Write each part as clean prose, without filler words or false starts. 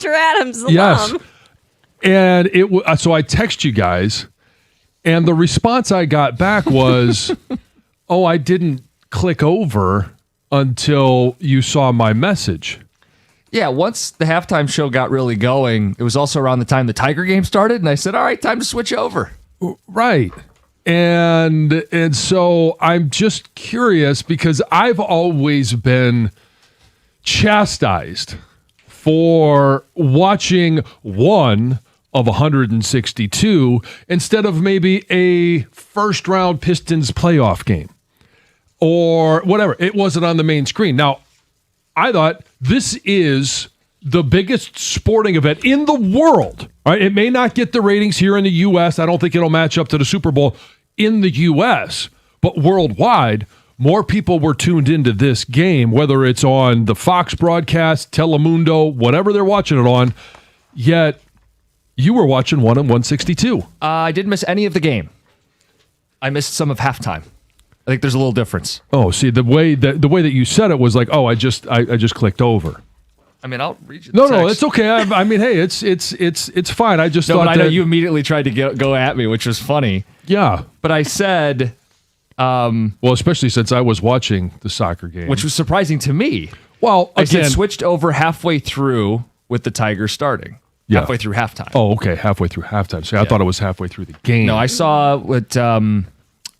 Dr. Adams alum. Yes. And so I text you guys, and the response I got back was, oh, I didn't click over until you saw my message. Yeah, once the halftime show got really going, it was also around the time the Tiger game started, and I said, all right, time to switch over. Right. And so I'm just curious because I've always been chastised for watching one of 162 instead of maybe a first-round Pistons playoff game or whatever. It wasn't on the main screen. Now, I thought this is the biggest sporting event in the world. Right? It may not get the ratings here in the U.S. I don't think it'll match up to the Super Bowl in the U.S., but worldwide, more people were tuned into this game, whether it's on the Fox broadcast, Telemundo, whatever they're watching it on, yet you were watching one in 162. I didn't miss any of the game. I missed some of halftime. I think there's a little difference. Oh, see, the way that you said it was like, oh, I just clicked over. I mean, I'll read you the text. No, it's okay. I mean, hey, it's fine. I just thought but I know that you immediately tried to go at me, which was funny. Yeah. But I said, well, especially since I was watching the soccer game, which was surprising to me. Well, I again, said switched over halfway through with the Tigers starting. Yeah. Halfway through halftime. Oh, okay, halfway through halftime. See, I thought it was halfway through the game. No, I saw with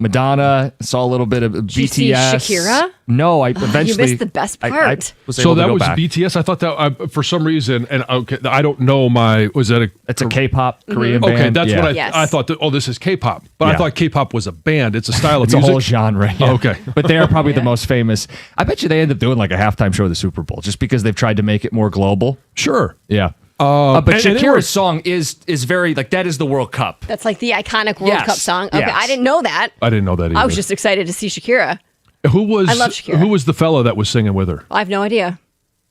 Madonna, saw a little bit of Did you BTS. see Shakira? No, I eventually... You missed the best part. I was So able to that go was back. BTS. I thought that for some reason, and okay, I don't know was that a? It's a K-pop Korean band. Okay, that's yeah. what Yes. I thought. This is K-pop, but I Yeah. thought K-pop was a band. It's a style of It's music. a whole genre. Yeah. Oh, okay. But they are probably the most famous. I bet you they end up doing like a halftime show of the Super Bowl just because they've tried to make it more global. Sure. Yeah. and But it Shakira's was- song is very, like, that is the World Cup. That's like the iconic World Yes. Cup song. Okay, Yes. I didn't know that. I didn't know that either. I was just excited to see Shakira. Who was? I love Shakira. Who was the fellow that was singing with her? I have no idea.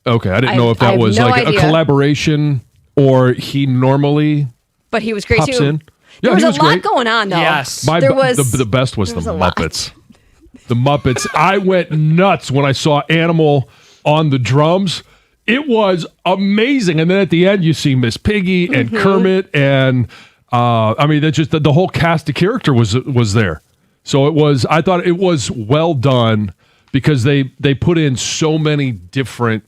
Okay, I didn't I- know if I that have was no like idea. a collaboration or he normally But he was great pops too. in. There Yeah, was he a was lot great. going on though. Yes. There was the best was there the was a lot. Muppets. The Muppets. I went nuts when I saw Animal on the drums. It was amazing. And then at the end, you see Miss Piggy and Kermit, and I mean, that's just the whole cast of character was there. So it was. I thought it was well done because they put in so many different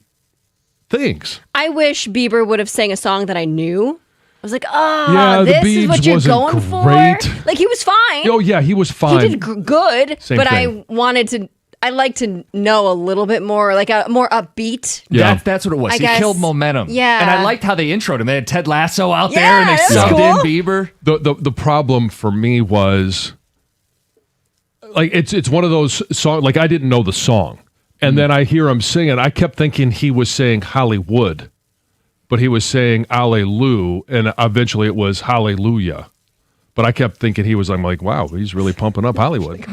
things. I wish Bieber would have sang a song that I knew. I was like, Yeah, the this is what Biebs you're wasn't going great. for. Like he was fine. Oh yeah, he was fine. He did good, Same but thing. I like to know a little bit more, like a more upbeat. Yeah. That's what it was. I He guess. killed momentum. Yeah. And I liked how they introed him. They had Ted Lasso out Yeah, there and they that was subbed cool. in Bieber. The problem for me was like it's one of those songs, like I didn't know the song, and then I hear him singing. I kept thinking he was saying Hollywood, but he was saying Alleluia, and eventually it was Hallelujah. But I kept thinking I'm like, wow, he's really pumping up Hollywood.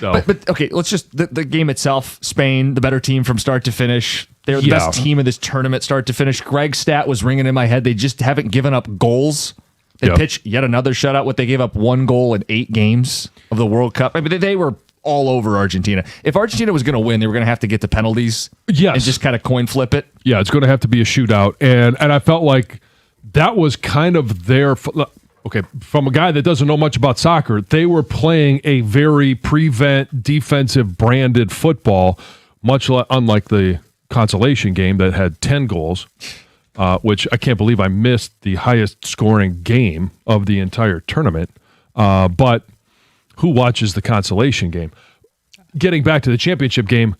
So, But okay, let's just the game itself. Spain, the better team from start to finish. They're the Yeah. best team of this tournament, start to finish. Greg's stat was ringing in my head. They just haven't given up goals. They Yeah. pitched yet another shutout. What they gave up 1 goal in 8 games of the World Cup. I mean, they were all over Argentina. If Argentina was going to win, they were going to have to get to penalties. Yes. and just kind of coin flip it. yeah, it's going to have to be a shootout, and I felt like that was kind of their. Okay, from a guy that doesn't know much about soccer, they were playing a very prevent defensive branded football, much unlike the consolation game that had 10 goals, which I can't believe I missed the highest scoring game of the entire tournament. But who watches the consolation game? Getting back to the championship game,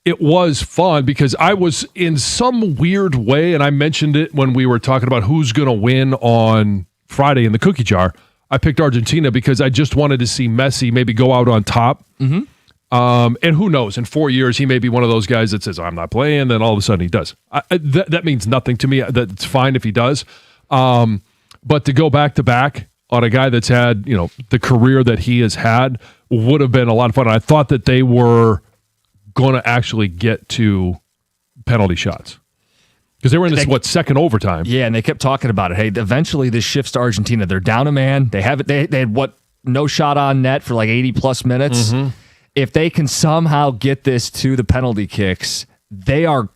it was fun because I was in some weird way, and I mentioned it when we were talking about who's going to win on Friday in the cookie jar. I picked Argentina because I just wanted to see Messi maybe go out on top. Mm-hmm. And who knows, in 4 years, he may be one of those guys that says, I'm not playing, then all of a sudden he does. That means nothing to me. That's fine if he does. But to go back-to-back on a guy that's had, the career that he has had would have been a lot of fun. I thought that they were going to actually get to penalty shots because they were in this second overtime. Yeah, and they kept talking about it. Hey, eventually this shifts to Argentina. They're down a man. They have it. They had no shot on net for like 80 plus minutes. Mm-hmm. If they can somehow get this to the penalty kicks, they are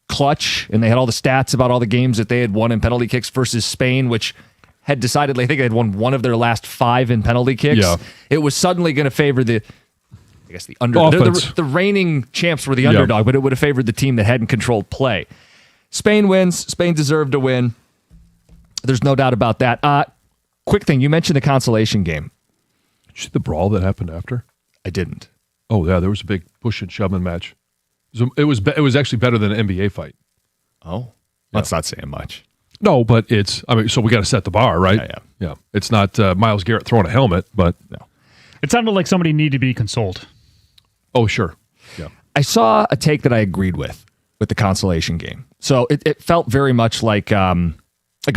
clutch, and they had all the stats about all the games that they had won in penalty kicks versus Spain, which had decidedly, I think they had won one of their last 5 in penalty kicks. Yeah. It was suddenly going to favor the underdog. The reigning champs were the underdog, but it would have favored the team that hadn't controlled play. Spain wins. Spain deserved to win. There's no doubt about that. Quick thing, you mentioned the consolation game. Did you see the brawl that happened after? I didn't. Oh yeah, there was a big push and shoving match. It was actually better than an NBA fight. Oh, that's not saying much. No, but so we got to set the bar, right? Yeah. It's not Myles Garrett throwing a helmet, but No. It sounded like somebody needed to be consoled. oh sure, yeah. I saw a take that I agreed with the consolation game. So it felt very much like a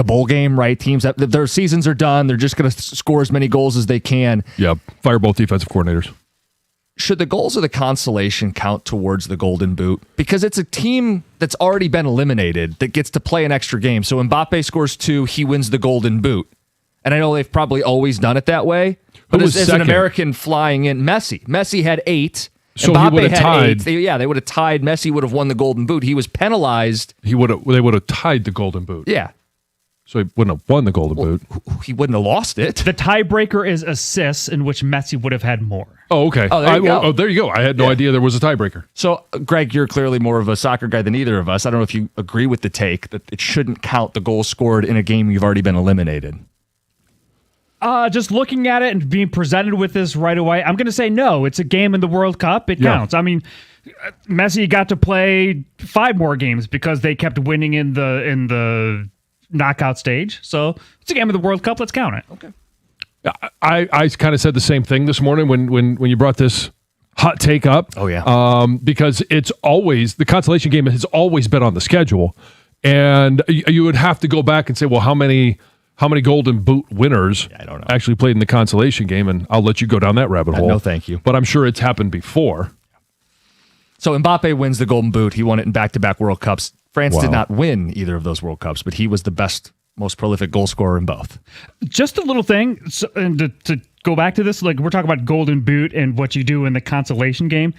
bowl game, right? Teams that their seasons are done, they're just going to score as many goals as they can. Yeah, fire both defensive coordinators. Should the goals of the consolation count towards the Golden Boot? Because it's a team that's already been eliminated that gets to play an extra game. So Mbappe scores 2, he wins the Golden Boot. And I know they've probably always done it that way. But Who was as an second? American flying in, Messi. Messi had 8. So he Mbappe would've had tied. 8. They would have tied. Messi would have won the Golden Boot. He was penalized. They would have tied the Golden Boot. Yeah. So he wouldn't have won the Golden Boot. He wouldn't have lost it. The tiebreaker is assists, in which Messi would have had more. Oh, okay. Oh, there you go. There you go. I had no idea there was a tiebreaker. So, Greg, you're clearly more of a soccer guy than either of us. I don't know if you agree with the take that it shouldn't count the goals scored in a game you've already been eliminated. Just looking at it and being presented with this right away, I'm going to say no. It's a game in the World Cup. It counts. I mean, Messi got to play 5 more games because they kept winning in the knockout stage. So it's a game of the World Cup. Let's count it. Okay. I kind of said the same thing this morning when you brought this hot take up. Oh, yeah. Because it's always the consolation game has always been on the schedule, and you would have to go back and say, well, how many Golden Boot winners I don't know. actually played in the consolation game? And I'll let you go down that rabbit hole. No, thank you. But I'm sure it's happened before. So Mbappe wins the Golden Boot. He won it in back-to-back World Cups. France Wow. did not win either of those World Cups, but he was the best, most prolific goal scorer in both. Just a little thing, and to go back to this, like we're talking about Golden Boot and what you do in the consolation game.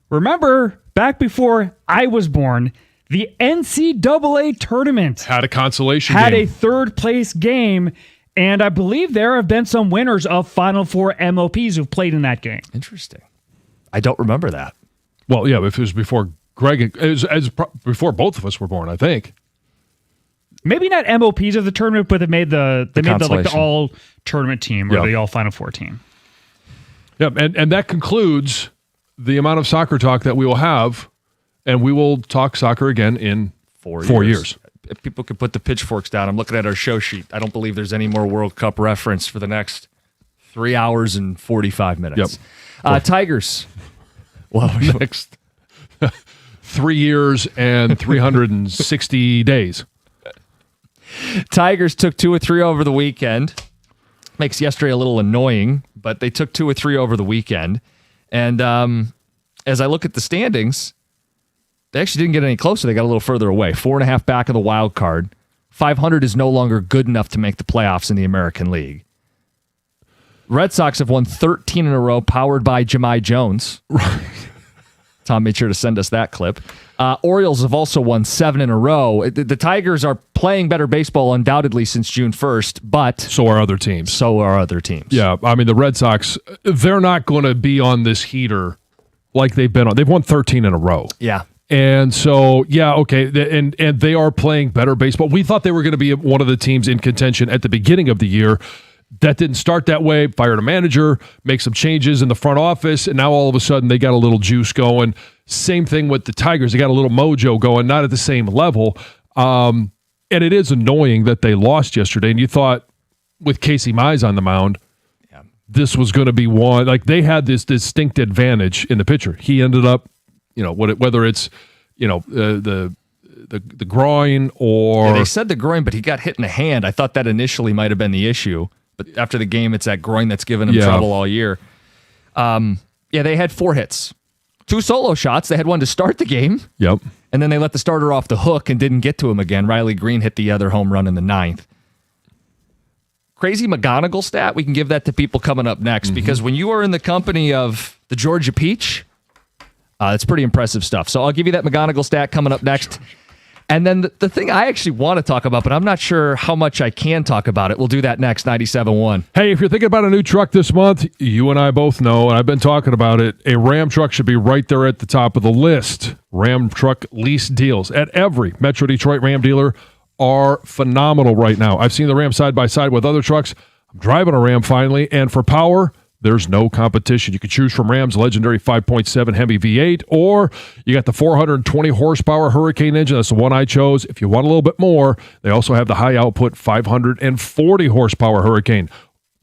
Remember, back before I was born, the NCAA tournament Had a consolation had game. a third place game, and I believe there have been some winners of Final Four MOPs who've played in that game. Interesting. I don't remember that. Well, yeah, if it was before Greg, it was before both of us were born, I think. Maybe not MOPs of the tournament, but they made the consolation. all tournament team or Yeah. the all Final Four team. Yeah, and that concludes the amount of soccer talk that we will have, and we will talk soccer again in 4 years. If people could put the pitchforks down, I'm looking at our show sheet. I don't believe there's any more World Cup reference for the next 3 hours and 45 minutes. Tigers. Well, Next 3 years and 360 days. Tigers took 2 or 3 over the weekend. Makes yesterday a little annoying, but they took 2 or 3 over the weekend. And as I look at the standings, they actually didn't get any closer. They got a little further away. 4.5 back of the wild card. 500 is no longer good enough to make the playoffs in the American League. Red Sox have won 13 in a row, powered by Jahmai Jones. Tom made sure to send us that clip. Orioles have also won 7 in a row. The Tigers are playing better baseball undoubtedly since June 1st, but So are other teams. so are other teams. Yeah, I mean, the Red Sox, they're not going to be on this heater like they've been on. They've won 13 in a row. Yeah. And so, yeah, okay, and they are playing better baseball. We thought they were going to be one of the teams in contention at the beginning of the year. That didn't start that way. Fired a manager, make some changes in the front office, and now all of a sudden they got a little juice going. Same thing with the Tigers. They got a little mojo going, not at the same level. And it is annoying that they lost yesterday. And you thought with Casey Mize on the mound, this was going to be one. Like they had this distinct advantage in the pitcher. He ended up, whether it's, the groin or Yeah, they said the groin, but he got hit in the hand. I thought that initially might have been the issue, but after the game, it's that groin that's given him trouble all year. They had 4 hits, 2 solo shots. They had one to start the game, Yep. and then they let the starter off the hook and didn't get to him again. Riley Green hit the other home run in the 9th. Crazy McGonigal stat. We can give that to people coming up next because when you are in the company of the Georgia Peach, It's pretty impressive stuff. So I'll give you that McGonigal stat coming up next. And then the thing I actually want to talk about, but I'm not sure how much I can talk about it. We'll do that next, 97.1. Hey, if you're thinking about a new truck this month, you and I both know, and I've been talking about it, a Ram truck should be right there at the top of the list. Ram truck lease deals at every Metro Detroit Ram dealer are phenomenal right now. I've seen the Ram side by side with other trucks. I'm driving a Ram finally, and for power, there's no competition. You can choose from Ram's legendary 5.7 Hemi V8, or you got the 420 horsepower Hurricane engine. That's the one I chose. If you want a little bit more, they also have the high output 540 horsepower Hurricane.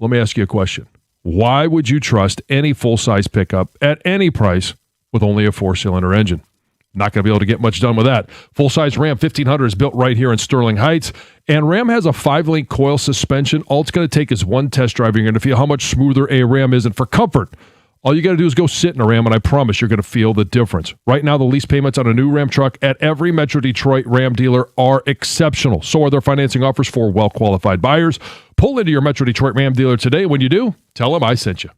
Let me ask you a question. Why would you trust any full-size pickup at any price with only a 4-cylinder engine? Not going to be able to get much done with that. Full-size Ram 1500 is built right here in Sterling Heights, and Ram has a 5-link coil suspension. All it's going to take is one test drive. You're going to feel how much smoother a Ram is, and for comfort, all you got to do is go sit in a Ram, and I promise you're going to feel the difference. Right now, the lease payments on a new Ram truck at every Metro Detroit Ram dealer are exceptional. So are their financing offers for well-qualified buyers. Pull into your Metro Detroit Ram dealer today. When you do, tell them I sent you.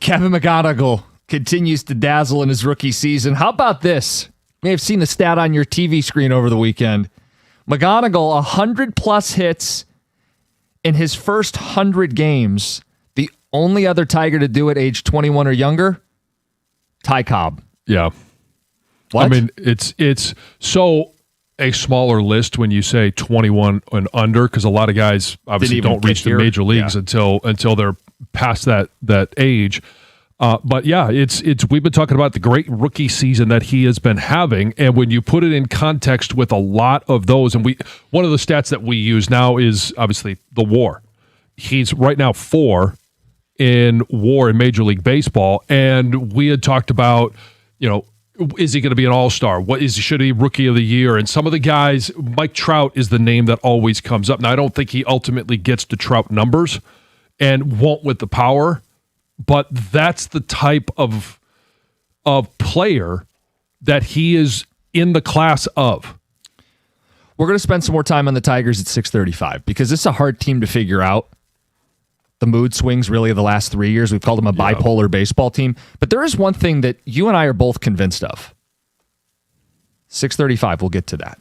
Kevin McGonigal continues to dazzle in his rookie season. How about this? You may have seen the stat on your TV screen over the weekend. McGonigal, 100-plus hits in his first 100 games. The only other Tiger to do it age 21 or younger, Ty Cobb. Yeah. What? I mean, it's so a smaller list when you say 21 and under, because a lot of guys obviously Didn't even don't reach get the here. major leagues Yeah. until they're past that age. But yeah, it's we've been talking about the great rookie season that he has been having, and when you put it in context with a lot of those, and one of the stats that we use now is obviously the WAR. He's right now 4 in WAR in Major League Baseball, and we had talked about, is he going to be an all-star? Should he Rookie of the Year? And some of the guys, Mike Trout is the name that always comes up. Now, I don't think he ultimately gets to Trout numbers and won't with the power, but that's the type of player that he is in the class of. We're going to spend some more time on the Tigers at 6:35 because this is a hard team to figure out. The mood swings really of the last 3 years. We've called them a bipolar baseball team. But there is one thing that you and I are both convinced of. 6:35, we'll get to that.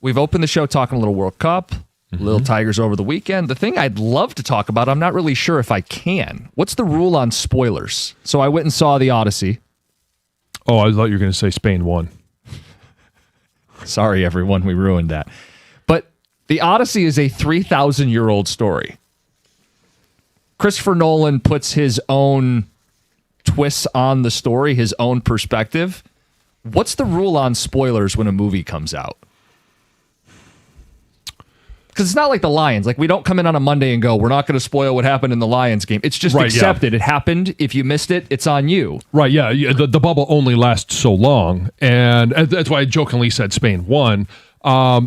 We've opened the show talking a little World Cup, little Tigers over the weekend. The thing I'd love to talk about, I'm not really sure if I can. What's the rule on spoilers? So I went and saw the Odyssey. Oh, I thought you were going to say Spain won. Sorry, everyone, we ruined that. But the Odyssey is a 3,000-year-old story. Christopher Nolan puts his own twists on the story, his own perspective. What's the rule on spoilers when a movie comes out? Because it's not like the Lions. Like, we don't come in on a Monday and go, we're not going to spoil what happened in the Lions game. It's just accepted. It happened. If you missed it, it's on you. Right, yeah. The bubble only lasts so long. And that's why I jokingly said Spain won,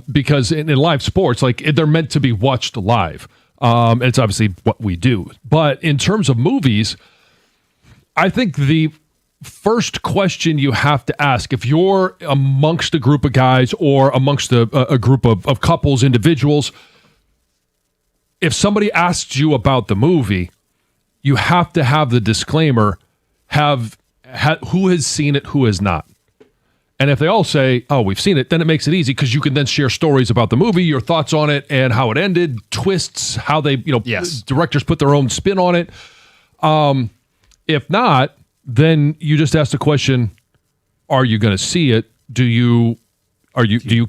because in live sports, like, they're meant to be watched live. It's obviously what we do. But in terms of movies, I think the first question you have to ask, if you're amongst a group of guys or amongst a group of couples, individuals, if somebody asks you about the movie, you have to have the disclaimer, who has seen it, who has not. And if they all say, oh, we've seen it, then it makes it easy because you can then share stories about the movie, your thoughts on it, and how it ended, twists, how they, directors put their own spin on it. If not, then you just ask the question, are you going to see it? Do you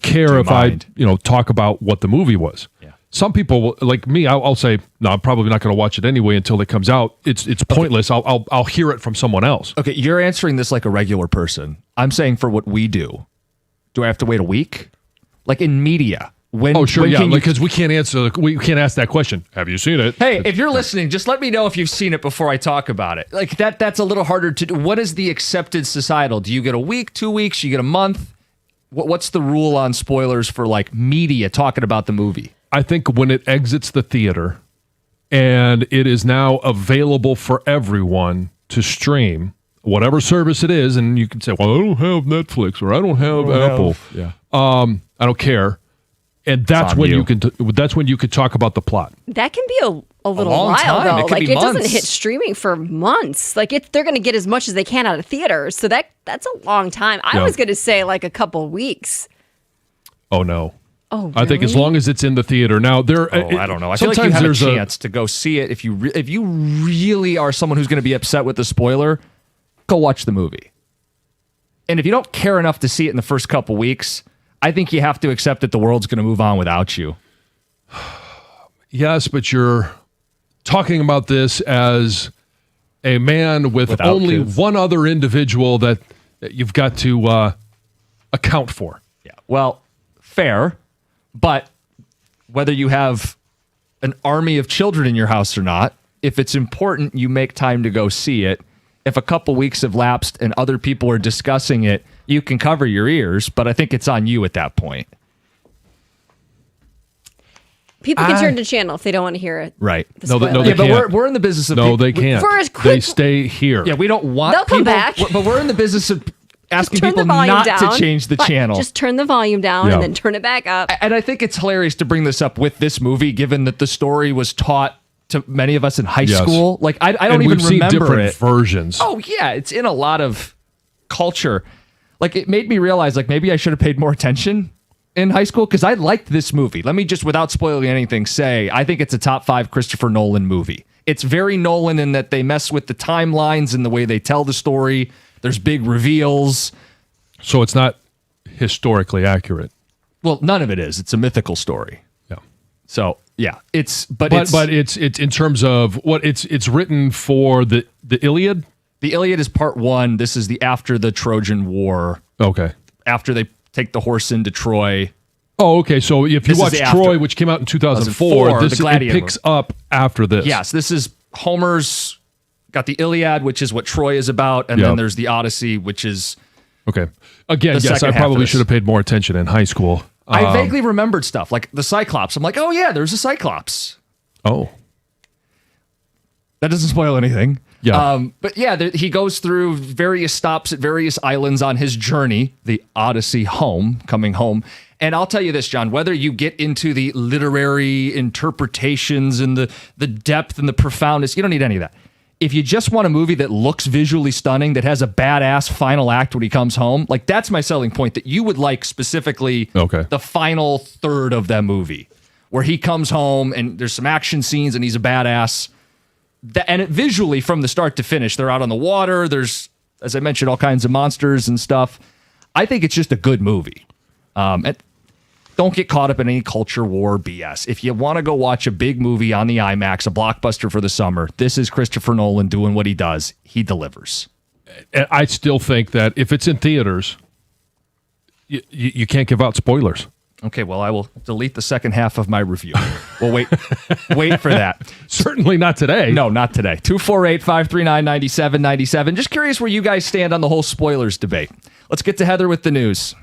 care if mind? I talk about what the movie was? Yeah. Some people, like me, I'll say, no, I'm probably not going to watch it anyway until it comes out. It's pointless. I'll hear it from someone else. Okay, you're answering this like a regular person. I'm saying for what we do I have to wait a week? Like in media. Because we can't ask that question. Have you seen it? Hey, if you're listening, just let me know if you've seen it before I talk about it. Like that's a little harder to do. What is the accepted societal? Do you get a week, 2 weeks, you get a month? What's the rule on spoilers for like media talking about the movie? I think when it exits the theater and it is now available for everyone to stream, whatever service it is, and you can say, well, I don't have Netflix or I don't have Apple. I don't care. And that's when you can talk about the plot. That can be a little long while time. though. It could Like be it doesn't months. hit streaming for months. Like they're going to get as much as they can out of theaters. So that's a long time. I was going to say like a couple weeks. Oh no. Oh, really? I think as long as it's in the theater. Now I don't know. I feel like you have a chance to go see it if you really are someone who's going to be upset with the spoiler. Go watch the movie. And if you don't care enough to see it in the first couple weeks, I think you have to accept that the world's going to move on without you. Yes, but you're talking about this as a man with Without only kids. one other individual that you've got to account for. Yeah. Well, fair. But whether you have an army of children in your house or not, if it's important, you make time to go see it. If a couple weeks have lapsed and other people are discussing it, you can cover your ears, but I think it's on you at that point. People can turn the channel if they don't want to hear it. Right. No, they Yeah, but can't. we're in the business of No, they can't. For a quick- They stay here. Yeah, we don't want They'll come people, back. but we're in the business of asking Turn people the volume not down. to change the But channel. Just turn the volume down Yeah. and then turn it back up. And I think it's hilarious to bring this up with this movie, given that the story was taught to many of us in high Yes. school. Like I don't And even we've seen remember different it. versions. Oh yeah, it's in a lot of culture. Like it made me realize like maybe I should have paid more attention in high school because I liked this movie. Let me just, without spoiling anything, say I think it's a top 5 Christopher Nolan movie. It's very Nolan in that they mess with the timelines and the way they tell the story. There's big reveals. So it's not historically accurate. Well, none of it is. It's a mythical story. Yeah. So yeah, it's in terms of what it's written for the Iliad. the Iliad is part 1. This is the after the Trojan War. Okay. After they take the horse into Troy. Oh, okay. So if you This is watch after- Troy, which came out in 2004, 2004, this the it Gladiator picks up after this. Yes, this is Homer's got the Iliad, which is what Troy is about, and Yeah. then there's the Odyssey, which is Okay. Again, The yes, second I half of probably this. should have paid more attention in high school. I vaguely remembered stuff like the Cyclops. I'm like, oh yeah, there's a Cyclops. Oh. That doesn't spoil anything. Yeah. But yeah, he goes through various stops at various islands on his journey, the Odyssey home, coming home. And I'll tell you this, John, whether you get into the literary interpretations and the depth and the profoundness, you don't need any of that. If you just want a movie that looks visually stunning, that has a badass final act when he comes home, like that's my selling point, that you would like specifically Okay. the final third of that movie, where he comes home and there's some action scenes and he's a badass. And it visually, from the start to finish, they're out on the water. There's, as I mentioned, all kinds of monsters and stuff. I think it's just a good movie. And don't get caught up in any culture war BS. If you want to go watch a big movie on the IMAX, a blockbuster for the summer, this is Christopher Nolan doing what he does. He delivers. And I still think that if it's in theaters, you can't give out spoilers. Okay, well, I will delete the second half of my review. Well, wait for that. Certainly not today. No, not today. 248-539-9797. Just curious where you guys stand on the whole spoilers debate. Let's get to Heather with the news.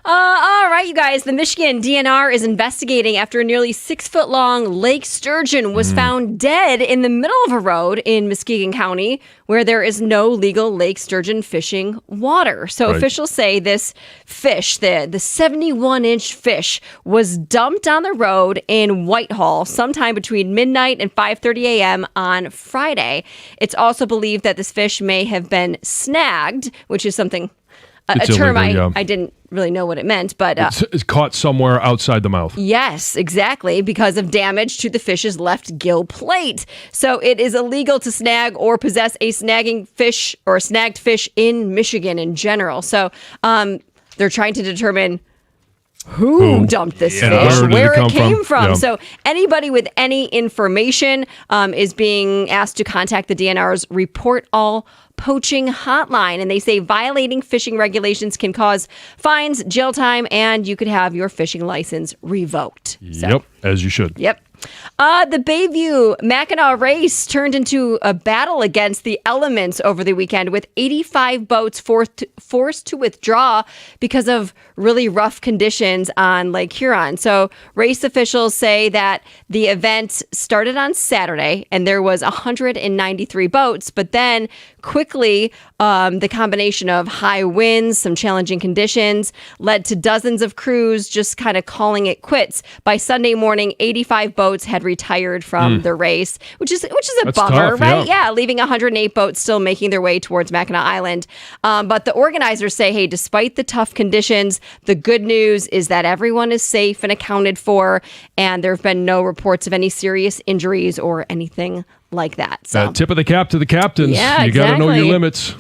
All right, you guys. The Michigan DNR is investigating after a nearly 6-foot-long lake sturgeon was found dead in the middle of a road in Muskegon County, where there is no legal lake sturgeon fishing water. So Right. officials say this fish, the 71-inch fish, was dumped on the road in Whitehall sometime between midnight and 5:30 a.m. on Friday. It's also believed that this fish may have been snagged, which is something. A It's term illegal, yeah. I didn't really know what it meant, but It's caught somewhere outside the mouth. yes, exactly, because of damage to the fish's left gill plate. So it is illegal to snag or possess a snagging fish or a snagged fish in Michigan in general. So they're trying to determine who dumped this and fish, where did it come where it came from. from. Yeah. So anybody with any information is being asked to contact the DNR's Report All Poaching hotline. And they say violating fishing regulations can cause fines, jail time, and you could have your fishing license revoked. So, Yep, as you should. Yep. The Bayview Mackinac race turned into a battle against the elements over the weekend, with 85 boats forced to withdraw because of really rough conditions on Lake Huron. So race officials say that the event started on Saturday and there was 193 boats, but then quickly the combination of high winds, some challenging conditions led to dozens of crews just kind of calling it quits. By Sunday morning, 85 boats had retired from the race, which is a That's bummer, tough, right? yeah. Yeah, leaving 108 boats still making their way towards Mackinac Island. But the organizers say, hey, despite the tough conditions, the good news is that everyone is safe and accounted for, and there have been no reports of any serious injuries or anything like that. So Tip of the cap to the captains. Yeah, you got to know your exactly. limits.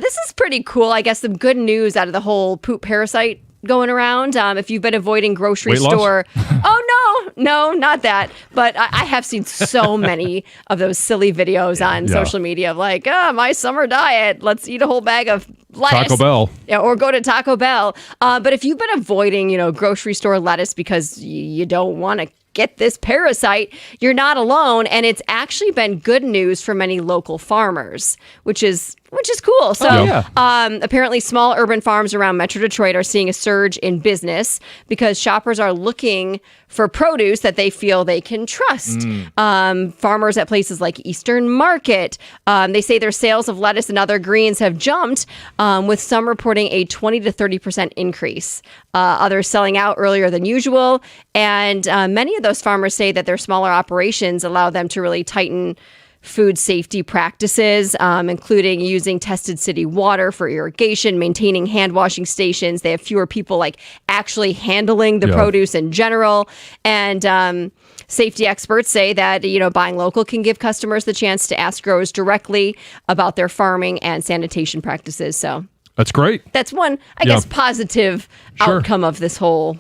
this is pretty cool. I guess some good news out of the whole poop parasite going around. If you've been avoiding grocery Weight loss? store. Oh, no, not that. But I have seen so many of those silly videos on Yeah. social media of like, my summer diet. Let's eat a whole bag of lettuce. Taco Bell. Yeah, or go to Taco Bell. But if you've been avoiding, grocery store lettuce because you don't want to get this parasite, you're not alone. And it's actually been good news for many local farmers, which is cool. So apparently small urban farms around Metro Detroit are seeing a surge in business because shoppers are looking for produce that they feel they can trust. Farmers at places like Eastern Market, they say their sales of lettuce and other greens have jumped, with some reporting a 20 to 30% increase. Others selling out earlier than usual. And many of those farmers say that their smaller operations allow them to really tighten food safety practices, including using tested city water for irrigation, maintaining hand washing stations. They have fewer people like actually handling the produce in general. And safety experts say that, buying local can give customers the chance to ask growers directly about their farming and sanitation practices. So that's great. that's one, I guess, positive outcome of this whole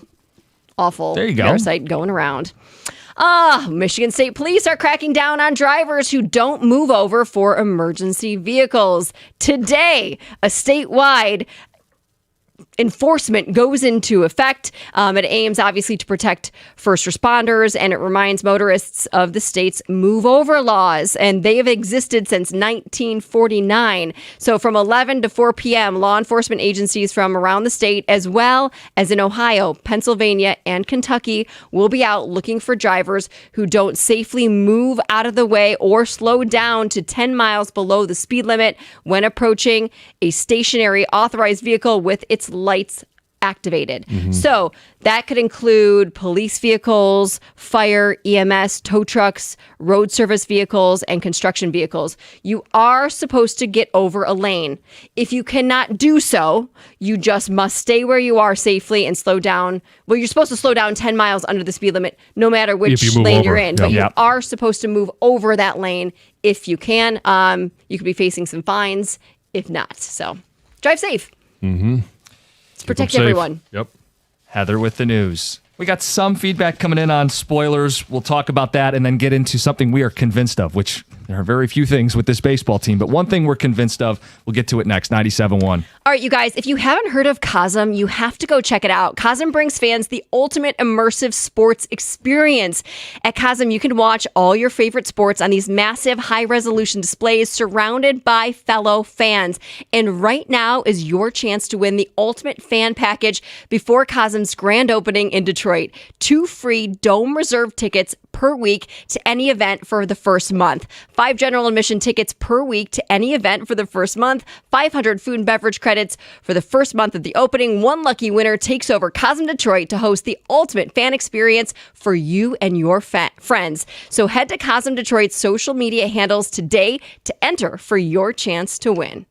awful parasite going around. Michigan State Police are cracking down on drivers who don't move over for emergency vehicles. Today, a statewide enforcement goes into effect. It aims, obviously, to protect first responders, and it reminds motorists of the state's move over laws. And they have existed since 1949. So from 11 to 4 p.m., law enforcement agencies from around the state, as well as in Ohio, Pennsylvania, and Kentucky, will be out looking for drivers who don't safely move out of the way or slow down to 10 miles below the speed limit when approaching a stationary authorized vehicle with its lights activated. So that could include police vehicles, fire, EMS, tow trucks, road service vehicles, and construction vehicles. You are supposed to get over a lane. If you cannot do so, you just must stay where you are safely and slow down. Well, you're supposed to slow down 10 miles under the speed limit, no matter which lane you're in. But you are supposed to move over that lane if you can. You could be facing some fines if not. So drive safe. Protect everyone. Yep. Heather with the news. We got some feedback coming in on spoilers. We'll talk about that and then get into something we are convinced of, which there are very few things with this baseball team, but one thing we're convinced of. We'll get to it next. 97.1. All right, you guys, if you haven't heard of Cosm, you have to go check it out. Cosm brings fans the ultimate immersive sports experience. At Cosm, you can watch all your favorite sports on these massive high-resolution displays surrounded by fellow fans. And right now is your chance to win the ultimate fan package before Cosm's grand opening in Detroit. 2 free Dome Reserve tickets per week to any event for the first month. 5 general admission tickets per week to any event for the first month. 500 food and beverage credits for the first month of the opening. One lucky winner takes over Cosm Detroit to host the ultimate fan experience for you and your friends. So head to Cosm Detroit's social media handles today to enter for your chance to win.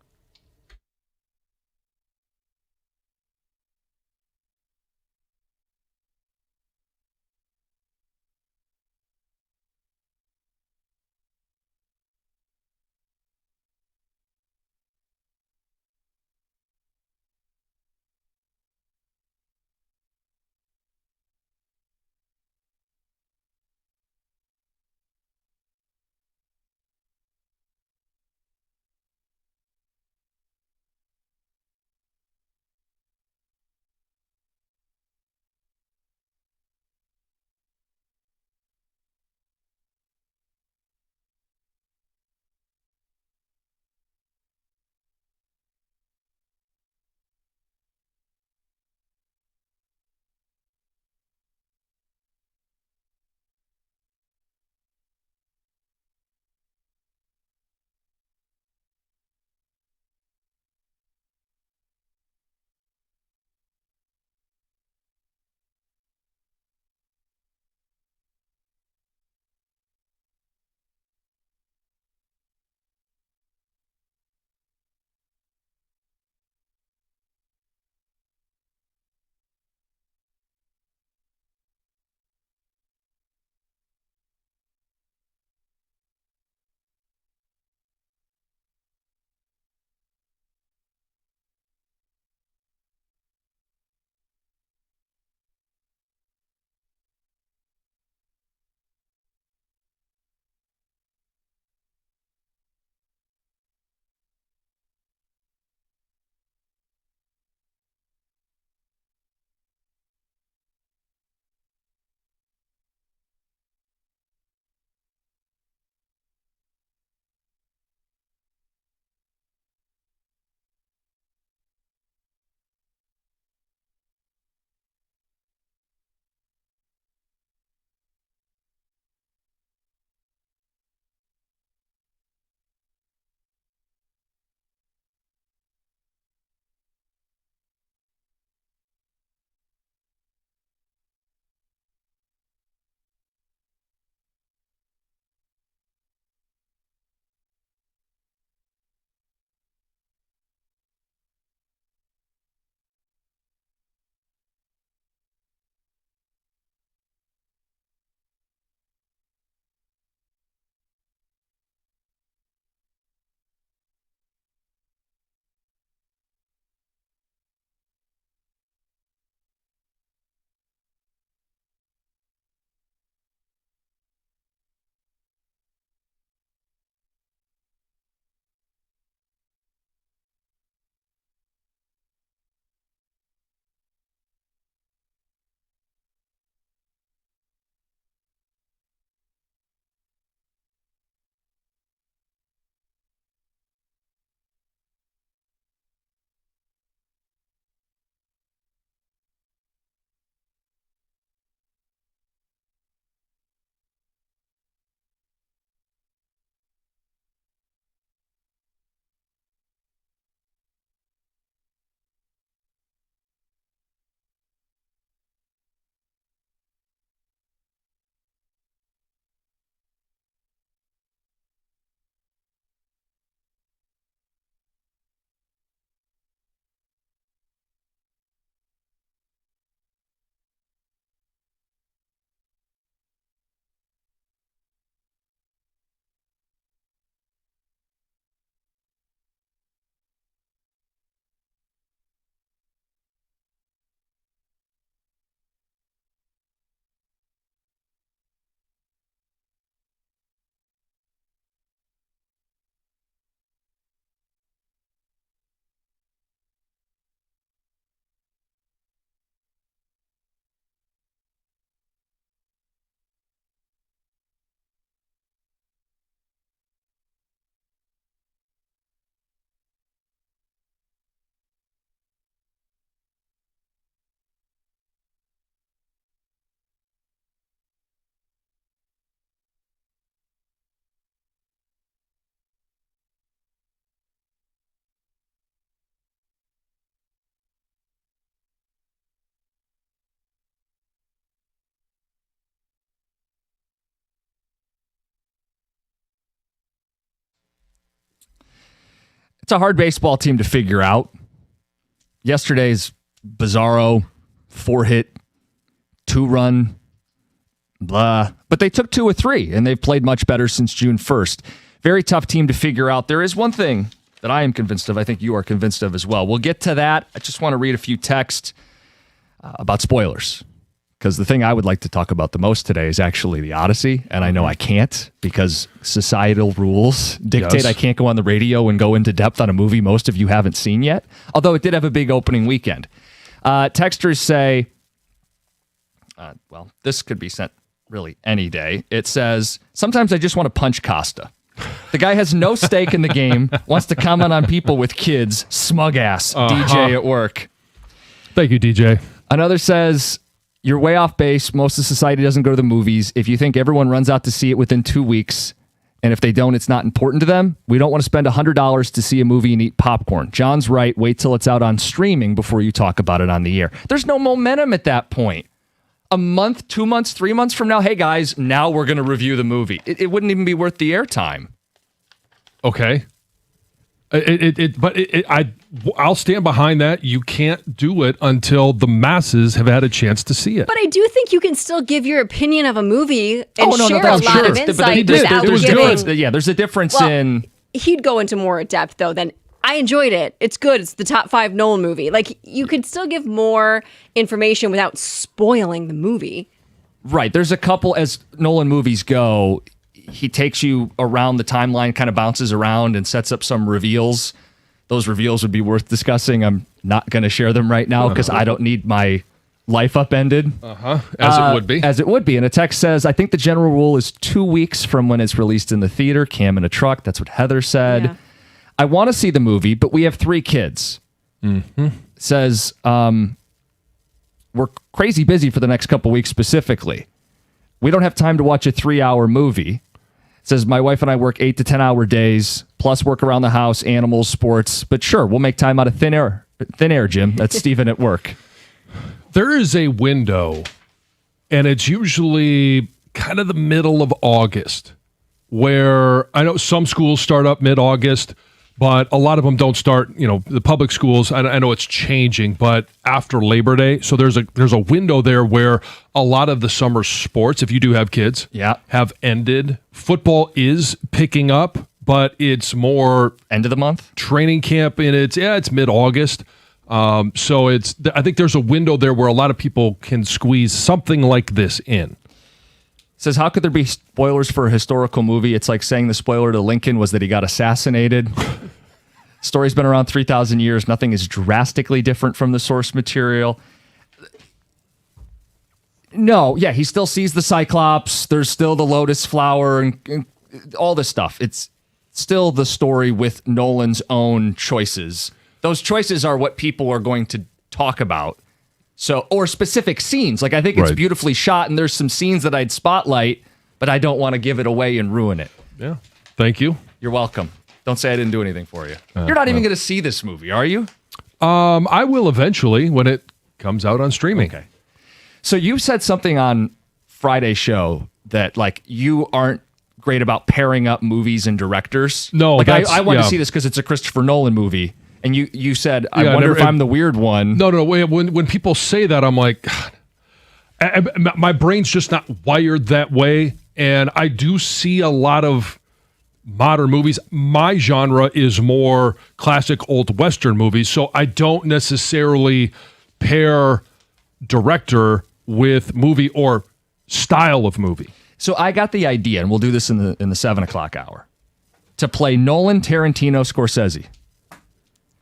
It's a hard baseball team to figure out. Yesterday's bizarro 4-hit, 2-run, blah. But they took 2 of 3, and they've played much better since June 1st. Very tough team to figure out. There is one thing that I am convinced of. I think you are convinced of as well. We'll get to that. I just want to read a few texts about spoilers, because the thing I would like to talk about the most today is actually the Odyssey, and I know I can't because societal rules dictate I can't go on the radio and go into depth on a movie most of you haven't seen yet, although it did have a big opening weekend. Texters say, well, this could be sent really any day. It says, sometimes I just want to punch Costa. The guy has no stake in the game, wants to comment on people with kids, smug ass, DJ at work. Thank you, DJ. Another says, you're way off base. Most of society doesn't go to the movies. If you think everyone runs out to see it within 2 weeks, and if they don't, it's not important to them, we don't want to spend $100 to see a movie and eat popcorn. John's right. Wait till it's out on streaming before you talk about it on the air. There's no momentum at that point. A month, 2 months, 3 months from now, hey guys, now we're going to review the movie. It wouldn't even be worth the airtime. Okay. I'll stand behind that. You can't do it until the masses have had a chance to see it. But I do think you can still give your opinion of a movie and share a that's lot sure. of insight without giving. There's a difference in. He'd go into more depth though than I enjoyed it. It's good. It's the top 5 Nolan movie. Like, you could still give more information without spoiling the movie. Right. There's a couple, as Nolan movies go, he takes you around the timeline, kind of bounces around and sets up some reveals. Those reveals would be worth discussing. I'm not going to share them right now because I don't need my life upended. As it would be. As it would be. And a text says, I think the general rule is 2 weeks from when it's released in the theater. Cam in a truck. That's what Heather said. Yeah. I want to see the movie, but we have 3 kids. Says, we're crazy busy for the next couple weeks specifically. We don't have time to watch a 3-hour movie. Says, my wife and I work 8 to 10 hour days, plus work around the house, animals, sports. But sure, we'll make time out of thin air. Thin air, Jim. That's Stephen at work. There is a window, and it's usually kind of the middle of August, where I know some schools start up mid-August, but a lot of them don't start, the public schools, I know it's changing, but after Labor Day. So there's a window there where a lot of the summer sports, if you do have kids, have ended. Football is picking up, but it's more end of the month training camp, and it's mid-August. So I think there's a window there where a lot of people can squeeze something like this in. Says, how could there be spoilers for a historical movie? It's like saying the spoiler to Lincoln was that he got assassinated. Story's been around 3,000 years. Nothing is drastically different from the source material. No, yeah, he still sees the Cyclops. There's still the Lotus Flower and all this stuff. It's still the story with Nolan's own choices. Those choices are what people are going to talk about. So, or specific scenes. Like, I think it's beautifully shot, and there's some scenes that I'd spotlight, but I don't want to give it away and ruin it. Yeah. Thank you. You're welcome. Don't say I didn't do anything for you. You're not even going to see this movie, are you? I will eventually when it comes out on streaming. Okay. So you said something on Friday's show that, like, you aren't great about pairing up movies and directors. No, like, I want to see this because it's a Christopher Nolan movie. And you said, I wonder if I'm the weird one. No. When people say that, I'm like, God, my brain's just not wired that way. And I do see a lot of modern movies. My genre is more classic old Western movies. So I don't necessarily pair director with movie or style of movie. So I got the idea, and we'll do this in the 7 o'clock hour, to play Nolan, Tarantino, Scorsese.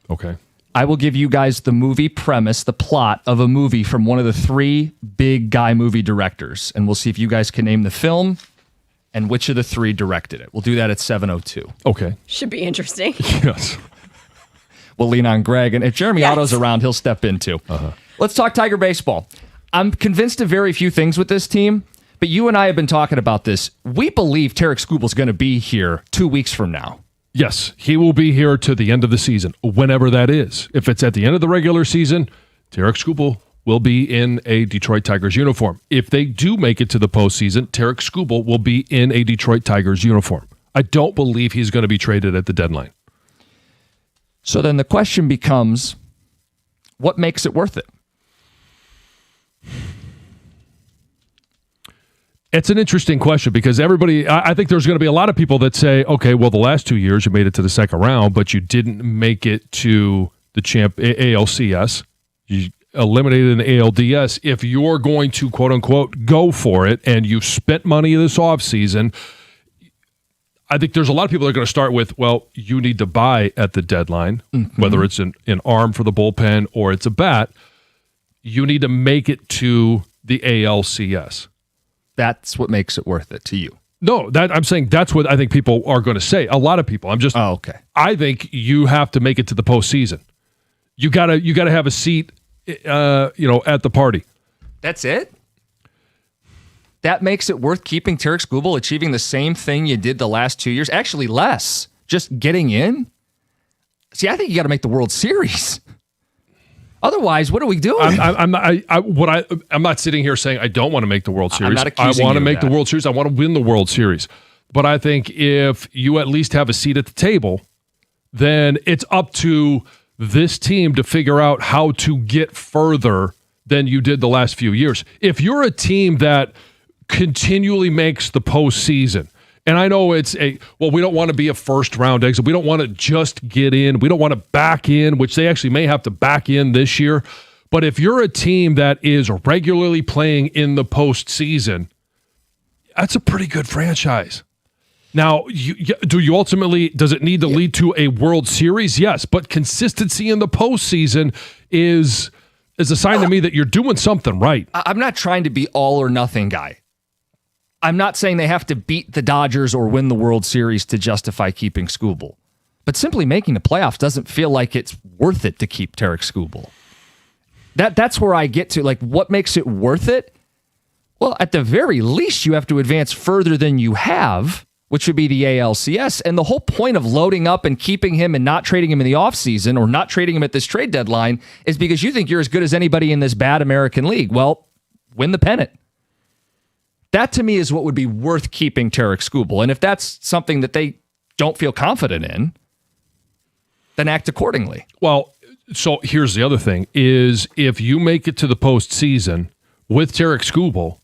Okay. I will give you guys the movie premise, the plot of a movie from one of the 3 big guy movie directors. And we'll see if you guys can name the film and which of the 3 directed it. We'll do that at 7:02. Okay. Should be interesting. Yes. We'll lean on Greg. And if Jeremy Otto's around, he'll step in too. Let's talk Tiger baseball. I'm convinced of very few things with this team, but you and I have been talking about this. We believe Tarek Skubal's going to be here 2 weeks from now. Yes, he will be here to the end of the season, whenever that is. If it's at the end of the regular season, Tarek Skubal will be in a Detroit Tigers uniform. If they do make it to the postseason, Tarek Skubal will be in a Detroit Tigers uniform. I don't believe he's going to be traded at the deadline. So then the question becomes, what makes it worth it? It's an interesting question because I think there's going to be a lot of people that say, okay, well, the last 2 years you made it to the second round, but you didn't make it to the ALCS. You eliminated an ALDS. If you're going to, quote unquote, go for it and you've spent money this offseason, I think there's a lot of people that are going to start with, well, you need to buy at the deadline, whether it's an arm for the bullpen or it's a bat. You need to make it to the ALCS. That's what makes it worth it to you. No, I'm saying that's what I think people are going to say. A lot of people. Okay. I think you have to make it to the postseason. You gotta have a seat, at the party. That's it? That makes it worth keeping Tarik Skubal, achieving the same thing you did the last 2 years? Actually, less. Just getting in? See, I think you got to make the World Series. Otherwise, what are we doing? I'm not sitting here saying I don't want to make the World Series. I'm not accusing I want to you of make the that. World Series. I want to win the World Series. But I think if you at least have a seat at the table, then it's up to this team to figure out how to get further than you did the last few years. If you're a team that continually makes the postseason, and I know we don't want to be a first round exit. We don't want to just get in. We don't want to back in, which they actually may have to back in this year. But if you're a team that is regularly playing in the postseason, that's a pretty good franchise. Now, does it need to lead to a World Series? Yes, but consistency in the postseason is a sign to me that you're doing something right. I'm not trying to be all or nothing guy. I'm not saying they have to beat the Dodgers or win the World Series to justify keeping Skubal. But simply making the playoffs doesn't feel like it's worth it to keep Tarik Skubal. That's where I get to, like, what makes it worth it? Well, at the very least, you have to advance further than you have, which would be the ALCS. And the whole point of loading up and keeping him and not trading him in the offseason or not trading him at this trade deadline is because you think you're as good as anybody in this bad American League. Well, win the pennant. That, to me, is what would be worth keeping Tarik Skubal. And if that's something that they don't feel confident in, then act accordingly. Well, so here's the other thing, is if you make it to the postseason with Tarik Skubal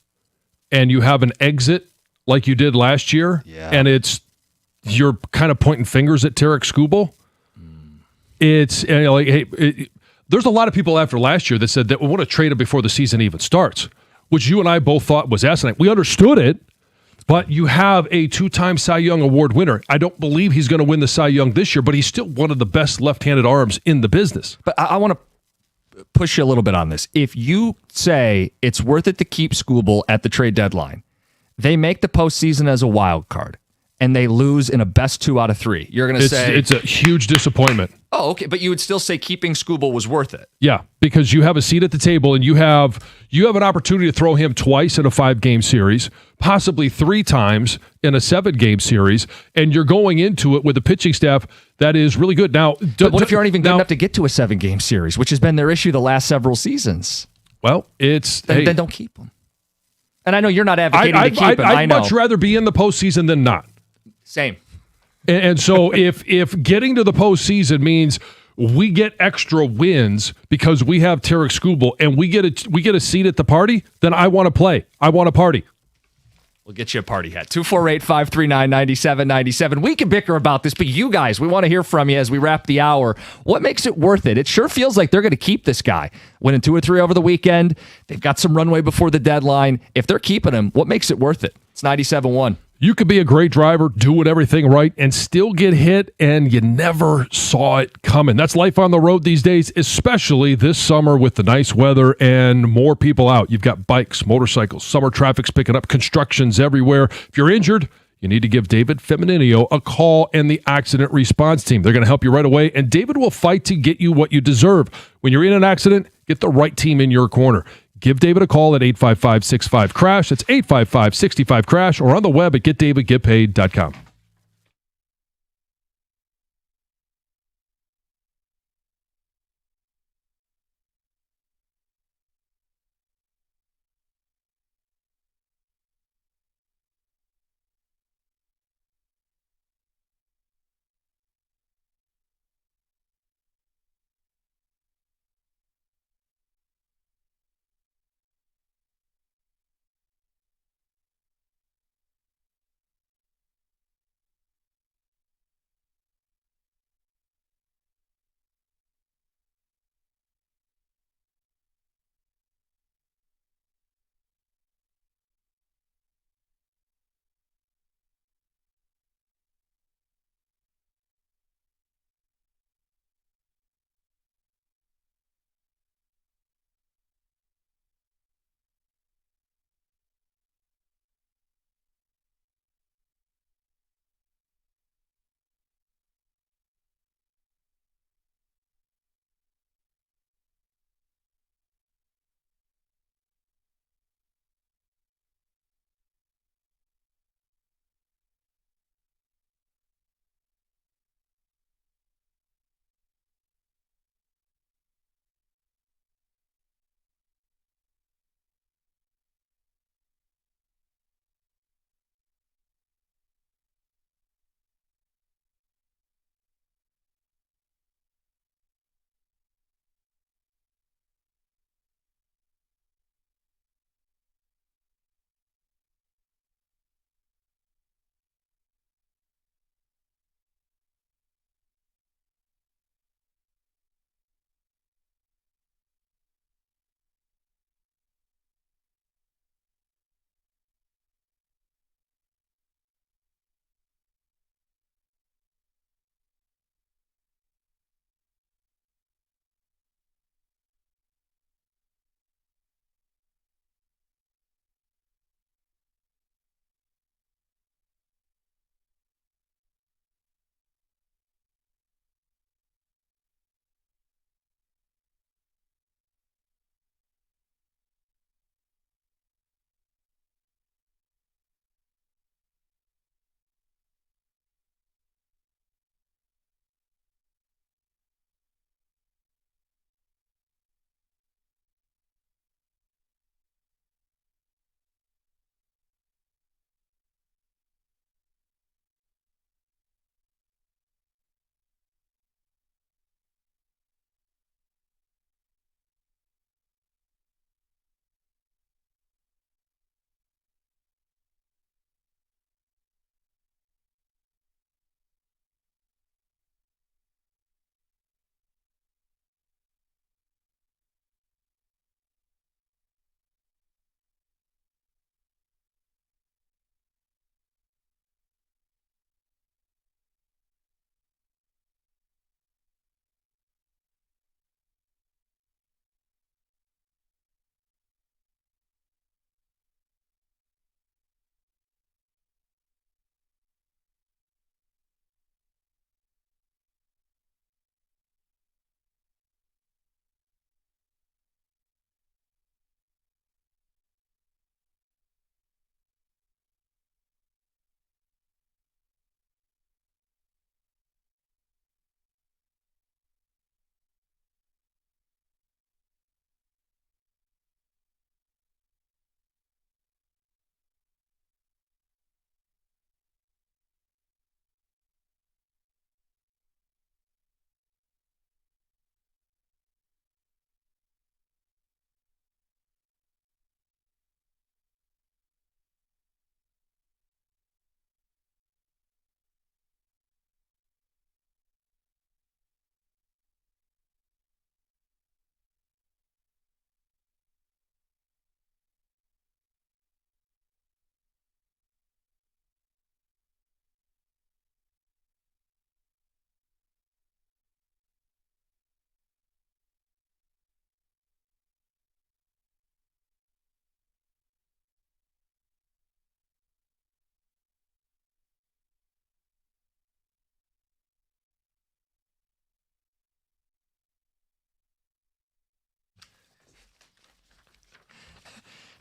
and you have an exit like you did last year, and you're kind of pointing fingers at Tarik Skubal, it's like, hey, there's a lot of people after last year that said that we want to trade him before the season even starts, which you and I both thought was asinine. We understood it, but you have a two-time Cy Young Award winner. I don't believe he's going to win the Cy Young this year, but he's still one of the best left-handed arms in the business. But I want to push you a little bit on this. If you say it's worth it to keep Skubal at the trade deadline, they make the postseason as a wild card, and they lose in a best 2 out of 3. You're going to say it's a huge disappointment. Oh, okay, but you would still say keeping Skubal was worth it. Yeah, because you have a seat at the table and you have an opportunity to throw him twice in a 5-game series, possibly 3 times in a 7-game series, and you're going into it with a pitching staff that is really good. Now, but what if you aren't even good enough to get to a 7-game series, which has been their issue the last several seasons? Well, then don't keep them. And I know you're not advocating to keep him. I'd much rather be in the postseason than not. Same. And so if getting to the postseason means we get extra wins because we have Tarik Skubal and we get a seat at the party, then I want to play. I want to party. We'll get you a party hat. 248-539-9797. We can bicker about this, but you guys, we want to hear from you as we wrap the hour. What makes it worth it? It sure feels like they're going to keep this guy. Winning 2 or 3 over the weekend. They've got some runway before the deadline. If they're keeping him, what makes it worth it? It's 97.1. You could be a great driver, doing everything right, and still get hit, and you never saw it coming. That's life on the road these days, especially this summer with the nice weather and more people out. You've got bikes, motorcycles, summer traffic's picking up, construction's everywhere. If you're injured, you need to give David Femininio a call and the accident response team. They're going to help you right away, and David will fight to get you what you deserve. When you're in an accident, get the right team in your corner. Give David a call at 855-65-CRASH. That's 855-65-CRASH, or on the web at getdavidgetpaid.com.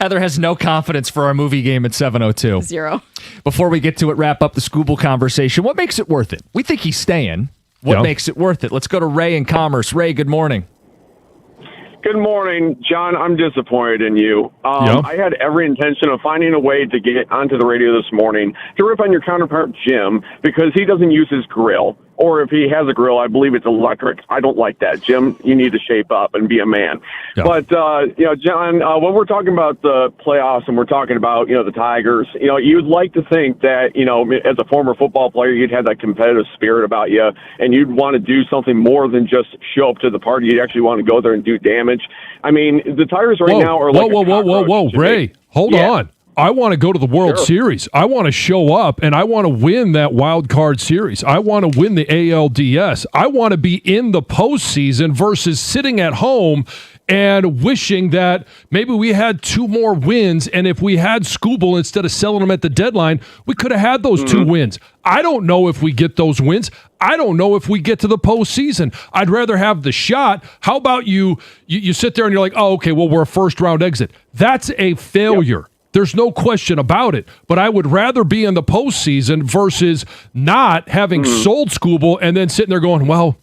Heather has no confidence for our movie game at 7:02. 0. Before we get to it, wrap up the Scooble conversation. What makes it worth it? We think he's staying. What Yep. makes it worth it? Let's go to Ray in Commerce. Ray, good morning. Good morning, John. I'm disappointed in you. Yep. I had every intention of finding a way to get onto the radio this morning to rip on your counterpart, Jim, because he doesn't use his grill. Or if he has a grill, I believe it's electric. I don't like that. Jim, you need to shape up and be a man. Yeah. But, John, when we're talking about the playoffs and we're talking about, the Tigers, you'd like to think that, as a former football player, you'd have that competitive spirit about you and you'd want to do something more than just show up to the party. You'd actually want to go there and do damage. I mean, the Tigers now are like whoa, Ray, hold on. I want to go to the World Series. I want to show up, and I want to win that wild card series. I want to win the ALDS. I want to be in the postseason versus sitting at home and wishing that maybe we had 2 more wins, and if we had Scooble instead of selling them at the deadline, we could have had those 2 wins. I don't know if we get those wins. I don't know if we get to the postseason. I'd rather have the shot. How about you sit there and you're like, oh, okay, well, we're a first-round exit. That's a failure. Yep. There's no question about it. But I would rather be in the postseason versus not having sold Scooble and then sitting there going, well,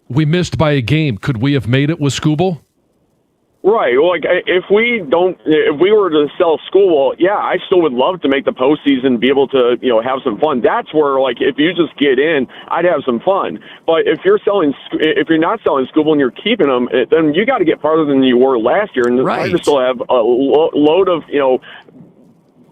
we missed by a game. Could we have made it with Scooble? Right. Well, like if we were to sell Scooble, I still would love to make the postseason, be able to, have some fun. That's where, like, if you just get in, I'd have some fun. But if you're not selling Scooble and you're keeping them, then you got to get farther than you were last year. And the Tigers still have a load of,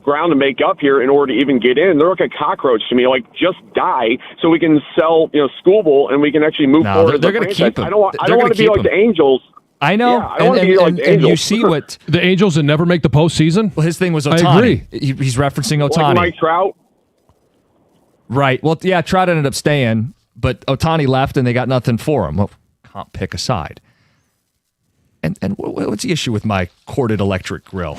ground to make up here in order to even get in. They're like a cockroach to me. Like, just die so we can sell, Scooble and we can actually move forward. They're going to keep him. I don't want to be like the Angels. I know. Yeah, I want to be like the and Angels. you see what the Angels that never make the postseason? Well, his thing was Ohtani. I agree. He's referencing Ohtani. Like Mike Trout? Right. Well, yeah, Trout ended up staying, but Ohtani left and they got nothing for him. Well, can't pick a side. And what's the issue with my corded electric grill?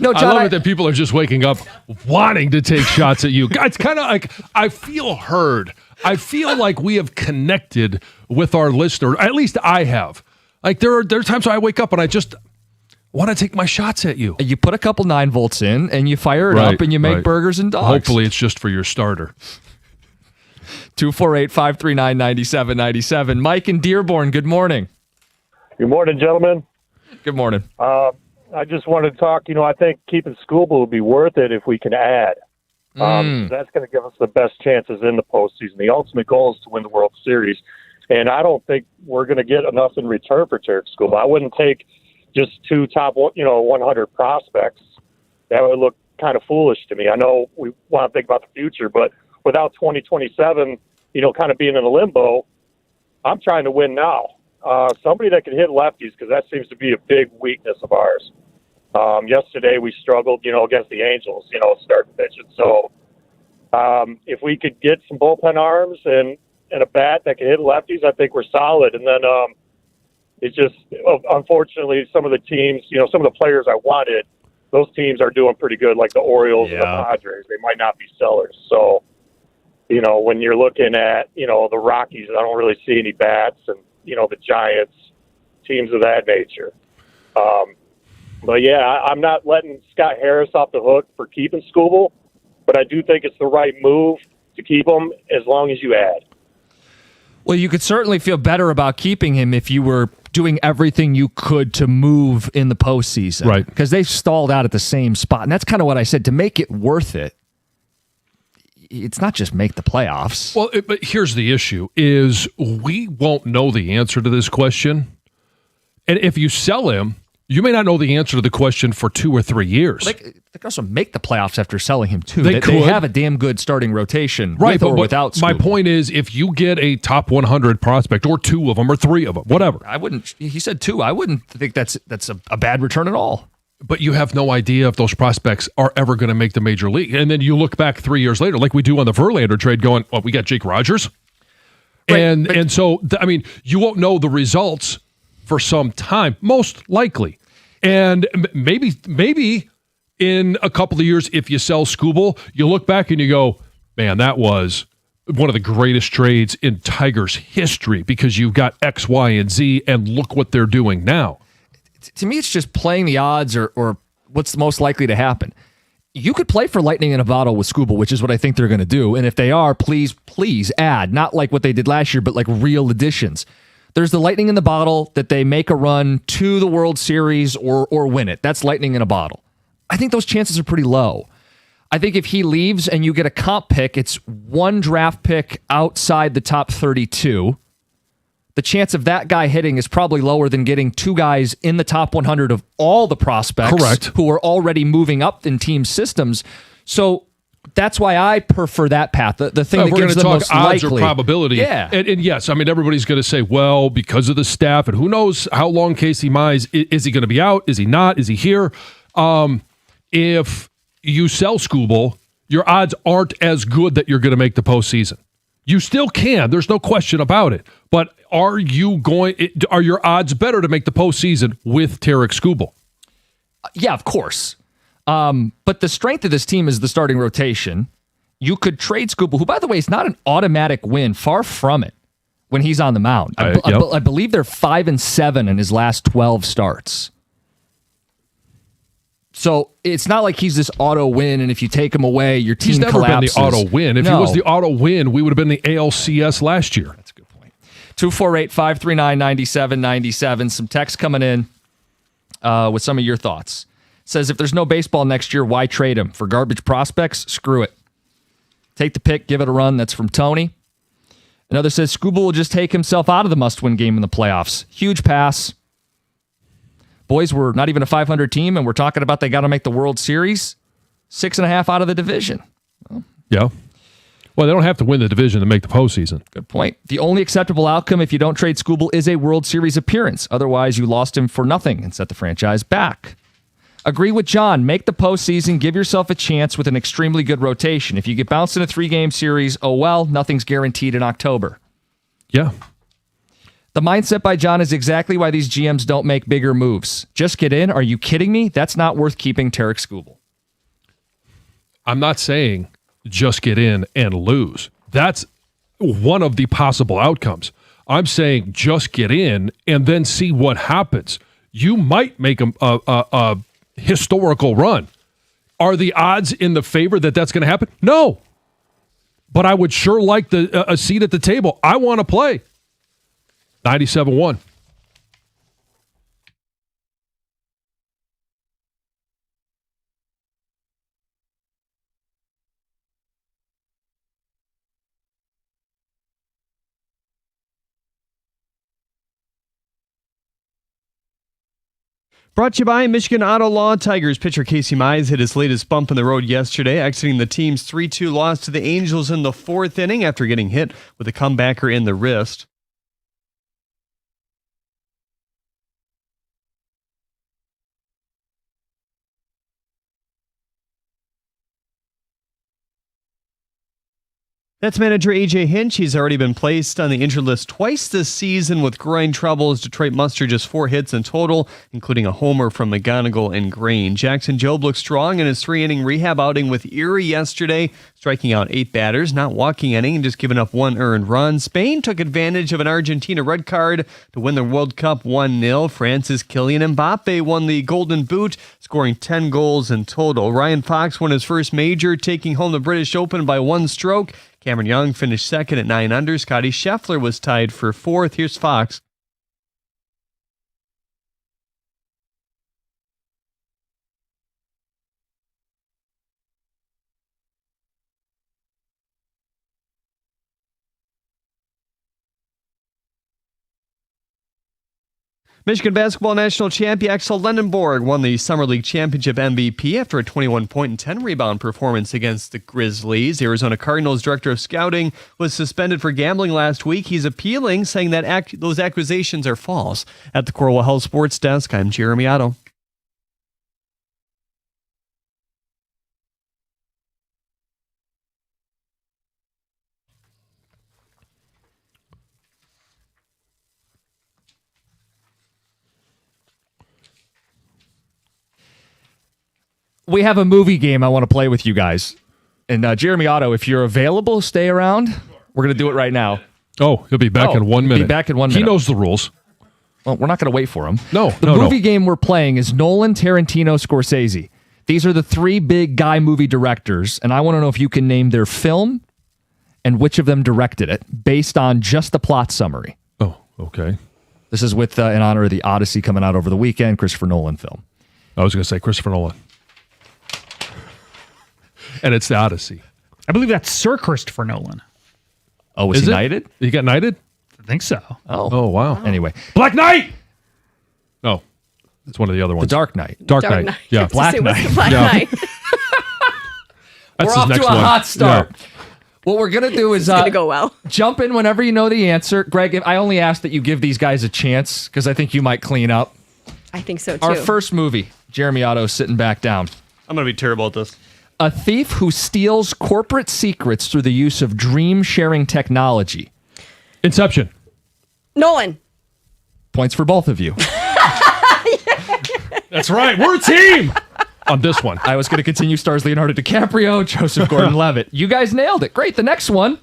No, John, I love it that people are just waking up wanting to take shots at you. It's kind of like I feel heard. I feel like we have connected with our listener. At least I have. Like there are times where I wake up and I just want to take my shots at you. You put a couple 9 volts in and you fire it up and you make burgers and dogs. Hopefully it's just for your starter. 248-539-9797. Mike in Dearborn, good morning. Good morning, gentlemen. Good morning. I just wanted to talk, I think keeping Scooble would be worth it if we can add. That's going to give us the best chances in the postseason. The ultimate goal is to win the World Series. And I don't think we're going to get enough in return for Tarik Scooble. I wouldn't take just 2 top, 100 prospects. That would look kind of foolish to me. I know we want to think about the future, but without 2027, kind of being in a limbo, I'm trying to win now. Somebody that can hit lefties, because that seems to be a big weakness of ours. Yesterday we struggled, against the Angels, starting pitching. So if we could get some bullpen arms and a bat that can hit lefties, I think we're solid. And then it's just, unfortunately, some of the teams, some of the players I wanted, those teams are doing pretty good, like the Orioles and the Padres. They might not be sellers. So, when you're looking at, the Rockies, I don't really see any bats, and, the Giants, teams of that nature. But, I'm not letting Scott Harris off the hook for keeping Scooble, but I do think it's the right move to keep him as long as you add. Well, you could certainly feel better about keeping him if you were doing everything you could to move in the postseason. Right. Because they've stalled out at the same spot. And that's kind of what I said. To make it worth it, it's not just make the playoffs. Well, but here's the issue, is we won't know the answer to this question. And if you sell him, you may not know the answer to the question for 2 or 3 years. They could also make the playoffs after selling him, too. They They have a damn good starting rotation, right, with or without Scooble. My point is, if you get a top 100 prospect, or 2 of them, or 3 of them, whatever. He said 2. I wouldn't think that's a bad return at all. But you have no idea if those prospects are ever going to make the major league. And then you look back 3 years later, like we do on the Verlander trade, going, well, we got Jake Rogers. Right, and so, you won't know the results for some time, most likely. And maybe in a couple of years, if you sell Scooble, you look back and you go, man, that was one of the greatest trades in Tigers history because you've got X, Y, and Z, and look what they're doing now. to me, it's just playing the odds or what's most likely to happen. You could play for lightning in a bottle with Skubal, which is what I think they're going to do. And if they are, please add. Not like what they did last year, but like real additions. There's the lightning in the bottle that they make a run to the World Series or win it. That's lightning in a bottle. I think those chances are pretty low. I think if he leaves and you get a comp pick, it's one draft pick outside the top 32. The chance of that guy hitting is probably lower than getting two guys in the top 100 of all the prospects. Correct. Who are already moving up in team systems. So that's why I prefer that path. The thing that we're gives going to the talk most odds likely. or probability. Yeah. And yes, I mean, everybody's going to say, well, because of the staff, and who knows how long Casey Mize, is he going to be out? Is he not? Is he here? If you sell Skubal, your odds aren't as good that you're going to make the postseason. You still can. There's no question about it. But are your odds better to make the postseason with Tarik Skubal? Yeah, of course. But the strength of this team is the starting rotation. You could trade Skubal, who, by the way, is not an automatic win. Far from it when he's on the mound. I believe they're 5-7 in his last 12 starts. So it's not like he's this auto win, and if you take him away, your team collapses. He's never been the auto win. If he was the auto win, we would have been the ALCS last year. That's a good point. 248-539-9797. Some text coming in with some of your thoughts. Says, if there's no baseball next year, why trade him? For garbage prospects? Screw it. Take the pick, give it a run. That's from Tony. Another says, Skubal will just take himself out of the must-win game in the playoffs. Huge pass. Boys, we're not even a 500 team, and we're talking about they got to make the World Series. 6.5 out of the division. Yeah. Well, they don't have to win the division to make the postseason. Good point. The only acceptable outcome if you don't trade Skubal is a World Series appearance. Otherwise, you lost him for nothing and set the franchise back. Agree with John. Make the postseason. Give yourself a chance with an extremely good rotation. If you get bounced in a 3-game series, oh well, nothing's guaranteed in October. Yeah. The mindset by John is exactly why these GMs don't make bigger moves. Just get in. Are you kidding me? That's not worth keeping Tarik Skubal. I'm not saying just get in and lose. That's one of the possible outcomes. I'm saying just get in and then see what happens. You might make a historical run. Are the odds in the favor that that's going to happen? No. But I would sure like a seat at the table. I want to play. 97.1. Brought to you by Michigan Auto Law. Tigers pitcher Casey Mize hit his latest bump in the road yesterday, exiting the team's 3-2 loss to the Angels in the 4th inning after getting hit with a comebacker in the wrist. That's manager A.J. Hinch. He's already been placed on the injured list twice this season with groin troubles. Detroit mustered just 4 hits in total, including a homer from McGonigal and Grain. Jackson Jobe looked strong in his 3-inning rehab outing with Erie yesterday, striking out 8 batters, not walking any, and just giving up 1 earned run. Spain took advantage of an Argentina red card to win the World Cup 1-0. France's Kylian Mbappe won the Golden Boot, scoring 10 goals in total. Ryan Fox won his first major, taking home the British Open by 1 stroke. Cameron Young finished second at 9 under. Scotty Scheffler was tied for 4th. Here's Fox. Michigan basketball national champion Axel Lendenborg won the Summer League Championship MVP after a 21-point and 10-rebound performance against the Grizzlies. Arizona Cardinals director of scouting was suspended for gambling last week. He's appealing, saying that those accusations are false. At the Corwell Health Sports Desk, I'm Jeremy Otto. We have a movie game I want to play with you guys. And Jeremy Otto, if you're available, stay around. We're going to do it right now. Oh, he'll be back in 1 minute. Be back in 1 minute. He knows the rules. Well, we're not going to wait for them. No, The no. movie game we're playing is Nolan, Tarantino, Scorsese. These are the three big guy movie directors, and I want to know if you can name their film and which of them directed it based on just the plot summary. Oh, okay. This is with in honor of the Odyssey coming out over the weekend, Christopher Nolan film. I was going to say Christopher Nolan. And it's the Odyssey. I believe that's Sir Christopher Nolan. Oh, was Is he it? knighted? He got knighted? I think so. Oh, wow. Anyway, Black Knight! Oh, that's one of the other The ones. Dark Knight. Dark Knight. Yeah. I was gonna say, what's the Black Yeah. Knight? That's We're his off next to a one. hot start. Yeah. What we're going to do is It's gonna go well. jump in whenever you know the answer. Greg, I only ask that you give these guys a chance because I think you might clean up. I think so too. Our first movie, Jeremy Otto sitting back down. I'm going to be terrible at this. A thief who steals corporate secrets through the use of dream sharing technology. Inception. Nolan. Points for both of you. That's right. We're a team on this one. I was going to continue. Stars Leonardo DiCaprio, Joseph Gordon-Levitt. You guys nailed it. Great. The next one.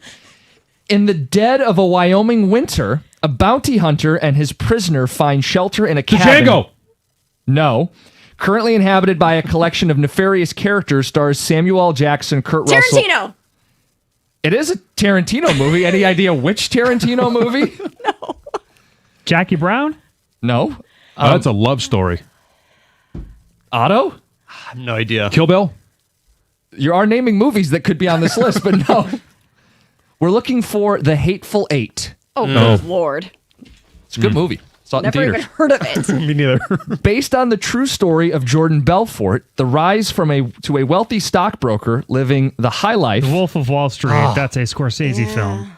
In the dead of a Wyoming winter, a bounty hunter and his prisoner find shelter in a cabin. Django. No. Currently inhabited by a collection of nefarious characters, stars Samuel L. Jackson, Kurt Russell. Tarantino. It is a Tarantino movie. Any idea which Tarantino movie? Jackie Brown? No. Oh, that's a love story. Otto? I have no idea. Kill Bill? You are naming movies that could be on this list, but no. We're looking for The Hateful Eight. Oh, good Lord. It's a good movie. Saw it in Never even theaters. heard of it. Me neither. Based on the true story of Jordan Belfort, the rise from to a wealthy stockbroker living the high life. The Wolf of Wall Street. That's a Scorsese film.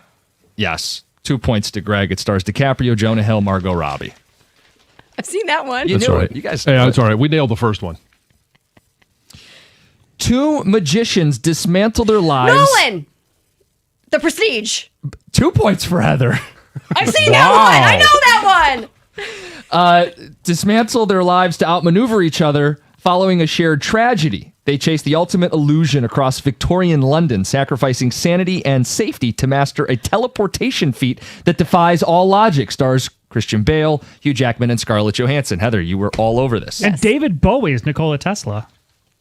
Yes. 2 points to Greg. It stars DiCaprio, Jonah Hill, Margot Robbie. I've seen that one. You That's knew all it. right. You guys. Yeah, that's all right. We nailed the first one. Two magicians dismantle their lives. Nolan. The Prestige. 2 points for Heather. I've seen that one. I know that one. Dismantle their lives to outmaneuver each other following a shared tragedy. They chase the ultimate illusion across Victorian London, sacrificing sanity and safety to master a teleportation feat that defies all logic. Stars Christian Bale, Hugh Jackman, and Scarlett Johansson. Heather, you were all over this. And David Bowie is Nikola Tesla.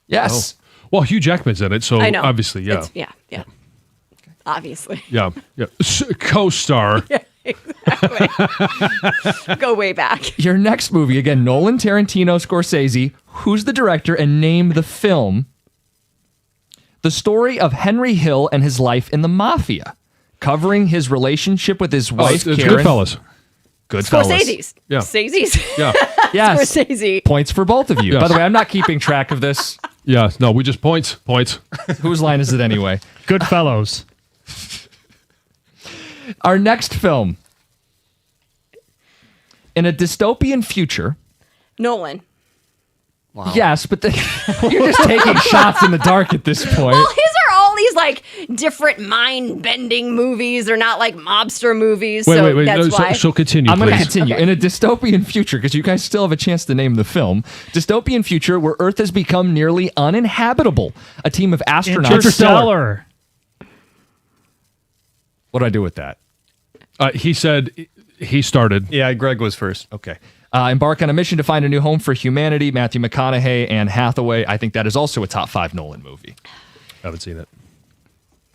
Yes. Well, Hugh Jackman's in it, so I know. obviously, yeah. Yeah. Obviously. Yeah. Co-star. Go way back. Your next movie, again, Nolan, Tarantino, Scorsese. Who's the director and name the film? The story of Henry Hill and his life in the mafia, covering his relationship with his wife, it's Karen. Goodfellas. Goodfellas. Scorsese's. Yeah. Scorsese's. Yeah. Yes. Scorsese. Points for both of you. Yes. By the way, I'm not keeping track of this. Yeah. No, we just points. Whose line is it anyway? Goodfellows. Our next film. In a dystopian future. Nolan. Yes, but you're just taking shots in the dark at this point. Well, his are all these like different mind-bending movies. They're not like mobster movies. Wait. That's No, why. so continue, I'm going to please. continue. In a dystopian future, because you guys still have a chance to name the film. Dystopian future where Earth has become nearly uninhabitable. A team of astronauts. Interstellar. What do I do with that? He said he started. Yeah, Greg was first. Okay. Embark on a mission to find a new home for humanity. Matthew McConaughey, Anne Hathaway. I think that is also a top 5 Nolan movie. Haven't seen it.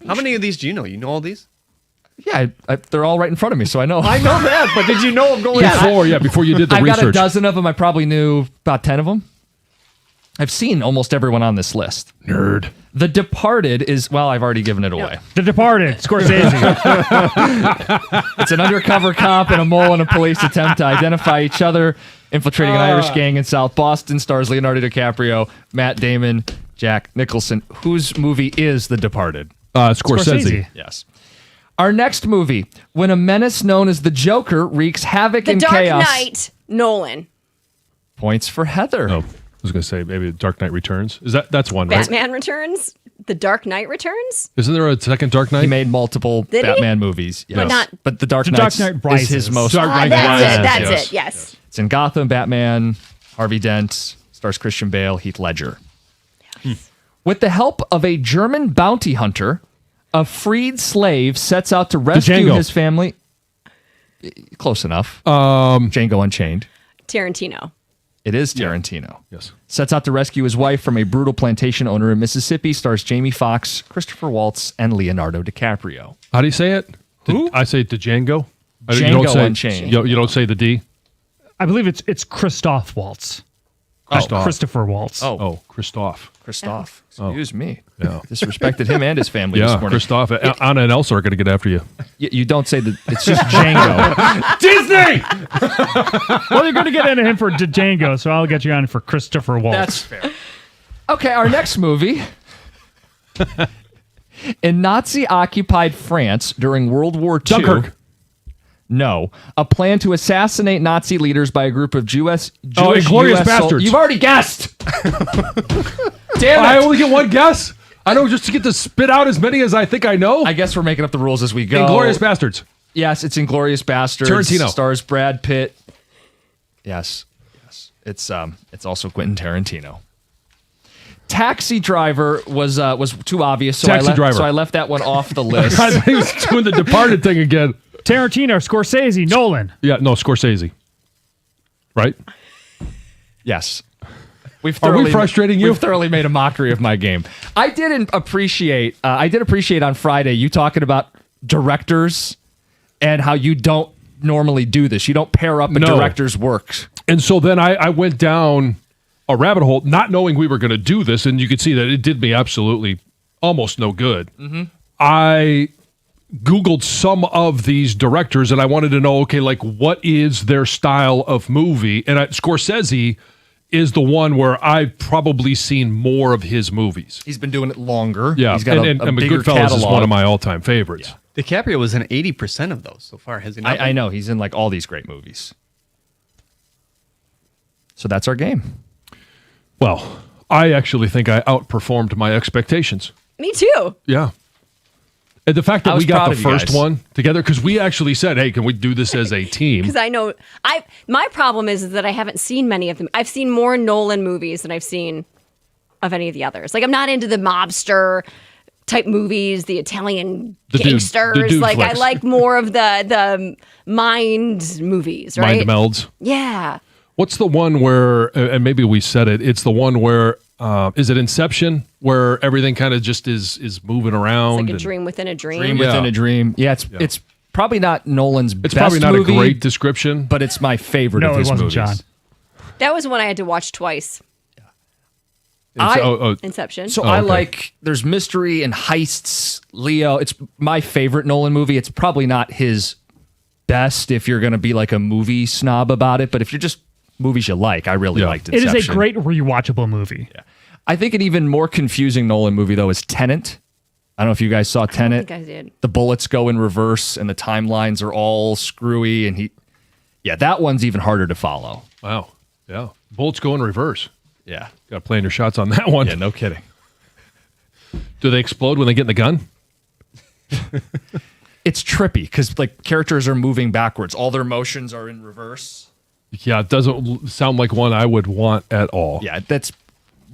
How many of these do you know? You know all these? Yeah, they're all right in front of me, so I know. I know that, but did you know I'm going Before you did the I've research. got a dozen of them. I probably knew about 10 of them. I've seen almost everyone on this list. Nerd. The Departed is, well, I've already given it away. The Departed. Scorsese. It's an undercover cop and a mole in a police attempt to identify each other, infiltrating an Irish gang in South Boston. Stars Leonardo DiCaprio, Matt Damon, Jack Nicholson. Whose movie is The Departed? Scorsese. Scorsese. Yes. Our next movie, when a menace known as the Joker wreaks havoc The and Dark chaos. Knight. Nolan. Points for Heather. Oh, I was going to say maybe Dark Knight Returns. That's one, right? Batman Returns. The Dark Knight Returns. Isn't there a second Dark Knight? He made multiple Did he? Batman movies. Yes. But not- But The Dark The Knight Dark Knight is his Rises. most. Dark Knight That's Rises, it. That's yes. it. Yes. It's in Gotham, Batman, Harvey Dent, stars Christian Bale, Heath Ledger. With the help of a German bounty hunter, a freed slave sets out to rescue Django. his family. Close enough. Django Unchained. Tarantino. It is Tarantino. Yes. Sets out to rescue his wife from a brutal plantation owner in Mississippi. Stars Jamie Foxx, Christopher Waltz, and Leonardo DiCaprio. How do you say it? Who? I say Django. You Django don't say, Unchained. You don't say the D? I believe it's Christoph Waltz. Christopher Waltz. Oh, Christoph. Christoph. Excuse me. Yeah. Disrespected him and his family this Yeah, morning. Christoph. Anna and Elsa are going to get after you. You don't say that. It's just Django. Disney! Well, you're going to get into him for Django, so I'll get you on for Christopher Waltz. That's fair. Okay, our next movie. In Nazi-occupied France during World War II. Dunkirk. No. A plan to assassinate Nazi leaders by a group of Jewish Inglourious US Bastards. You've already guessed. Damn it. I only get one guess? I know, just to get to spit out as many as I think I know. I guess we're making up the rules as we go. Inglourious Bastards. Yes, it's Inglourious Bastards. Tarantino. Stars Brad Pitt. Yes. It's also Quentin Tarantino. Taxi Driver was too obvious, so Taxi Driver. so I left that one off the list. I thought he was doing the Departed thing again. Tarantino, Scorsese, Nolan. Yeah, no, Scorsese. Right? Yes. Are we frustrating you? We've thoroughly made a mockery of my game. I did appreciate on Friday you talking about directors and how you don't normally do this. You don't pair up a director's work. And so then I went down a rabbit hole, not knowing we were going to do this, and you could see that it did me absolutely almost no good. Mm-hmm. I Googled some of these directors, and I wanted to know, okay, like, what is their style of movie? And Scorsese is the one where I've probably seen more of his movies. He's been doing it longer. Yeah, He's got and a bigger Goodfellas catalog. is one of my all-time favorites. Yeah. DiCaprio was in 80% of those so far, has he not? I know. He's in like all these great movies. So that's our game. Well, I actually think I outperformed my expectations. Me too. Yeah. And the fact I that was we got proud the of you first guys. one together, because we actually said, hey, can we do this as a team? Because I know my problem is that I haven't seen many of them. I've seen more Nolan movies than I've seen of any of the others. Like, I'm not into the mobster type movies, the Italian The dude gangsters. Like, flicks. I like more of the mind movies, right? Mind melds. Yeah. What's the one where, and maybe we said it, it's the one where, is it Inception, where everything kind of just is moving around? Like a dream within a dream. Dream within a dream. Yeah, it's probably not Nolan's It's best probably not movie, a great description. but it's my favorite No, of it his wasn't, movies. John. That was one I had to watch twice. Inception. So Oh, I okay. like, there's mystery and heists. Leo, it's my favorite Nolan movie. It's probably not his best if you're going to be like a movie snob about it, but if you're just movies you like, I really liked It Inception. is a great rewatchable movie. I think an even more confusing Nolan movie, though, is Tenet. I don't know if you guys saw I Tenet. think I did. The bullets go in reverse and the timelines are all screwy. And that one's even harder to follow. Wow. Yeah. Bullets go in reverse. Yeah. Got to plan your shots on that one. Yeah, no kidding. Do they explode when they get in the gun? It's trippy because like characters are moving backwards. All their motions are in reverse. Yeah, it doesn't sound like one I would want at all. Yeah, that's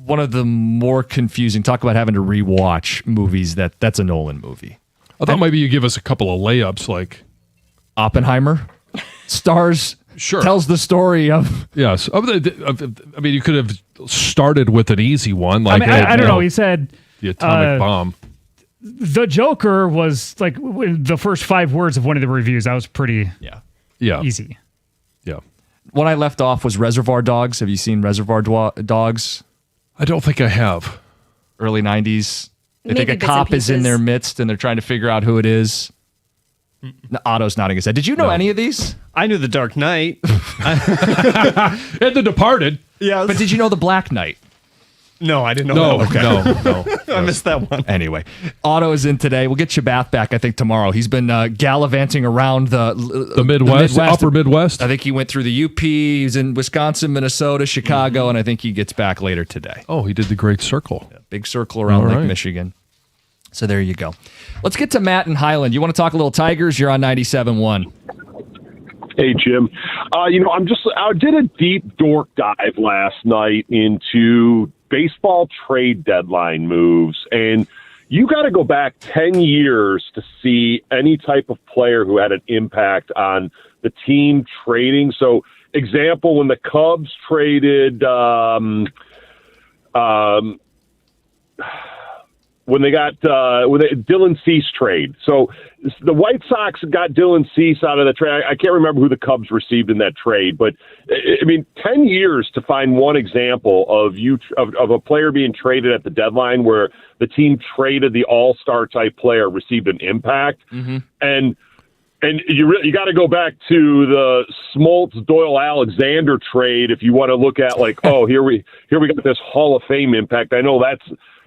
one of the more confusing. Talk about having to rewatch movies. That's a Nolan movie. I thought maybe you give us a couple of layups, like Oppenheimer stars. Sure. Tells the story of. yes. I mean, you could have started with an easy one, I like mean, I don't know. He said the atomic bomb. the Joker was like the first 5 words of one of the reviews. That was pretty Yeah, easy. yeah. One I left off was Reservoir Dogs. Have you seen Reservoir Dogs? I don't think I have. Early 90s. They Maybe think a bits and cop is in pieces. their midst and they're trying to figure out who it is. Otto's nodding his head. Did you know any of these? I knew The Dark Knight. And The Departed. Yeah, But did you know The Black Knight? no, I didn't know No, that one. no. I missed that one. Anyway, Otto is in today. We'll get Shabath back, I think, tomorrow. He's been gallivanting around the Midwest, Upper Midwest. I think he went through the UP. He's in Wisconsin, Minnesota, Chicago, and I think he gets back later today. Oh, he did the Great Circle. Big circle around All Lake right. Michigan. So there you go. Let's get to Matt in Highland. You want to talk a little Tigers? You're on 97.1. Hey, Jim. I did a deep dork dive last night into baseball trade deadline moves, and you got to go back 10 years to see any type of player who had an impact on the team trading. So, example, when the Cubs traded Dylan Cease trade. So the White Sox got Dylan Cease out of the trade. I can't remember who the Cubs received in that trade, but I mean, 10 years to find one example of a player being traded at the deadline where the team traded the all-star type player, received an impact. Mm-hmm. And you got to go back to the Smoltz Doyle Alexander trade if you want to look at like, oh, here we got this Hall of Fame impact. I know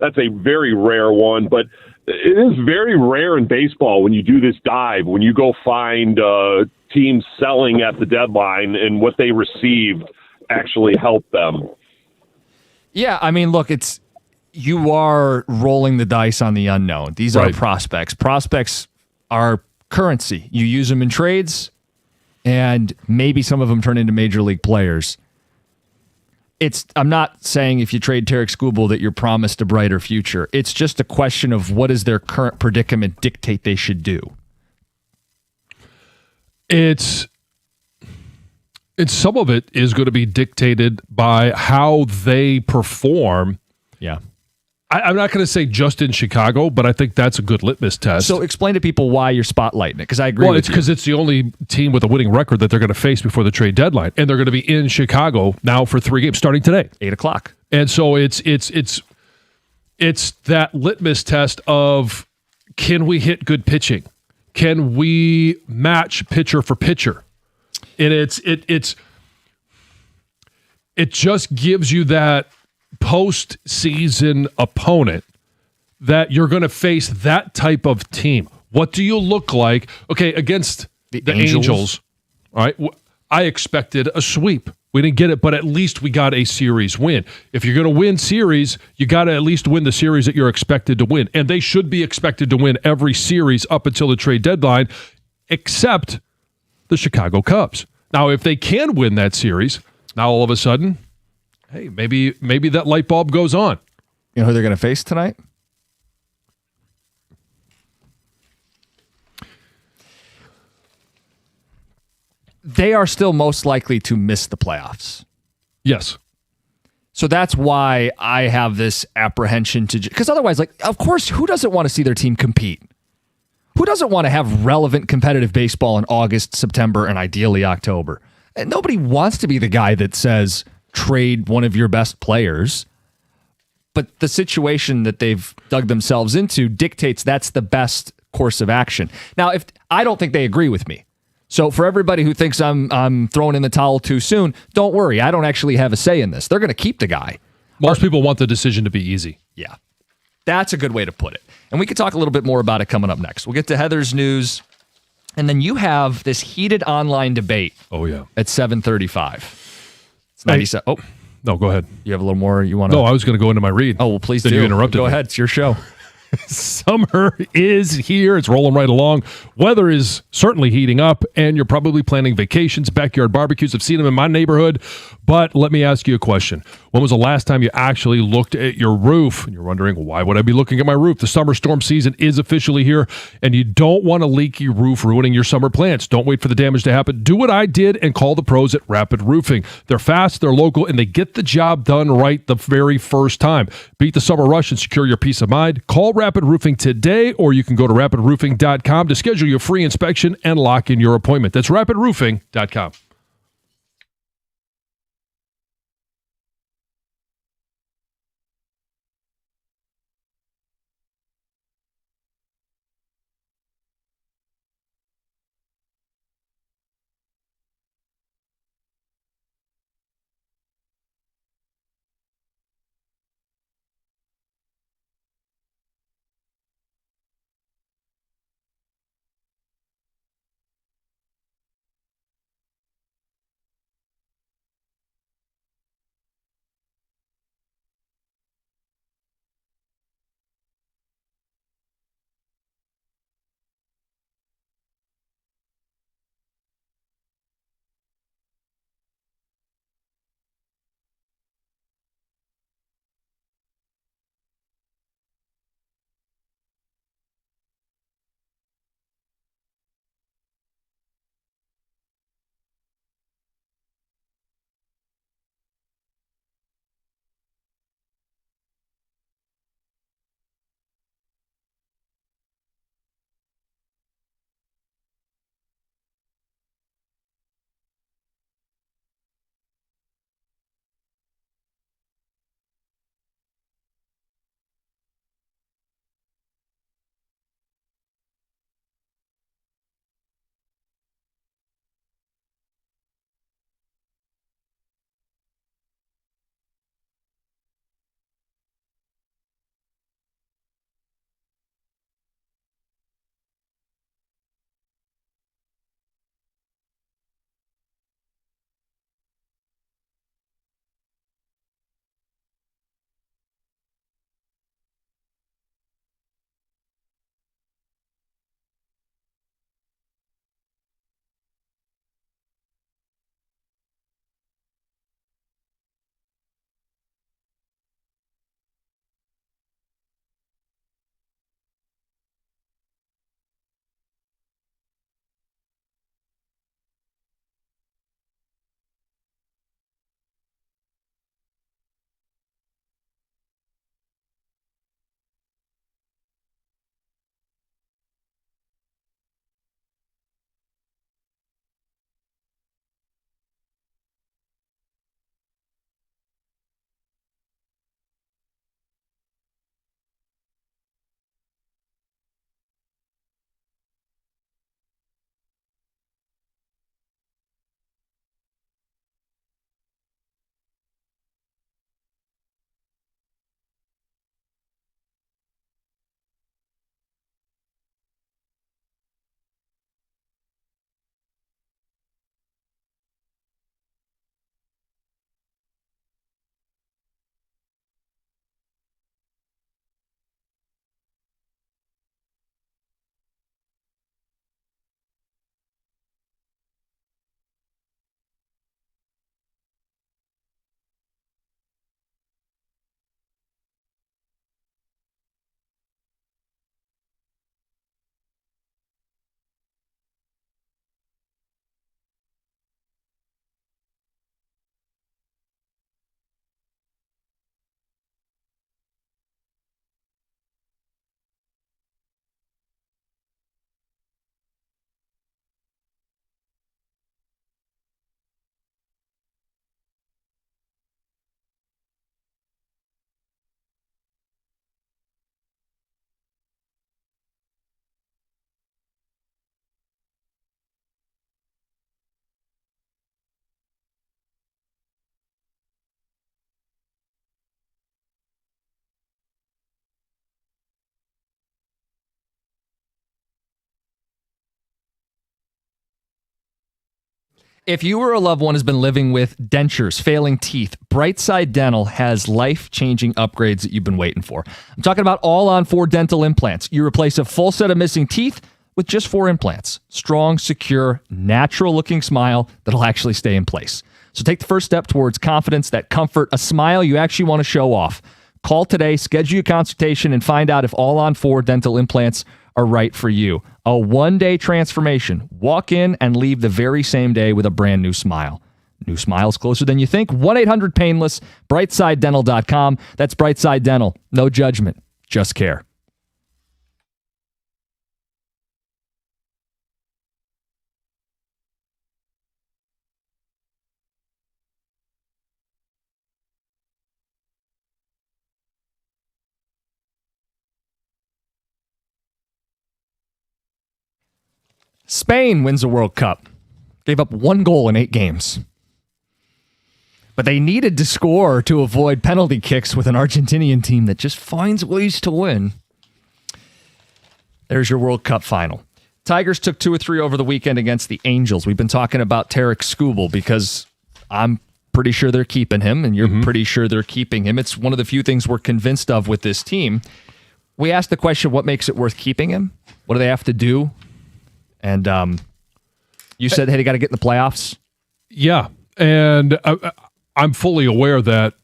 that's a very rare one, but it is very rare in baseball when you do this dive, when you go find teams selling at the deadline and what they received actually helped them. Yeah, I mean, look, you are rolling the dice on the unknown. These are Right. prospects. Prospects are currency. You use them in trades, and maybe some of them turn into major league players. I'm not saying if you trade Tarek Skubal that you're promised a brighter future. It's just a question of what does their current predicament dictate they should do. It's some of it is going to be dictated by how they perform. Yeah. I'm not going to say just in Chicago, but I think that's a good litmus test. So explain to people why you're spotlighting it, because I agree Well, with it's you. because it's the only team with a winning record that they're going to face before the trade deadline, and they're going to be in Chicago now for 3 games starting today, 8:00. and so it's that litmus test of, can we hit good pitching? Can we match pitcher for pitcher? And it just gives you that postseason opponent that you're going to face that type of team. What do you look like? Okay, against the Angels. All right, I expected a sweep. We didn't get it, but at least we got a series win. If you're going to win series, you got to at least win the series that you're expected to win. And they should be expected to win every series up until the trade deadline, except the Chicago Cubs. Now, if they can win that series, now all of a sudden, hey, maybe that light bulb goes on. You know who they're going to face tonight? They are still most likely to miss the playoffs. Yes. So that's why I have this apprehension because otherwise, like, of course, who doesn't want to see their team compete? Who doesn't want to have relevant competitive baseball in August, September, and ideally October? And nobody wants to be the guy that says trade one of your best players. But the situation that they've dug themselves into dictates that's the best course of action. Now, if I don't think they agree with me. So for everybody who thinks I'm throwing in the towel too soon, don't worry. I don't actually have a say in this. They're going to keep the guy. Most people want the decision to be easy. Yeah. That's a good way to put it. And we could talk a little bit more about it coming up next. We'll get to Heather's news. And then you have this heated online debate. Oh, yeah. At 7:35. It's 97. Oh, no, go ahead. You have a little more you want to... No, I was going to go into my read. Oh, well, please then do. You interrupted Go me. ahead. It's your show. Summer is here. It's rolling right along. Weather is certainly heating up, and you're probably planning vacations, backyard barbecues. I've seen them in my neighborhood. But let me ask you a question. When was the last time you actually looked at your roof? And you're wondering, why would I be looking at my roof? The summer storm season is officially here, and you don't want a leaky roof ruining your summer plans. Don't wait for the damage to happen. Do what I did and call the pros at Rapid Roofing. They're fast, they're local, and they get the job done right the very first time. Beat the summer rush and secure your peace of mind. Call Rapid Roofing today, or you can go to rapidroofing.com to schedule your free inspection and lock in your appointment. That's rapidroofing.com. If you or a loved one has been living with dentures, failing teeth, Brightside Dental has life-changing upgrades that you've been waiting for. I'm talking about all-on-4 dental implants. You replace a full set of missing teeth with just 4 implants. Strong, secure, natural-looking smile that'll actually stay in place. So take the first step towards confidence, that comfort, a smile you actually want to show off. Call today, schedule your consultation, and find out if all-on-4 dental implants are right for you. A one-day transformation. Walk in and leave the very same day with a brand new smile. New smiles closer than you think. 1-800-PAINLESS, BrightsideDental.com. That's Brightside Dental. No judgment, just care. Spain wins the World Cup. Gave up 1 goal in 8 games. But they needed to score to avoid penalty kicks with an Argentinian team that just finds ways to win. There's your World Cup final. Tigers took 2 or 3 over the weekend against the Angels. We've been talking about Tarek Skubal because I'm pretty sure they're keeping him, and you're pretty sure they're keeping him. It's one of the few things we're convinced of with this team. We asked the question, what makes it worth keeping him? What do they have to do? And you said, hey, they got to get in the playoffs. Yeah, and I'm fully aware that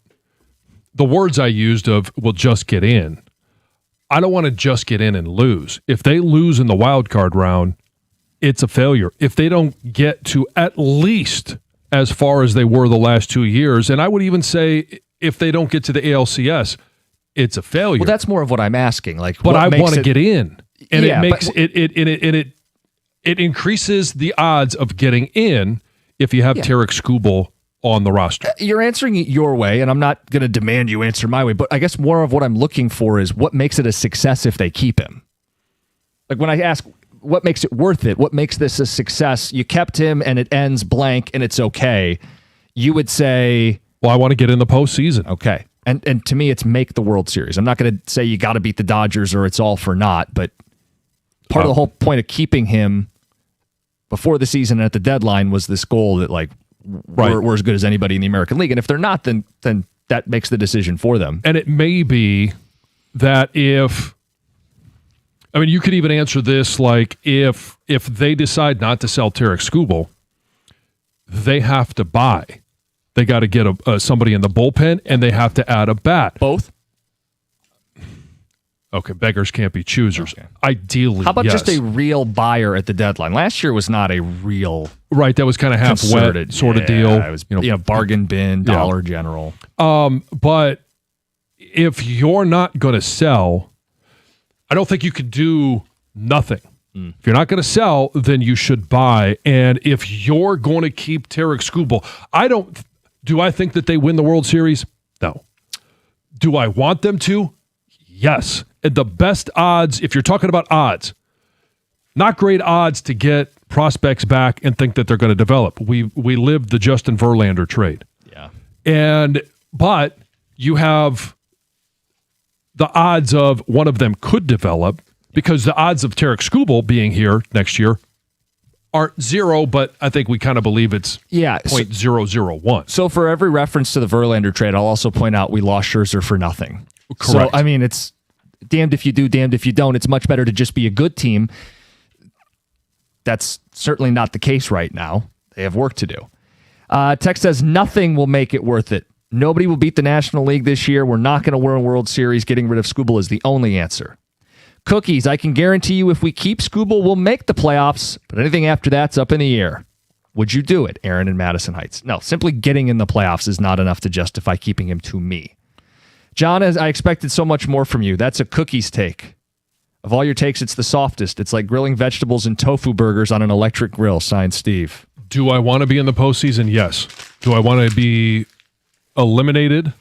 the words I used of "will just get in," I don't want to just get in and lose. If they lose in the wild card round, it's a failure. If they don't get to at least as far as they were the last 2 years, and I would even say if they don't get to the ALCS, it's a failure. Well, that's more of what I'm asking. Like, but I want to get in, and Yeah, it makes it increases the odds of getting in if you have Tarek Skubal on the roster. You're answering it your way, and I'm not going to demand you answer my way, but I guess more of what I'm looking for is what makes it a success if they keep him. Like when I ask what makes it worth it, what makes this a success, you kept him and it ends blank and it's okay, you would say... Well, I want to get in the postseason. Okay. And to me, it's make the World Series. I'm not going to say you got to beat the Dodgers or it's all for naught, but part of the whole point of keeping him before the season and at the deadline was this goal that, like, we're as good as anybody in the American League. And if they're not, then that makes the decision for them. And it may be that if, I mean, you could even answer this like if they decide not to sell Tarek Skubal, they have to buy. They got to get somebody in the bullpen, and they have to add a bat. Both? Okay, beggars can't be choosers. Okay. Ideally, how about yes. just a real buyer at the deadline? Last year was not a real... Right, that was kind of half-wet sort of deal. It was, bargain bin, Dollar General. But if you're not going to sell, I don't think you could do nothing. If you're not going to sell, then you should buy. And if you're going to keep Tarek Skubal, do I think that they win the World Series? No. Do I want them to? Yes. And the best odds, if you're talking about odds, not great odds to get prospects back and think that they're going to develop. We lived the Justin Verlander trade. Yeah. But you have the odds of one of them could develop because the odds of Tarek Skubal being here next year aren't 0, but I think we kind of believe it's 0.001. So for every reference to the Verlander trade, I'll also point out we lost Scherzer for nothing. Correct. So, I mean, it's damned if you do, damned if you don't. It's much better to just be a good team. That's certainly not the case right now. They have work to do. Text says, nothing will make it worth it. Nobody will beat the National League this year. We're not going to win a World Series. Getting rid of Skubal is the only answer. Cookies, I can guarantee you if we keep Skubal, we'll make the playoffs, but anything after that's up in the air. Would you do it, Aaron in Madison Heights? No, simply getting in the playoffs is not enough to justify keeping him to me. John, I expected so much more from you. That's a Cookies take. Of all your takes, it's the softest. It's like grilling vegetables and tofu burgers on an electric grill. Signed, Steve. Do I want to be in the postseason? Yes. Do I want to be eliminated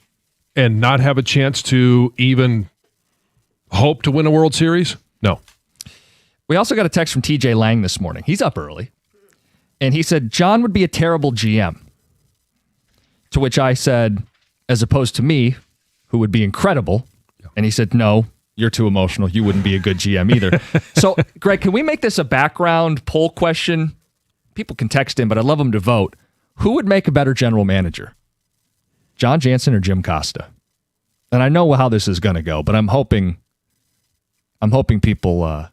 and not have a chance to even hope to win a World Series? No. We also got a text from TJ Lang this morning. He's up early. And he said, John would be a terrible GM. To which I said, as opposed to me, who would be incredible. And he said, no, you're too emotional. You wouldn't be a good GM either. So, Greg, can we make this a background poll question? people can text in, but I'd love them to vote. Who would make a better general manager? John Jansen or Jim Costa? And I know how this is going to go, but I'm hoping people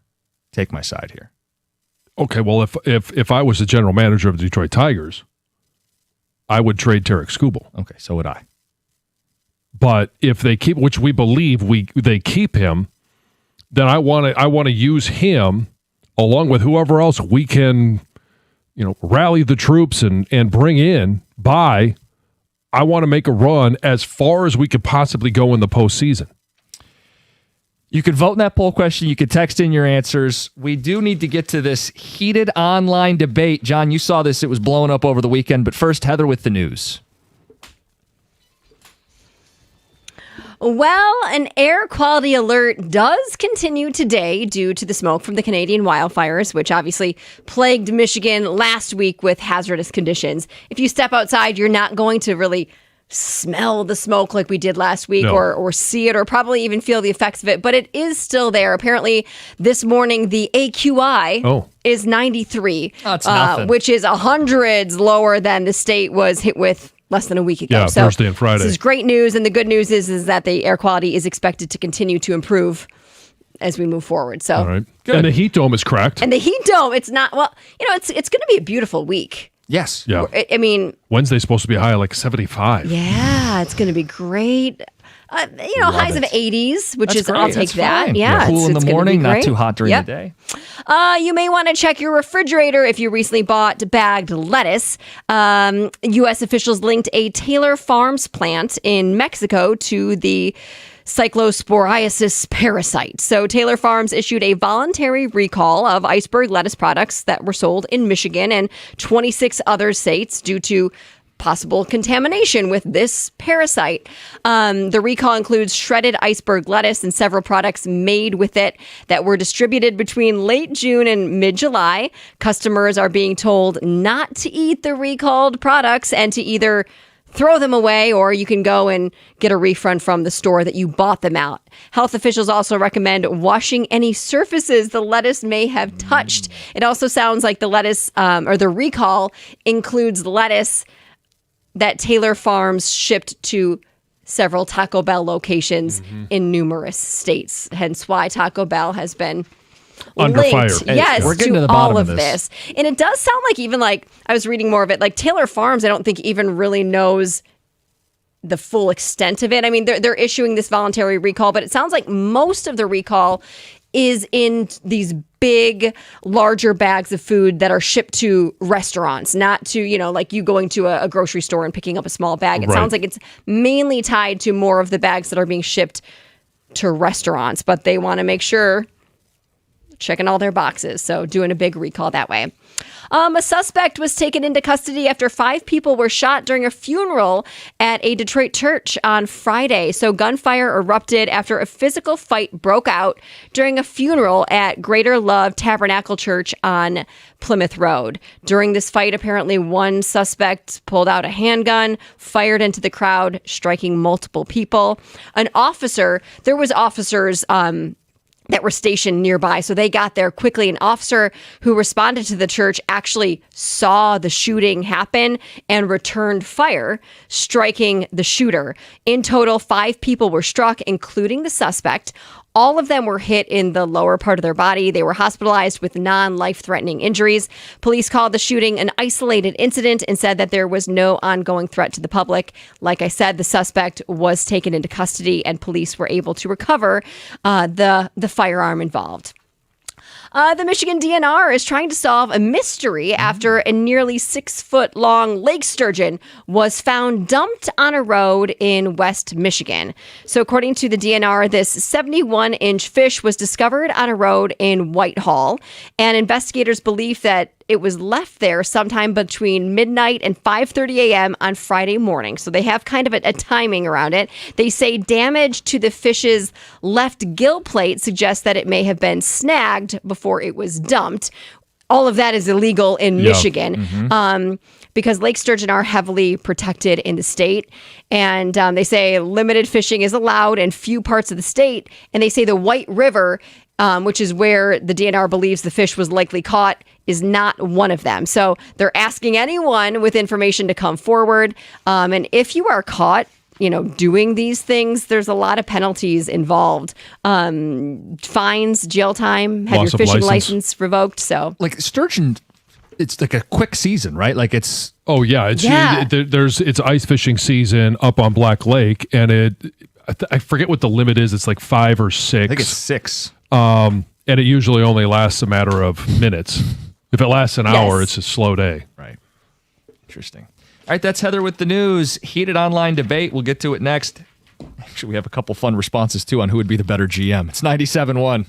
take my side here. Okay, well, if I was the general manager of the Detroit Tigers, I would trade Tarek Skubal. Okay, so would I. But if they keep, which we believe they keep him, then I want to use him along with whoever else we can, rally the troops and bring in by. I want to make a run as far as we could possibly go in the postseason. You could vote in that poll question. You could text in your answers. We do need to get to this heated online debate. John, you saw this. It was blowing up over the weekend. But first, Heather with the news. Well, an air quality alert does continue today due to the smoke from the Canadian wildfires, which obviously plagued Michigan last week with hazardous conditions. If you step outside, you're not going to really smell the smoke like we did last week, or see it, or probably even feel the effects of it, but it is still there. Apparently, this morning, the AQI is 93, which is hundreds lower than the state was hit with less than a week ago. Yeah, so Thursday and Friday. This is great news, and the good news is that the air quality is expected to continue to improve as we move forward. So, all right. And the heat dome is cracked. And the heat dome, it's not, it's going to be a beautiful week. Yes. Yeah. I mean, Wednesday's supposed to be high like 75. Yeah, it's going to be great. Highs of 80s, which is, I'll take that. Fine. Yeah. Cool in the morning, not too hot during the day. You may want to check your refrigerator if you recently bought bagged lettuce. U.S. officials linked a Taylor Farms plant in Mexico to the cyclosporiasis parasite. So Taylor Farms issued a voluntary recall of iceberg lettuce products that were sold in Michigan and 26 other states due to possible contamination with this parasite. The recall includes shredded iceberg lettuce and several products made with it that were distributed between late June and mid-July. Customers are being told not to eat the recalled products and to either throw them away, or you can go and get a refund from the store that you bought them out. Health officials also recommend washing any surfaces the lettuce may have touched. It also sounds like the lettuce or the recall includes lettuce that Taylor Farms shipped to several Taco Bell locations in numerous states, hence why Taco Bell has been under fire. Yes, we're getting to the all bottom of of this. And it does sound like I was reading more of it, like Taylor Farms, I don't think even really knows the full extent of it. I mean, they're issuing this voluntary recall, but it sounds like most of the recall is in these big, larger bags of food that are shipped to restaurants, not to, like you going to a grocery store and picking up a small bag. It sounds like it's mainly tied to more of the bags that are being shipped to restaurants, but they want to make sure checking all their boxes. So doing a big recall that way. A suspect was taken into custody after 5 people were shot during a funeral at a Detroit church on Friday. So gunfire erupted after a physical fight broke out during a funeral at Greater Love Tabernacle Church on Plymouth Road. During this fight, apparently one suspect pulled out a handgun, fired into the crowd, striking multiple people. There was officers that were stationed nearby. So they got there quickly. An officer who responded to the church actually saw the shooting happen and returned fire, striking the shooter. In total, 5 people were struck, including the suspect. All of them were hit in the lower part of their body. They were hospitalized with non-life-threatening injuries. Police called the shooting an isolated incident and said that there was no ongoing threat to the public. Like I said, the suspect was taken into custody and police were able to recover the firearm involved. The Michigan DNR is trying to solve a mystery after a nearly 6-foot-long lake sturgeon was found dumped on a road in West Michigan. So according to the DNR, this 71-inch fish was discovered on a road in Whitehall, and investigators believe that it was left there sometime between midnight and 5:30 a.m. on Friday morning. So they have kind of a timing around it. They say damage to the fish's left gill plate suggests that it may have been snagged before it was dumped. All of that is illegal in Michigan because lake sturgeon are heavily protected in the state. And they say limited fishing is allowed in few parts of the state. And they say the White River which is where the DNR believes the fish was likely caught, is not one of them. So they're asking anyone with information to come forward. And if you are caught, doing these things, there's a lot of penalties involved. Fines, jail time, have Loss your of fishing license. license revoked. So Like sturgeon, it's like a quick season, right? Like it's Oh yeah, it's ice fishing season up on Black Lake, and I forget what the limit is. It's like 5 or 6. I think it's 6. And it usually only lasts a matter of minutes. If it lasts an hour, it's a slow day. Right. Interesting. All right, that's Heather with the news. Heated online debate. We'll get to it next. Actually, we have a couple fun responses, too, on who would be the better GM. It's 97.1.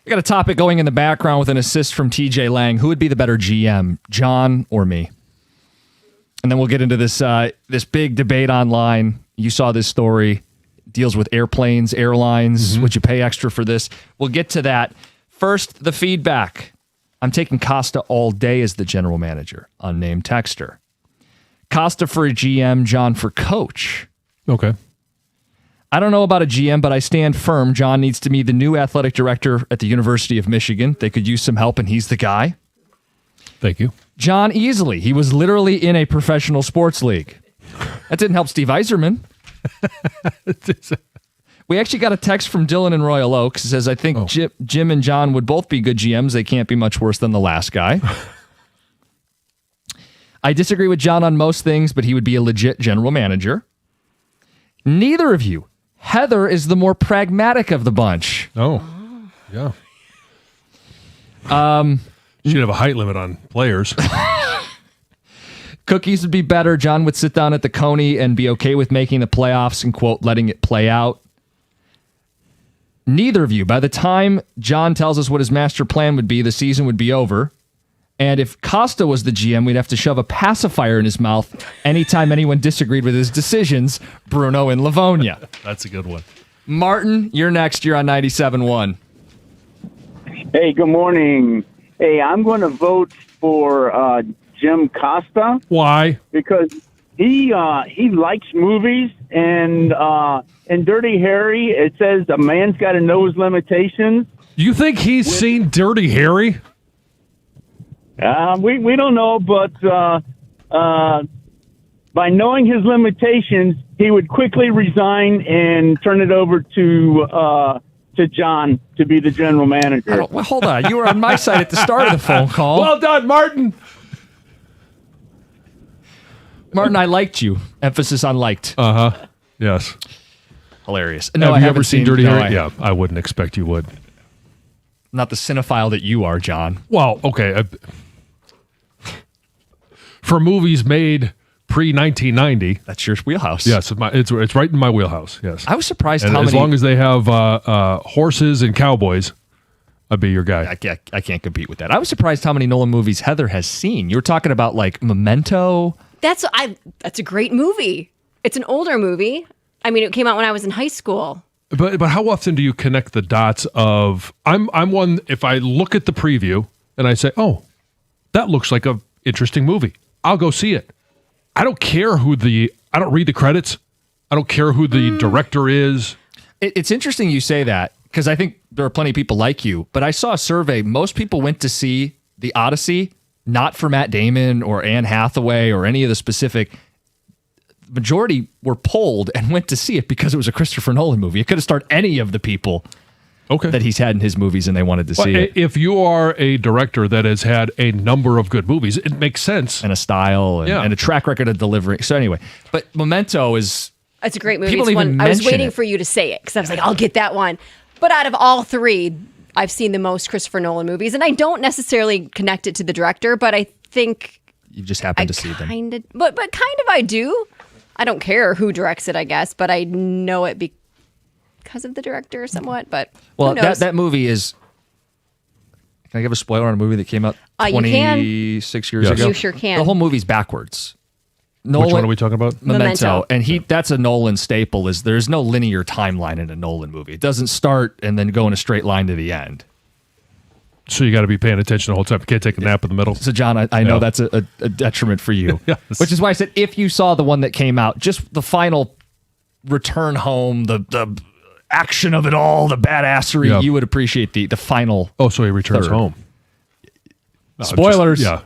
I got a topic going in the background with an assist from TJ Lang. Who would be the better GM, John or me? And then we'll get into this this big debate online. You saw this story. Deals with airplanes, airlines. Would you pay extra for this? We'll get to that. First, the feedback. I'm taking Costa all day as the general manager. Unnamed texter. Costa for a GM, John for coach. Okay. I don't know about a GM, but I stand firm. John needs to be the new athletic director at the University of Michigan. They could use some help, and he's the guy. Thank you. John easily. He was literally in a professional sports league. That didn't help Steve Yzerman. We actually got a text from Dylan in Royal Oaks. It says, I think Jim and John would both be good GMs. They can't be much worse than the last guy. I disagree with John on most things, but he would be a legit general manager. Neither of you. Heather is the more pragmatic of the bunch. Oh, yeah. Should have a height limit on players. Cookies would be better. John would sit down at the Coney and be okay with making the playoffs and, quote, letting it play out. Neither of you. By the time John tells us what his master plan would be, the season would be over. And if Costa was the GM, we'd have to shove a pacifier in his mouth anytime anyone disagreed with his decisions. Bruno in Livonia. That's a good one. Martin, you're next. You're on 97.1. Hey, good morning. Hey, I'm going to vote for Jim Costa. Why? Because he likes movies, and in Dirty Harry, it says a man's got to know his limitations. You think he's seen Dirty Harry? We don't know, but by knowing his limitations, he would quickly resign and turn it over to John to be the general manager. Well, hold on. You were on my side at the start of the phone call. Well done, Martin. Martin, I liked you. Emphasis on liked. Uh-huh. Yes. Hilarious. No, have you ever seen Dirty Harry? Yeah, I wouldn't expect you would. Not the cinephile that you are, John. Well, okay. For movies made pre-1990. That's your wheelhouse. Yes, it's right in my wheelhouse, yes. I was surprised and how as many... long as they have horses and cowboys, I'd be your guy. I can't compete with that. I was surprised how many Nolan movies Heather has seen. You were talking about like Memento. That's a great movie. It's an older movie. I mean, it came out when I was in high school. But how often do you connect the dots of I'm one, if I look at the preview and I say, oh, that looks like a interesting movie, I'll go see it. I don't care I don't read the credits. I don't care who the director is. It's interesting you say that, because I think there are plenty of people like you, but I saw a survey. Most people went to see The Odyssey, not for Matt Damon or Anne Hathaway or any of the specific. Majority were polled and went to see it because it was a Christopher Nolan movie. It could have starred any of the people that he's had in his movies, and they wanted to see it. If you are a director that has had a number of good movies, it makes sense. And a style and a track record of delivering. So anyway, but Memento is... It's a great movie. People It's even one, I was mention waiting it. for you to say it because I was like, I'll get that one. But out of all three, I've seen the most Christopher Nolan movies, and I don't necessarily connect it to the director, but I think You just happen to see them. But kind of I do. I don't care who directs it, I guess, but I know it because of the director somewhat. But Well, who knows? that movie is... Can I give a spoiler on a movie that came out You can. 26 years Yes. ago? You sure can. The whole movie's backwards. Which one are we talking about? Memento. And that's a Nolan staple. There's no linear timeline in a Nolan movie. It doesn't start and then go in a straight line to the end. So you got to be paying attention the whole time. You can't take a nap in the middle. So, John, I know that's a detriment for you. Yes. Which is why I said if you saw the one that came out, just the final return home, the action of it all, the badassery, Yeah. you would appreciate the final. Oh, so he returns Third. home. No, Spoilers. Yeah.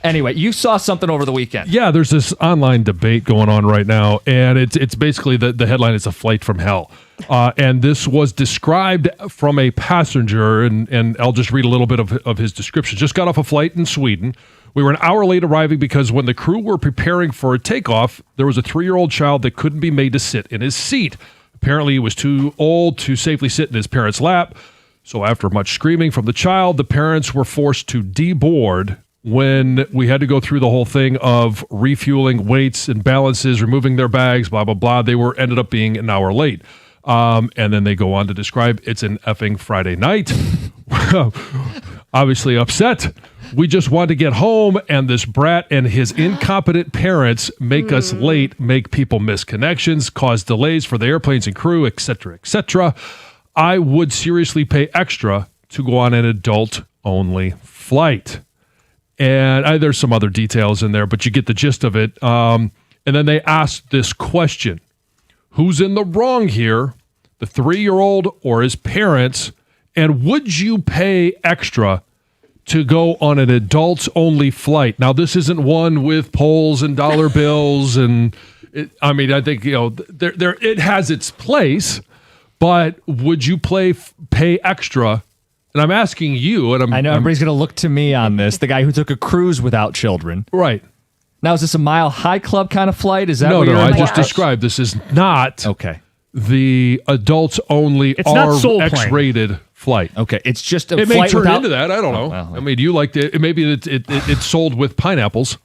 Anyway, you saw something over the weekend. Yeah, there's this online debate going on right now, and it's basically the headline is A Flight from Hell. And this was described from a passenger, and I'll just read a little bit of his description. Just got off a flight in Sweden. We were an hour late arriving because when the crew were preparing for a takeoff, there was a 3-year-old child that couldn't be made to sit in his seat. Apparently, he was too old to safely sit in his parents' lap. So after much screaming from the child, the parents were forced to deboard when we had to go through the whole thing of refueling weights and balances, removing their bags, blah, blah, blah. They ended up being an hour late. And then they go on to describe it's an effing Friday night. obviously upset. We just want to get home, and this brat and his incompetent parents make us late, make people miss connections, cause delays for the airplanes and crew, etc., etc. I would seriously pay extra to go on an adult-only flight. And there's some other details in there, but you get the gist of it. And then they asked this question: who's in the wrong here, the 3-year-old or his parents? And would you pay extra to go on an adults-only flight? Now, this isn't one with polls and dollar bills, and I think there it has its place. But would you pay extra? And I'm asking you, and I know everybody's going to look to me on this. The guy who took a cruise without children, right? Now, is this a Mile High Club kind of flight? Is that no? I implying? just described this is not okay. The adults-only It's not Soul Plane. X-rated flight. Okay, it's just a It flight may turn without, into that. I don't know. well, I mean, you liked it. Maybe it's sold with pineapples.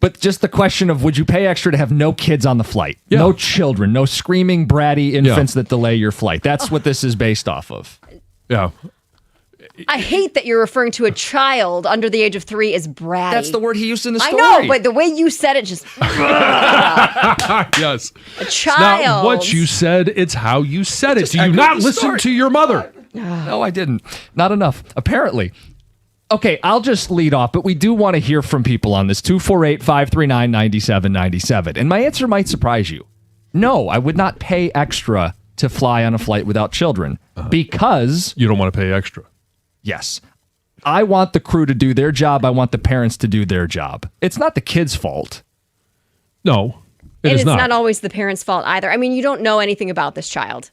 But just the question of, would you pay extra to have no kids on the flight? Yeah. No children, no screaming, bratty infants that delay your flight. That's what this is based off of. Yeah. I hate that you're referring to a child under the age of 3 as bratty. That's the word he used in the I story. know, but the way you said it just Yes. a It's child. not what you said, it's how you said it. Just Do you echoed not the listen story. to your mother? No, I didn't. Not enough, apparently. Okay, I'll just lead off, but we do want to hear from people on this. 248-539-9797. And my answer might surprise you. No, I would not pay extra to fly on a flight without children because, You don't want to pay extra. yes, I want the crew to do their job. I want the parents to do their job. It's not the kids' fault. No, it and is it's not. not always the parents' fault either. I mean, you don't know anything about this child.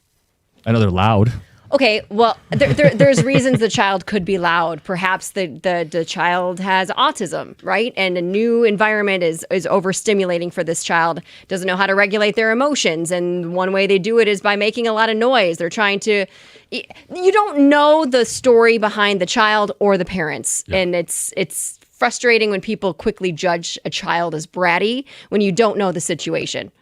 I know they're loud. Okay, well, there's reasons the child could be loud. Perhaps the child has autism, right? And a new environment is overstimulating for this child. Doesn't know how to regulate their emotions, and one way they do it is by making a lot of noise. They're trying to. You don't know the story behind the child or the parents, and it's frustrating when people quickly judge a child as bratty when you don't know the situation.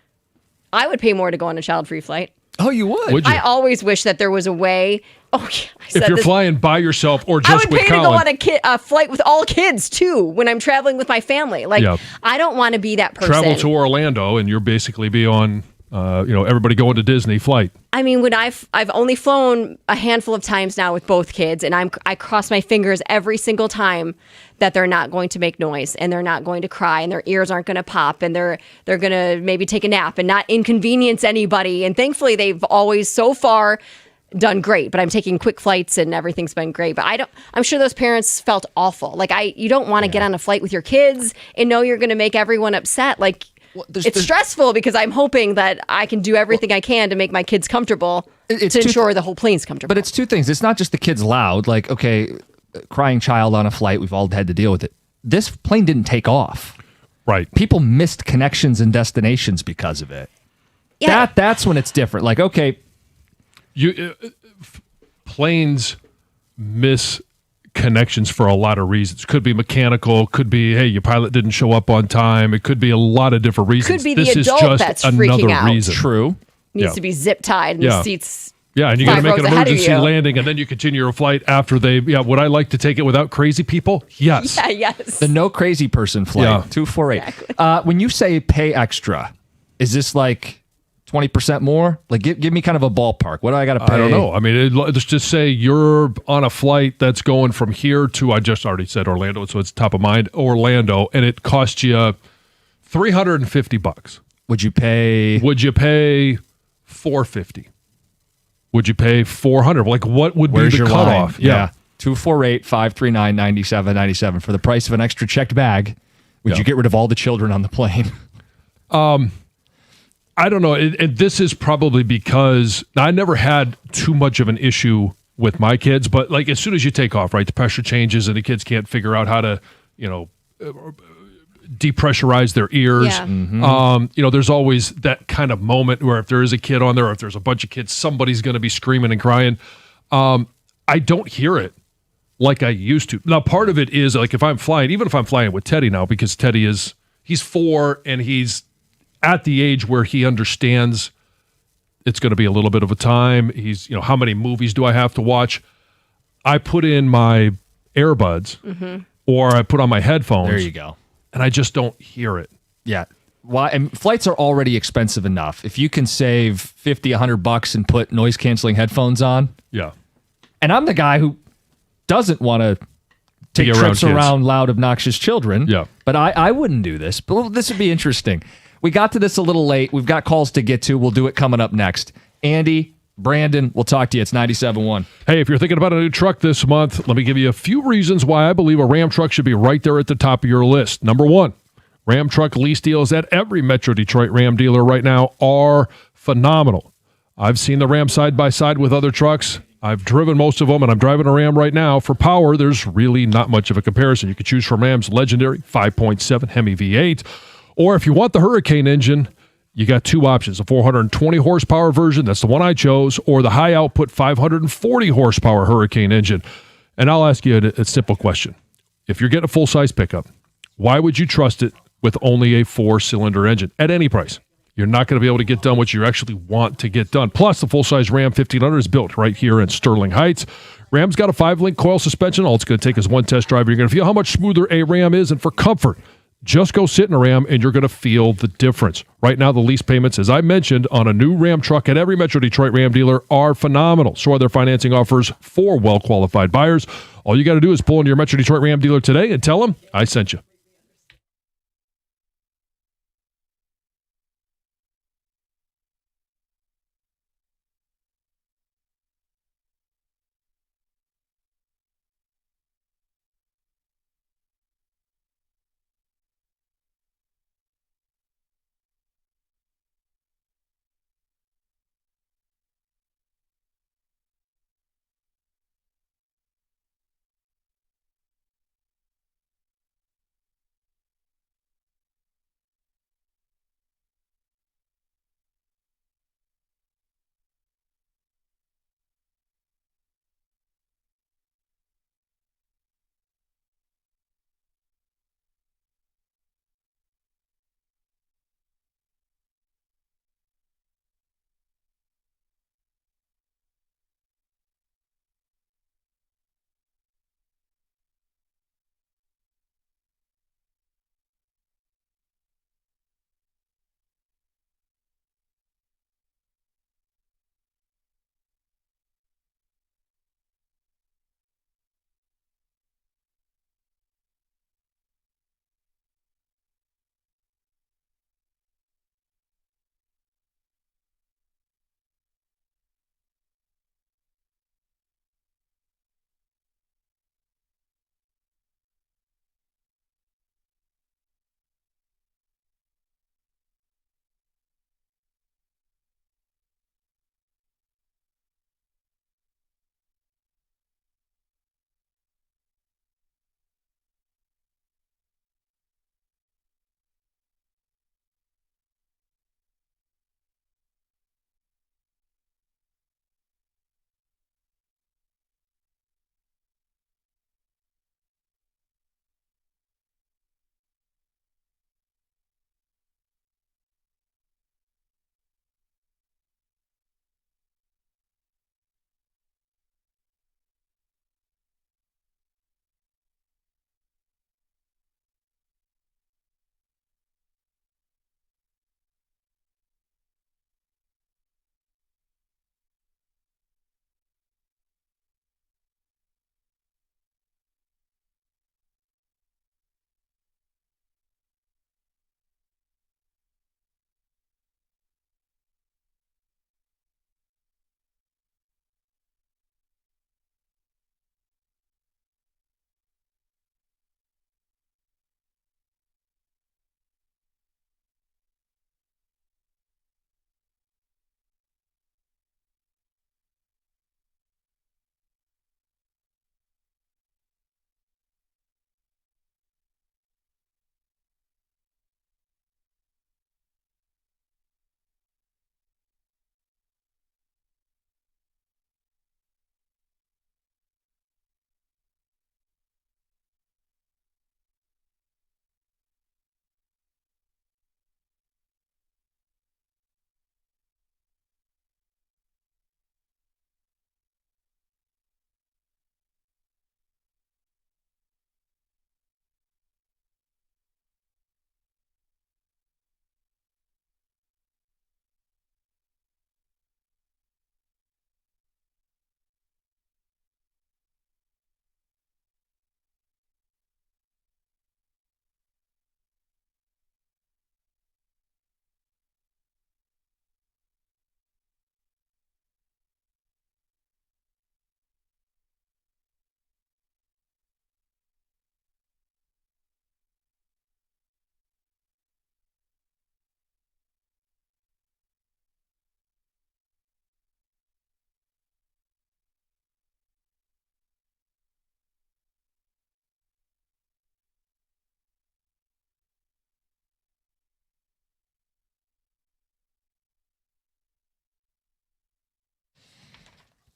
I would pay more to go on a child-free flight. Oh, you would? Would you? I always wish that there was a way. Oh, yeah, I said If you're this. flying by yourself or I just would with pay to go Colin. on a flight with all kids too when I'm traveling with my family. Like, Yeah. I don't want to be that person. Travel to Orlando and you're basically be on, everybody going to Disney flight. I mean, when I've only flown a handful of times now with both kids, and I cross my fingers every single time that they're not going to make noise and they're not going to cry and their ears aren't going to pop and they're going to maybe take a nap and not inconvenience anybody. And thankfully, they've always so far done great. But I'm taking quick flights and everything's been great. But I'm sure those parents felt awful. Like you don't want to get on a flight with your kids and know you're going to make everyone upset. Like. It's stressful because I'm hoping that I can do everything I can to make my kids comfortable to ensure the whole plane's comfortable. But it's two things. It's not just the kids loud. Like, okay, crying child on a flight, we've all had to deal with it. This plane didn't take off. Right. People missed connections and destinations because of it. Yeah. That's when it's different. Like, okay, Planes miss connections for a lot of reasons. Could be mechanical, could be, hey, your pilot didn't show up on time. It could be a lot of different reasons. Could be the this adult is just that's freaking another out. reason. true. Needs to be zip tied and the seats. Yeah, and you're going to 5 make an rows ahead of emergency you. landing and then you continue your flight after they, would I like to take it without crazy people? Yes. Yeah, yes. The no crazy person flight, Yeah. 248. When you say pay extra, is this like 20% more? Like, give me kind of a ballpark. What do I got to pay? I don't know. I mean, let's just say you're on a flight that's going from here to, I just already said Orlando, so it's top of mind, Orlando, and it cost you $350. Would you pay? Would you pay $450? Would you pay $400? Like, what would Where's be the your cutoff? line? Yeah. 248-539-9797 for the price of an extra checked bag. Would you get rid of all the children on the plane? I don't know. This is probably because I never had too much of an issue with my kids, but like as soon as you take off, right, the pressure changes and the kids can't figure out how to, depressurize their ears. Yeah. There's always that kind of moment where if there is a kid on there or if there's a bunch of kids, somebody's going to be screaming and crying. I don't hear it like I used to. Now, part of it is like if I'm flying with Teddy now, because he's 4 and he's at the age where he understands it's going to be a little bit of a time. He's, how many movies do I have to watch? I put in my earbuds or I put on my headphones. There you go. And I just don't hear it. Yeah. Why? And flights are already expensive enough. If you can save $50, $100 and put noise canceling headphones on. Yeah. And I'm the guy who doesn't want to take trips around loud, obnoxious children. Yeah. But I wouldn't do this. But this would be interesting. We got to this a little late. We've got calls to get to. We'll do it coming up next. Andy, Brandon, we'll talk to you. It's 97.1. Hey, if you're thinking about a new truck this month, let me give you a few reasons why I believe a Ram truck should be right there at the top of your list. Number one, Ram truck lease deals at every Metro Detroit Ram dealer right now are phenomenal. I've seen the Ram side by side with other trucks. I've driven most of them, and I'm driving a Ram right now. For power, there's really not much of a comparison. You could choose from Ram's legendary 5.7 Hemi V8, or if you want the Hurricane engine, you got two options, a 420 horsepower version, that's the one I chose, or the high output 540 horsepower Hurricane engine. And I'll ask you a simple question. If you're getting a full-size pickup, why would you trust it with only a 4-cylinder engine at any price? You're not going to be able to get done what you actually want to get done. Plus, the full-size Ram 1500 is built right here in Sterling Heights. Ram's got a 5-link coil suspension. All it's going to take is one test drive. You're going to feel how much smoother a Ram is, and for comfort, just go sit in a Ram, and you're going to feel the difference. Right now, the lease payments, as I mentioned, on a new Ram truck at every Metro Detroit Ram dealer are phenomenal. So are their financing offers for well-qualified buyers. All you got to do is pull into your Metro Detroit Ram dealer today and tell them I sent you.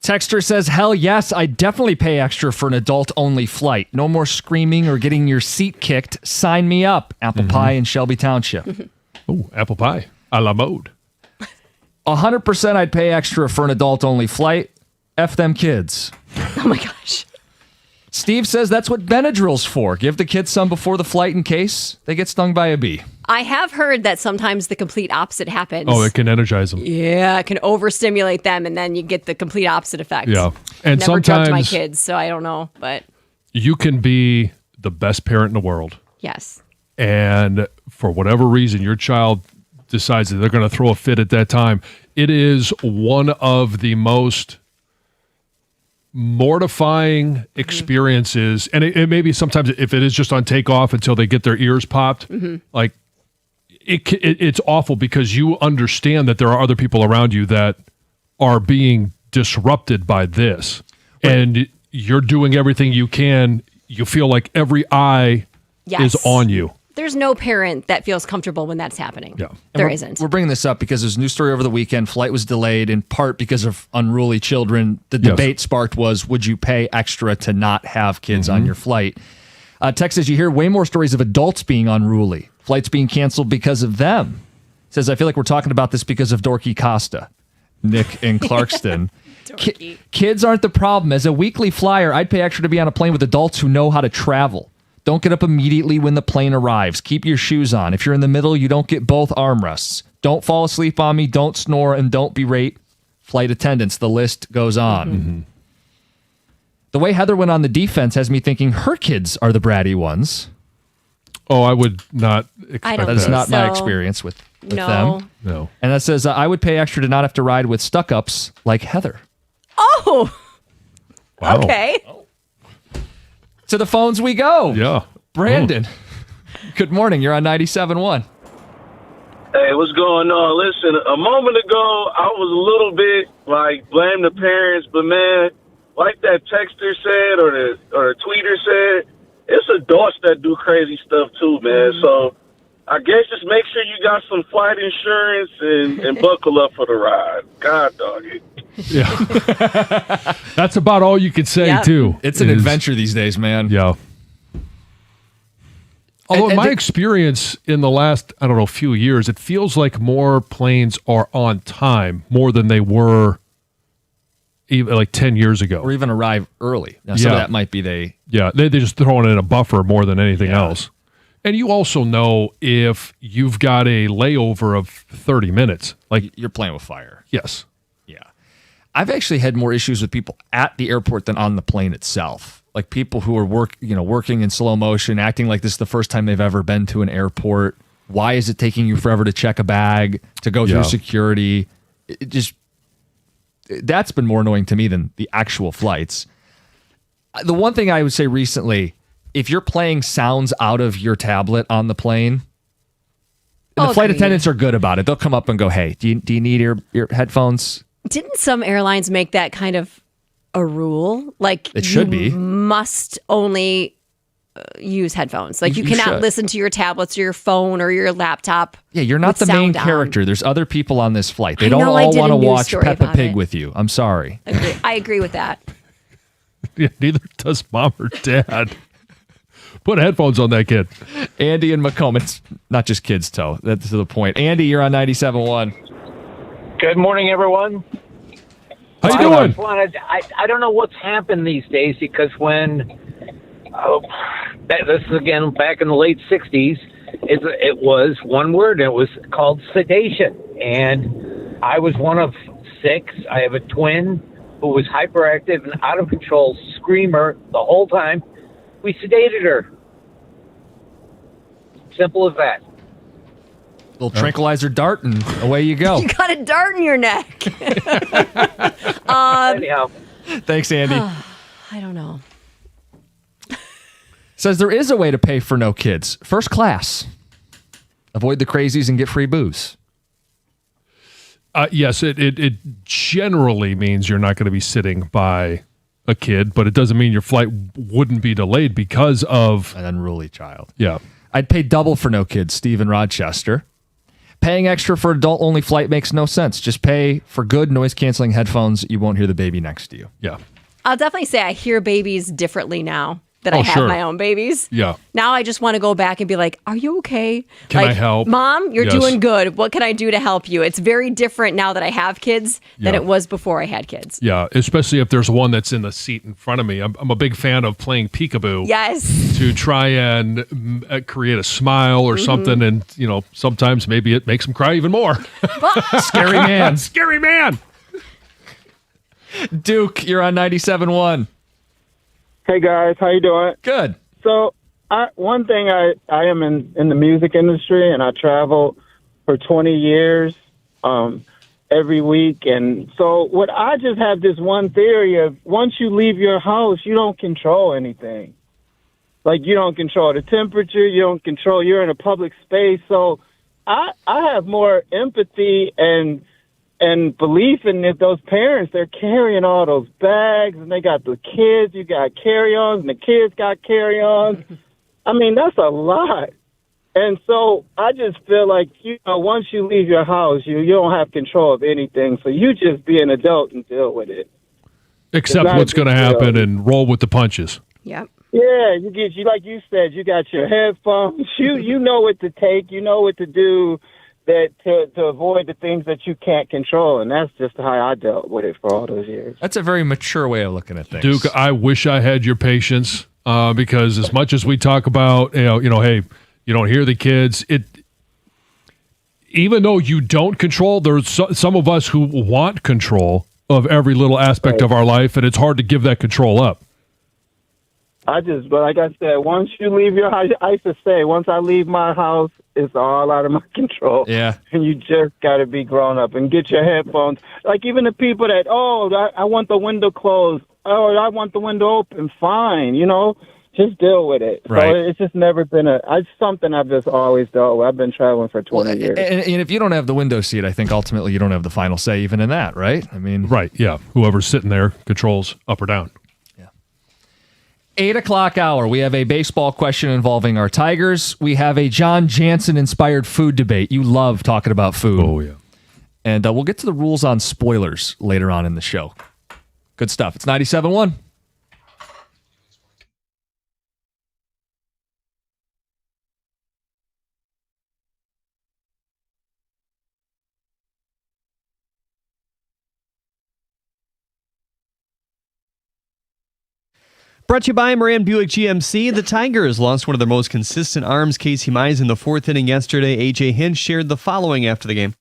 Texter says, hell yes, I definitely pay extra for an adult-only flight. No more screaming or getting your seat kicked. Sign me up. Apple pie in Shelby Township. Oh, apple pie a la mode. 100% I'd pay extra for an adult-only flight. F them kids. Oh my gosh. Steve says that's what Benadryl's for. Give the kids some before the flight in case they get stung by a bee. I have heard that sometimes the complete opposite happens. Oh, it can energize them. Yeah, it can overstimulate them, and then you get the complete opposite effect. Yeah. And Never drugged my sometimes kids, so I don't know, but you can be the best parent in the world. yes. And for whatever reason, your child decides that they're going to throw a fit at that time. It is one of the most mortifying experiences. And it may be sometimes if it is just on takeoff until they get their ears popped, like it's awful because you understand that there are other people around you that are being disrupted by this. Right. And you're doing everything you can. You feel like every eye is on you. There's no parent that feels comfortable when that's happening. Yeah. There isn't. We're bringing this up because there's a news story over the weekend. Flight was delayed in part because of unruly children. The debate sparked was, would you pay extra to not have kids on your flight? Text says, you hear way more stories of adults being unruly. Flights being canceled because of them. Says, I feel like we're talking about this because of Dorky Costa. Nick in Clarkston. Kids aren't the problem. As a weekly flyer, I'd pay extra to be on a plane with adults who know how to travel. Don't get up immediately when the plane arrives. Keep your shoes on. If you're in the middle, you don't get both armrests. Don't fall asleep on me. Don't snore, and don't berate flight attendants. The list goes on. The way Heather went on the defense has me thinking her kids are the bratty ones. Oh, I would not expect I don't That is think not my so. experience with No. them. No. And that says, I would pay extra to not have to ride with stuck-ups like Heather. Oh, Wow. okay. To the phones we go. Yeah. Brandon, good morning. You're on 97.1. Hey, what's going on? Listen, a moment ago, I was a little bit like blame the parents, but man, like that texter said or the tweeter said, it's adults that do crazy stuff too, man. So I guess just make sure you got some flight insurance and buckle up for the ride. God dog it. Yeah. That's about all you can say, Yep. too. It's an adventure these days, man. Yeah. Although in and my the- experience in the last, I don't know, few years, it feels like more planes are on time more than they were even like 10 years ago. Or even arrive early. Now, some of that might be they Yeah, they're just throwing in a buffer more than anything else. And you also know if you've got a layover of 30 minutes. Like, you're playing with fire. yes. Yeah. I've actually had more issues with people at the airport than on the plane itself. Like people who are working in slow motion, acting like this is the first time they've ever been to an airport. Why is it taking you forever to check a bag, to go through security? That's been more annoying to me than the actual flights. The one thing I would say recently, if you're playing sounds out of your tablet on the plane, and the flight agreed. attendants are good about it. They'll come up and go, hey, do you need your headphones? Didn't some airlines make that kind of a rule? Like It should be. Must only use headphones. Like you You cannot should. listen to your tablets or your phone or your laptop. Yeah, you're not with the main sound on. character. There's other people on this flight. They I don't know, I all did a want to news watch story Peppa about Pig it. with you. I'm sorry. I agree with that. Yeah, neither does mom or dad. Put headphones on that kid. Andy and Macomb. It's not just kids, Toe. That's to the point. Andy, you're on 97.1. Good morning, everyone. How you I doing? just wanted, I don't know what's happened these days because when, this is again back in the late 60s, it was one word, and it was called sedation. And I was one of 6. I have a twin who was hyperactive and out of control screamer the whole time. We sedated her. Simple as that. Little tranquilizer dart, and away you go. You got a dart in your neck. Anyhow. Thanks, Andy. I don't know. Says there is a way to pay for no kids. First class. Avoid the crazies and get free booze. Yes, it generally means you're not going to be sitting by a kid, but it doesn't mean your flight wouldn't be delayed because of An unruly child. yeah. I'd pay double for no kids, Steve in Rochester. Paying extra for adult-only flight makes no sense. Just pay for good noise-canceling headphones. You won't hear the baby next to you. Yeah. I'll definitely say I hear babies differently now that I have sure. my own babies. Yeah. Now I just want to go back and be like, are you okay? Can I help? Mom, you're Yes. doing good. What can I do to help you? It's very different now that I have kids than Yeah. it was before I had kids. Yeah, especially if there's one that's in the seat in front of me. I'm a big fan of playing peekaboo. Yes. To try and create a smile or something. And, sometimes maybe it makes them cry even more. Scary man. Scary man. Duke, you're on 97.1. Hey guys, how you doing? Good. So, one thing I am in the music industry, and I travel for 20 years every week, and so what I just have this one theory of once you leave your house, you don't control anything. Like you don't control the temperature, you're in a public space. So, I have more empathy and belief in that those parents, they're carrying all those bags, and they got the kids, you got carry-ons, and the kids got carry-ons. I mean, that's a lot. And so I just feel like, once you leave your house, you don't have control of anything, so you just be an adult and deal with it. Accept what's going to happen and roll with the punches. Yep. Yeah, like you said, you got your headphones, you know what to take, you know what to do, that to avoid the things that you can't control, and that's just how I dealt with it for all those years. That's a very mature way of looking at things. Duke, I wish I had your patience because as much as we talk about, hey, you don't hear the kids. Even though you don't control, there's some of us who want control of every little aspect of our life, and it's hard to give that control up. But like I said, once you leave your house, I used to say, once I leave my house, it's all out of my control. Yeah. And you just got to be grown up and get your headphones. Like even the people that, I want the window closed. Oh, I want the window open. Fine, just deal with it. Right. So it's just never been it's something I've just always dealt with. I've been traveling for 20 years. And if you don't have the window seat, I think ultimately you don't have the final say even in that, right? I mean, right, yeah. Whoever's sitting there controls up or down. 8 o'clock hour, we have a baseball question involving our Tigers. We have a John Jansen-inspired food debate. You love talking about food. Oh, yeah. And we'll get to the rules on spoilers later on in the show. Good stuff. It's 97.1. Brought to you by Moran Buick GMC. The Tigers lost one of their most consistent arms, Casey Mize, in the fourth inning yesterday. A.J. Hinch shared the following after the game.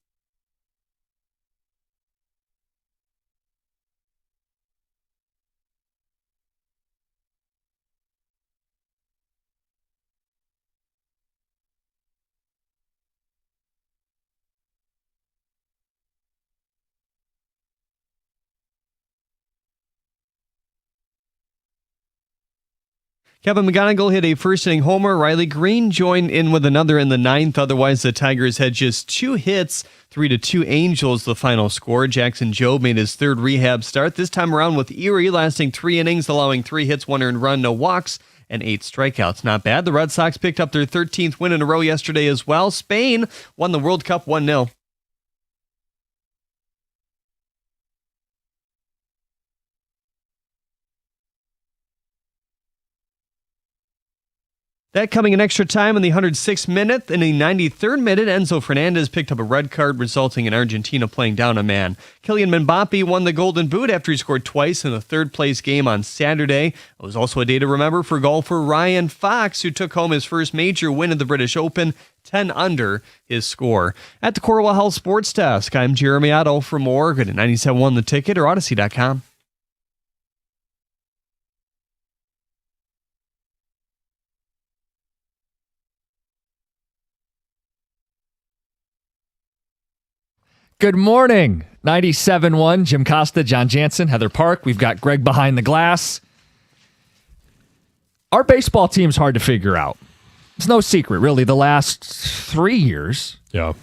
Kevin McGonigal hit a first-inning homer. Riley Green joined in with another in the ninth. Otherwise, the Tigers had just 2 hits. 3-2 Angels, the final score. Jackson Jobe made his third rehab start, this time around with Erie, lasting 3 innings, allowing 3 hits, 1 earned run, no walks, and 8 strikeouts. Not bad. The Red Sox picked up their 13th win in a row yesterday as well. Spain won the World Cup 1-0. That coming in extra time in the 106th minute. In the 93rd minute, Enzo Fernandez picked up a red card, resulting in Argentina playing down a man. Kylian Mbappe won the Golden Boot after he scored twice in the third-place game on Saturday. It was also a day to remember for golfer Ryan Fox, who took home his first major win at the British Open, 10 under his score. At the Corwell Health Sports Desk, I'm Jeremy Otto. For more, go to 97.1 The Ticket or Odyssey.com. Good morning. 97.1, Jim Costa, John Jansen, Heather Park. We've got Greg behind the glass. Our baseball team's hard to figure out. It's no secret, really. The last 3 years, Yeah.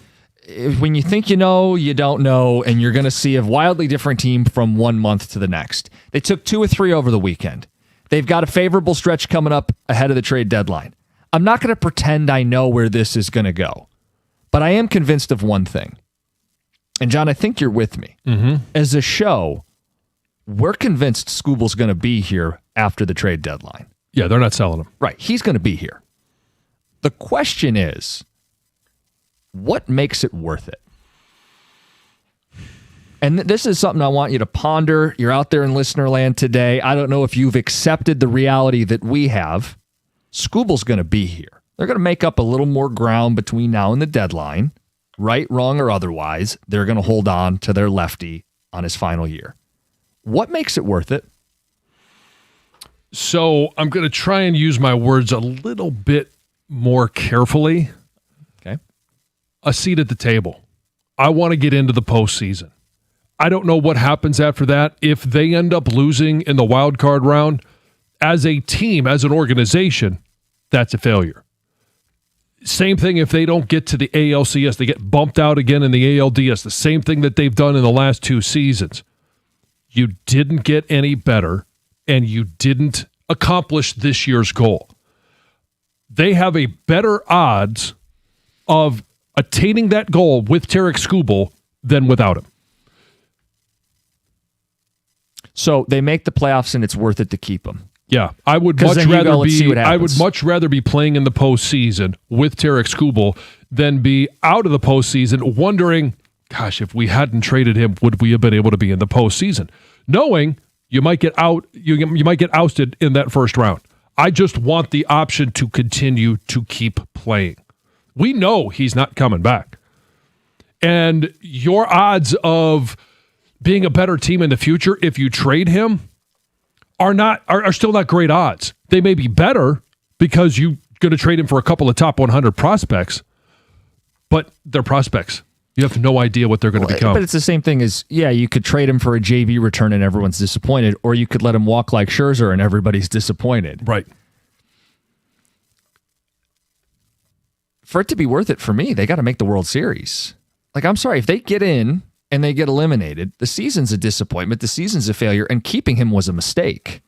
when you think you know, you don't know, and you're going to see a wildly different team from 1 month to the next. They took 2 or 3 over the weekend. They've got a favorable stretch coming up ahead of the trade deadline. I'm not going to pretend I know where this is going to go. But I am convinced of one thing. And John, I think you're with me. Mm-hmm. As a show, we're convinced Skubal's going to be here after the trade deadline. Yeah, they're not selling him. Right. He's going to be here. The question is, what makes it worth it? And this is something I want you to ponder. You're out there in listener land today. I don't know if you've accepted the reality that we have. Skubal's going to be here. They're going to make up a little more ground between now and the deadline. Right, wrong, or otherwise, they're going to hold on to their lefty on his final year. What makes it worth it? So I'm going to try and use my words a little bit more carefully. Okay. A seat at the table. I want to get into the postseason. I don't know what happens after that. If they end up losing in the wild card round, as a team, as an organization, that's a failure. Same thing if they don't get to the ALCS. They get bumped out again in the ALDS. The same thing that they've done in the last 2 seasons. You didn't get any better, and you didn't accomplish this year's goal. They have a better odds of attaining that goal with Tarik Skubal than without him. So they make the playoffs, and it's worth it to keep him. Yeah, I would much rather be playing in the postseason with Tarik Skubal than be out of the postseason wondering, gosh, if we hadn't traded him, would we have been able to be in the postseason? Knowing you might get out, you might get ousted in that first round. I just want the option to continue to keep playing. We know he's not coming back. And your odds of being a better team in the future if you trade him are still not great odds. They may be better because you're going to trade him for a couple of top 100 prospects, but they're prospects. You have no idea what they're going to become. But it's the same thing as, you could trade him for a JV return and everyone's disappointed, or you could let him walk like Scherzer and everybody's disappointed. Right. For it to be worth it for me, they got to make the World Series. Like, I'm sorry, if they get in and they get eliminated, the season's a disappointment, the season's a failure, and keeping him was a mistake.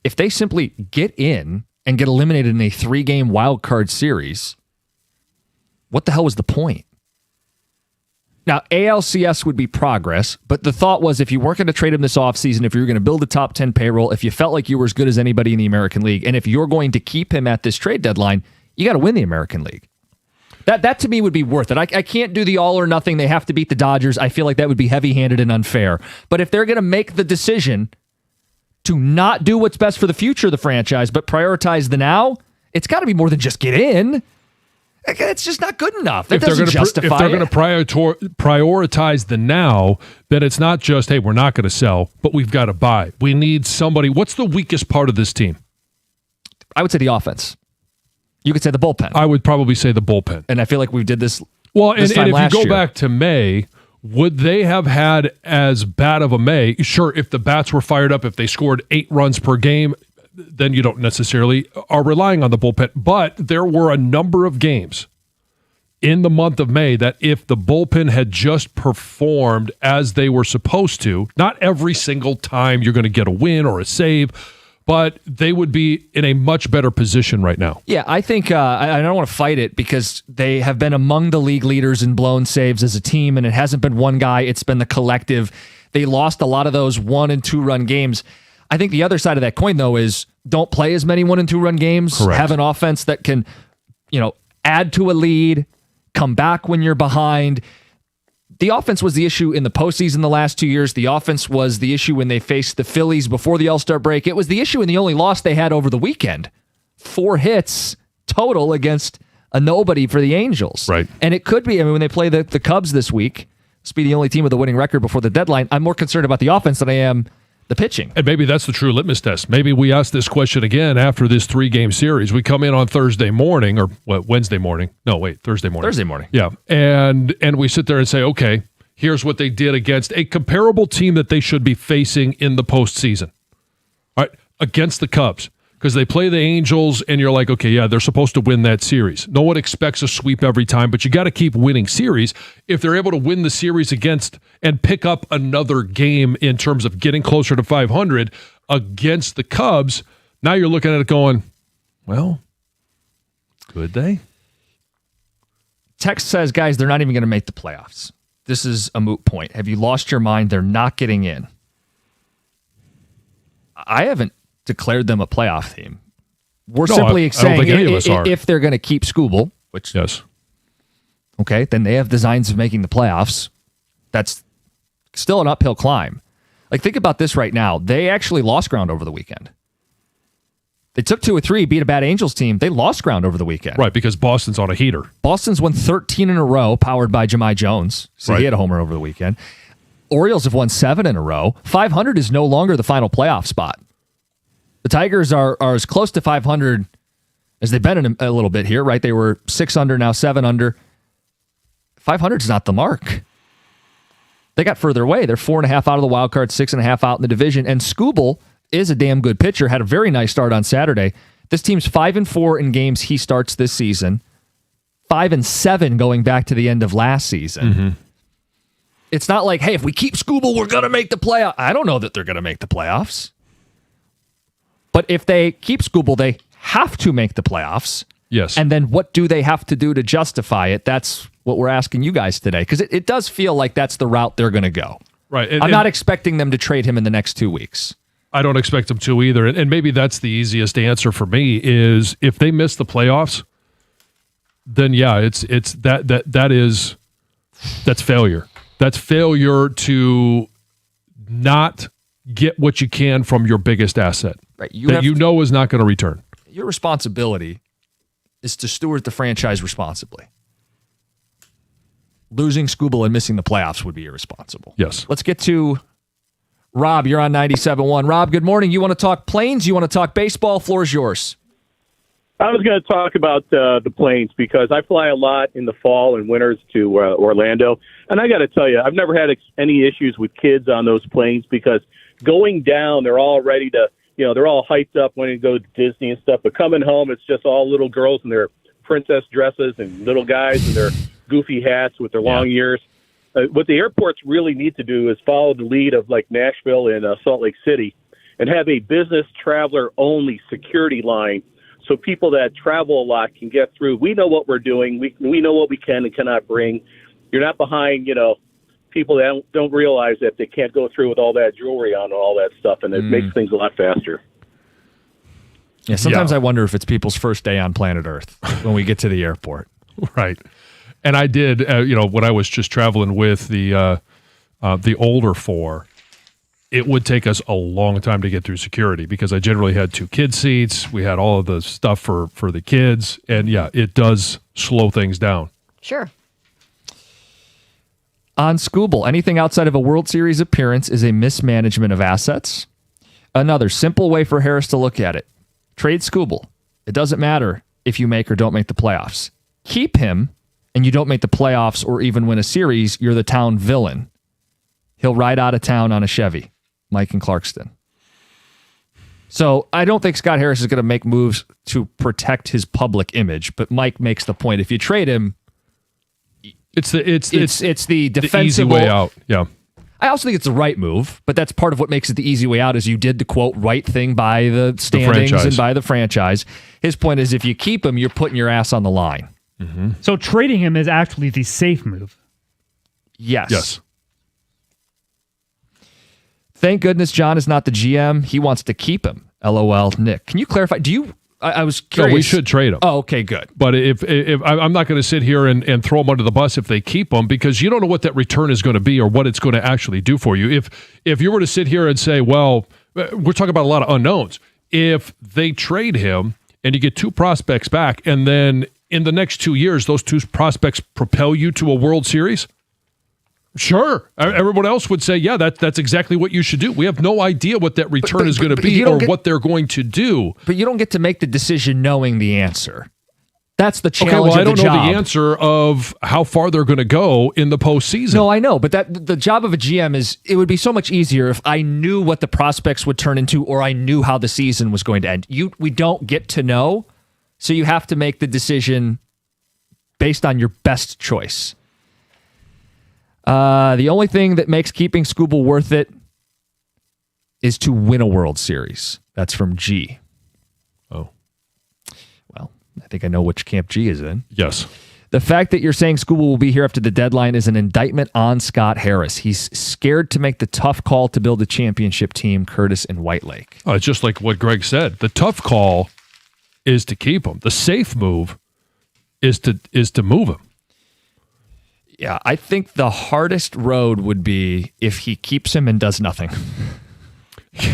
If they simply get in and get eliminated in a 3-game wild card series, what the hell was the point? Now, ALCS would be progress, but the thought was if you weren't going to trade him this offseason, if you were going to build a top 10 payroll, if you felt like you were as good as anybody in the American League, and if you're going to keep him at this trade deadline, you got to win the American League. That to me would be worth it. I can't do the all or nothing. They have to beat the Dodgers. I feel like that would be heavy-handed and unfair. But if they're going to make the decision to not do what's best for the future of the franchise, but prioritize the now, it's got to be more than just get in. It's just not good enough. That doesn't justify it. If they're going to prioritize the now, then it's not just, hey, we're not going to sell, but we've got to buy. We need somebody. What's the weakest part of this team? I would say the offense. You could say the bullpen. I would probably say the bullpen. And I feel like we did this. Well, and if you go year. back to May, would they have had as bad of a May? Sure, if the bats were fired up, if they scored 8 runs per game, then you don't necessarily are relying on the bullpen. But there were a number of games in the month of May that if the bullpen had just performed as they were supposed to, not every single time you're going to get a win or a save, but they would be in a much better position right now. Yeah, I think I don't want to fight it because they have been among the league leaders in blown saves as a team, and it hasn't been one guy, it's been the collective. They lost a lot of those 1- and 2-run games. I think the other side of that coin, though, is don't play as many 1- and 2-run games. Correct. Have an offense that can, add to a lead, come back when you're behind. The offense was the issue in the postseason the last 2 years. The offense was the issue when they faced the Phillies before the All-Star break. It was the issue in the only loss they had over the weekend. 4 hits total against a nobody for the Angels. Right. And it could be, when they play the Cubs this week, this will be the only team with a winning record before the deadline. I'm more concerned about the offense than I am the pitching. And maybe that's the true litmus test. Maybe we ask this question again after this 3-game series. We come in on Thursday morning or Wednesday morning. No, wait, Thursday morning. Thursday morning. Yeah. And we sit there and say, okay, here's what they did against a comparable team that they should be facing in the postseason. All right, against the Cubs. Because they play the Angels, and you're like, okay, yeah, they're supposed to win that series. No one expects a sweep every time, but you got to keep winning series. If they're able to win the series against and pick up another game in terms of getting closer to 500 against the Cubs, now you're looking at it going, well, could they? Text says, guys, they're not even going to make the playoffs. This is a moot point. Have you lost your mind? They're not getting in. I haven't declared them a playoff team. We're simply saying if they're going to keep Skubal, which yes, okay, then they have designs of making the playoffs. That's still an uphill climb. Like, think about this right now. They actually lost ground over the weekend. They took 2 or 3, beat a bad Angels team. They lost ground over the weekend. Right, because Boston's on a heater. Boston's won 13 in a row, powered by Jahmai Jones. So he had a homer over the weekend. Orioles have won 7 in a row. 500 is no longer the final playoff spot. The Tigers are as close to 500 as they've been in a little bit here, right? They were 6 under, now 7 under. 500 is not the mark. They got further away. They're 4.5 out of the wild card, 6.5 out in the division. And Skubal is a damn good pitcher. Had a very nice start on Saturday. This team's 5-4 in games he starts this season. 5-7 going back to the end of last season. Mm-hmm. It's not like, hey, if we keep Skubal, we're going to make the playoffs. I don't know that they're going to make the playoffs. But if they keep Skubal, they have to make the playoffs. Yes. And then what do they have to do to justify it? That's what we're asking you guys today. Because it does feel like that's the route they're going to go. Right. I'm not expecting them to trade him in the next 2 weeks. I don't expect them to either. And maybe that's the easiest answer for me is if they miss the playoffs, then yeah, that's failure. That's failure to not get what you can from your biggest asset. Right. You know is not going to return. Your responsibility is to steward the franchise responsibly. Losing Skubal and missing the playoffs would be irresponsible. Yes. Let's get to Rob. You're on 97.1. Rob, good morning. You want to talk Plains? You want to talk baseball? Floor is yours. I was going to talk about the Plains because I fly a lot in the fall and winters to Orlando. And I got to tell you, I've never had any issues with kids on those planes because going down, they're all ready to, they're all hyped up wanting to go to Disney and stuff. But coming home, it's just all little girls in their princess dresses and little guys in their goofy hats with their long ears. What the airports really need to do is follow the lead of like Nashville and Salt Lake City and have a business traveler only security line so people that travel a lot can get through. We know what we're doing. We know what we can and cannot bring. You're not behind, people that don't realize that they can't go through with all that jewelry on and all that stuff, and it makes things a lot faster. Yeah, sometimes I wonder if it's people's first day on planet Earth when we get to the airport. Right. And I did, when I was just traveling with the older 4, it would take us a long time to get through security because I generally had 2 kid seats. We had all of the stuff for the kids. And yeah, it does slow things down. Sure. On Skubal, anything outside of a World Series appearance is a mismanagement of assets. Another simple way for Harris to look at it. Trade Skubal. It doesn't matter if you make or don't make the playoffs. Keep him, and you don't make the playoffs or even win a series, you're the town villain. He'll ride out of town on a Chevy. Mike in Clarkston. So I don't think Scott Harris is going to make moves to protect his public image, but Mike makes the point. If you trade him, it's the defensible easy way out. Yeah. I also think it's the right move, but that's part of what makes it the easy way out is you did the, quote, right thing by the standings and by the franchise. His point is if you keep him, you're putting your ass on the line. Mm-hmm. So trading him is actually the safe move. Yes. Thank goodness John is not the GM. He wants to keep him. LOL, Nick. Can you clarify? I was curious. No, we should trade him. Oh, okay, good. But if I'm not going to sit here and throw him under the bus if they keep him because you don't know what that return is going to be or what it's going to actually do for you. If you were to sit here and say, well, we're talking about a lot of unknowns. If they trade him and you get 2 prospects back and then in the next 2 years, those 2 prospects propel you to a World Series, sure. Everyone else would say, yeah, that's exactly what you should do. We have no idea what that return is going to be or what they're going to do. But you don't get to make the decision knowing the answer. That's the challenge. Okay, well, I don't know the answer of how far they're going to go in the postseason. No, I know, but the job of a GM is it would be so much easier if I knew what the prospects would turn into or I knew how the season was going to end. We don't get to know, so you have to make the decision based on your best choice. The only thing that makes keeping Skubal worth it is to win a World Series. That's from G. Oh. Well, I think I know which camp G is in. Yes. The fact that you're saying Skubal will be here after the deadline is an indictment on Scott Harris. He's scared to make the tough call to build a championship team, Curtis and White Lake. It's just like what Greg said. The tough call is to keep him. The safe move is to move him. Yeah, I think the hardest road would be if he keeps him and does nothing.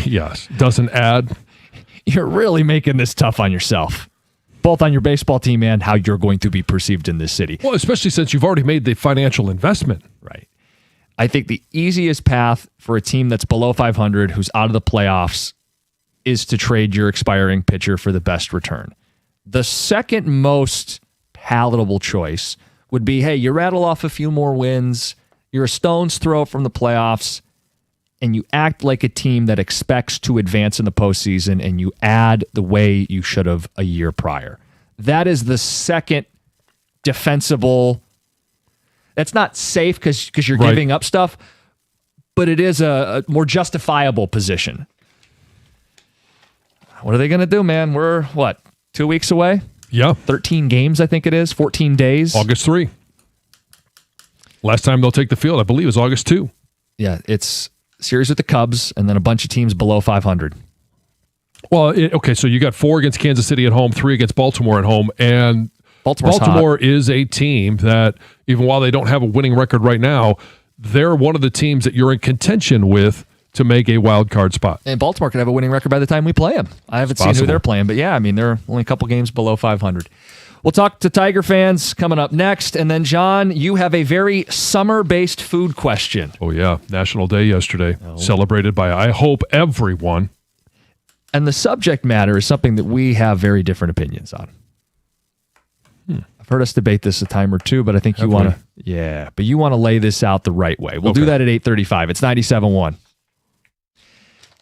Yes, doesn't add. You're really making this tough on yourself, both on your baseball team and how you're going to be perceived in this city. Well, especially since you've already made the financial investment. Right. I think the easiest path for a team that's below 500, who's out of the playoffs, is to trade your expiring pitcher for the best return. The second most palatable choice would be, hey, you rattle off a few more wins, you're a stone's throw from the playoffs, and you act like a team that expects to advance in the postseason, and you add the way you should have a year prior. That is the second defensible. That's not safe because you're giving up stuff, but it is a more justifiable position. What are they going to do, man? We're, 2 weeks away? Yeah. 13 games, I think it is. 14 days. August 3. Last time they'll take the field, I believe, is August 2. Yeah, it's series with the Cubs and then a bunch of teams below 500. Well, okay, so you got 4 against Kansas City at home, 3 against Baltimore at home, and Baltimore is a team that, even while they don't have a winning record right now, they're one of the teams that you're in contention with to make a wild card spot. And Baltimore could have a winning record by the time we play them. I haven't seen who they're playing, but yeah, I mean, they're only a couple games below 500. We'll talk to Tiger fans coming up next. And then, John, you have a very summer-based food question. Oh, yeah. National Day yesterday. Celebrated by, I hope, everyone. And the subject matter is something that we have very different opinions on. I've heard us debate this a time or two, but I think you want to... Yeah, but you want to lay this out the right way. We'll do that at 8:35. It's 97.1.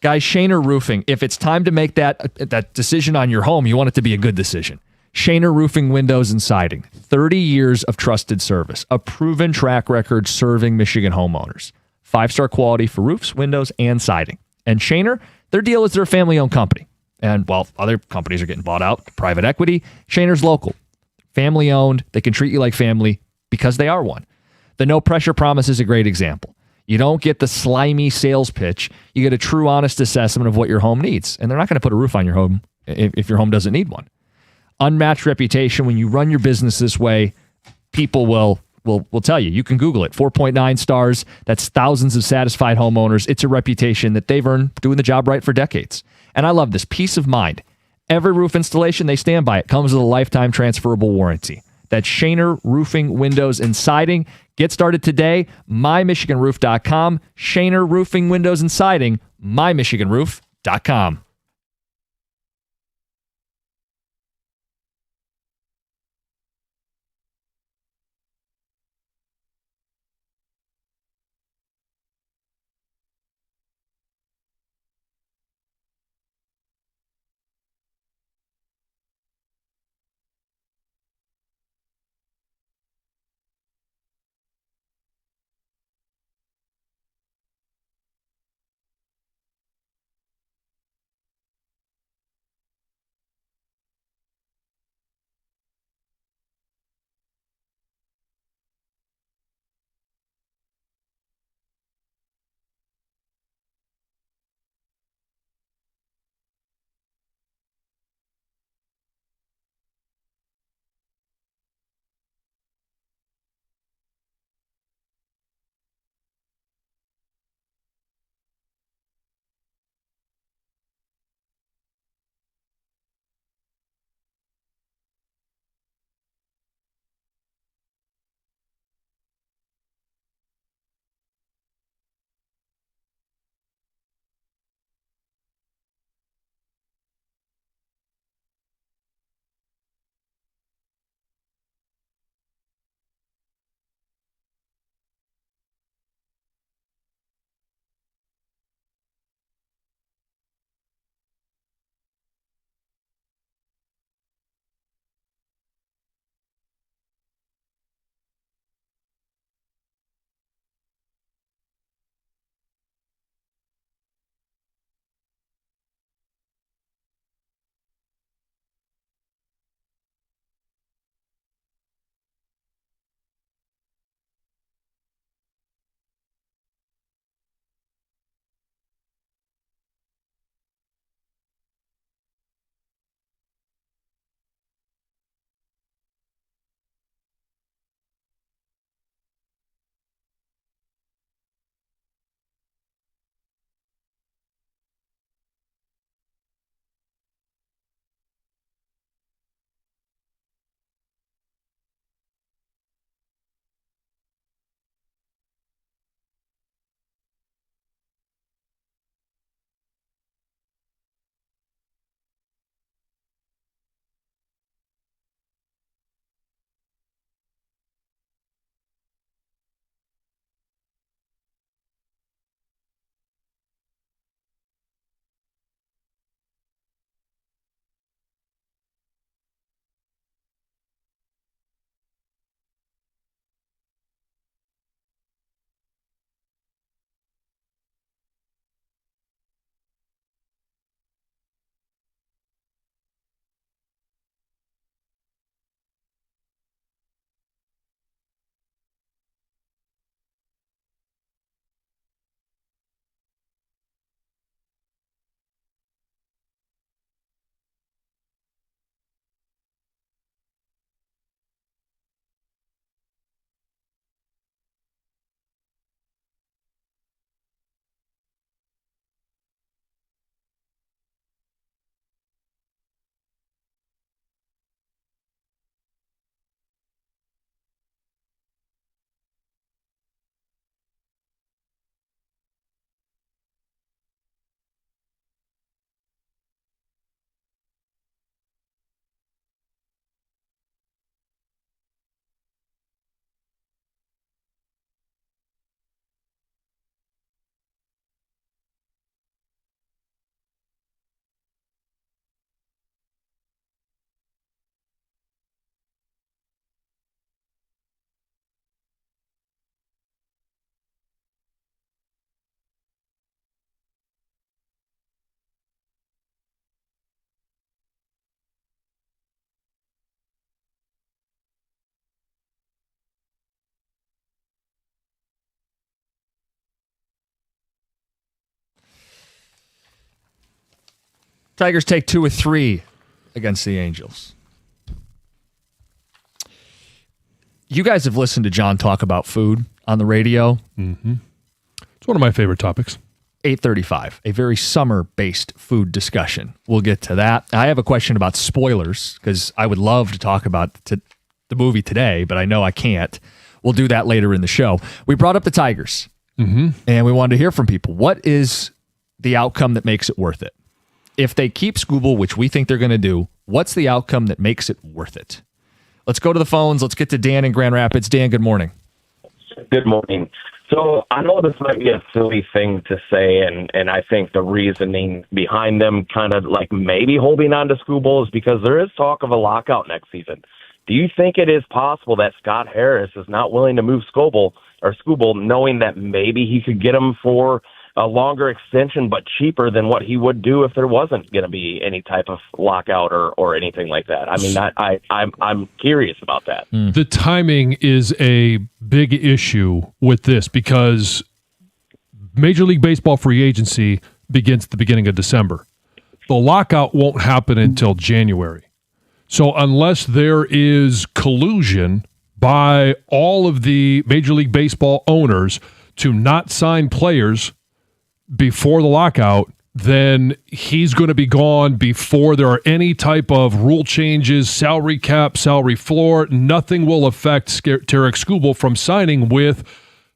Guys, Shaner Roofing, if it's time to make that decision on your home, you want it to be a good decision. Shaner Roofing Windows and Siding, 30 years of trusted service, a proven track record serving Michigan homeowners. 5-star quality for roofs, windows, and siding. And Shaner, their deal is they're a family-owned company. And while other companies are getting bought out, private equity, Shaner's local. Family-owned, they can treat you like family because they are one. The no-pressure promise is a great example. You don't get the slimy sales pitch. You get a true, honest assessment of what your home needs. And they're not going to put a roof on your home if your home doesn't need one. Unmatched reputation. When you run your business this way, people will tell you. You can Google it. 4.9 stars. That's thousands of satisfied homeowners. It's a reputation that they've earned doing the job right for decades. And I love this. Peace of mind. Every roof installation, they stand by it. Comes with a lifetime transferable warranty. That's Shaner Roofing, Windows, and Siding. Get started today. MyMichiganRoof.com. Shaner Roofing, Windows, and Siding. MyMichiganRoof.com. Tigers take 2 or 3 against the Angels. You guys have listened to John talk about food on the radio. Mm-hmm. It's one of my favorite topics. 8:35, a very summer-based food discussion. We'll get to that. I have a question about spoilers because I would love to talk about the movie today, but I know I can't. We'll do that later in the show. We brought up the Tigers, and we wanted to hear from people. What is the outcome that makes it worth it? If they keep Skubal, which we think they're going to do, what's the outcome that makes it worth it? Let's go to the phones. Let's get to Dan in Grand Rapids. Dan, good morning. Good morning. So I know this might be a silly thing to say, and I think the reasoning behind them kind of like maybe holding on to Skubal is because there is talk of a lockout next season. Do you think it is possible that Scott Harris is not willing to move Skubal, knowing that maybe he could get him for a longer extension but cheaper than what he would do if there wasn't going to be any type of lockout or anything like that? I mean, I'm curious about that. The timing is a big issue with this because Major League Baseball free agency begins at the beginning of December. The lockout won't happen until January. So unless there is collusion by all of the Major League Baseball owners to not sign players before the lockout, then he's going to be gone before there are any type of rule changes, salary cap, salary floor. Nothing will affect Tarik Skubal from signing with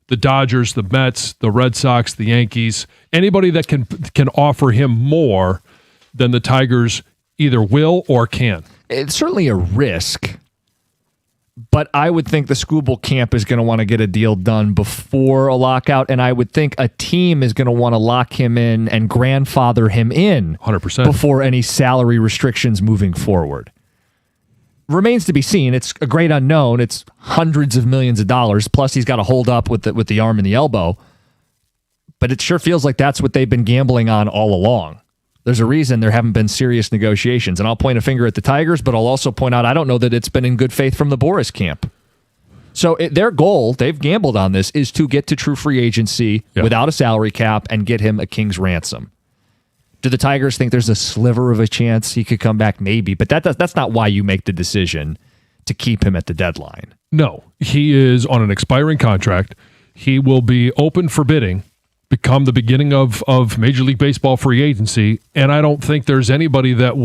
the Dodgers, the Mets, the Red Sox, the Yankees. Anybody that can offer him more than the Tigers either will or can. It's certainly a risk, but I would think the Skubal camp is going to want to get a deal done before a lockout, and I would think a team is going to want to lock him in and grandfather him in 100% before any salary restrictions moving forward. Remains to be seen. It's a great unknown. It's hundreds of millions of dollars, plus he's got to hold up with the arm and the elbow. But it sure feels like that's what they've been gambling on all along. There's a reason there haven't been serious negotiations. And I'll point a finger at the Tigers, but I'll also point out I don't know that it's been in good faith from the Boris camp. So their goal, they've gambled on this, is to get to true free agency without a salary cap and get him a king's ransom. Do the Tigers think there's a sliver of a chance he could come back? Maybe, but that's not why you make the decision to keep him at the deadline. No, he is on an expiring contract. He will be open for bidding become the beginning of Major League Baseball free agency, and I don't think there's anybody that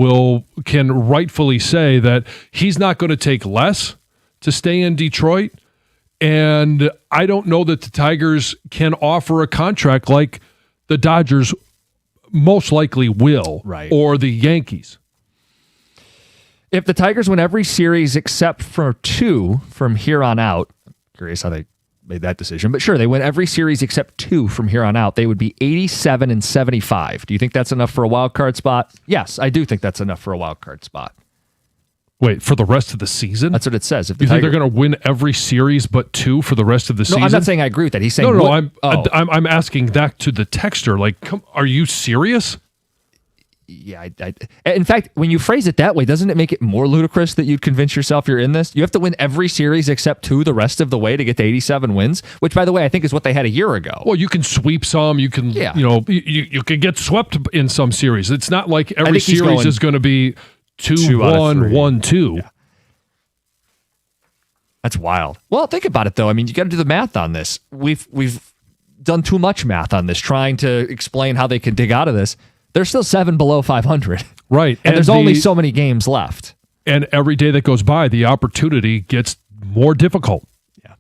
can rightfully say that he's not going to take less to stay in Detroit, and I don't know that the Tigers can offer a contract like the Dodgers most likely will, right, or the Yankees. If the Tigers win every series except for 2 from here on out, curious how they made that decision, but sure, they win every series except 2 from here on out, they would be 87-75. Do you think that's enough for a wild card spot? Yes, I do think that's enough for a wild card spot. Wait, for the rest of the season? That's what it says. If you think they're going to win every series but 2 for the rest of the season? No, I'm not saying I agree with that. He's saying I'm asking that to the texter. Like, are you serious? Yeah, in fact, when you phrase it that way, doesn't it make it more ludicrous that you'd convince yourself you're in this? You have to win every series except 2 the rest of the way to get to 87 wins, which, by the way, I think is what they had a year ago. Well, you can sweep some. You can, you can get swept in some series. It's not like every series is going to be 2-1, 1-2. Yeah. That's wild. Well, think about it, though. I mean, you got to do the math on this. We've done too much math on this, trying to explain how they can dig out of this. They're still 7 below 500. Right. And there's only so many games left. And every day that goes by, the opportunity gets more difficult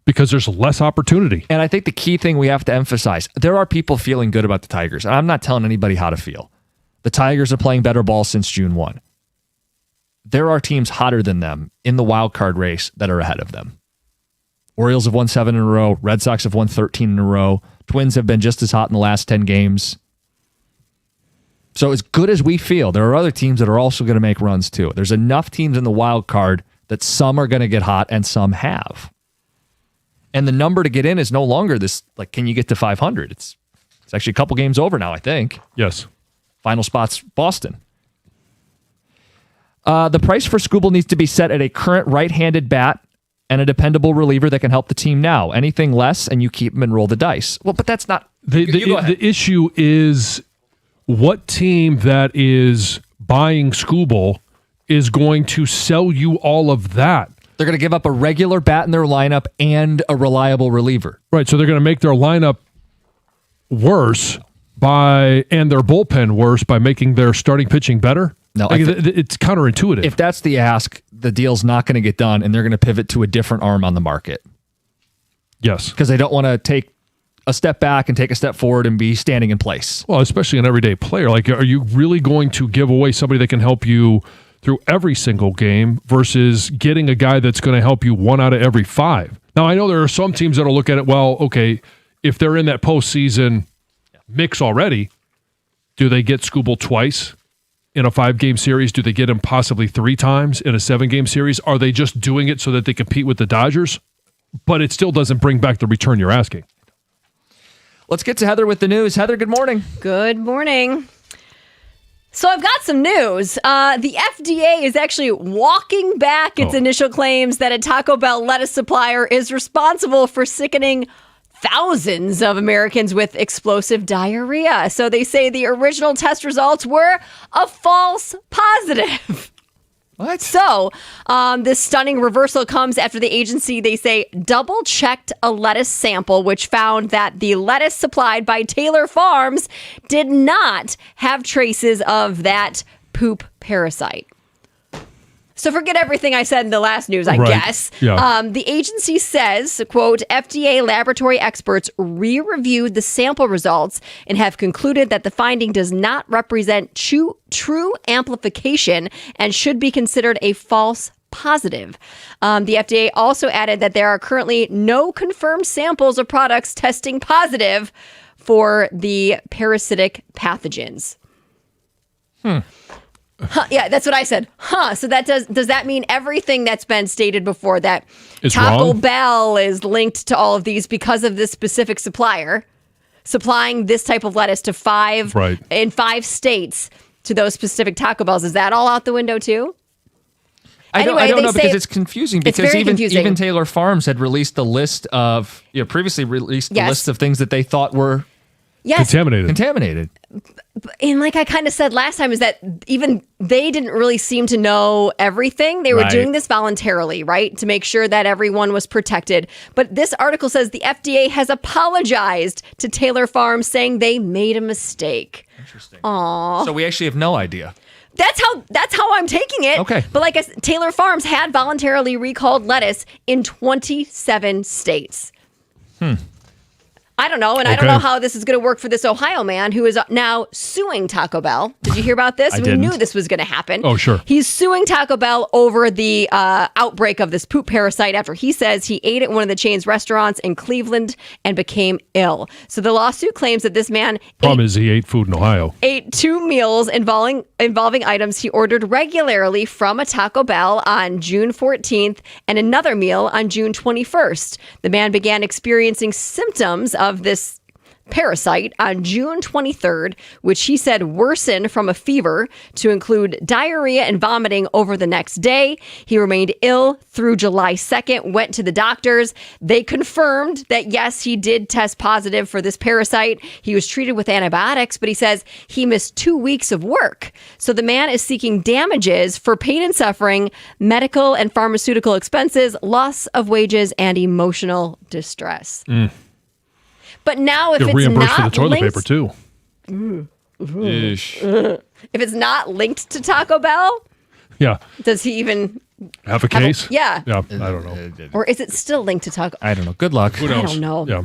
because there's less opportunity. And I think the key thing we have to emphasize, there are people feeling good about the Tigers. And I'm not telling anybody how to feel. The Tigers are playing better ball since June 1. There are teams hotter than them in the wild card race that are ahead of them. Orioles have won 7 in a row. Red Sox have won 13 in a row. Twins have been just as hot in the last 10 games. So as good as we feel, there are other teams that are also going to make runs too. There's enough teams in the wild card that some are going to get hot and some have. And the number to get in is no longer this, like, can you get to 500? It's actually a couple games over now, I think. Yes. Final spot's Boston. The price for Skubal needs to be set at a current right-handed bat and a dependable reliever that can help the team now. Anything less, and you keep him and roll the dice. Well, but that's not... The issue is... what team that is buying Skubal is going to sell you all of that. They're going to give up a regular bat in their lineup and a reliable reliever. Right, so they're going to make their lineup worse and their bullpen worse by making their starting pitching better? No, it's counterintuitive. If that's the ask, the deal's not going to get done, and they're going to pivot to a different arm on the market. Yes. Because they don't want to take a step back and take a step forward and be standing in place. Well, especially an everyday player. Like, are you really going to give away somebody that can help you through every single game versus getting a guy that's going to help you 1 out of every 5? Now, I know there are some teams that'll look at it, well, okay, if they're in that postseason mix already, do they get Skubal twice in a 5-game series? Do they get him possibly 3 times in a 7-game series? Are they just doing it so that they compete with the Dodgers? But it still doesn't bring back the return you're asking. Let's get to Heather with the news. Heather, good morning. Good morning. So I've got some news. The FDA is actually walking back its initial claims that a Taco Bell lettuce supplier is responsible for sickening thousands of Americans with explosive diarrhea. So they say the original test results were a false positive. What? So this stunning reversal comes after the agency, they say, double-checked a lettuce sample, which found that the lettuce supplied by Taylor Farms did not have traces of that poop parasite. So forget everything I said in the last news, I guess. Yeah. The agency says, quote, FDA laboratory experts re-reviewed the sample results and have concluded that the finding does not represent true amplification and should be considered a false positive. The FDA also added that there are currently no confirmed samples of products testing positive for the parasitic pathogens. Huh, yeah, that's what I said. So that does that mean everything that's been stated before that It's Taco wrong? Bell is linked to all of these because of this specific supplier supplying this type of lettuce to 5 in 5 states to those specific Taco Bells? Is that all out the window too? I don't know say because it's confusing. it's Because very even confusing. Taylor Farms had released the list of previously released the Yes. list of things that they thought were Yes. contaminated. And like I kind of said last time, is that even they didn't really seem to know everything. They were Right. doing this voluntarily, right? To make sure that everyone was protected. But this article says the FDA has apologized to Taylor Farms, saying they made a mistake. Interesting. Aww. So we actually have no idea. That's how I'm taking it. Okay. But like I said, Taylor Farms had voluntarily recalled lettuce in 27 states. I don't know, and I don't know how this is going to work for this Ohio man who is now suing Taco Bell. Did you hear about this? I We didn't. knew this was going to happen. Oh, sure. He's suing Taco Bell over the outbreak of this poop parasite after he says he ate at one of the chain's restaurants in Cleveland and became ill. So the lawsuit claims that this man Problem is he ate food in Ohio. ate 2 meals involving items he ordered regularly from a Taco Bell on June 14th and another meal on June 21st. The man began experiencing symptoms of this parasite on June 23rd, which he said worsened from a fever to include diarrhea and vomiting over the next day. He remained ill through July 2nd, went to the doctors. They confirmed that, yes, he did test positive for this parasite. He was treated with antibiotics, but he says he missed 2 weeks of work. So the man is seeking damages for pain and suffering, medical and pharmaceutical expenses, loss of wages, and emotional distress. But now if Get it's reimbursed not for the toilet linked, paper too. if it's not linked to Taco Bell, Yeah. does he even Have a case? yeah. Yeah. I don't know. Or is it still linked to Taco? I don't know. Good luck. Who knows? I don't know. Yeah.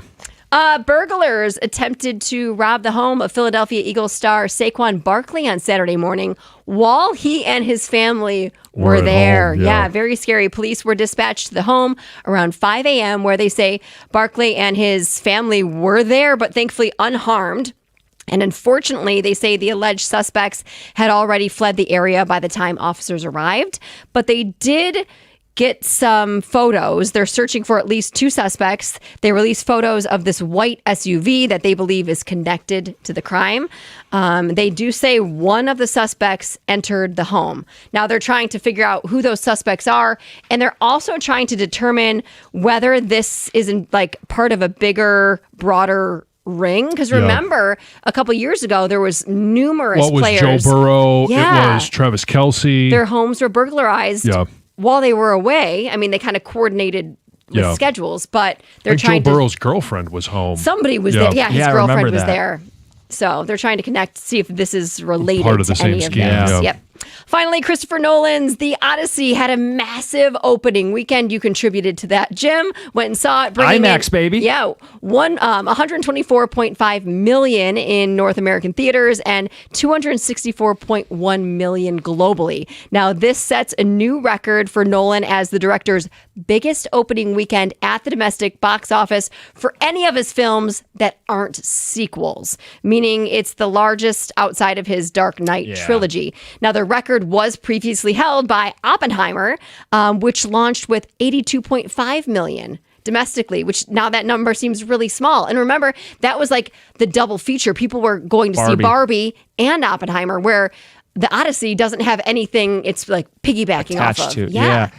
Burglars attempted to rob the home of Philadelphia Eagles star Saquon Barkley on Saturday morning while he and his family Were were at there. home, yeah. Very scary. Police were dispatched to the home around 5 a.m. where they say Barkley and his family were there, but thankfully unharmed. And unfortunately, they say the alleged suspects had already fled the area by the time officers arrived, but they did get some photos. They're searching for at least 2 suspects. They released photos of this white SUV that they believe is connected to the crime. They do say one of the suspects entered the home. Now they're trying to figure out who those suspects are, and they're also trying to determine whether this isn't like part of a bigger, broader ring? Because Yeah. remember, a couple years ago, there was numerous Well, it was players. Joe Burrow. Yeah. It was Travis Kelce. Their homes were burglarized Yeah. while they were away. I mean, they kind of coordinated with Yeah. schedules, but I they're think Joe trying to. Burrow's girlfriend was home. Somebody was Yeah. there. Yeah, his Yeah, I girlfriend remember was that. there. So they're trying to connect, see if this is related Part of the to same any of scheme, those. yeah. Yep. Finally, Christopher Nolan's The Odyssey had a massive opening weekend. You contributed to that. Jim went and saw it. bringing IMAX, in- baby. Yeah, 124.5 million in North American theaters and 264.1 million globally. Now, this sets a new record for Nolan as the director's biggest opening weekend at the domestic box office for any of his films that aren't sequels, meaning it's the largest outside of his Dark Knight trilogy. Now, the record was previously held by Oppenheimer, which launched with 82.5 million domestically, which now that number seems really small. And remember, that was like the double feature. People were going to see Barbie and Oppenheimer, where the Odyssey doesn't have anything. It's like piggybacking Attached off of. to, yeah.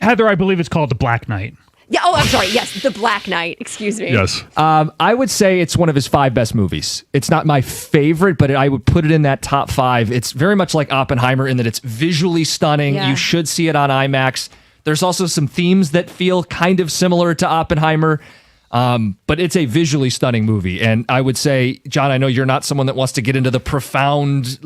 Heather, I believe it's called The Black Knight. Yeah. Oh, I'm sorry. Yes, The Black Knight. Excuse me. Yes. I would say it's one of his 5 best movies. It's not my favorite, but I would put it in that top 5. It's very much like Oppenheimer in that it's visually stunning. Yeah. You should see it on IMAX. There's also some themes that feel kind of similar to Oppenheimer, but it's a visually stunning movie. And I would say, John, I know you're not someone that wants to get into the profound,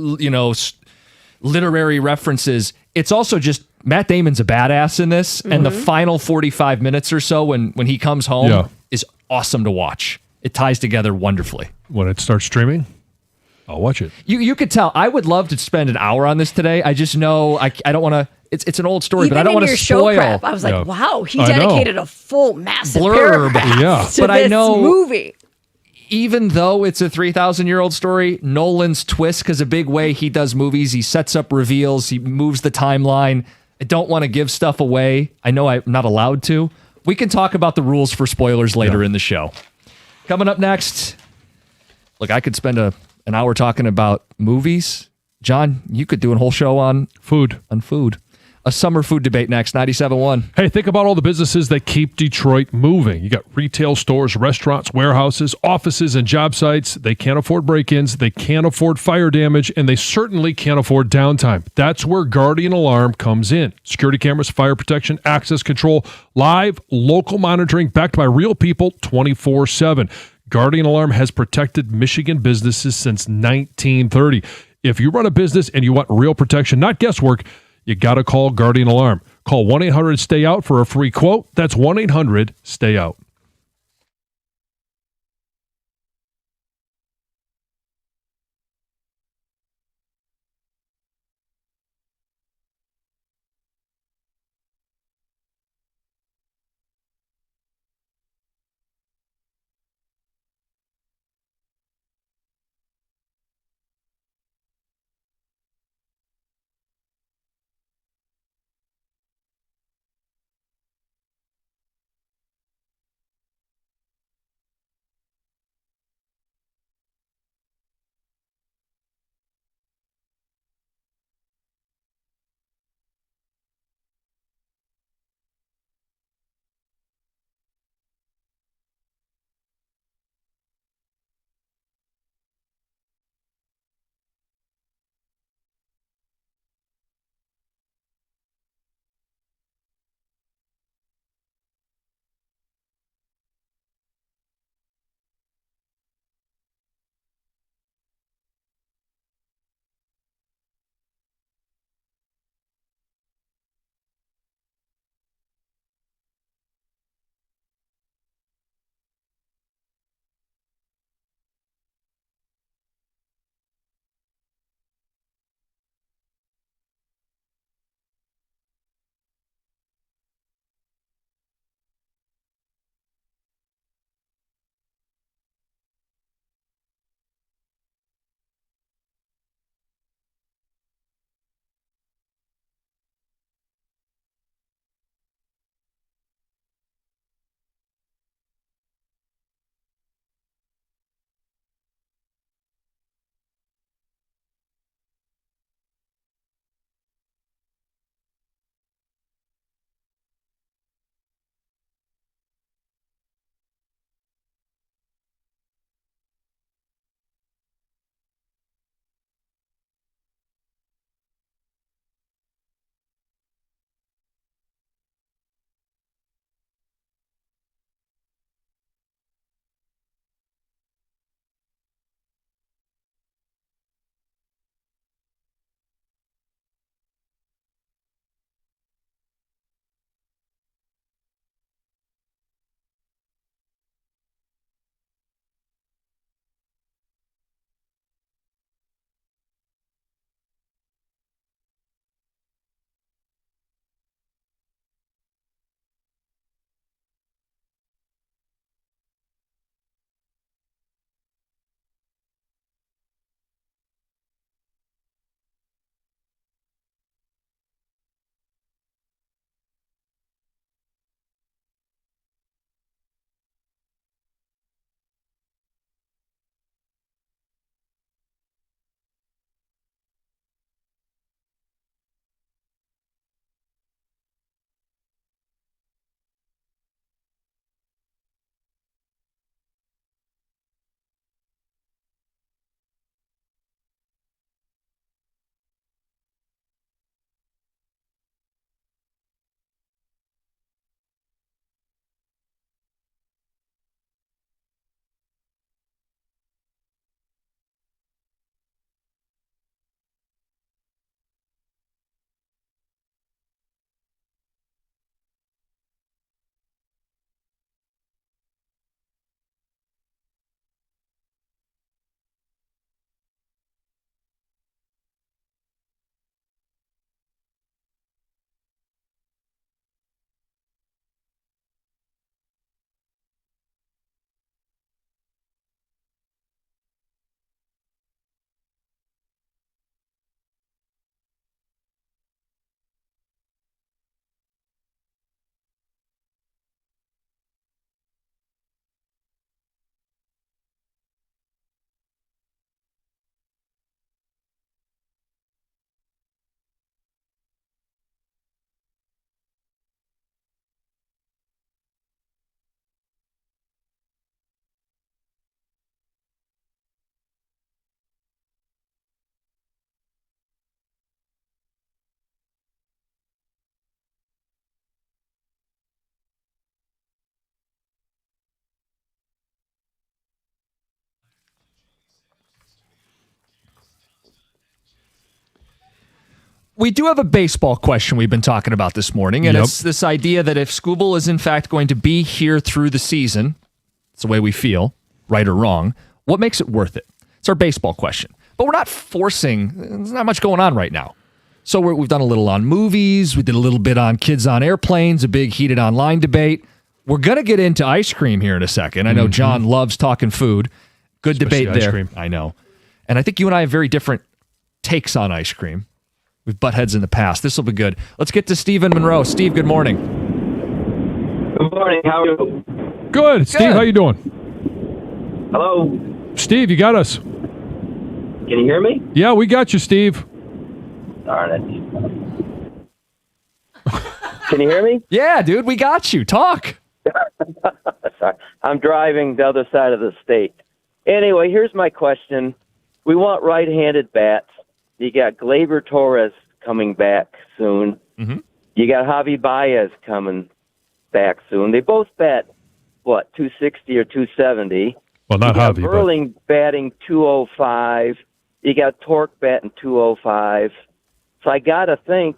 literary references. It's also just Matt Damon's a badass in this, and the final 45 minutes or so when he comes home is awesome to watch. It ties together wonderfully. When it starts streaming, I'll watch it. You could tell. I would love to spend an hour on this today. I just know I don't want to. It's an old story, Even but I don't in want your to show spoil. prep, I was like, Yeah. wow, he I know. dedicated a full massive Blurb. paragraph Yeah. to But I this know- movie. Even though it's a 3,000-year-old story, Nolan's twist, because a big way he does movies, he sets up reveals, he moves the timeline. I don't want to give stuff away. I know I'm not allowed to. We can talk about the rules for spoilers later in the show. Coming up next, look, I could spend an hour talking about movies. John, you could do a whole show on Food. A summer food debate next, 97.1. Hey, think about all the businesses that keep Detroit moving. You got retail stores, restaurants, warehouses, offices, and job sites. They can't afford break-ins, they can't afford fire damage, and they certainly can't afford downtime. That's where Guardian Alarm comes in. Security cameras, fire protection, access control, live, local monitoring backed by real people 24/7. Guardian Alarm has protected Michigan businesses since 1930. If you run a business and you want real protection, not guesswork, you got to call Guardian Alarm. Call 1-800-STAY-OUT for a free quote. That's 1-800-STAY-OUT. We do have a baseball question we've been talking about this morning, and it's this idea that if Scooball is in fact going to be here through the season, it's the way we feel, right or wrong, what makes it worth it? It's our baseball question. But we're not forcing, there's not much going on right now. So we've done a little on movies, we did a little bit on kids on airplanes, a big heated online debate. We're going to get into ice cream here in a second. I know John loves talking food. Good Especially debate there. ice cream. I know. And I think you and I have very different takes on ice cream. We've butt heads in the past. This will be good. Let's get to Steve in Monroe. Steve, good morning. Good morning. How are you? Good. Steve, how you doing? Hello. Steve, you got us. Can you hear me? Yeah, we got you, Steve. Darn it. Can you hear me? Yeah, dude, we got you. Talk. Sorry. I'm driving the other side of the state. Anyway, here's my question. We want right-handed bats. You got Gleyber Torres coming back soon. Mm-hmm. You got Javi Baez coming back soon. They both bat, 260 or 270. Well, not Javi, but Burling batting 205. You got Torque batting 205. So I got to think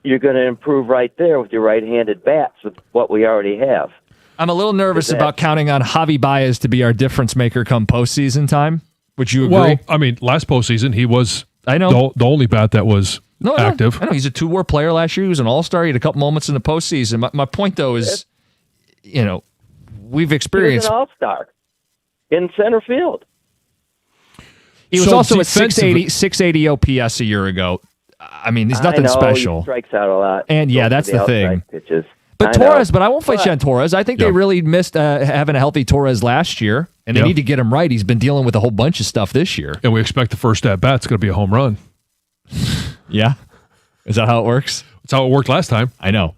you're going to improve right there with your right-handed bats with what we already have. I'm a little nervous about counting on Javi Baez to be our difference maker come postseason time. Would you agree? Well, I mean, last postseason, he was I know. the only bat that was active. I know. He's a two-war player last year. He was an all-star. He had a couple moments in the postseason. My point, though, is, we've experienced... He was an all-star in center field. He was also at 680 OPS a year ago. I mean, he's nothing special. He strikes out a lot. And, that's the thing. Pitches. But Torres, I won't fight you on Torres. I think they really missed having a healthy Torres last year, and they need to get him right. He's been dealing with a whole bunch of stuff this year. And we expect the first at-bat's going to be a home run. Yeah? Is that how it works? That's how it worked last time. I know.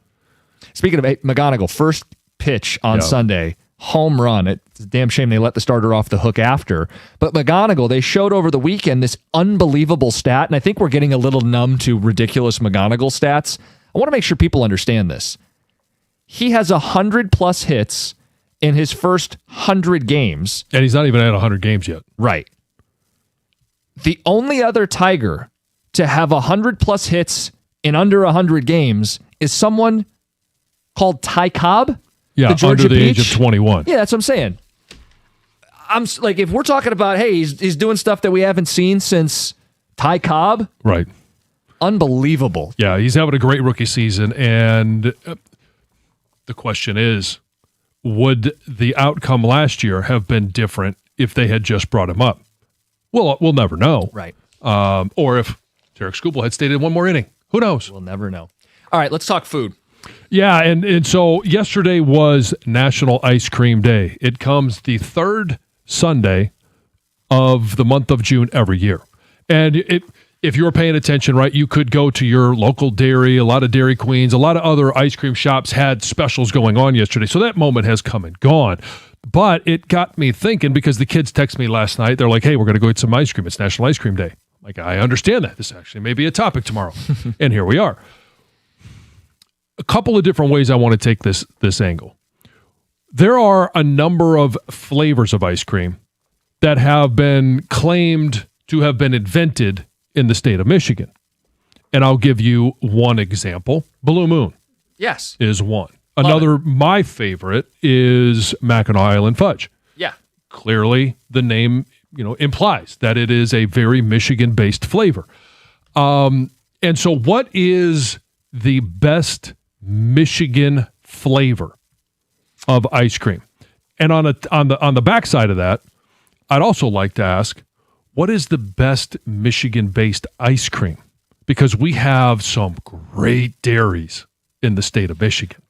Speaking of McGonigal, first pitch on Sunday, home run. It's a damn shame they let the starter off the hook after. But McGonigal, they showed over the weekend this unbelievable stat, and I think we're getting a little numb to ridiculous McGonigal stats. I want to make sure people understand this. He has 100-plus hits in his first 100 games. And he's not even at 100 games yet. Right. The only other Tiger to have 100-plus hits in under 100 games is someone called Ty Cobb. Yeah, under the age of 21. Yeah, that's what I'm saying. I'm like, if we're talking about, hey, he's doing stuff that we haven't seen since Ty Cobb. Right. Unbelievable. Yeah, he's having a great rookie season, and the question is, would the outcome last year have been different if they had just brought him up? Well, we'll never know. Right. Or if Tarik Skubal had stayed in one more inning. Who knows? We'll never know. All right, let's talk food. Yeah, and so yesterday was National Ice Cream Day. It comes the third Sunday of the month of June every year. And if you were paying attention, right, you could go to your local dairy, a lot of Dairy Queens, a lot of other ice cream shops had specials going on yesterday. So that moment has come and gone. But it got me thinking because the kids texted me last night. They're like, hey, we're going to go eat some ice cream. It's National Ice Cream Day. Like, I understand that. This actually may be a topic tomorrow. And here we are. A couple of different ways I want to take this angle. There are a number of flavors of ice cream that have been claimed to have been invented in the state of Michigan. And I'll give you one example. Blue Moon Yes. is one. Another, my favorite, is Mackinac Island Fudge. Yeah. Clearly, the name implies that it is a very Michigan-based flavor. And so what is the best Michigan flavor of ice cream? And on the backside of that, I'd also like to ask, what is the best Michigan-based ice cream? Because we have some great dairies in the state of Michigan.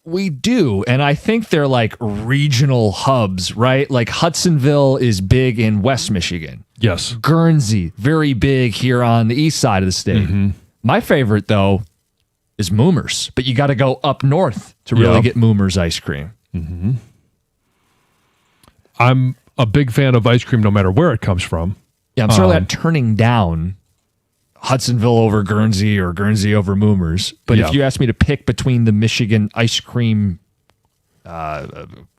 We do, and I think they're like regional hubs, right? Like Hudsonville is big in West Michigan. Yes. Guernsey, very big here on the east side of the state. Mm-hmm. My favorite, though, is Moomers, but you got to go up north to really get Moomers ice cream. Mm-hmm. I'm a big fan of ice cream no matter where it comes from. Yeah, I'm certainly not turning down Hudsonville over Guernsey or Guernsey over Moomers. But if you ask me to pick between the Michigan ice cream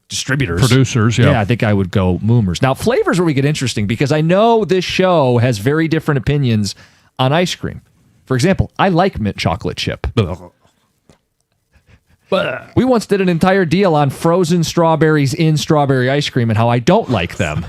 distributors, producers, I think I would go Moomers. Now, flavors where we get interesting because I know this show has very different opinions on ice cream. For example, I like mint chocolate chip. We once did an entire deal on frozen strawberries in strawberry ice cream and how I don't like them.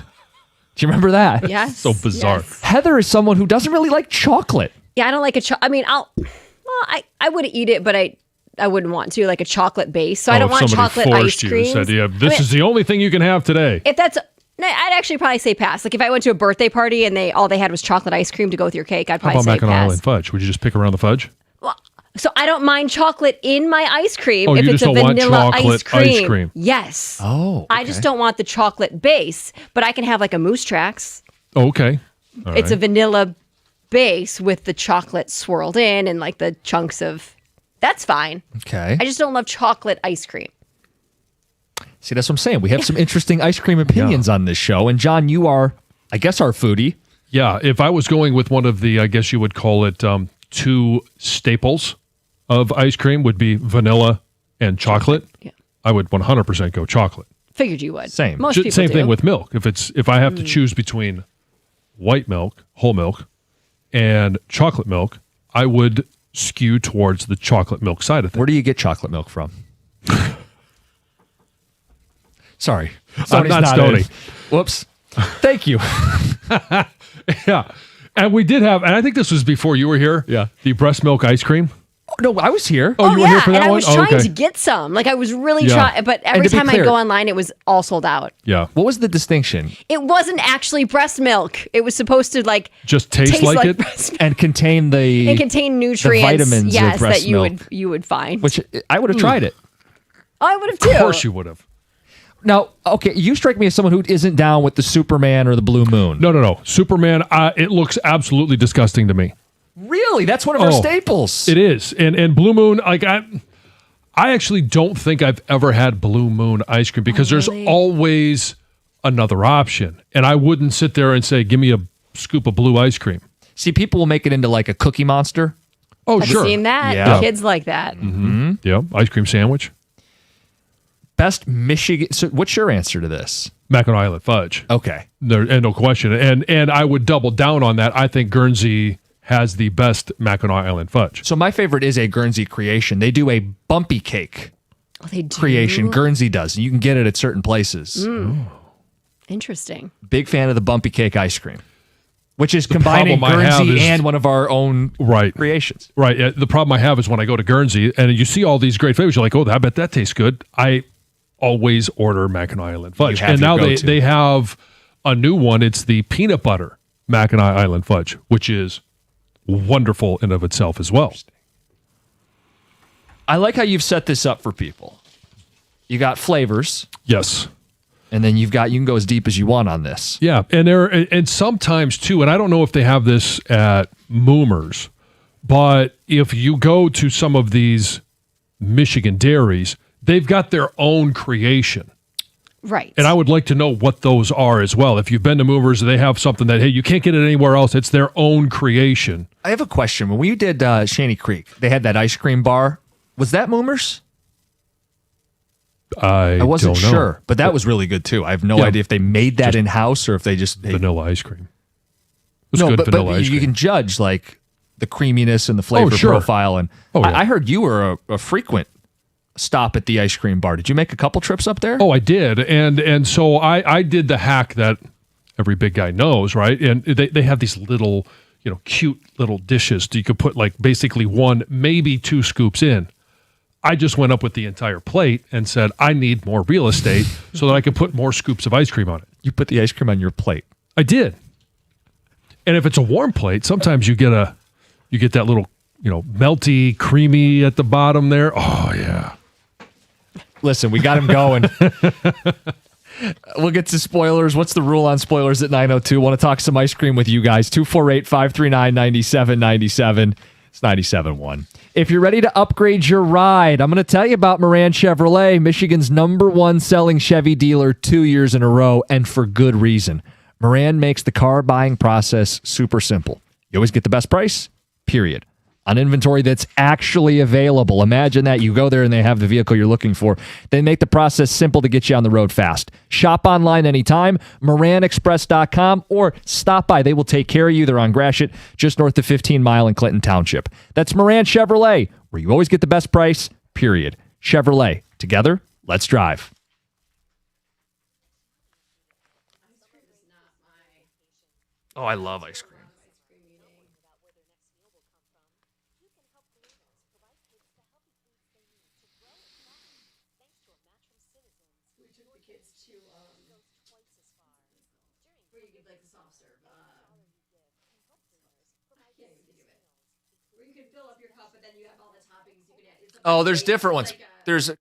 Do you remember that? Yes. So bizarre. Yes. Heather is someone who doesn't really like chocolate. Yeah, I don't like I mean, I would eat it, but I wouldn't want to, like a chocolate base. So I don't want chocolate ice cream. Said, yeah, this is the only thing you can have today. If that's, I'd actually probably say pass. Like if I went to a birthday party and all they had was chocolate ice cream to go with your cake, I'd How probably about say Mackinac pass. Island fudge? Would you just pick around the fudge? Well, so I don't mind chocolate in my ice cream Oh, if you it's just a don't want vanilla chocolate ice cream. Yes. Oh, I just don't want the chocolate base, but I can have like a Moose Tracks. Oh, okay. All It's a right. vanilla base with the chocolate swirled in and like the chunks of. That's fine. Okay. I just don't love chocolate ice cream. See, that's what I'm saying. We have some interesting ice cream opinions on this show. And John, you are, I guess, our foodie. Yeah, if I was going with one of the, I guess you would call it two staples of ice cream would be vanilla and chocolate. Yeah. I would 100% go chocolate. Figured you would. Same. Most people Same do. thing with milk. If I have to choose between white milk, whole milk, and chocolate milk, I would skew towards the chocolate milk side of things. Where do you get chocolate milk from? Sorry. I'm Stoney's not nodding. Stoney. Whoops. Thank you. Yeah. And we did have, and I think this was before you were here. Yeah. The breast milk ice cream. No, I was here. Oh, you were here for that and I one? was Oh, trying okay. to get some. Like I was really Yeah. trying, but every to be time I clear- go online, it was all sold out. Yeah. What was the distinction? It wasn't actually breast milk. It was supposed to like Just taste like it? breast milk. And contain the It contained nutrients, vitamins of yes, breast that you milk. would find. which I would have tried it. I would have too. Of course you would have. Now, okay, you strike me as someone who isn't down with the Superman or the Blue Moon. No. Superman, it looks absolutely disgusting to me. Really? That's one of our staples. It is. And Blue Moon, like I actually don't think I've ever had Blue Moon ice cream because there's always another option. And I wouldn't sit there and say, give me a scoop of blue ice cream. See, people will make it into like a Cookie Monster. Oh, I've sure. seen that. Yeah. Kids like that. Mm-hmm. Yeah. Ice cream sandwich. Best Michigan. So what's your answer to this? Mackinac Island fudge. Okay. And no question. And I would double down on that. I think Guernsey has the best Mackinac Island fudge. So my favorite is a Guernsey creation. They do a bumpy cake Oh, they do. creation. Guernsey does. And you can get it at certain places. Interesting. Big fan of the bumpy cake ice cream, which is combining problem I have Guernsey is- and one of our own creations. Right. The problem I have is when I go to Guernsey and you see all these great flavors, you're like, oh, I bet that tastes good. I always order Mackinac Island fudge. You have And your now go-to. they have a new one. It's the peanut butter Mackinac Island fudge, which is wonderful in of itself as well. I like how you've set this up for people. You got flavors. Yes. And then you can go as deep as you want on this. Yeah, and sometimes too, and I don't know if they have this at Moomers, but if you go to some of these Michigan dairies, they've got their own creation. Right. And I would like to know what those are as well. If you've been to Moomers, they have something that, hey, you can't get it anywhere else. It's their own creation. I have a question. When we did Shanty Creek, they had that ice cream bar. Was that Moomers? I wasn't don't know. sure, but that was really good too. I have no Yeah. idea if they made that in house or if they just vanilla ice cream. It was no, good but vanilla ice you cream. can judge like the creaminess and the flavor sure. profile. And Oh, yeah. I heard you were a frequent stop at the ice cream bar. Did you make a couple trips up there? Oh, I did. And so I did the hack that every big guy knows, right? And they have these little, cute little dishes that you could put like basically one, maybe two scoops in. I just went up with the entire plate and said, I need more real estate so that I could put more scoops of ice cream on it. You put the ice cream on your plate. I did. And if it's a warm plate, sometimes you get that little, melty, creamy at the bottom there. Oh, yeah. Listen, we got him going. We'll get to spoilers. What's the rule on spoilers at 9:02? Want to talk some ice cream with you guys. 248-539-9797. It's 97.1. If you're ready to upgrade your ride, I'm going to tell you about Moran Chevrolet, Michigan's #1 selling Chevy dealer 2 years in a row, and for good reason. Moran makes the car buying process super simple. You always get the best price, period. on inventory that's actually available. Imagine that. You go there and they have the vehicle you're looking for. They make the process simple to get you on the road fast. Shop online anytime, MoranExpress.com, or stop by. They will take care of you. They're on Gratiot, just north of 15 Mile in Clinton Township. That's Moran Chevrolet, where you always get the best price, period. Chevrolet. Together, let's drive. Oh, I love ice cream. Oh, there's different ones. There's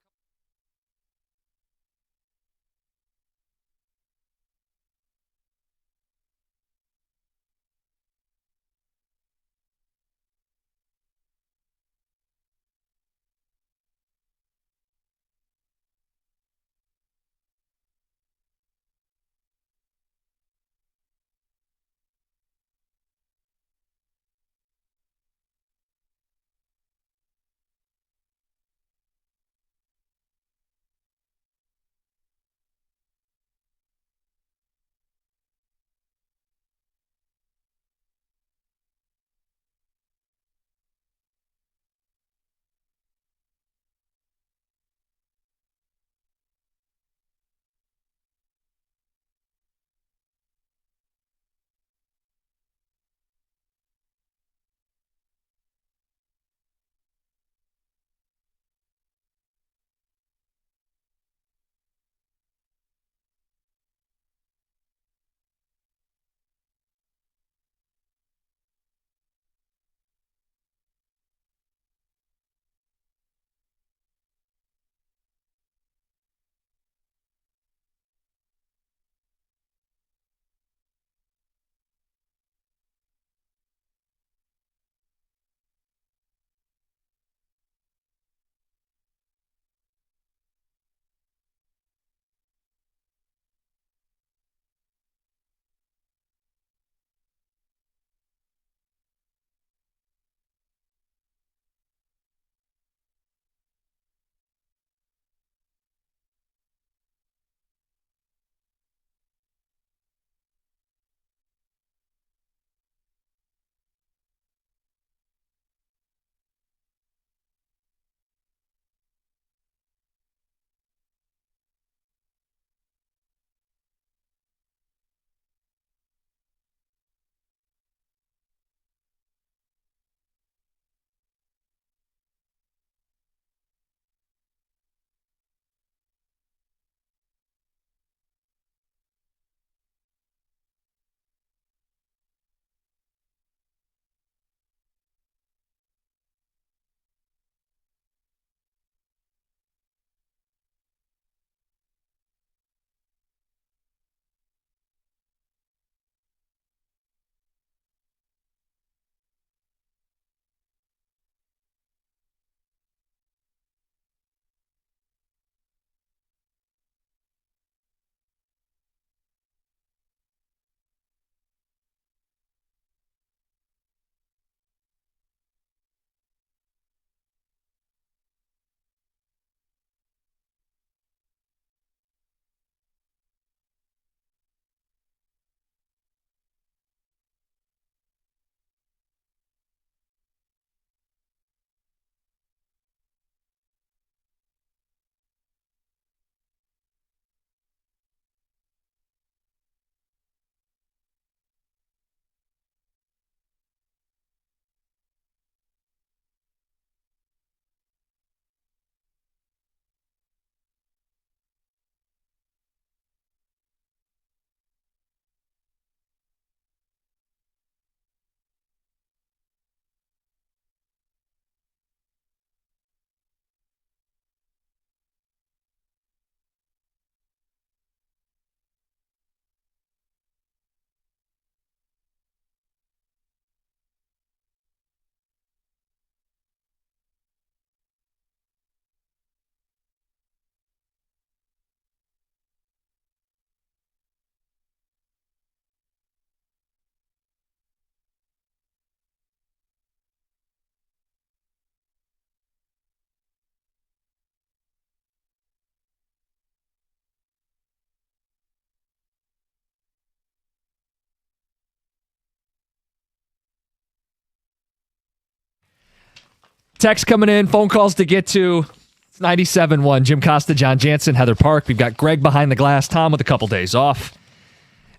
Text coming in, phone calls to get to. It's 97.1. Jim Costa, John Jansen, Heather Park. We've got Greg behind the glass, Tom with a couple days off.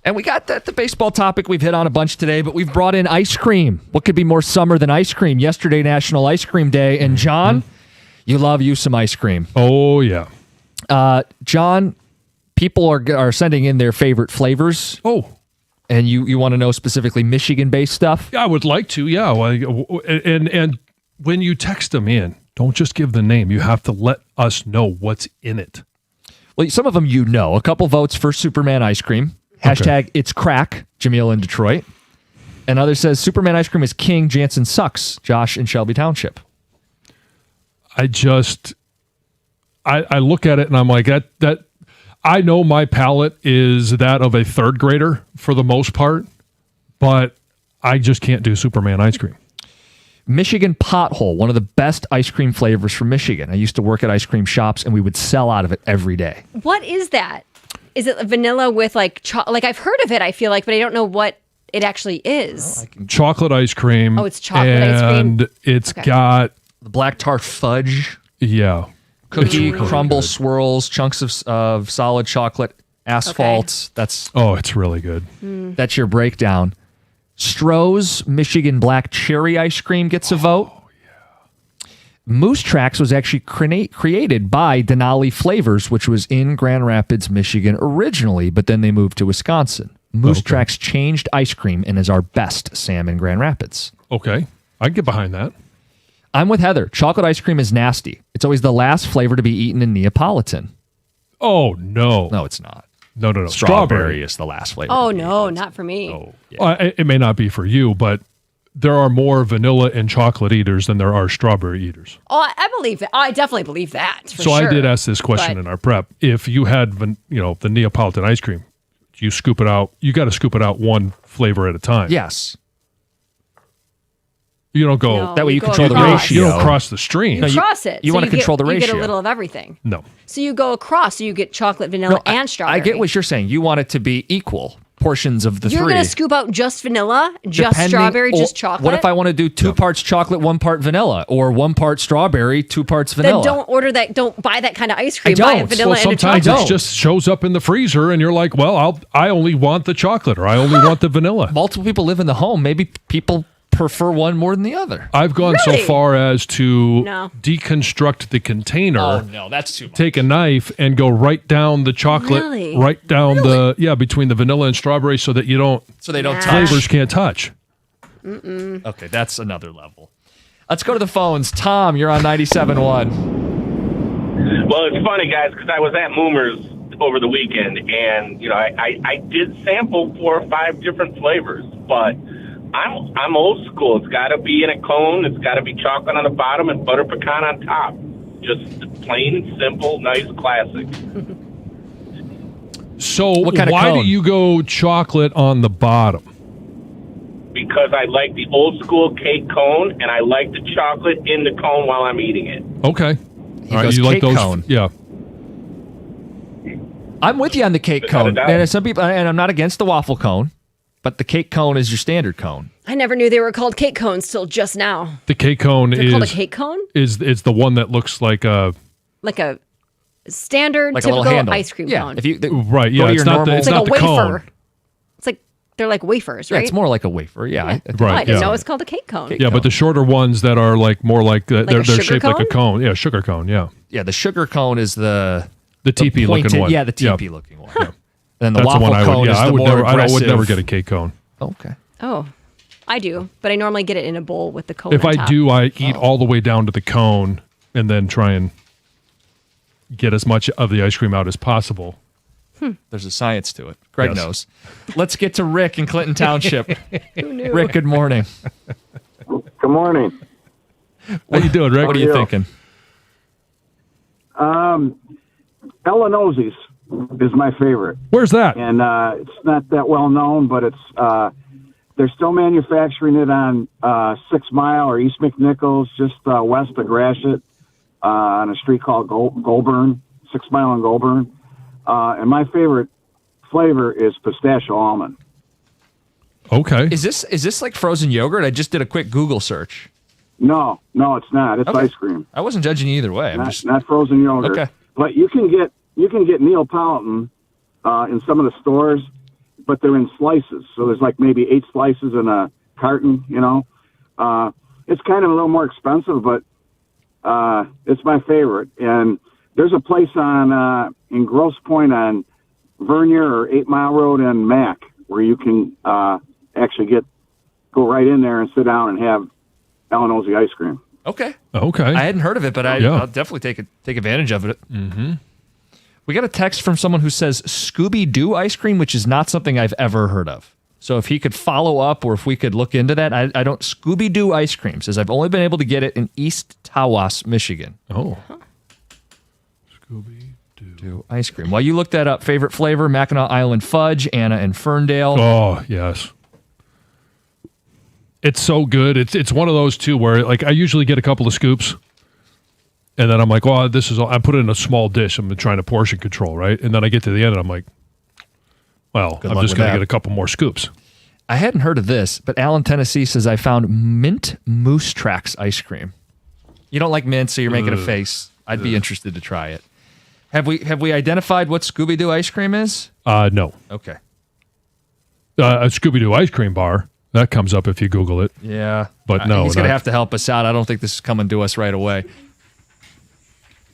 And we got the baseball topic we've hit on a bunch today, but we've brought in ice cream. What could be more summer than ice cream? Yesterday, National Ice Cream Day. And John, you love you some ice cream. Oh, yeah. John, people are sending in their favorite flavors. Oh. And you want to know specifically Michigan-based stuff? Yeah, I would like to, yeah. And when you text them in, don't just give the name. You have to let us know what's in it. Well, some of them you know. A couple votes for Superman ice cream. Hashtag it's crack, Jameel in Detroit. And others says Superman ice cream is king, Jansen sucks, Josh in Shelby Township. I look at it and I'm like, that I know my palate is that of a third grader for the most part, but I just can't do Superman ice cream. Michigan Pothole, one of the best ice cream flavors from Michigan. I used to work at ice cream shops, and we would sell out of it every day. What is that? Is it vanilla with like I've heard of it, I feel like, but I don't know what it actually is. Chocolate ice cream. Oh, it's chocolate ice cream. And it's got the black tart fudge. Yeah. Cookie, It's really crumble, good. swirls, chunks of solid chocolate, asphalt. That's it's really good. That's your breakdown. Stroh's Michigan Black Cherry Ice Cream gets a vote. Yeah. Moose Tracks was actually created by Denali Flavors, which was in Grand Rapids, Michigan originally, but then they moved to Wisconsin. Moose Tracks changed ice cream and is our best Sam in Grand Rapids. Okay. I can get behind that. I'm with Heather. Chocolate ice cream is nasty. It's always the last flavor to be eaten in Neapolitan. Oh, no. No, it's not. No. Strawberry is the last flavor. Oh, no, not for me. Oh, It may not be for you, but there are more vanilla and chocolate eaters than there are strawberry eaters. I believe that. I definitely believe that. For So sure. I did ask this question But- in our prep. If you had, the Neapolitan ice cream, you scoop it out. You got to scoop it out one flavor at a time. Yes. You don't go. No, That way you go control the across. ratio. You don't cross the stream. You cross it. you So wanna control the You get ratio. a little of everything. No. So you go across. So you get chocolate, vanilla, and strawberry. I get what you're saying. You want it to be equal portions of the You're three. going to scoop out just vanilla, just Depending- strawberry, or just chocolate. What if I want to do 2 parts chocolate, 1 part vanilla, or 1 part strawberry, 2 parts vanilla? Then don't order that. Don't buy that kind of ice cream. I Buy a don't. vanilla Well, and a sometimes chocolate. it just shows up in the freezer, and you're like, "Well, I only want the chocolate, or I only want the vanilla." Multiple people live in the home. Maybe people prefer one more than the other. I've gone Really? so far as to No. deconstruct the container. Oh no, that's too much. Take a knife and go right down the chocolate, Really? right down between the vanilla and strawberry, so that you don't So they don't Nah. touch. flavors can't touch. Okay, that's another level. Let's go to the phones. Tom, you're on 97.1. Well, it's funny, guys, because I was at Moomer's over the weekend, and I did sample 4 or 5 different flavors, but I'm old school. It's got to be in a cone. It's got to be chocolate on the bottom and butter pecan on top. Just plain, simple, nice classic. So What kind of why do cone? you go chocolate on the bottom? Because I like the old school cake cone, and I like the chocolate in the cone while I'm eating it. Okay. He goes you like cake those? cone. Yeah. I'm with you on the cake Without a cone. doubt. And some people, and I'm not against the waffle cone, but the cake cone is your standard cone. I never knew they were called cake cones till just now. The cake cone They're called a cake cone? is the one that looks like a Like a standard, Like a little typical handle. ice cream Yeah, cone. if you right. go Yeah, to it's your not normal, the, it's it's like not a the wafer. cone. It's like they're like wafers, yeah, right? it's more like a wafer. Yeah, Right. Oh, I didn't yeah. know it's called a cake cone. Yeah, but the shorter ones that are like more like they're a sugar shaped like a cone? cone. Yeah, sugar cone. Yeah, yeah, the sugar cone is the teepee looking pointed- one. Yeah, the Yeah. teepee looking one. And the That's the waffle one I cone would. is Yeah, the I would more never. I aggressive. would never get a cake cone. Okay. Oh, I do, but I normally get it in a bowl with the cone. If on I top. do, I eat all the way down to the cone and then try and get as much of the ice cream out as possible. There's a science to it. Greg Yes. knows. Let's get to Rick in Clinton Township. Who knew? Rick, good morning. Good morning. What are you doing, Rick? What are you thinking? Elanosi's is my favorite. Where's that? And it's not that well known, but it's they're still manufacturing it on 6 Mile or East McNichols, just west of Gratiot, on a street called Goulburn, 6 Mile and Goulburn. And my favorite flavor is pistachio almond. Okay. Is this like frozen yogurt? I just did a quick Google search. No, it's not. It's ice cream. I wasn't judging you either way. I'm Not frozen yogurt. Okay. But you can get Neapolitan in some of the stores, but they're in slices. So there's like maybe 8 slices in a carton. It's kind of a little more expensive, but it's my favorite. And there's a place in Grosse Pointe on Vernier or 8 Mile Road and Mac where you can actually go right in there and sit down and have Alan-Ozzie ice cream. Okay. Okay. I hadn't heard of it, but I'll definitely take advantage of it. Mm-hmm. We got a text from someone who says Scooby-Doo ice cream, which is not something I've ever heard of. So if he could follow up or if we could look into that, I don't. Scooby-Doo ice cream says I've only been able to get it in East Tawas, Michigan. Oh. Scooby-Doo ice cream. While you look that up, favorite flavor, Mackinac Island fudge, Anna and Ferndale. Oh, yes. It's so good. It's one of those, too, where like I usually get a couple of scoops. And then I'm like, well, this is all. I put it in a small dish. I'm trying to portion control, right? And then I get to the end and I'm like, well, I'm just going to get a couple more scoops. I hadn't heard of this, but Allen, Tennessee says I found mint Moose Tracks ice cream. You don't like mint, so you're making a face. I'd be interested to try it. Have we identified what Scooby-Doo ice cream is? No. Okay. A Scooby-Doo ice cream bar. That comes up if you Google it. Yeah. But no. He's going to have to help us out. I don't think this is coming to us right away.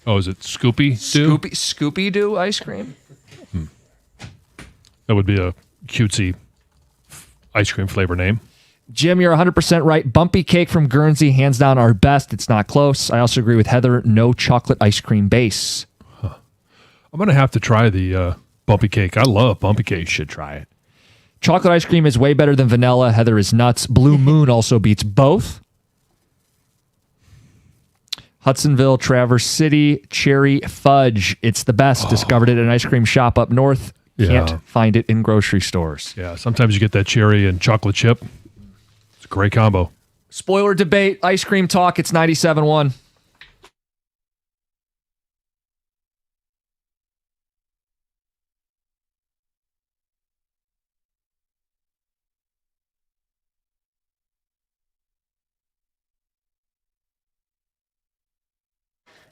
Oh, is it Scoopy-Doo? Scooby-Doo ice cream? That would be a cutesy ice cream flavor name. Jim, you're 100% right. Bumpy cake from Guernsey, hands down our best. It's not close. I also agree with Heather. No chocolate ice cream base. I'm going to have to try the bumpy cake. I love bumpy cake. You should try it. Chocolate ice cream is way better than vanilla. Heather is nuts. Blue Moon also beats both. Hudsonville, Traverse City, cherry fudge. It's the best. Discovered it at an ice cream shop up north. Can't find it in grocery stores. Yeah, sometimes you get that cherry and chocolate chip. It's a great combo. Spoiler debate, ice cream talk. It's 97.1.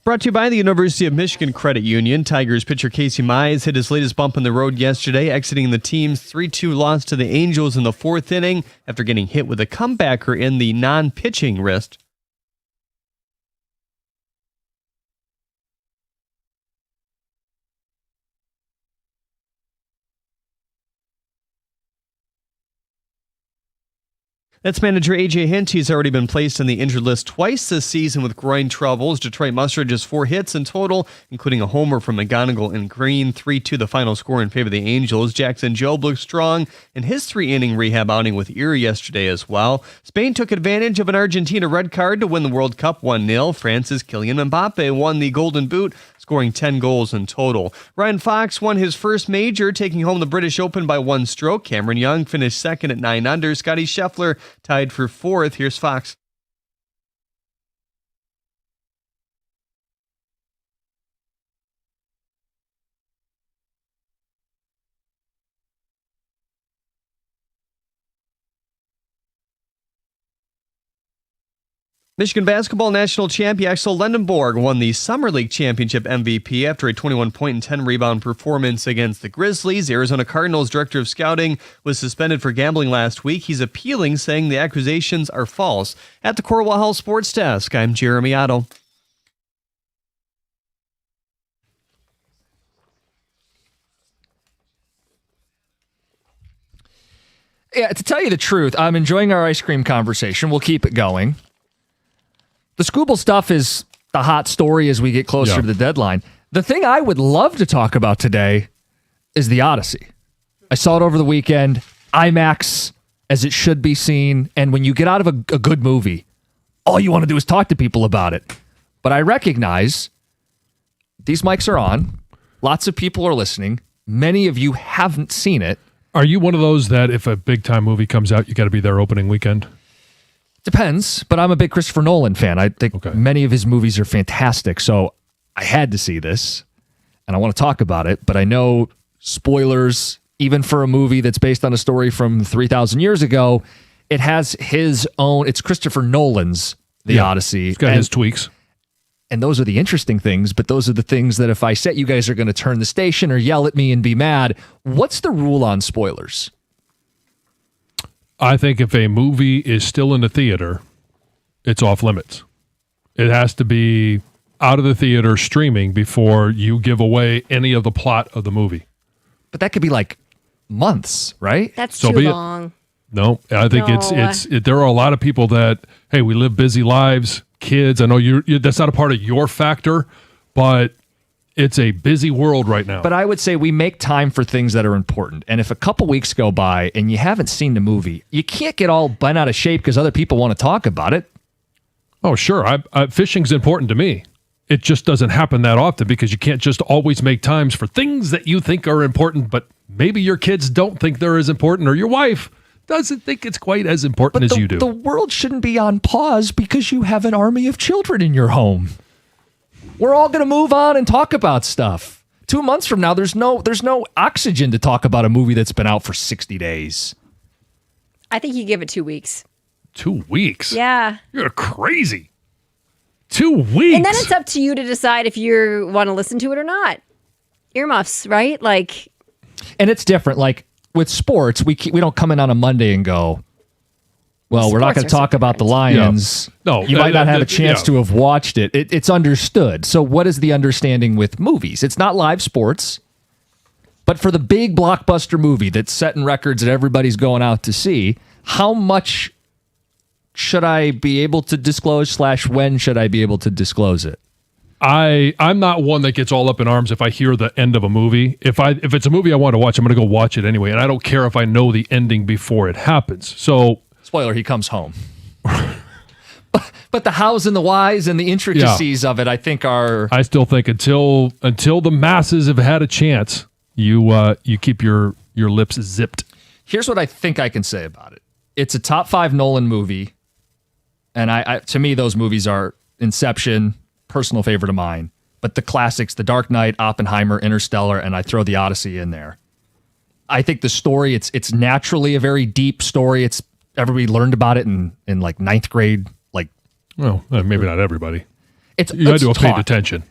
Brought to you by the University of Michigan Credit Union. Tigers pitcher Casey Mize hit his latest bump in the road yesterday, exiting the team's 3-2 loss to the Angels in the 4th inning after getting hit with a comebacker in the non-pitching wrist. That's manager A.J. Hinch. He's already been placed on the injured list twice this season with groin troubles. Detroit mustered just 4 hits in total, including a homer from McGonigal and Green. 3-2 the final score in favor of the Angels. Jackson Jobe looked strong in his 3-inning rehab outing with Erie yesterday as well. Spain took advantage of an Argentina red card to win the World Cup 1-0. France's Kylian Mbappe won the Golden Boot, scoring 10 goals in total. Ryan Fox won his first major, taking home the British Open by 1 stroke. Cameron Young finished second at 9 under. Scotty Scheffler tied for 4th. Here's Fox. Michigan basketball national champion Axel Lendenborg won the Summer League Championship MVP after a 21-point and 10-rebound performance against the Grizzlies. Arizona Cardinals director of scouting was suspended for gambling last week. He's appealing, saying the accusations are false. At the Cornwall Health Sports Desk, I'm Jeremy Otto. Yeah, to tell you the truth, I'm enjoying our ice cream conversation. We'll keep it going. The Scooble stuff is the hot story as we get closer to the deadline. The thing I would love to talk about today is the Odyssey. I saw it over the weekend. IMAX, as it should be seen. And when you get out of a good movie, all you want to do is talk to people about it. But I recognize these mics are on. Lots of people are listening. Many of you haven't seen it. Are you one of those that if a big-time movie comes out, you got to be there opening weekend? Depends, but I'm a big Christopher Nolan fan. I think many of his movies are fantastic, so I had to see this, and I want to talk about it, but I know spoilers, even for a movie that's based on a story from 3,000 years ago, it has his own, it's Christopher Nolan's the Odyssey. He's got his tweaks. And those are the interesting things, but those are the things that if I set you guys are going to turn the station or yell at me and be mad, what's the rule on spoilers? I think if a movie is still in the theater, it's off limits. It has to be out of the theater streaming before you give away any of the plot of the movie. But that could be like months, right? That's So too be it. long. No, I think there are a lot of people that, hey, we live busy lives, kids. I know you that's not a part of your factor, but it's a busy world right now. But I would say we make time for things that are important. And if a couple weeks go by and you haven't seen the movie, you can't get all bent out of shape because other people want to talk about it. Oh, sure. Fishing's important to me. It just doesn't happen that often because you can't just always make times for things that you think are important, but maybe your kids don't think they're as important, or your wife doesn't think it's quite as important as you do. The world shouldn't be on pause because you have an army of children in your home. We're all going to move on and talk about stuff. 2 months from now, there's no oxygen to talk about a movie that's been out for 60 days. I think you give it 2 weeks. 2 weeks? Yeah. You're crazy. 2 weeks. And then it's up to you to decide if you want to listen to it or not. Earmuffs, right? Like, and it's different. Like with sports, we don't come in on a Monday and go, well, we're not going to talk about the Lions. Yeah. No, you might not have a chance to have watched it. It's understood. So what is the understanding with movies? It's not live sports, but for the big blockbuster movie that's setting records that everybody's going out to see, how much should I be able to disclose / when should I be able to disclose it? I'm not one that gets all up in arms if I hear the end of a movie. If it's a movie I want to watch, I'm going to go watch it anyway, and I don't care if I know the ending before it happens. So, spoiler, he comes home. But the hows and the whys and the intricacies of it, I think are. I still think until the masses have had a chance, you keep your lips zipped. Here's what I think I can say about it. It's a top 5 Nolan movie, and I to me those movies are Inception, personal favorite of mine, but the classics, The Dark Knight, Oppenheimer, Interstellar, and I throw The Odyssey in there. I think the story, it's naturally a very deep story. Everybody learned about it in like 9th grade. Like, well, maybe not everybody. You had to have paid attention.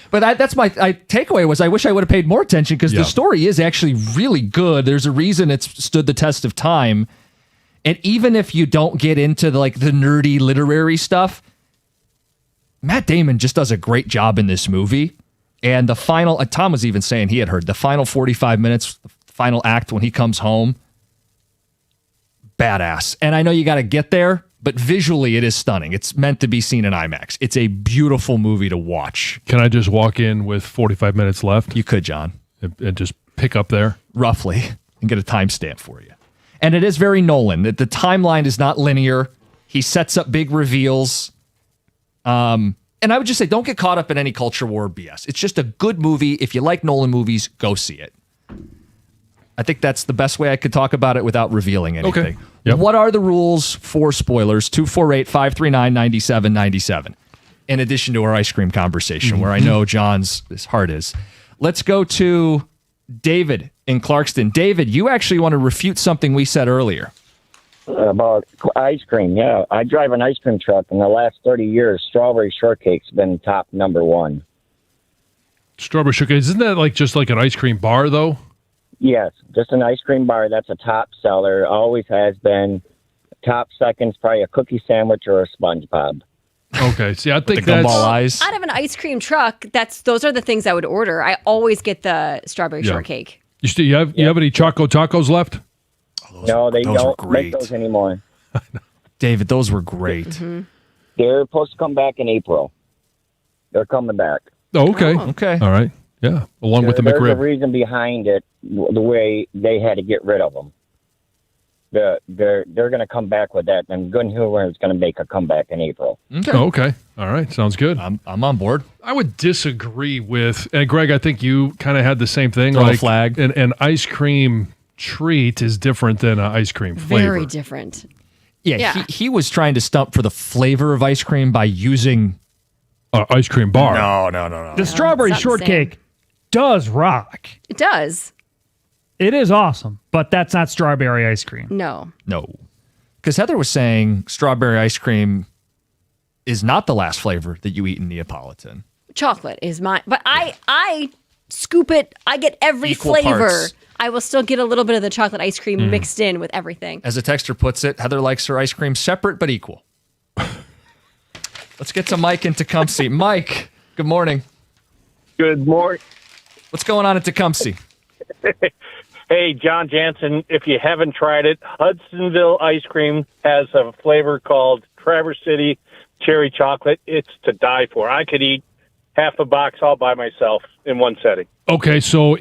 But that's my takeaway was I wish I would have paid more attention because the story is actually really good. There's a reason it's stood the test of time. And even if you don't get into the nerdy literary stuff, Matt Damon just does a great job in this movie. And the final, Tom was even saying he had heard the final 45 minutes, the final act when he comes home, badass. And I know you got to get there, but visually it is stunning. It's meant to be seen in IMAX. It's a beautiful movie to watch. Can I just walk in with 45 minutes left? You could, John. And just pick up there? Roughly. And get a timestamp for you. And it is very Nolan. The timeline is not linear. He sets up big reveals. And I would just say, don't get caught up in any culture war BS. It's just a good movie. If you like Nolan movies, go see it. I think that's the best way I could talk about it without revealing anything. Okay. Yep. What are the rules for spoilers? 248-539-9797. In addition to our ice cream conversation, where I know John's heart is. Let's go to David in Clarkston. David, you actually want to refute something we said earlier. About ice cream, yeah. I drive an ice cream truck. In the last 30 years, strawberry shortcake's been top number 1. Strawberry shortcake, isn't that just like an ice cream bar, though? Yes, just an ice cream bar. That's a top seller. Always has been. Top second's probably a cookie sandwich or a SpongeBob. Okay, see, I think the that's... gumball eyes. Out of an ice cream truck, those are the things I would order. I always get the strawberry shortcake. You have any Choco Tacos left? No, they those don't were great. make those anymore. David, those were great. Mm-hmm. They're supposed to come back in April. They're coming back. Oh, okay. Oh. Okay. All right. Yeah, along with the There's a McRib. reason behind it, the way they had to get rid of them. They're going to come back with that, and Good Humor is going to make a comeback in April. Okay. Oh, okay. All right. Sounds good. I'm on board. I would disagree with, and Greg, I think you kind of had the same thing. Throw a flag. An ice cream treat is different than an ice cream flavor. Very different. Yeah. He was trying to stump for the flavor of ice cream by using ice cream bar. No. The strawberry it's not the shortcake does rock. It does. It is awesome, but that's not strawberry ice cream. No. No. Because Heather was saying strawberry ice cream is not the last flavor that you eat in Neapolitan. Chocolate is mine, but I scoop it. I get every Equal flavor. parts. I will still get a little bit of the chocolate ice cream Mm. mixed in with everything. As a texter puts it, Heather likes her ice cream separate but equal. Let's get to Mike in Tecumseh. Mike, good morning. Good morning. What's going on at Tecumseh? Hey, John Jansen, if you haven't tried it, Hudsonville Ice Cream has a flavor called Traverse City Cherry Chocolate. It's to die for. I could eat half a box all by myself in one setting. Okay, so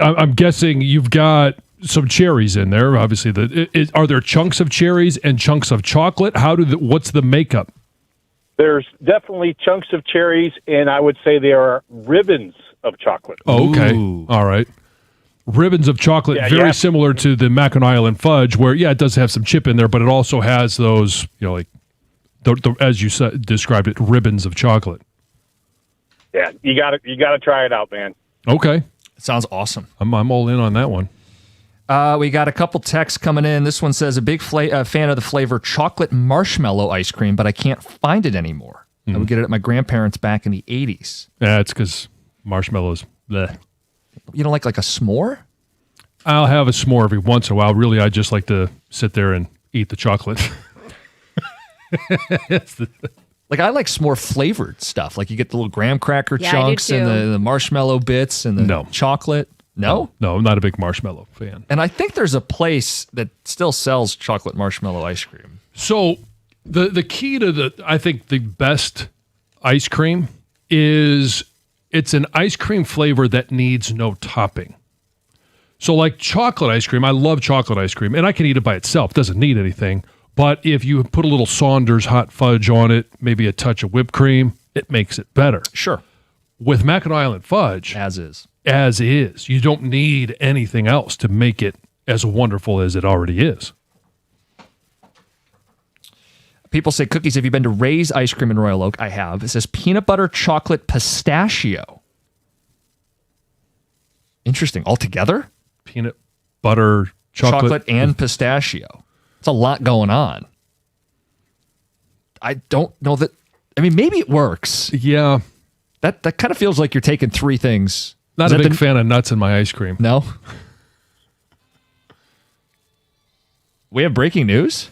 I'm guessing you've got some cherries in there. Obviously, are there chunks of cherries and chunks of chocolate? What's the makeup? There's definitely chunks of cherries, and I would say there are ribbons of chocolate. Oh, okay, all right. Ribbons of chocolate, Yeah, very yeah. similar to the Mackinac Island fudge, where it does have some chip in there, but it also has those, like as you described it, ribbons of chocolate. Yeah, you gotta try it out, man. Okay, sounds awesome. I'm all in on that one. We got a couple texts coming in. This one says, a big fan of the flavor chocolate marshmallow ice cream, but I can't find it anymore. I would get it at my grandparents back in the 80s. Yeah, it's because marshmallows. Bleh. You don't like a s'more? I'll have a s'more every once in a while. Really, I just like to sit there and eat the chocolate. Like, I like s'more flavored stuff. Like, you get the little graham cracker Yeah, I do chunks and too. the marshmallow bits and the chocolate. No? No, I'm not a big marshmallow fan. And I think there's a place that still sells chocolate marshmallow ice cream. So the key to I think the best ice cream is it's an ice cream flavor that needs no topping. So like chocolate ice cream, I love chocolate ice cream, and I can eat it by itself. It doesn't need anything. But if you put a little Saunders hot fudge on it, maybe a touch of whipped cream, it makes it better. Sure. With Mackinac Island fudge, as is, you don't need anything else to make it as wonderful as it already is. People say, Cookies, have you been to Ray's Ice Cream in Royal Oak? I have. It says peanut butter chocolate pistachio. Interesting. Altogether? Peanut butter chocolate and pistachio. It's a lot going on. I don't know that. I mean, maybe it works. Yeah. That kind of feels like you're taking three things. Not Is a that big fan of nuts in my ice cream. No? We have breaking news?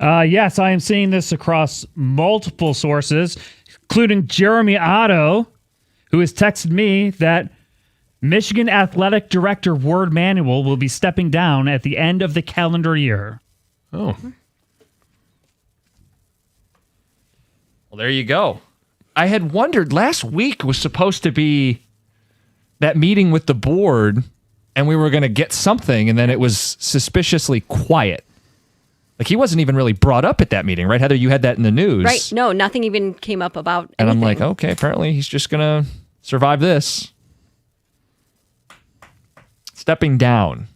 Yes, I am seeing this across multiple sources, including Jeremy Otto, who has texted me that Michigan Athletic Director Ward Manuel will be stepping down at the end of the calendar year. Oh. Well, there you go. I had wondered, last week was supposed to be that meeting with the board, and we were going to get something, and then it was suspiciously quiet. Like, he wasn't even really brought up at that meeting, right, Heather? You had that in the news. Right. No, nothing even came up about And anything. I'm like, okay, apparently he's just going to survive this. Stepping down.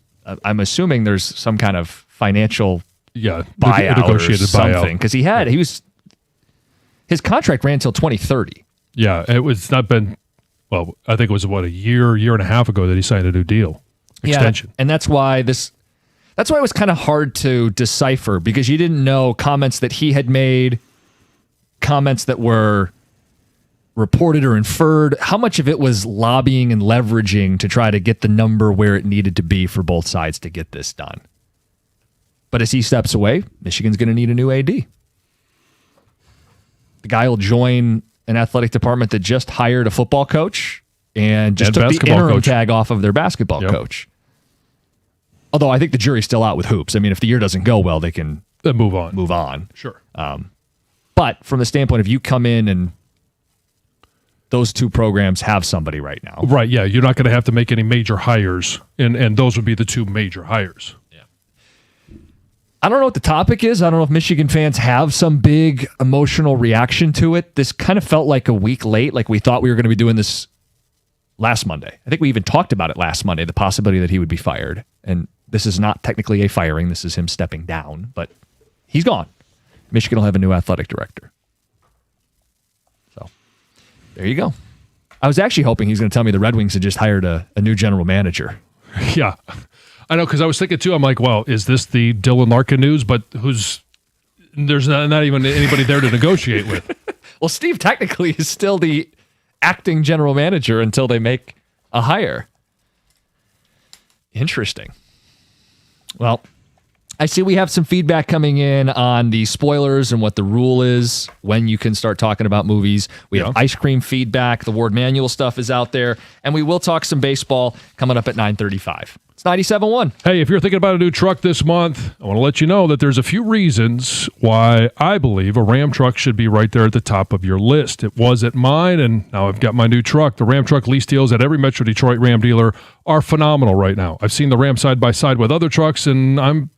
I'm assuming there's some kind of financial buyout negotiated or something. buyout. Because his contract ran until 2030. Yeah, it's not been, well, I think it was, a year and a half ago that he signed a new deal. Extension. Yeah, and that's why it was kind of hard to decipher, because you didn't know comments that he had made, comments that were reported or inferred, how much of it was lobbying and leveraging to try to get the number where it needed to be for both sides to get this done. But as he steps away, Michigan's going to need a new AD. The guy will join an athletic department that just hired a football coach and just took the basketball interim coach. tag off of their basketball coach. Although I think the jury's still out with hoops. I mean, if the year doesn't go well, they can move on. Move on. Sure. But from the standpoint of you come in and those two programs have somebody right now. Right, yeah. You're not going to have to make any major hires, and those would be the two major hires. I don't know what the topic is. I don't know if Michigan fans have some big emotional reaction to it. This kind of felt like a week late, like we thought we were going to be doing this last Monday. I think we even talked about it last Monday, the possibility that he would be fired. And this is not technically a firing. This is him stepping down, but he's gone. Michigan will have a new athletic director. So there you go. I was actually hoping he's going to tell me the Red Wings had just hired a new general manager. Yeah. I know, because I was thinking too, I'm like, well, is this the Dylan Larkin news? But who's there's not even anybody there to negotiate with. Well, Steve technically is still the acting general manager until they make a hire. Interesting. Well, I see we have some feedback coming in on the spoilers and what the rule is when you can start talking about movies. We have ice cream feedback. The Ward Manual stuff is out there. And we will talk some baseball coming up at 9:35. It's 97.1. Hey, if you're thinking about a new truck this month, I want to let you know that there's a few reasons why I believe a Ram truck should be right there at the top of your list. It was at mine, and now I've got my new truck. The Ram truck lease deals at every Metro Detroit Ram dealer are phenomenal right now. I've seen the Ram side by side with other trucks, and I'm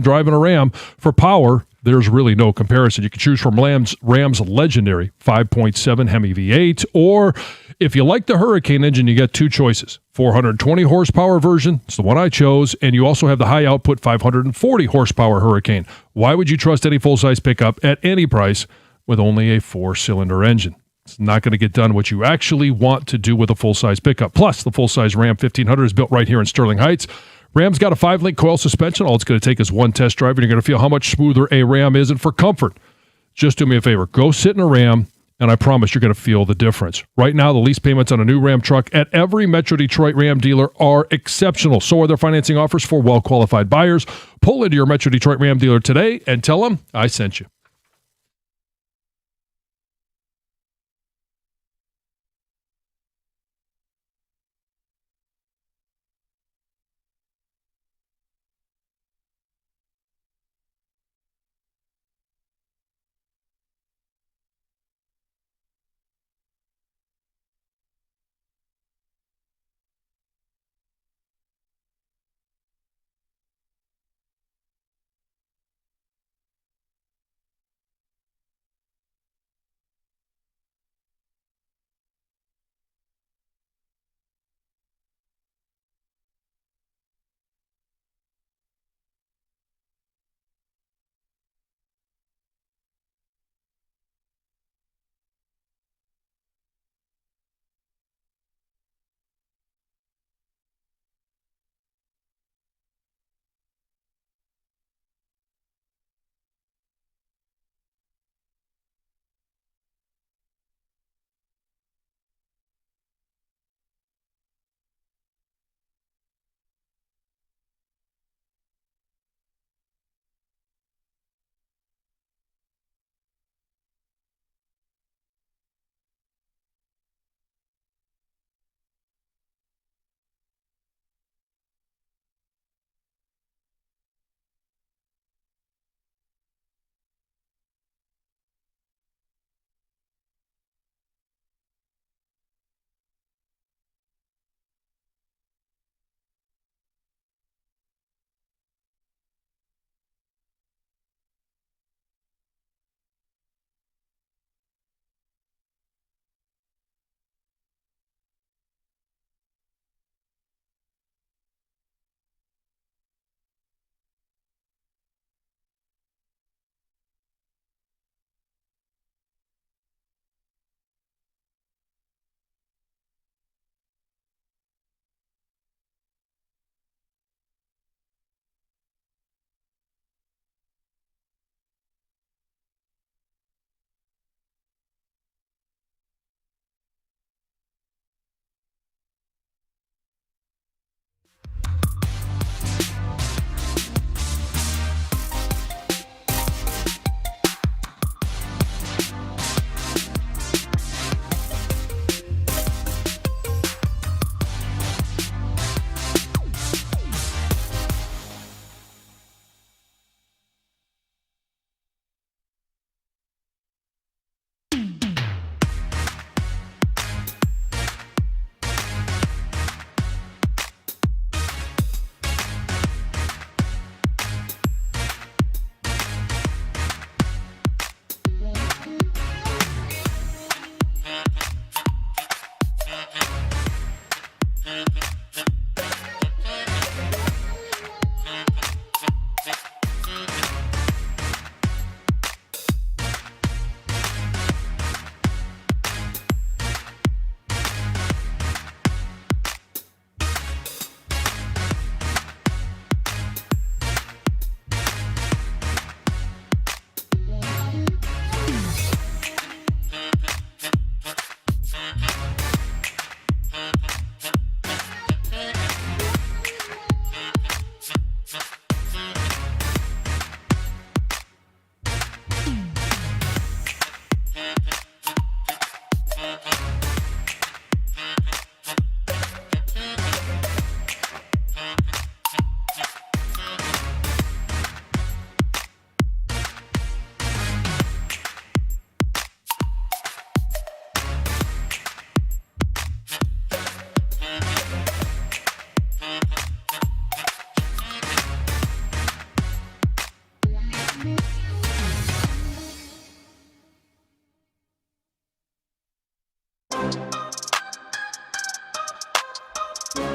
driving a Ram. For power, there's really no comparison. You can choose from Ram's legendary 5.7 Hemi V8, or if you like the Hurricane engine, you get two choices. 420 horsepower version, it's the one I chose, and you also have the high output 540 horsepower Hurricane. Why would you trust any full-size pickup at any price with only a 4-cylinder engine? It's not going to get done what you actually want to do with a full-size pickup. Plus, the full-size Ram 1500 is built right here in Sterling Heights. Ram's got a 5-link coil suspension. All it's going to take is one test drive, and you're going to feel how much smoother a Ram is. And for comfort, just do me a favor. Go sit in a Ram, and I promise you're going to feel the difference. Right now, the lease payments on a new Ram truck at every Metro Detroit Ram dealer are exceptional. So are their financing offers for well-qualified buyers. Pull into your Metro Detroit Ram dealer today and tell them I sent you.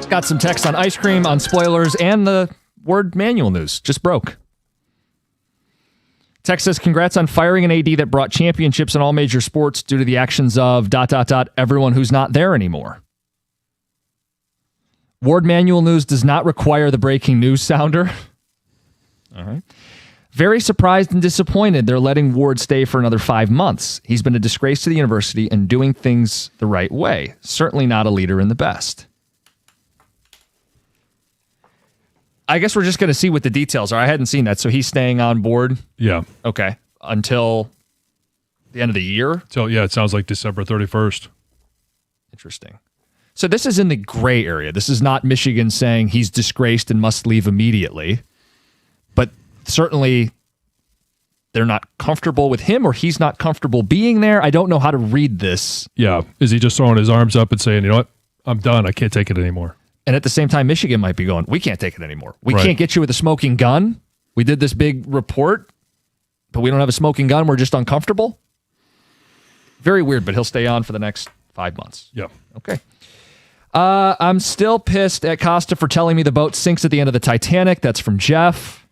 Got some text on ice cream, on spoilers, and the word manual news. Just broke. Text says, congrats on firing an AD that brought championships in all major sports due to the actions of ... everyone who's not there anymore. Ward manual news does not require the breaking news sounder. All right. Very surprised and disappointed they're letting Ward stay for another 5 months. He's been a disgrace to the university and doing things the right way. Certainly not a leader in the best. I guess we're just going to see what the details are. I hadn't seen that. So he's staying on board? Yeah. Okay. Until the end of the year? So, yeah, it sounds like December 31st. Interesting. So this is in the gray area. This is not Michigan saying he's disgraced and must leave immediately. But certainly they're not comfortable with him or he's not comfortable being there. I don't know how to read this. Yeah. Is he just throwing his arms up and saying, you know what? I'm done. I can't take it anymore. And at the same time, Michigan might be going, we can't take it anymore. We Right. can't get you with a smoking gun. We did this big report, but we don't have a smoking gun. We're just uncomfortable. Very weird, but he'll stay on for the next 5 months. Yeah. Okay. I'm still pissed at Costa for telling me the boat sinks at the end of the Titanic. That's from Jeff.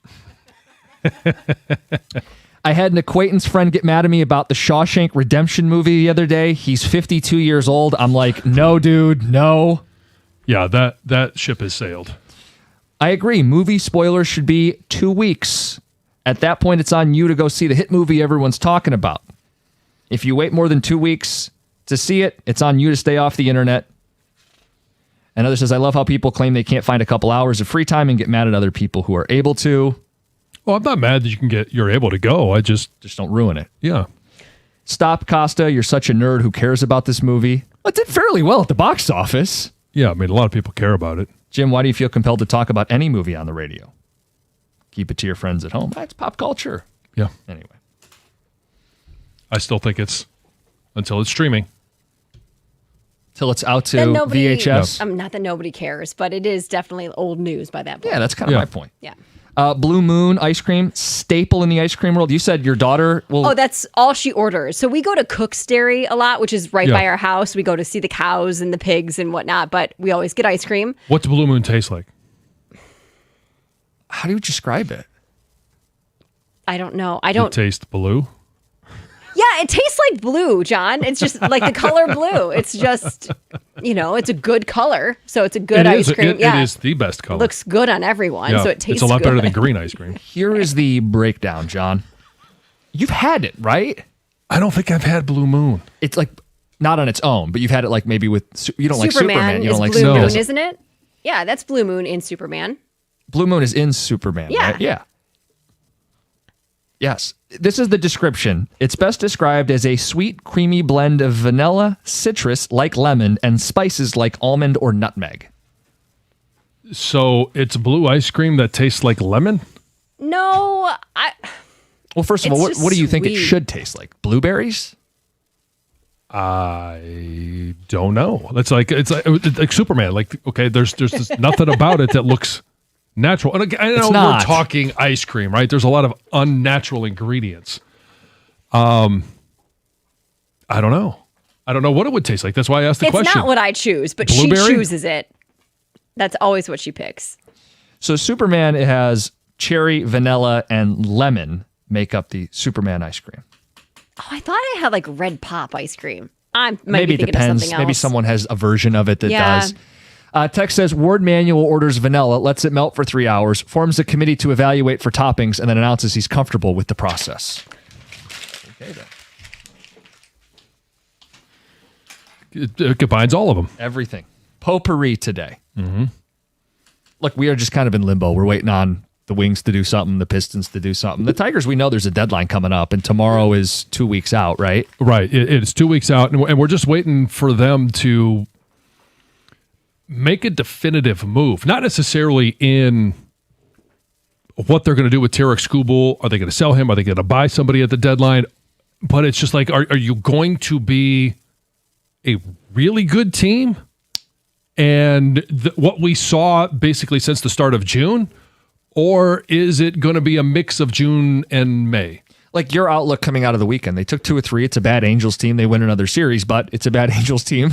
I had an acquaintance friend get mad at me about the Shawshank Redemption movie the other day. He's 52 years old. I'm like, no, dude, no. Yeah, that ship has sailed. I agree. Movie spoilers should be 2 weeks. At that point, it's on you to go see the hit movie everyone's talking about. If you wait more than 2 weeks to see it, it's on you to stay off the internet. Another says, I love how people claim they can't find a couple hours of free time and get mad at other people who are able to. Well, I'm not mad that you're able to go. I just don't ruin it. Yeah. Stop, Costa. You're such a nerd. Who cares about this movie? Well, it did fairly well at the box office. Yeah, I mean, a lot of people care about it. Jim, why do you feel compelled to talk about any movie on the radio? Keep it to your friends at home. It's pop culture. Yeah. Anyway. I still think it's until it's streaming. Till it's out to Then nobody, VHS. not that nobody cares, but it is definitely old news by that point. Yeah, that's kind of my point. Yeah. Blue Moon ice cream, staple in the ice cream world. You said your daughter will... Oh, that's all she orders. So we go to Cook's Dairy a lot, which is right Yeah. by our house. We go to see the cows and the pigs and whatnot, but we always get ice cream. What's Blue Moon taste like? How do you describe it? I don't know. Does it taste blue? Yeah, it tastes like blue, John. It's just like the color blue. It's just, it's a good color. So it's a good ice cream. It yeah. is the best color. Looks good on everyone. Yeah, So it tastes it's a lot good. better than green ice cream. Here is the breakdown, John. You've had it, right? I don't think I've had Blue Moon. It's like not on its own, but you've had it like maybe with... You don't like Superman. You is don't like Blue Moon, Superman. isn't it? Yeah, that's Blue Moon in Superman. Blue Moon is in Superman, Yeah. right? Yeah. Yes. This is the description. It's best described as a sweet, creamy blend of vanilla, citrus like lemon, and spices like almond or nutmeg. So it's blue ice cream that tastes like lemon? No, Well, first of all, It's what do just you think it sweet. should taste like? Blueberries? I don't know. It's like Superman. Like, okay, there's just nothing about it that looks natural. And I know we're not. talking ice cream, right? There's a lot of unnatural ingredients. I don't know. I don't know what it would taste like. That's why I asked the it's question. not what I choose, but Blueberry? she chooses it. That's always what she picks. So Superman, it has cherry, vanilla, and lemon make up the Superman ice cream. Oh, I thought I had like red pop ice cream. I might Maybe be it thinking depends. of something else. Maybe someone has a version of it that Yeah. does. Text says, Ward Manual orders vanilla, lets it melt for 3 hours, forms a committee to evaluate for toppings, and then announces he's comfortable with the process. Okay, then. It combines all of them. Everything. Potpourri today. Mm-hmm. Look, we are just kind of in limbo. We're waiting on the Wings to do something, the Pistons to do something. The Tigers, we know there's a deadline coming up, and tomorrow is 2 weeks out, right? Right. It's 2 weeks out, and we're just waiting for them to make a definitive move. Not necessarily in what they're going to do with Tarek Skubal. Are they going to sell him? Are they going to buy somebody at the deadline? But it's just like, are you going to be a really good team? And what we saw basically since the start of June? Or is it going to be a mix of June and May? like your outlook coming out of the weekend. They took 2 or 3. It's a bad Angels team. They win another series, but it's a bad Angels team.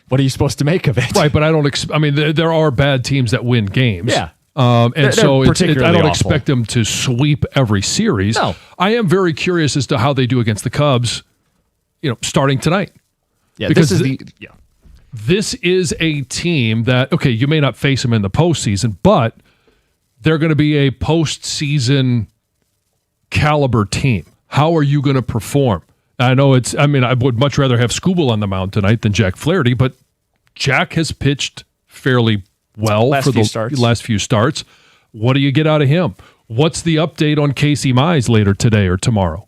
What are you supposed to make of it? Right, but I don't. I mean, there are bad teams that win games. Yeah. And so I don't awful. expect them to sweep every series. No. I am very curious as to how they do against the Cubs, starting tonight. Yeah, because this is a team that, okay, you may not face them in the postseason, but they're going to be a postseason caliber team. How are you going to perform? I know I would much rather have Skubal on the mound tonight than Jack Flaherty, but Jack has pitched fairly well for the last few starts. What do you get out of him? What's the update on Casey Mize later today or tomorrow?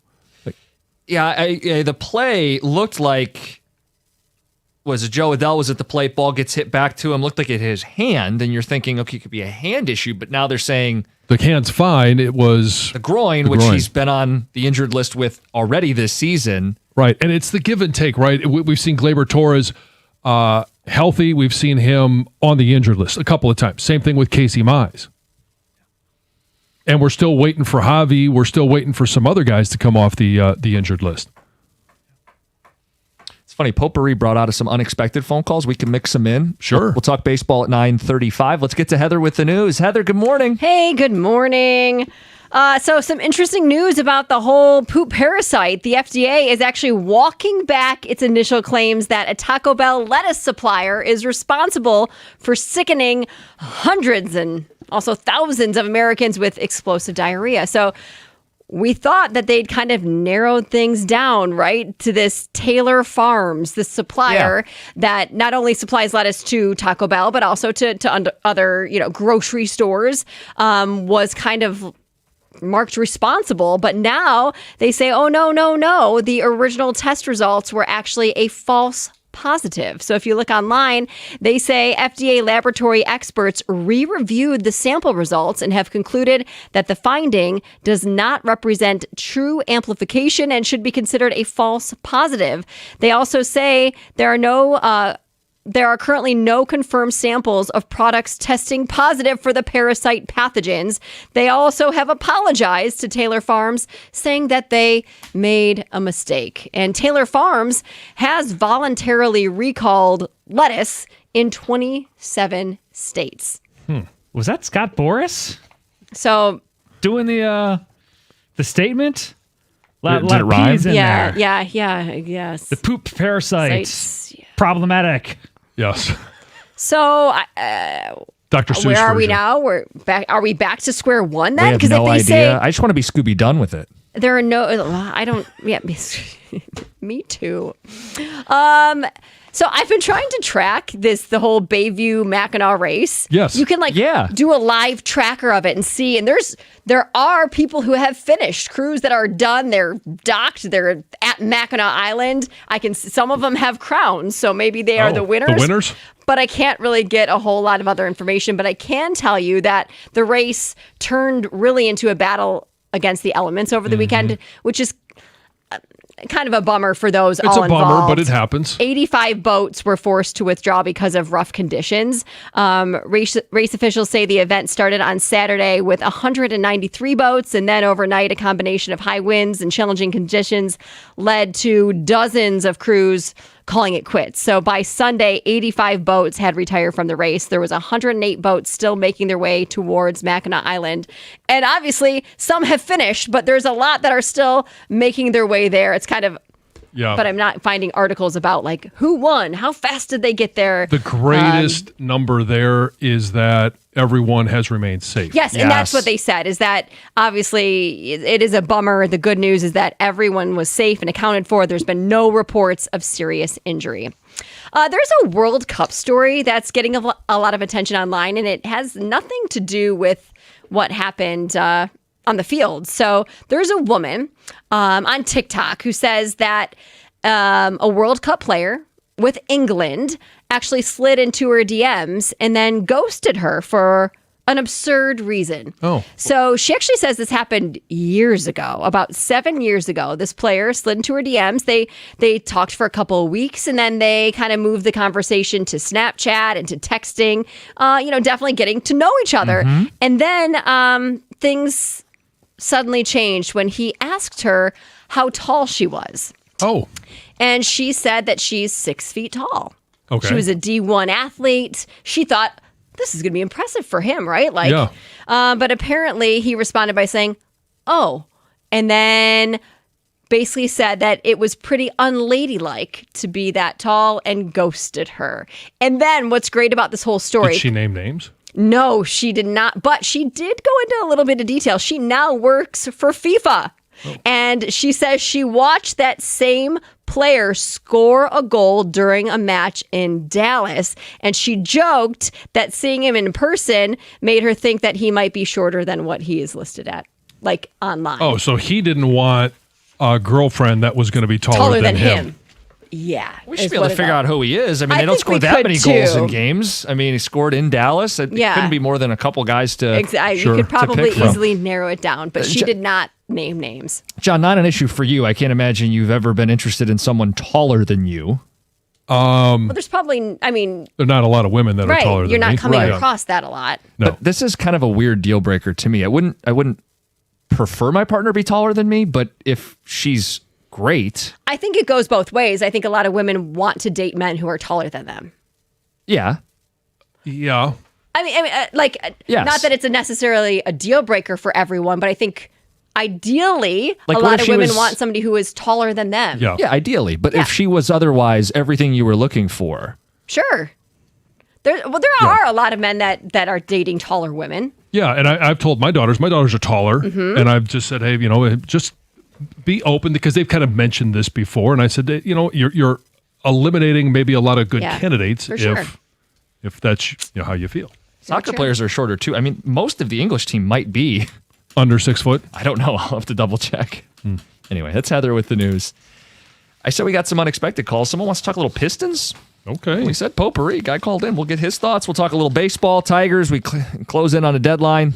Yeah, the play looked like Joe Adell was at the plate, ball gets hit back to him, looked like it hit his hand, and you're thinking, okay, it could be a hand issue, but now they're saying the hand's fine. It was the groin, which he's been on the injured list with already this season. Right, and it's the give and take, right? We've seen Gleyber Torres healthy. We've seen him on the injured list a couple of times. Same thing with Casey Mize. And we're still waiting for Javi. We're still waiting for some other guys to come off the injured list. It's funny, Potpourri brought out some unexpected phone calls. We can mix them in. Sure. We'll talk baseball at 9:35. Let's get to Heather with the news. Heather, good morning. Hey, good morning. So some interesting news about the whole poop parasite. The FDA is actually walking back its initial claims that a Taco Bell lettuce supplier is responsible for sickening hundreds and also thousands of Americans with explosive diarrhea. So we thought that they'd kind of narrowed things down, right, to this Taylor Farms, this supplier that not only supplies lettuce to Taco Bell, but also to other, grocery stores, was kind of marked responsible. But now they say, oh, no. The original test results were actually a false positive. So if you look online, they say FDA laboratory experts re-reviewed the sample results and have concluded that the finding does not represent true amplification and should be considered a false positive. They also say there are currently no confirmed samples of products testing positive for the parasite pathogens. They also have apologized to Taylor Farms, saying that they made a mistake. And Taylor Farms has voluntarily recalled lettuce in 27 states. Was that Scott Boras? So doing the statement? Did it rhyme? Yeah, yes. The poop parasites. Problematic. Yes. So, Dr. Seuss where are we version. now? We're back. Are we back to square one then? We have no idea. I just want to be Scooby done with it. There are no. I don't. Yeah, me too. So I've been trying to track the whole Bayview Mackinac race. Yes. You can do a live tracker of it and see. And there are people who have finished, crews that are done. They're docked. They're at Mackinac Island. Some of them have crowns, so maybe they are the winners. The winners? But I can't really get a whole lot of other information. But I can tell you that the race turned really into a battle against the elements over the weekend, which is kind of a bummer for those It's all a bummer, involved. but it happens. 85 boats were forced to withdraw because of rough conditions. Race officials say the event started on Saturday with 193 boats, and then overnight a combination of high winds and challenging conditions led to dozens of crews calling it quits. So by Sunday, 85 boats had retired from the race. There was 108 boats still making their way towards Mackinac Island. And obviously, some have finished, but there's a lot that are still making their way there. It's kind of... Yeah. But I'm not finding articles about who won, how fast did they get there. The greatest number there is that everyone has remained safe. Yes, and that's what they said, is that obviously it is a bummer. The good news is that everyone was safe and accounted for. There's been no reports of serious injury. There's a World Cup story that's getting a lot of attention online, and it has nothing to do with what happened on the field. So there's a woman on TikTok who says that a World Cup player with England actually slid into her DMs and then ghosted her for an absurd reason. Oh. So she actually says this happened years ago, about 7 years ago. This player slid into her DMs. They talked for a couple of weeks, and then they kind of moved the conversation to Snapchat and to texting, definitely getting to know each other. And then things suddenly changed when he asked her how tall she was. Oh. And she said that she's 6 feet tall. Okay. She was a D1 athlete. She thought, this is going to be impressive for him, right? Yeah. But apparently he responded by saying, oh, and then basically said that it was pretty unladylike to be that tall and ghosted her. And then what's great about this whole story. Did she name names? No, she did not. But she did go into a little bit of detail. She now works for FIFA. Oh. And she says she watched that same player score a goal during a match in Dallas. And she joked that seeing him in person made her think that he might be shorter than what he is listed at, like online. Oh, so he didn't want a girlfriend that was going to be taller than him. Yeah. We should be able to figure out who he is. I mean, they don't score that many goals in games. I mean, he scored in Dallas. It couldn't be more than a couple guys to Exactly. You could probably easily narrow it down, but she did not name names. John, not an issue for you. I can't imagine you've ever been interested in someone taller than you. Well, there's probably, I mean, there are not a lot of women that are taller than me. You're not coming across that a lot. No. But this is kind of a weird deal breaker to me. I wouldn't prefer my partner be taller than me, but if she's great. I think it goes both ways. I think a lot of women want to date men who are taller than them. Yeah. Yeah. I mean, yes. Not that it's necessarily a deal breaker for everyone, but I think ideally Like, a what lot if of she women was- want somebody who is taller than them. Yeah, ideally. But if she was otherwise everything you were looking for. Sure. There are a lot of men that are dating taller women. Yeah, and I've told my daughters are taller, Mhm. and I've just said, hey, just be open, because they've kind of mentioned this before, and I said, you're eliminating maybe a lot of good candidates for sure. if that's how you feel. Soccer players are shorter too. I mean, most of the English team might be under 6 foot. I don't know. I'll have to double check. Anyway, that's Heather with the news. I said we got some unexpected calls. Someone wants to talk a little Pistons. Okay. We said potpourri. Guy called in. We'll get his thoughts. We'll talk a little baseball, Tigers. We close in on a deadline.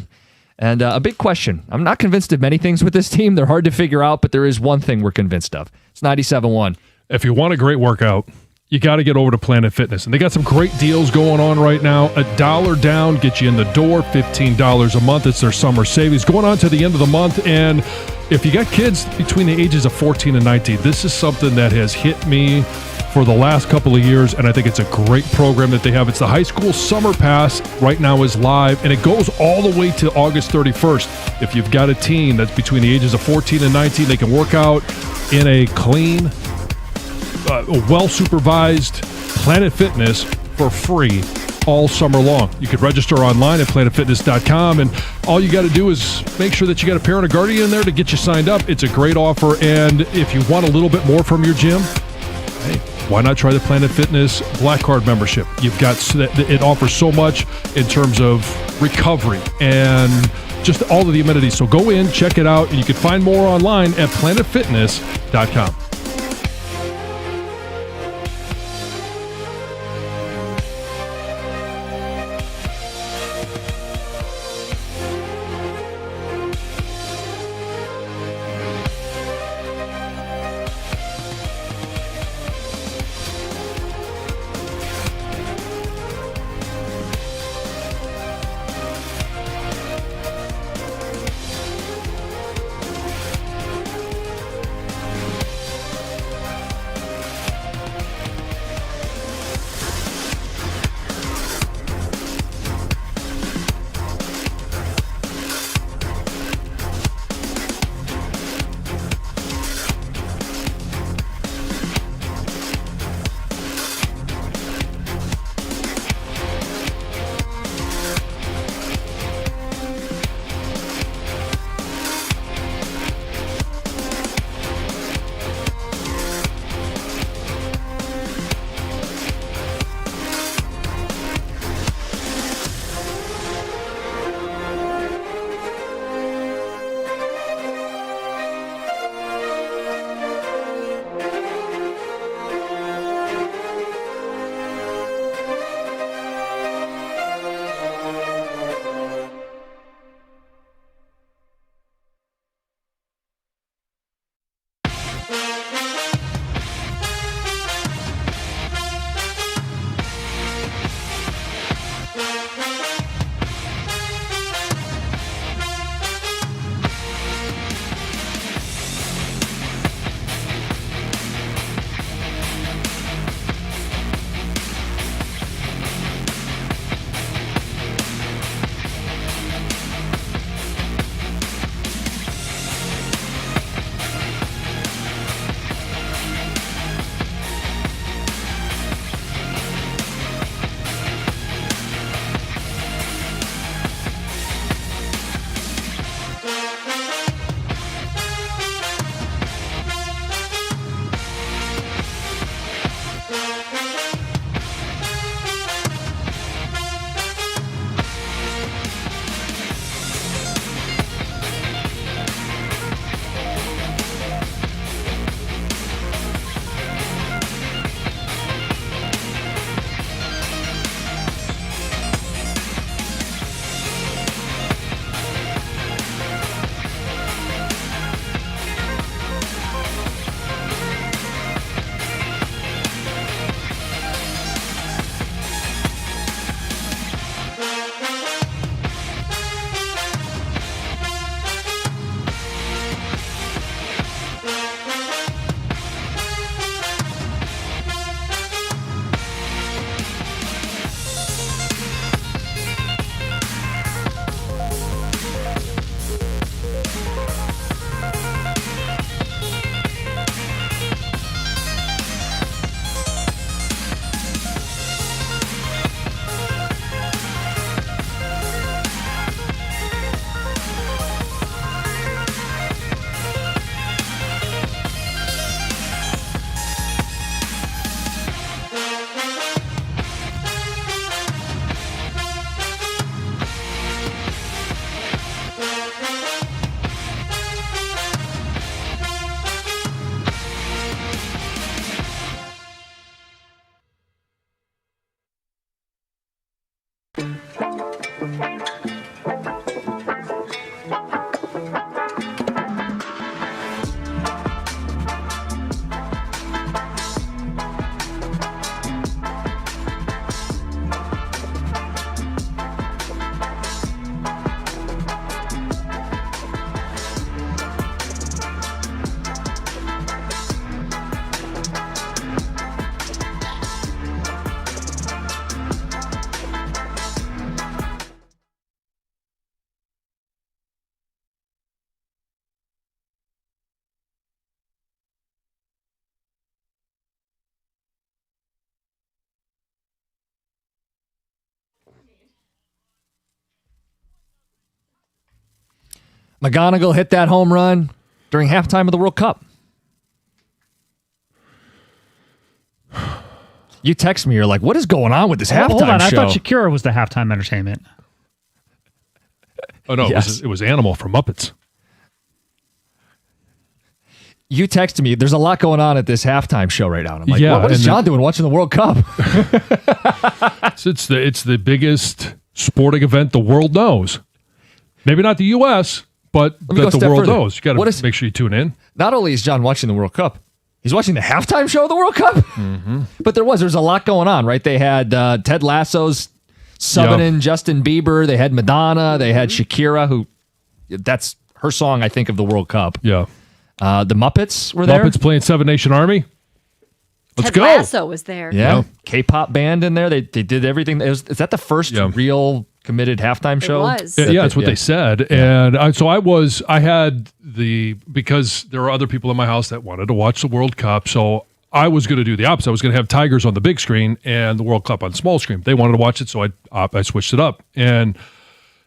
And a big question. I'm not convinced of many things with this team. They're hard to figure out, but there is one thing we're convinced of. It's 97.1. If you want a great workout, you got to get over to Planet Fitness. And they got some great deals going on right now. $1 down, get you in the door, $15 a month. It's their summer savings going on to the end of the month. And if you got kids between the ages of 14 and 19, this is something that has hit me for the last couple of years, and I think it's a great program that they have. It's the High School Summer Pass. Right now is live, and it goes all the way to August 31st. If you've got a teen that's between the ages of 14 and 19, they can work out in a clean, well-supervised Planet Fitness for free all summer long. You could register online at planetfitness.com, and all you got to do is make sure that you got a parent or guardian in there to get you signed up. It's a great offer, and if you want a little bit more from your gym, hey, why not try the Planet Fitness Black Card membership? It offers so much in terms of recovery and just all of the amenities. So go in, check it out, and you can find more online at planetfitness.com. McGonigal hit that home run during halftime of the World Cup. You text me, you're like, what is going on with this halftime Hold on, show? I thought Shakira was the halftime entertainment. Oh, no, Yes. it was Animal from Muppets. You texted me, there's a lot going on at this halftime show right now. And I'm like, Yeah, what is and John doing watching the World Cup? It's the biggest sporting event the world knows. Maybe not the U.S., but Let me go a that the step world further. knows. You got to make sure you tune in. Not only is John watching the World Cup, he's watching the halftime show of the World Cup. Mm-hmm. But there's a lot going on, right? They had Ted Lasso's subbing in Justin Bieber. They had Madonna. They had Shakira, who that's her song, I think, of the World Cup. Yeah. The Muppets were there. Muppets playing Seven Nation Army. Let's Ted go. Lasso was there. Yeah. K-pop band in there. They did everything. Is that the first real committed halftime show? was. Yeah, that's what they said. And I had because there were other people in my house that wanted to watch the World Cup. So I was going to do the opposite. I was going to have Tigers on the big screen and the World Cup on small screen. They wanted to watch it, so I switched it up. And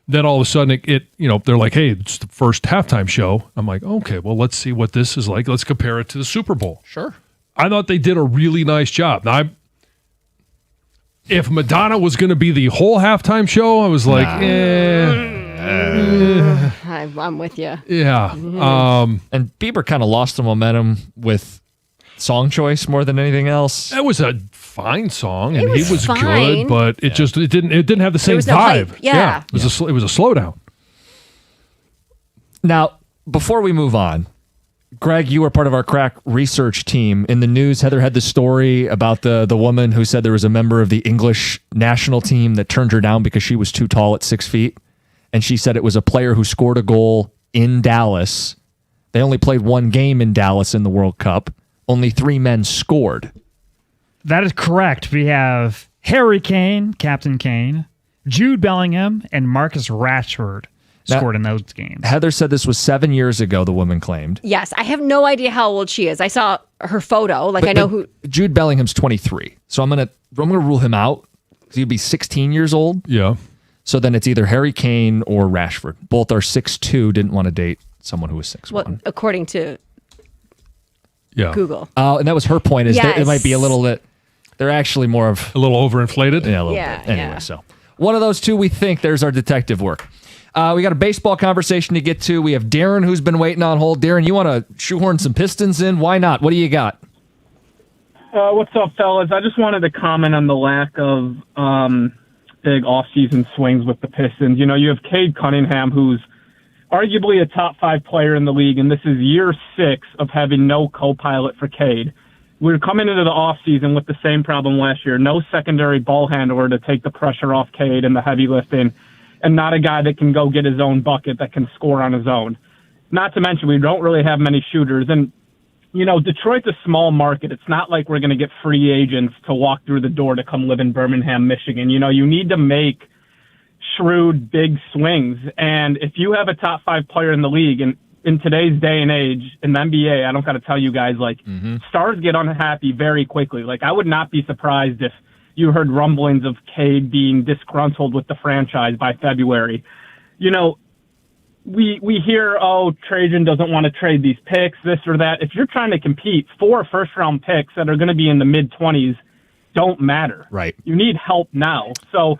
then all of a sudden they're like, hey, it's the first halftime show. I'm like, okay, well, let's see what this is like. Let's compare it to the Super Bowl. Sure. I thought they did a really nice job. Now, if Madonna was going to be the whole halftime show, I was like, I'm with you. yeah. And Bieber kind of lost the momentum with song choice more than anything else. That was a fine song, and was he was fine. good, but it didn't have the same was no vibe. hype. Yeah. It was a slowdown. Now, before we move on, Greg, you were part of our crack research team. In the news, Heather had the story about the woman who said there was a member of the English national team that turned her down because she was too tall at 6 feet. And she said it was a player who scored a goal in Dallas. They only played one game in Dallas in the World Cup. Only 3 men scored. That is correct. We have Harry Kane, Captain Kane, Jude Bellingham, and Marcus Rashford scored in those games. Heather said this was 7 years ago, the woman claimed. Yes, I have no idea how old she is. I saw her photo. I know who. Jude Bellingham's 23. So I'm gonna rule him out because he'd be 16 years old. Yeah. So then it's either Harry Kane or Rashford. Both are 6'2", didn't want to date someone who was 6'1". Well, according to Google. And that was her point, is that it Yes. might be a little bit, they're actually more of... A little overinflated? Yeah, a little Yeah, bit. Anyway, yeah. so one of those two, we think. There's our detective work. We got a baseball conversation to get to. We have Darren, who's been waiting on hold. Darren, you want to shoehorn some Pistons in? Why not? What do you got? What's up, fellas? I just wanted to comment on the lack of big off-season swings with the Pistons. You know, you have Cade Cunningham, who's arguably a top 5 player in the league, and this is year 6 of having no co-pilot for Cade. We were coming into the offseason with the same problem last year. No secondary ball handler to take the pressure off Cade and the heavy lifting, and not a guy that can go get his own bucket, that can score on his own. Not to mention, we don't really have many shooters. And, you know, Detroit's a small market. It's not like we're going to get free agents to walk through the door to come live in Birmingham, Michigan. You know, you need to make shrewd, big swings. And if you have a top 5 player in the league, and in today's day and age, in the NBA, I don't got to tell you guys, stars get unhappy very quickly. I would not be surprised if you heard rumblings of Cade being disgruntled with the franchise by February. You know, we hear, Trajan doesn't want to trade these picks, this or that. If you're trying to compete, 4 first-round picks that are going to be in the mid-20s don't matter. Right. You need help now. So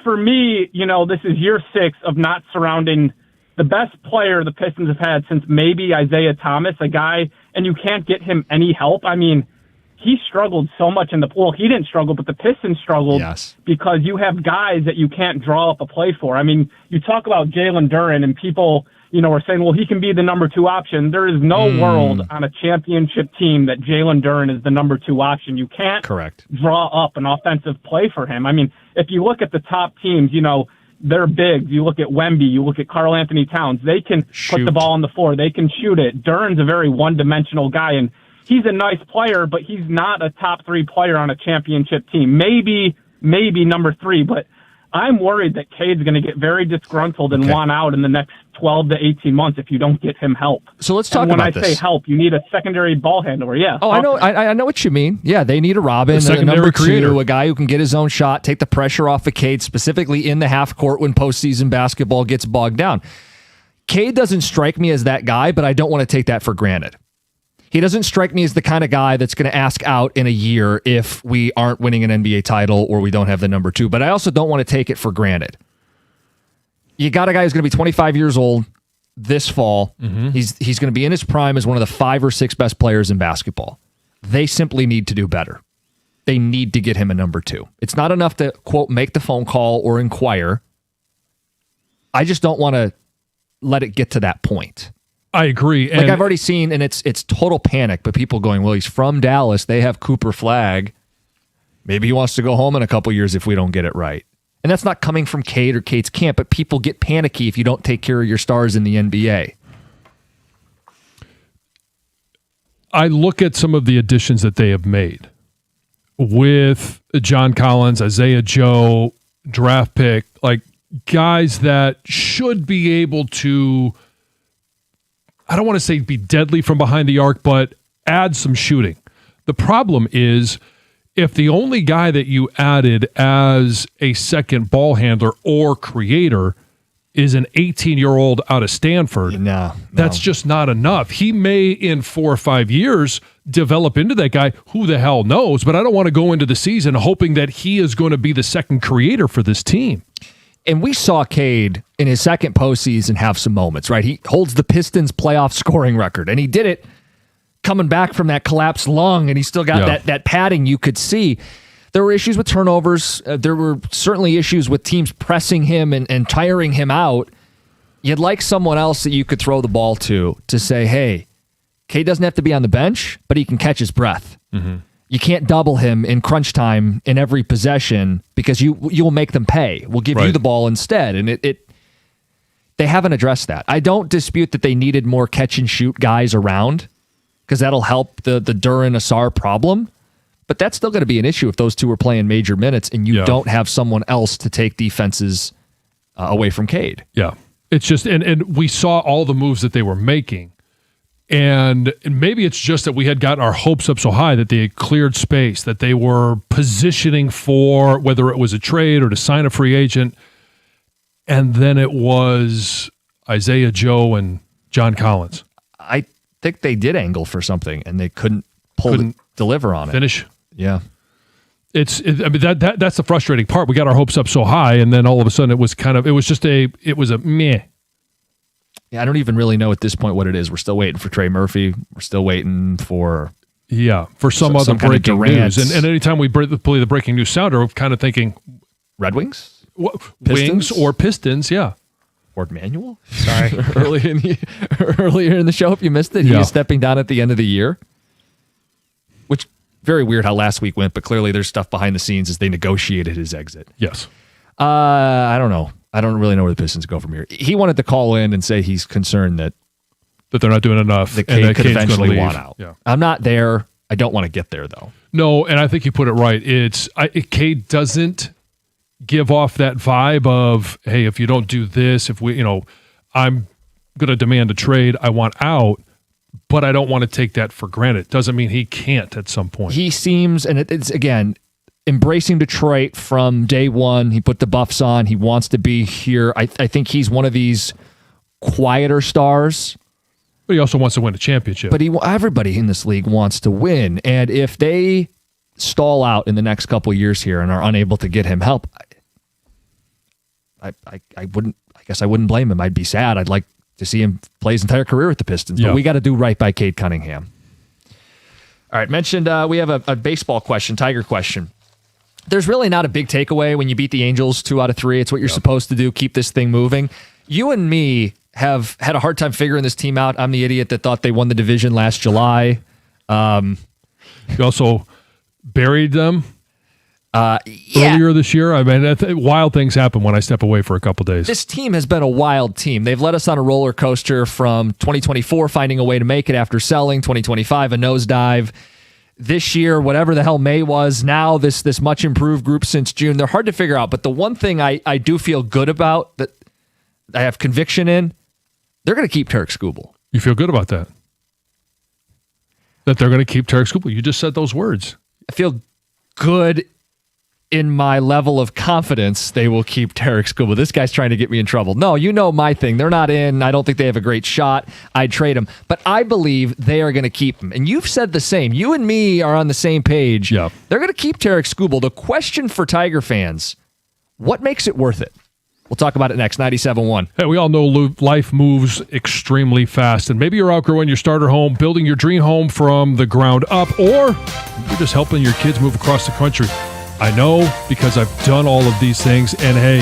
for me, you know, this is year 6 of not surrounding the best player the Pistons have had since maybe Isaiah Thomas, a guy, and you can't get him any help. I mean, he struggled so much in the pool. He didn't struggle, but the Pistons struggled because you have guys that you can't draw up a play for. I mean, you talk about Jalen Duren, and people, you know, are saying, well, he can be the number 2 option. There is no world on a championship team that Jalen Duren is the number 2 option. You can't draw up an offensive play for him. I mean, if you look at the top teams, you know, they're big. You look at Wemby, you look at Karl Anthony Towns. They can put the ball on the floor. They can shoot it. Duren's a very one-dimensional guy, and he's a nice player, but he's not a top 3 player on a championship team. Maybe number 3, but I'm worried that Cade's going to get very disgruntled and want out in the next 12 to 18 months if you don't get him help. So let's talk and about this. When I say help, you need a secondary ball handler. Yeah. Oh, I know. I know what you mean. Yeah, they need a Robin, a number 2, a guy who can get his own shot, take the pressure off of Cade, specifically in the half court when postseason basketball gets bogged down. Cade doesn't strike me as that guy, but I don't want to take that for granted. He doesn't strike me as the kind of guy that's going to ask out in a year if we aren't winning an NBA title or we don't have the number 2, but I also don't want to take it for granted. You got a guy who's going to be 25 years old this fall. Mm-hmm. He's going to be in his prime as one of the 5 or 6 best players in basketball. They simply need to do better. They need to get him a number 2. It's not enough to, quote, make the phone call or inquire. I just don't want to let it get to that point. I agree. Like I've already seen, and it's total panic, but people going, well, he's from Dallas. They have Cooper Flagg. Maybe he wants to go home in a couple years if we don't get it right. And that's not coming from Cade or Cade's camp, but people get panicky if you don't take care of your stars in the NBA. I look at some of the additions that they have made with John Collins, Isaiah Joe, draft pick, like guys that should be able to, I don't want to say be deadly from behind the arc, but add some shooting. The problem is if the only guy that you added as a second ball handler or creator is an 18-year-old out of Stanford, that's just not enough. He may, in 4 or 5 years, develop into that guy. Who the hell knows? But I don't want to go into the season hoping that he is going to be the second creator for this team. And we saw Cade in his second postseason have some moments, right? He holds the Pistons playoff scoring record, and he did it coming back from that collapsed lung, and he still got that padding you could see. There were issues with turnovers. There were certainly issues with teams pressing him and tiring him out. You'd like someone else that you could throw the ball to say, hey, Cade doesn't have to be on the bench, but he can catch his breath. Mm-hmm. You can't double him in crunch time in every possession because you'll make them pay. We'll give you the ball instead. And they haven't addressed that. I don't dispute that they needed more catch and shoot guys around because that'll help the Duren-Asar problem. But that's still going to be an issue if those two are playing major minutes and you don't have someone else to take defenses away from Cade. Yeah. It's just, and we saw all the moves that they were making. And maybe it's just that we had gotten our hopes up so high that they had cleared space, that they were positioning for whether it was a trade or to sign a free agent. And then it was Isaiah Joe and John Collins. I think they did angle for something and they couldn't deliver on it. Finish. Yeah. That's the frustrating part. We got our hopes up so high, and then all of a sudden it was a meh. Yeah, I don't even really know at this point what it is. We're still waiting for Trey Murphy. We're still waiting for some other breaking news. And anytime we play the breaking news sounder, we're kind of thinking Red Wings, Wings or Pistons. Yeah. Ward Manuel. Sorry, earlier in the show, if you missed it, he is stepping down at the end of the year. Which very weird how last week went, but clearly there's stuff behind the scenes as they negotiated his exit. Yes. I don't know. I don't really know where the Pistons go from here. He wanted to call in and say he's concerned that they're not doing enough. That Cade could eventually want out. Yeah. I'm not there. I don't want to get there, though. No, and I think you put it right. Cade doesn't give off that vibe of, hey, if you don't do this, I'm going to demand a trade. I want out, but I don't want to take that for granted. Doesn't mean he can't at some point. He seems, and it's, again, embracing Detroit from day one. He put the buffs on. He wants to be here. I think he's one of these quieter stars. But he also wants to win a championship. But everybody in this league wants to win. And if they stall out in the next couple of years here and are unable to get him help, I guess I wouldn't blame him. I'd be sad. I'd like to see him play his entire career with the Pistons. But we got to do right by Cade Cunningham. All right, mentioned we have a baseball question, Tiger question. There's really not a big takeaway when you beat the Angels 2 out of 3. It's what you're supposed to do, keep this thing moving. You and me have had a hard time figuring this team out. I'm the idiot that thought they won the division last July. You also buried them earlier this year. I mean, wild things happen when I step away for a couple days. This team has been a wild team. They've led us on a roller coaster from 2024, finding a way to make it after selling, 2025, a nosedive. This year, whatever the hell May was, now this much improved group since June. They're hard to figure out, but the one thing I do feel good about, that I have conviction in, they're going to keep Tarik Skubal. You feel good about that? That they're going to keep Tarik Skubal? You just said those words. I feel good in my level of confidence they will keep Tarek Skubal. This guy's trying to get me in trouble. No, you know my thing. They're not in. I don't think they have a great shot. I'd trade him. But I believe they are going to keep him. And you've said the same. You and me are on the same page. Yeah. They're going to keep Tarek Skubal. The question for Tiger fans, what makes it worth it? We'll talk about it next. 97.1. Hey, we all know life moves extremely fast, and maybe you're outgrowing your starter home, building your dream home from the ground up, or you're just helping your kids move across the country. I know because I've done all of these things, and hey,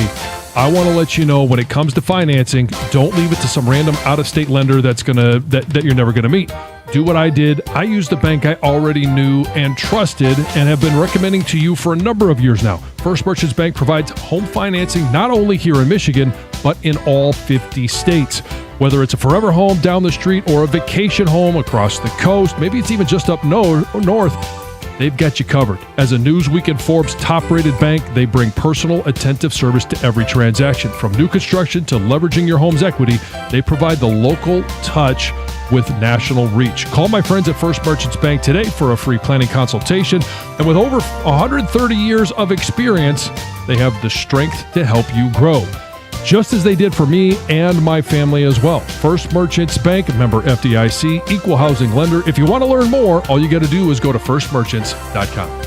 I want to let you know when it comes to financing, don't leave it to some random out-of-state lender that you're never going to meet. Do what I did. I used the bank I already knew and trusted and have been recommending to you for a number of years now. First Merchants Bank provides home financing not only here in Michigan, but in all 50 states. Whether it's a forever home down the street or a vacation home across the coast, maybe it's even just up north, they've got you covered. As a Newsweek and Forbes top-rated bank, they bring personal, attentive service to every transaction. From new construction to leveraging your home's equity, they provide the local touch with national reach. Call my friends at First Merchants Bank today for a free planning consultation. And with over 130 years of experience, they have the strength to help you grow, just as they did for me and my family as well. First Merchants Bank, member FDIC, equal housing lender. If you want to learn more, all you got to do is go to firstmerchants.com.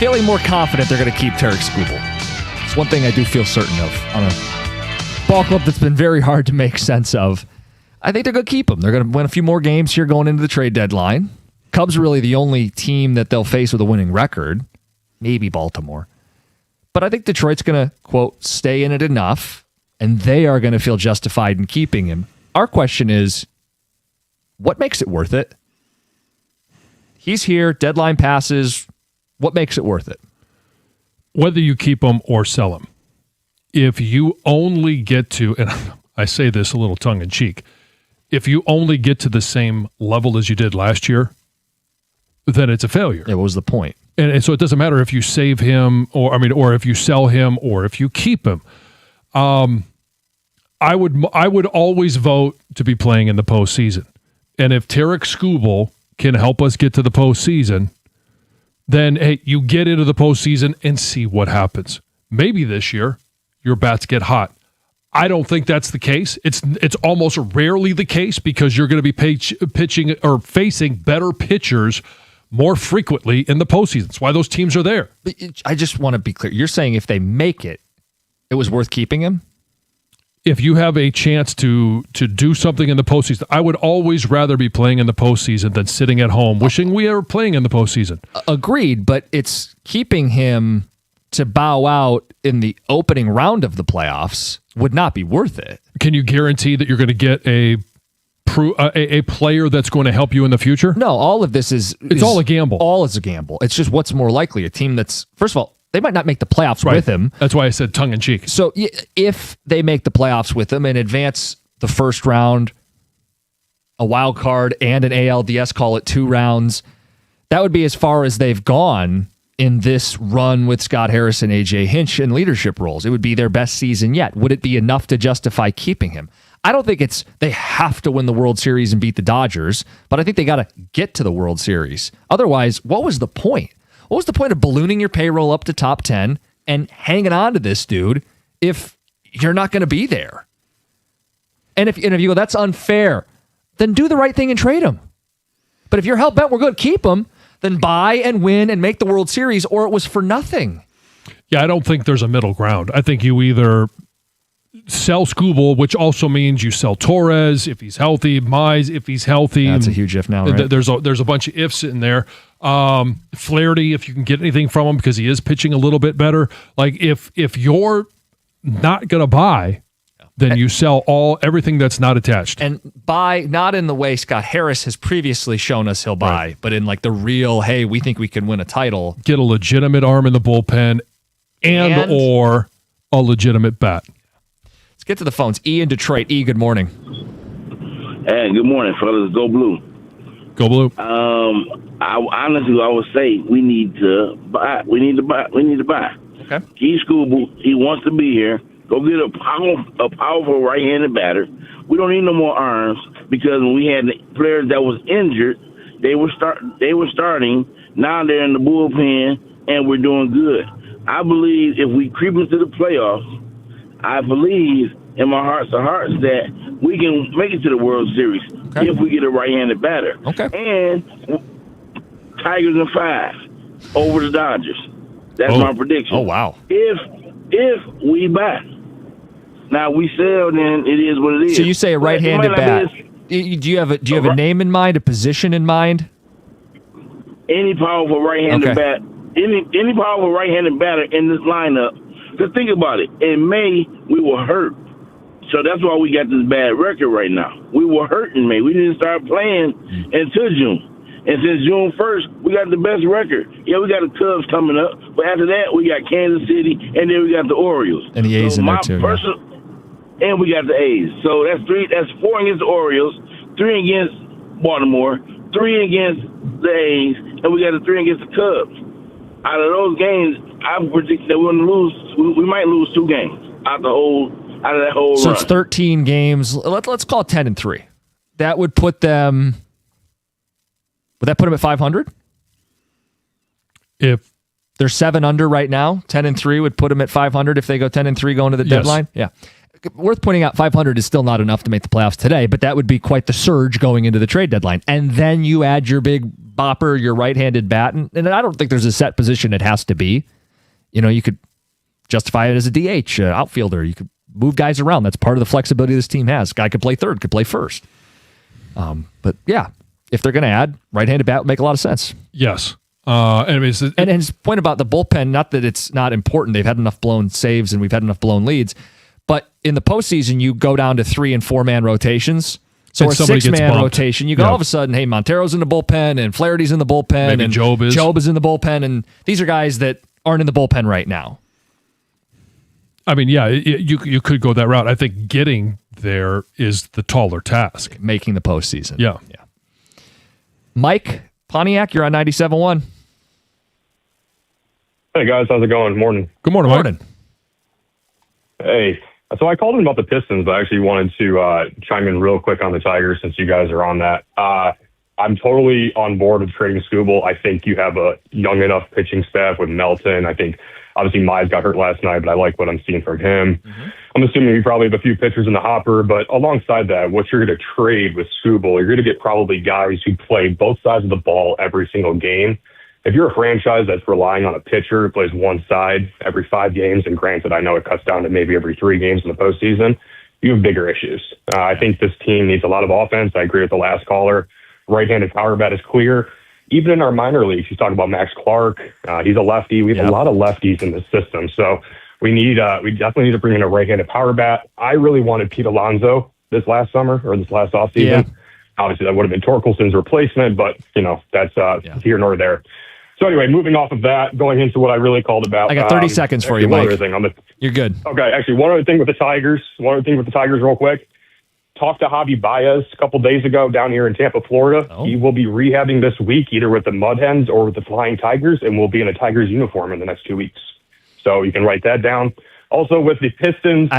feeling more confident they're going to keep Tarek Skubal. It's one thing I do feel certain of on a ball club that's been very hard to make sense of. I think they're going to keep him. They're going to win a few more games here going into the trade deadline. Cubs are really the only team that they'll face with a winning record. Maybe Baltimore. But I think Detroit's going to, quote, stay in it enough, and they are going to feel justified in keeping him. Our question is, what makes it worth it? He's here, deadline passes. What makes it worth it? Whether you keep him or sell him. If you only get to, and I say this a little tongue-in-cheek, if you only get to the same level as you did last year, then it's a failure. Yeah, what was the point? And so it doesn't matter if you save him or if you sell him or if you keep him. I would always vote to be playing in the postseason. And if Tarek Skubal can help us get to the postseason, then hey, you get into the postseason and see what happens. Maybe this year your bats get hot. I don't think that's the case. It's almost rarely the case because you're going to be pitching or facing better pitchers more frequently in the postseason. That's why those teams are there. I just want to be clear. You're saying if they make it, it was worth keeping him? If you have a chance to do something in the postseason, I would always rather be playing in the postseason than sitting at home wishing we were playing in the postseason. Agreed, but it's keeping him to bow out in the opening round of the playoffs would not be worth it. Can you guarantee that you're going to get a player that's going to help you in the future? No, all of this is all a gamble. All is a gamble. It's just what's more likely. A team that's, first of all, they might not make the playoffs with him. That's why I said tongue-in-cheek. So if they make the playoffs with him and advance the first round, a wild card, and an ALDS, call it 2 rounds, that would be as far as they've gone in this run with Scott Harris and AJ Hinch in leadership roles. It would be their best season yet. Would it be enough to justify keeping him? I don't think they have to win the World Series and beat the Dodgers, but I think they got to get to the World Series. Otherwise, what was the point? What was the point of ballooning your payroll up to top 10 and hanging on to this dude if you're not going to be there? And if you go, that's unfair, then do the right thing and trade him. But if you're hell-bent, we're going to keep him, then buy and win and make the World Series, or it was for nothing. Yeah, I don't think there's a middle ground. I think you either sell Skubal, which also means you sell Torres if he's healthy, Mize if he's healthy. That's a huge if now, right? There's a bunch of ifs in there. Flaherty, if you can get anything from him because he is pitching a little bit better. Like if you're not going to buy, then you sell everything that's not attached. And buy not in the way Scott Harris has previously shown us he'll buy, but in like the real, hey, we think we can win a title. Get a legitimate arm in the bullpen and or a legitimate bat. Let's get to the phones. E in Detroit. E, good morning. Hey, good morning, fellas. Go Blue. Go Blue. I would say we need to buy. We need to buy. Okay. Keith Skubal, he wants to be here. Go get a powerful right-handed batter. We don't need no more arms because when we had players that was injured, they were starting. Now they're in the bullpen, and we're doing good. I believe if we creep into the playoffs, I believe in my heart of hearts that we can make it to the World Series if we get a right-handed batter. Okay. And Tigers in 5 over the Dodgers. That's my prediction. Oh, wow. If we buy. Now we sell, then it is what it is. So you say a right-handed bat. Do you have a name in mind, a position in mind? Any powerful right-handed bat, any powerful right-handed batter in this lineup. Because think about it. In May, we were hurt. So that's why we got this bad record right now. We were hurt in May. We didn't start playing until June. And since June 1st, we got the best record. Yeah, we got the Cubs coming up. But after that, we got Kansas City, and then we got the Orioles. And the A's in there, too. And we got the A's. So that's 4 against the Orioles, 3 against Baltimore, 3 against the A's, and we got a 3 against the Cubs. Out of those games, I predict that we're going to lose. We might lose 2 games out of that whole So run. it's 13 games. Let's call it 10-3. That would put them. Would that put them at 500? If they're 7 under right now, 10-3 would put them at 500 if they go 10-3 going to the deadline. Yeah. worth pointing out, 500 is still not enough to make the playoffs today, but that would be quite the surge going into the trade deadline. And then you add your big bopper, your right-handed bat, and I don't think there's a set position it has to be. You could justify it as a DH, outfielder. You could move guys around. That's part of the flexibility this team has. Guy could play third, could play first. But yeah, if they're going to add, right-handed bat would make a lot of sense. Yes. And his point about the bullpen, not that it's not important. They've had enough blown saves and we've had enough blown leads. But in the postseason, you go down to 3- and 4-man rotations. So a 6-man rotation, you go all of a sudden, hey, Montero's in the bullpen and Flaherty's in the bullpen. Maybe and Job is in the bullpen. And these are guys that aren't in the bullpen right now. I mean, yeah, you could go that route. I think getting there is the taller task. Making the postseason. Yeah. Mike Pontiac, you're on 97.1. Hey, guys. How's it going? Morning. Good morning, Mike. Hey. So I called in about the Pistons, but I actually wanted to chime in real quick on the Tigers since you guys are on that. I'm totally on board with trading Skubal. I think you have a young enough pitching staff with Melton. I think, obviously, Mize got hurt last night, but I like what I'm seeing from him. I'm assuming you probably have a few pitchers in the hopper, but alongside that, what you're going to trade with Skubal, you're going to get probably guys who play both sides of the ball every single game. If you're a franchise that's relying on a pitcher who plays one side every 5 games, and granted, I know it cuts down to maybe every 3 games in the postseason, you have bigger issues. I think this team needs a lot of offense. I agree with the last caller. Right-handed power bat is clear. Even in our minor leagues, you talk about Max Clark. He's a lefty. We have a lot of lefties in the system. So we definitely need to bring in a right-handed power bat. I really wanted Pete Alonso this last summer or this last offseason. Yeah. Obviously, that would have been Torkelson's replacement, but, that's here nor there. So anyway, moving off of that, going into what I really called about. I got 30 seconds for you, Mike. You're good. Okay, actually, one other thing with the Tigers real quick. Talked to Javi Baez a couple days ago down here in Tampa, Florida. He will be rehabbing this week, either with the Mud Hens or with the Flying Tigers, and will be in a Tigers uniform in the next 2 weeks. So you can write that down. Also with the Pistons.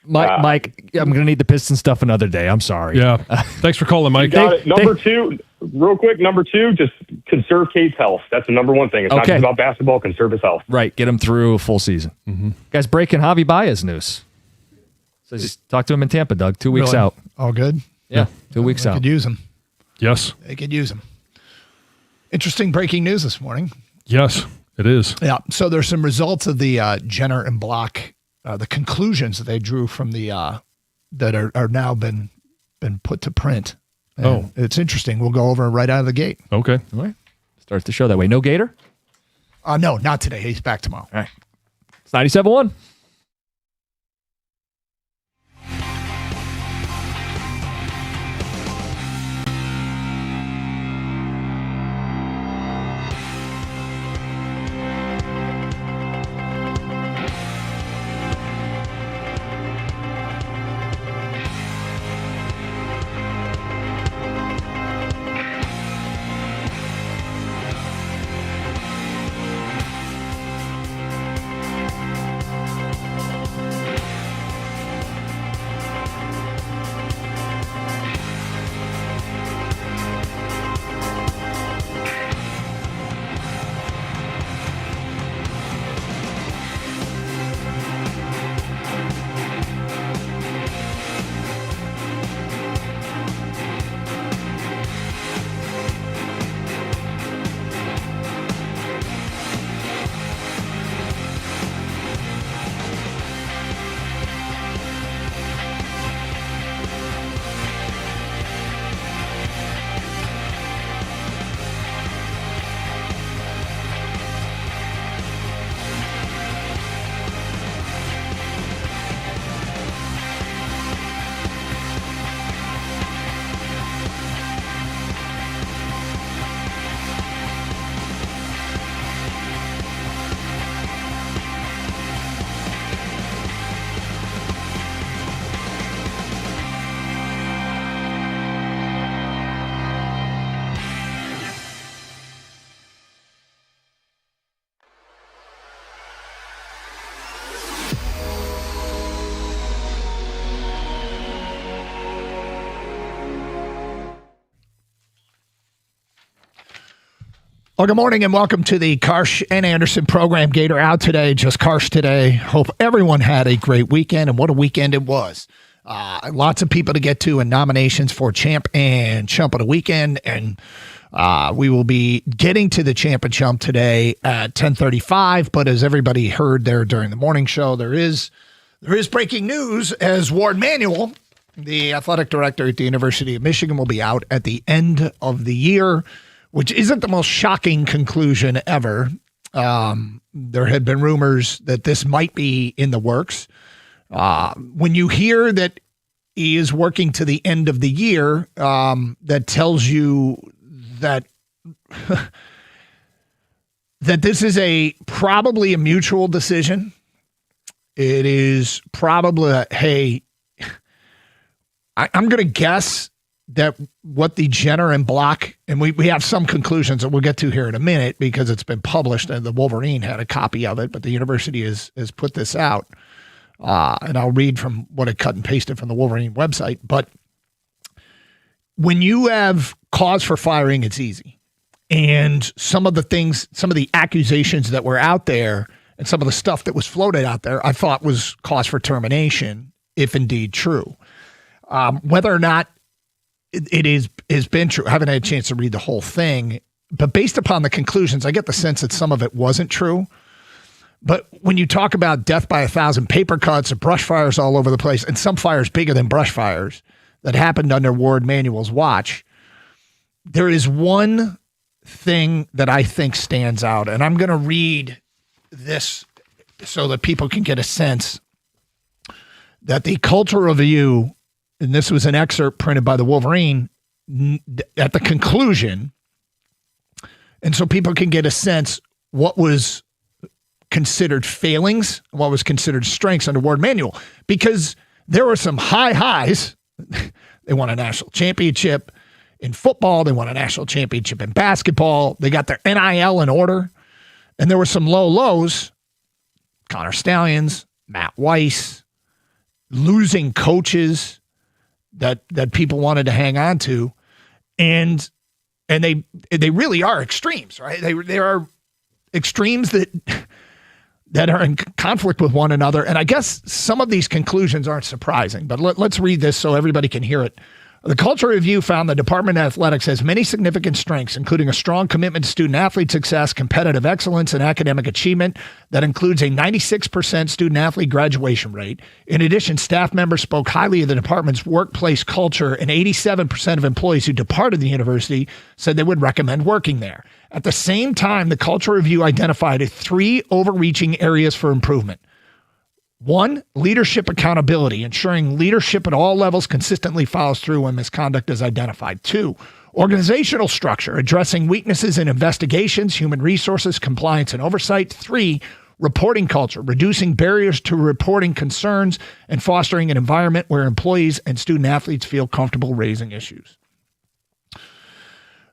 Mike, I'm going to need the Piston stuff another day. I'm sorry. Yeah. Thanks for calling, Mike. Got it. Number two, just conserve Kate's health. That's the number one thing. It's not just about basketball. Conserve his health. Right. Get him through a full season. Guys, breaking Javi Baez news. So just talk to him in Tampa, Doug. 2 weeks Really? out. All good? Yeah. 2 weeks They out. could use him. Yes. They could use him. Interesting breaking news this morning. Yes, it is. Yeah. So there's some results of the Jenner and Block, the conclusions that they drew from the that are now been put to print. And it's interesting. We'll go over right out of the gate. Okay. All right. Start the show that way. No Gator? No, not today. He's back tomorrow. All right. It's 97.1. Well, good morning and welcome to the Karsh and Anderson program. Gator out today, just Karsh today. Hope everyone had a great weekend, and what a weekend it was. Lots of people to get to and nominations for Champ and Chump of the weekend, and we will be getting to the Champ and Chump today at 10:35, but as everybody heard there during the morning show, there is breaking news as Ward Manuel, the athletic director at the University of Michigan, will be out at the end of the year, which isn't the most shocking conclusion ever. There had been rumors that this might be in the works. When you hear that he is working to the end of the year, that tells you that that this is probably a mutual decision. It is probably, hey, I'm going to guess that what the Jenner and Block, and we have some conclusions that we'll get to here in a minute because it's been published and the Wolverine had a copy of it, but the university has put this out. And I'll read from what I cut and pasted from the Wolverine website. But when you have cause for firing, it's easy. And some of the accusations that were out there and some of the stuff that was floated out there, I thought was cause for termination, if indeed true. Whether or not it has been true, I haven't had a chance to read the whole thing, but based upon the conclusions, I get the sense that some of it wasn't true. But when you talk about death by 1,000 paper cuts and brush fires all over the place, and some fires bigger than brush fires that happened under Ward Manuel's watch, there is one thing that I think stands out, and I'm going to read this so that people can get a sense that the Culture Review, and this was an excerpt printed by the Wolverine at the conclusion, and so people can get a sense what was considered failings, what was considered strengths under Ward Manuel, because there were some high highs. They won a national championship in football. They won a national championship in basketball. They got their NIL in order. And there were some low lows. Connor Stallions, Matt Weiss, losing coaches that people wanted to hang on to. And they really are extremes, right? They are extremes that are in conflict with one another. And I guess some of these conclusions aren't surprising, but let's read this so everybody can hear it. The Culture Review found the Department of Athletics has many significant strengths, including a strong commitment to student-athlete success, competitive excellence, and academic achievement that includes a 96% student-athlete graduation rate. In addition, staff members spoke highly of the department's workplace culture, and 87% of employees who departed the university said they would recommend working there. At the same time, the Culture Review identified 3 overreaching areas for improvement. 1, leadership accountability, ensuring leadership at all levels consistently follows through when misconduct is identified. 2, organizational structure, addressing weaknesses in investigations, human resources, compliance, and oversight. 3, reporting culture, reducing barriers to reporting concerns and fostering an environment where employees and student athletes feel comfortable raising issues.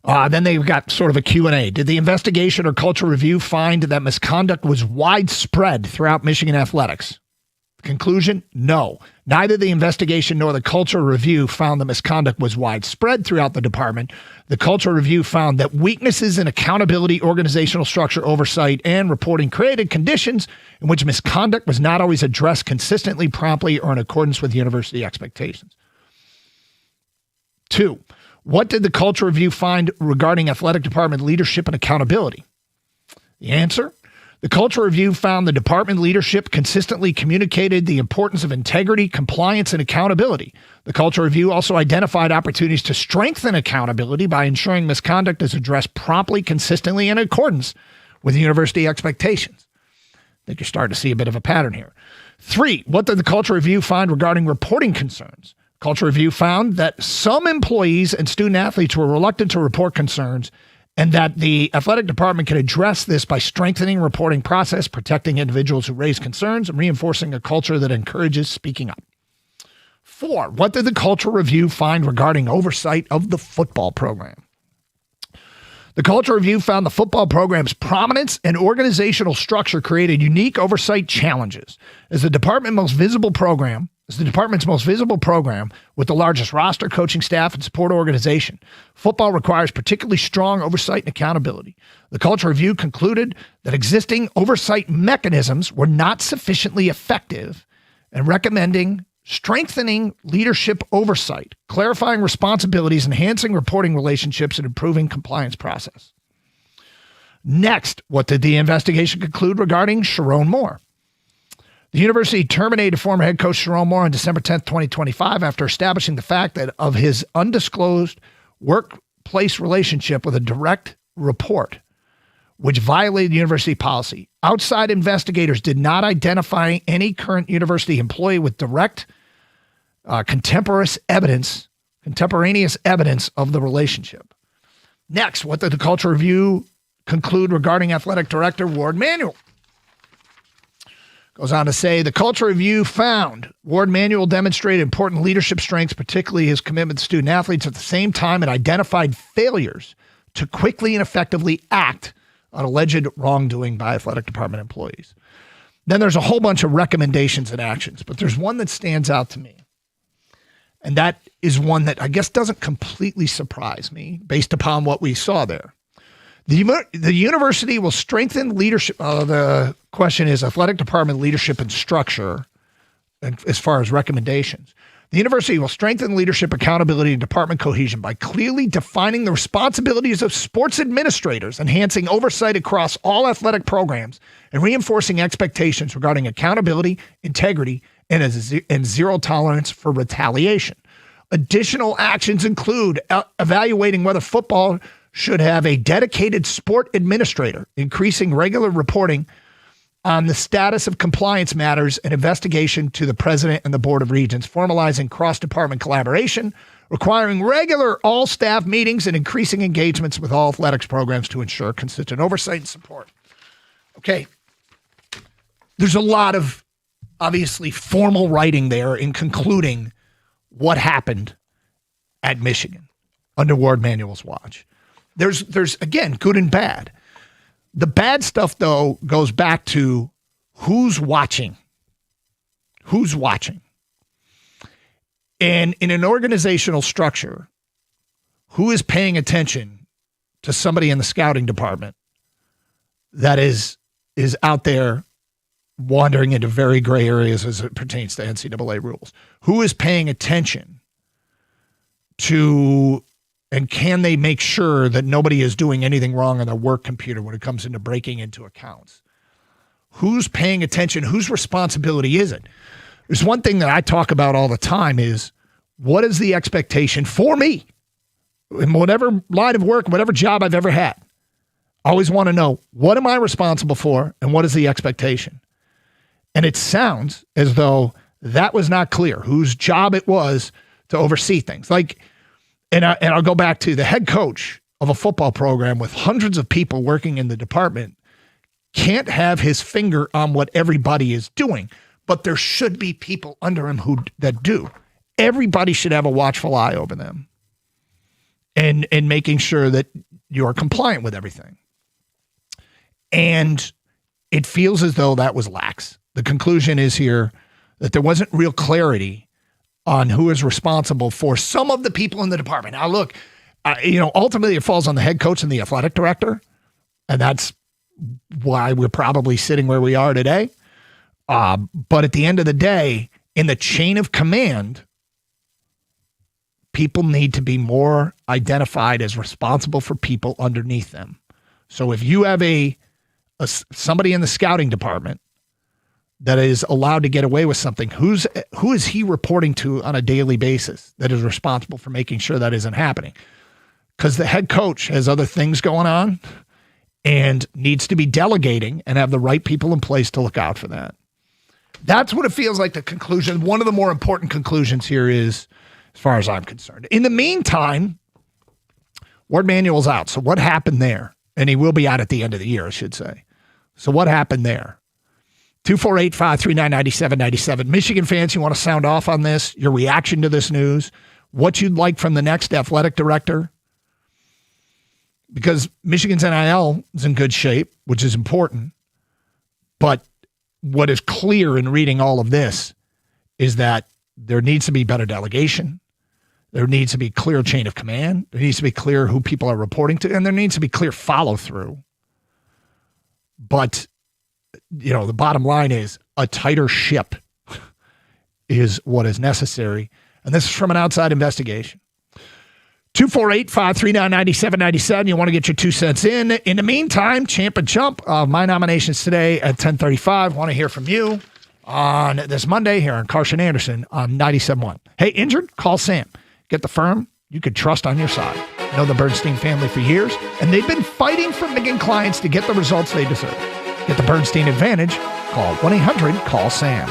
Then they've got sort of a Q&A. Did the investigation or Culture Review find that misconduct was widespread throughout Michigan athletics? Conclusion, no. Neither the investigation nor the Culture Review found that misconduct was widespread throughout the department. The Culture Review found that weaknesses in accountability, organizational structure, oversight, and reporting created conditions in which misconduct was not always addressed consistently, promptly, or in accordance with university expectations. 2, what did the Culture Review find regarding athletic department leadership and accountability? The answer? The Culture Review found the department leadership consistently communicated the importance of integrity, compliance, and accountability. The Culture Review also identified opportunities to strengthen accountability by ensuring misconduct is addressed promptly, consistently, and in accordance with university expectations. I think you're starting to see a bit of a pattern here. 3, what did the Culture Review find regarding reporting concerns? Culture Review found that some employees and student athletes were reluctant to report concerns, and that the athletic department can address this by strengthening reporting process, protecting individuals who raise concerns, and reinforcing a culture that encourages speaking up. 4, what did the Culture Review find regarding oversight of the football program? The Culture Review found the football program's prominence and organizational structure created unique oversight challenges. As the department's most visible program, is the department's most visible program with the largest roster, coaching staff, and support organization. Football requires particularly strong oversight and accountability. The Culture Review concluded that existing oversight mechanisms were not sufficiently effective and recommending strengthening leadership oversight, clarifying responsibilities, enhancing reporting relationships, and improving compliance process. Next, what did the investigation conclude regarding Sharon Moore? The university terminated former head coach Sharon Moore on December 10th, 2025, after establishing the fact that of his undisclosed workplace relationship with a direct report, which violated university policy. Outside investigators did not identify any current university employee with direct contemporaneous evidence of the relationship. Next, what did the Culture Review conclude regarding athletic director Ward Manuel? Goes on to say, the Culture Review found Ward Manuel demonstrated important leadership strengths, particularly his commitment to student athletes. At the same time, it identified failures to quickly and effectively act on alleged wrongdoing by athletic department employees. Then there's a whole bunch of recommendations and actions, but there's one that stands out to me. And that is one that I guess doesn't completely surprise me based upon what we saw there. The university will strengthen leadership. The question is athletic department leadership and structure as far as recommendations. The university will strengthen leadership, accountability, and department cohesion by clearly defining the responsibilities of sports administrators, enhancing oversight across all athletic programs, and reinforcing expectations regarding accountability, integrity, and zero tolerance for retaliation. Additional actions include evaluating whether football should have a dedicated sport administrator, increasing regular reporting on the status of compliance matters and investigation to the president and the board of regents, formalizing cross-department collaboration, requiring regular all-staff meetings, and increasing engagements with all athletics programs to ensure consistent oversight and support. Okay. There's a lot of, obviously, formal writing there in concluding what happened at Michigan under Ward Manuel's watch. There's again, good and bad. The bad stuff, though, goes back to who's watching. Who's watching? And in an organizational structure, who is paying attention to somebody in the scouting department that is out there wandering into very gray areas as it pertains to NCAA rules? Who is paying attention to, and can they make sure that nobody is doing anything wrong on their work computer when it comes into breaking into accounts? Who's paying attention? Whose responsibility is it? There's one thing that I talk about all the time is, what is the expectation for me in whatever line of work, whatever job I've ever had? I always want to know, what am I responsible for and what is the expectation? And it sounds as though that was not clear, whose job it was to oversee things. Like, and I'll go back to the head coach of a football program with hundreds of people working in the department can't have his finger on what everybody is doing, but there should be people under him that do. Everybody should have a watchful eye over them and making sure that you're compliant with everything. And it feels as though that was lax. The conclusion is here that there wasn't real clarity on who is responsible for some of the people in the department. Now, look, ultimately it falls on the head coach and the athletic director, and that's why we're probably sitting where we are today. But at the end of the day, in the chain of command, people need to be more identified as responsible for people underneath them. So if you have somebody in the scouting department that is allowed to get away with something, who is he reporting to on a daily basis that is responsible for making sure that isn't happening? Because the head coach has other things going on and needs to be delegating and have the right people in place to look out for that. That's what it feels like the conclusion. One of the more important conclusions here is, as far as I'm concerned. In the meantime, Ward Manuel's out. So what happened there? And he will be out at the end of the year, I should say. So what happened there? 248-539-9797. Michigan fans, you want to sound off on this? Your reaction to this news? What you'd like from the next athletic director? Because Michigan's NIL is in good shape, which is important. But what is clear in reading all of this is that there needs to be better delegation. There needs to be clear chain of command. There needs to be clear who people are reporting to, and there needs to be clear follow-through. But, the bottom line is a tighter ship is what is necessary. And this is from an outside investigation. 248-539-9797. You want to get your 2 cents in. In the meantime, champ and chump of my nominations today at 10:35. Want to hear from you on this Monday here on Carson Anderson on 97.1. Hey, injured? Call Sam. Get the firm you could trust on your side. Know the Bernstein family for years, and they've been fighting for Michigan clients to get the results they deserve. Get the Bernstein Advantage. Call 1-800-CALL-SAM.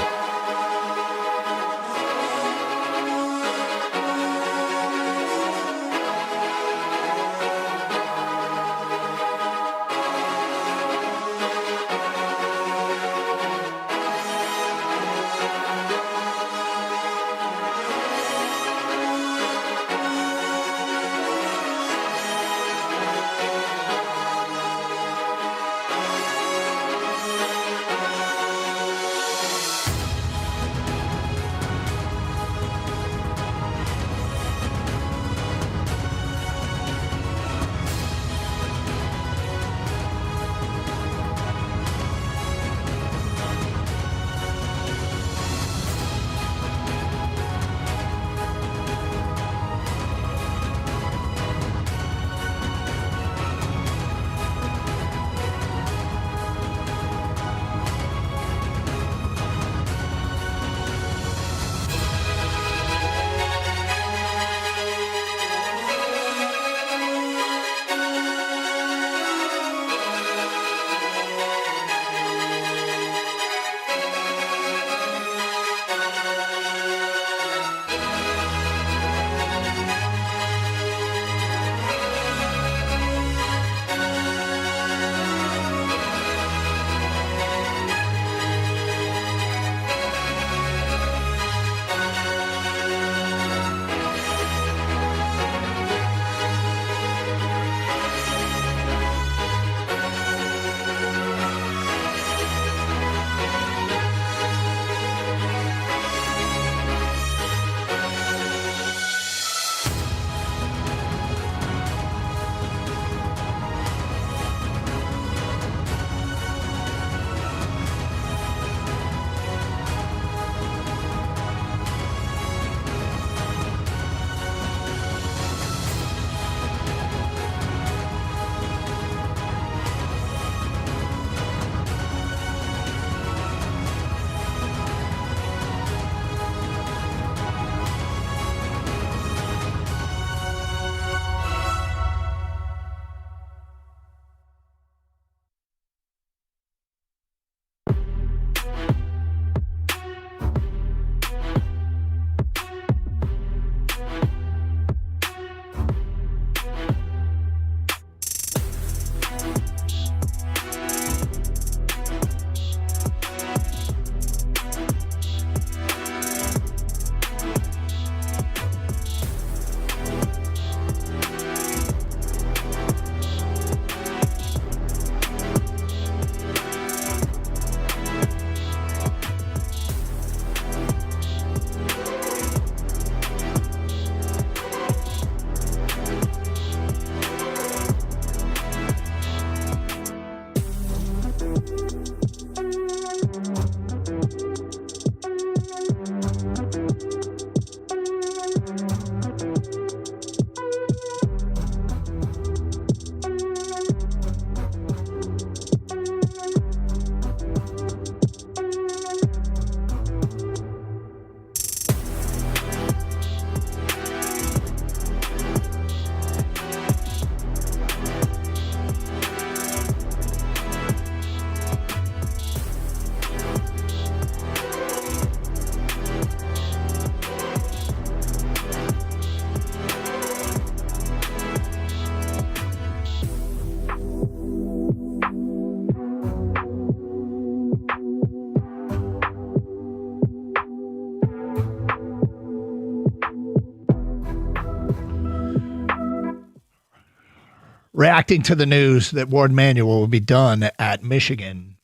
reacting to the news that Ward Manuel will be done at Michigan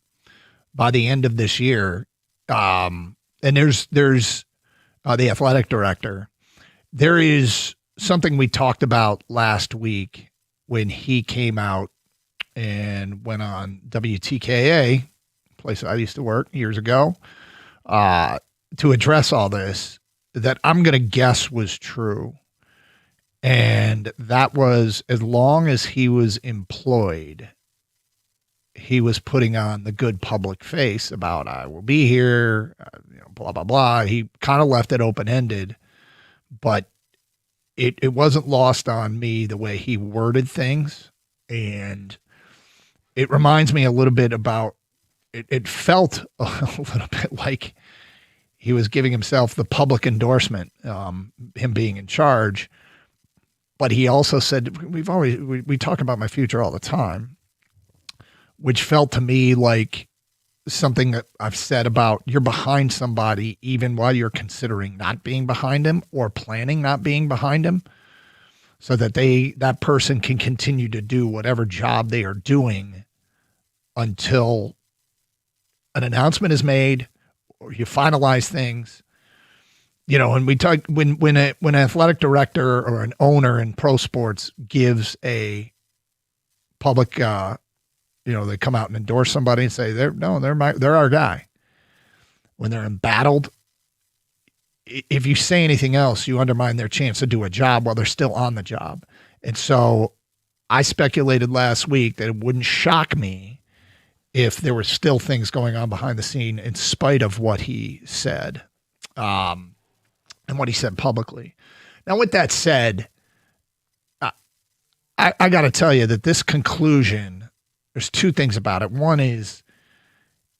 by the end of this year. And there's the athletic director, there is something we talked about last week when he came out and went on WTKA, place I used to work years ago, to address all this, that I'm going to guess was true. And that was, as long as he was employed, he was putting on the good public face about, I will be here, blah, blah, blah. He kind of left it open-ended, but it wasn't lost on me the way he worded things. And it reminds me a little bit about, it felt a little bit like he was giving himself the public endorsement, him being in charge. But he also said, we talk about my future all the time, which felt to me like something that I've said about, you're behind somebody even while you're considering not being behind him or planning not being behind him, so that that person can continue to do whatever job they are doing until an announcement is made or you finalize things. And we talk when an athletic director or an owner in pro sports gives a public, they come out and endorse somebody and say they're our guy. When they're embattled, if you say anything else, you undermine their chance to do a job while they're still on the job. And so I speculated last week that it wouldn't shock me if there were still things going on behind the scene in spite of what he said. And what he said publicly. Now, with that said, I got to tell you that this conclusion, there's two things about it. One is,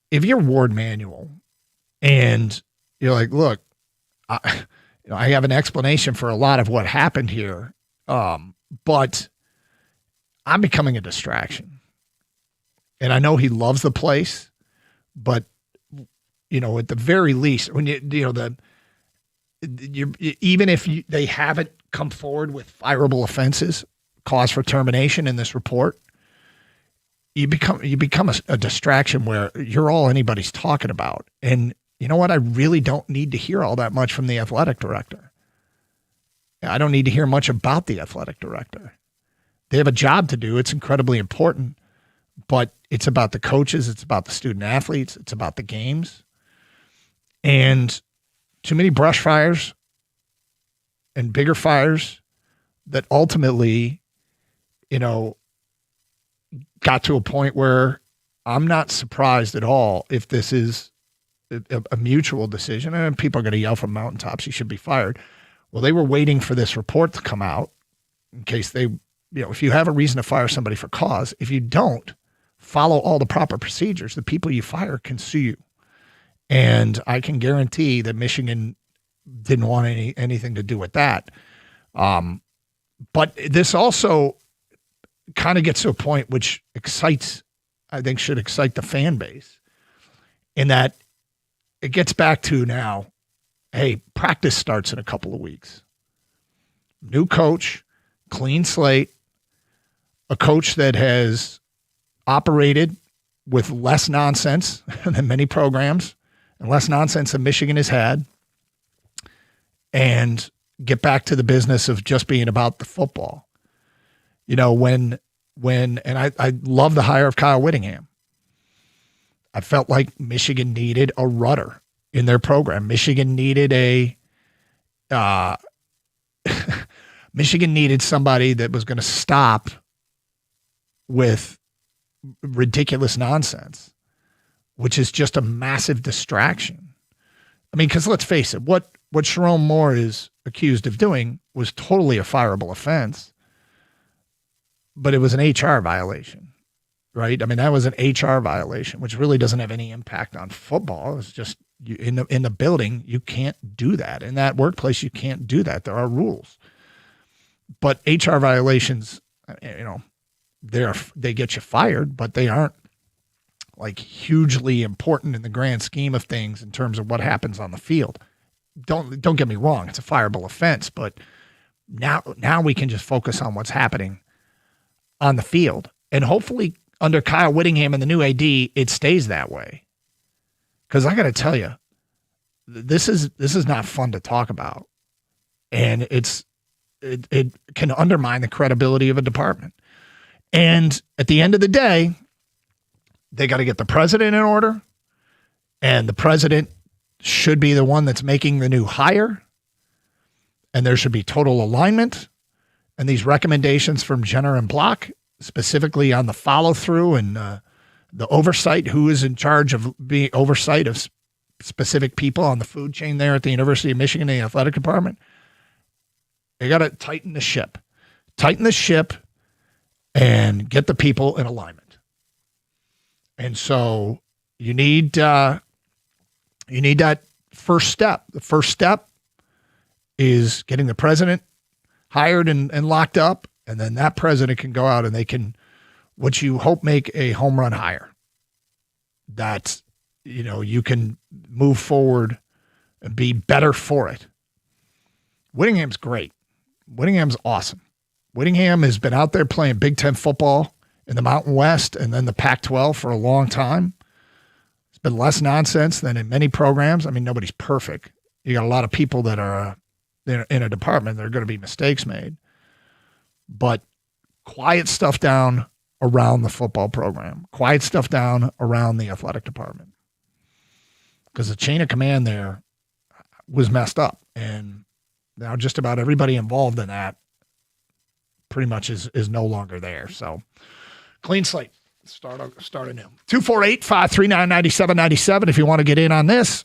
if you're Ward Manuel and you're like, look, I have an explanation for a lot of what happened here, but I'm becoming a distraction. And I know he loves the place, but, at the very least, when even if they haven't come forward with fireable offenses, cause for termination in this report, you become a distraction where you're all anybody's talking about. And you know what? I really don't need to hear all that much from the athletic director. I don't need to hear much about the athletic director. They have a job to do. It's incredibly important, but it's about the coaches. It's about the student athletes. It's about the games. And too many brush fires and bigger fires that ultimately, got to a point where I'm not surprised at all if this is a mutual decision. And people are going to yell from mountaintops, he should be fired. Well, they were waiting for this report to come out in case if you have a reason to fire somebody for cause, if you don't follow all the proper procedures, the people you fire can sue you. And I can guarantee that Michigan didn't want anything to do with that. But this also kind of gets to a point which should excite the fan base, in that it gets back to now, hey, practice starts in a couple of weeks. New coach, clean slate, a coach that has operated with less nonsense than many programs, and less nonsense than Michigan has had, and get back to the business of just being about the football. And I love the hire of Kyle Whittingham. I felt like Michigan needed a rudder in their program. Michigan needed Michigan needed somebody that was going to stop with ridiculous nonsense, which is just a massive distraction. I mean, because let's face it, what Sherrone Moore is accused of doing was totally a fireable offense, but it was an HR violation, right? I mean, that was an HR violation, which really doesn't have any impact on football. It's just in the building, you can't do that. In that workplace, you can't do that. There are rules. But HR violations, they get you fired, but they aren't like hugely important in the grand scheme of things in terms of what happens on the field. Don't get me wrong, it's a fireable offense, but now we can just focus on what's happening on the field. And hopefully under Kyle Whittingham and the new AD, it stays that way. Because I got to tell you, this is not fun to talk about, and it can undermine the credibility of a department. And at the end of the day, they got to get the president in order, and the president should be the one that's making the new hire, and there should be total alignment. And these recommendations from Jenner and Block, specifically on the follow through and the oversight, who is in charge of being oversight of specific people on the food chain there at the University of Michigan, the athletic department. They got to tighten the ship and get the people in alignment. And so you need that first step. The first step is getting the president hired and locked up, and then that president can go out and they can, what you hope, make a home run hire that, you can move forward and be better for it. Whittingham's great. Whittingham's awesome. Whittingham has been out there playing Big Ten football in the Mountain West and then the Pac-12 for a long time. It's been less nonsense than in many programs. I mean, nobody's perfect. You got a lot of people that are in a department that are going to be mistakes made. But quiet stuff down around the football program. Quiet stuff down around the athletic department. Because the chain of command there was messed up. And now just about everybody involved in that pretty much is no longer there. So clean slate. Start anew. 248-539-9797 if you want to get in on this.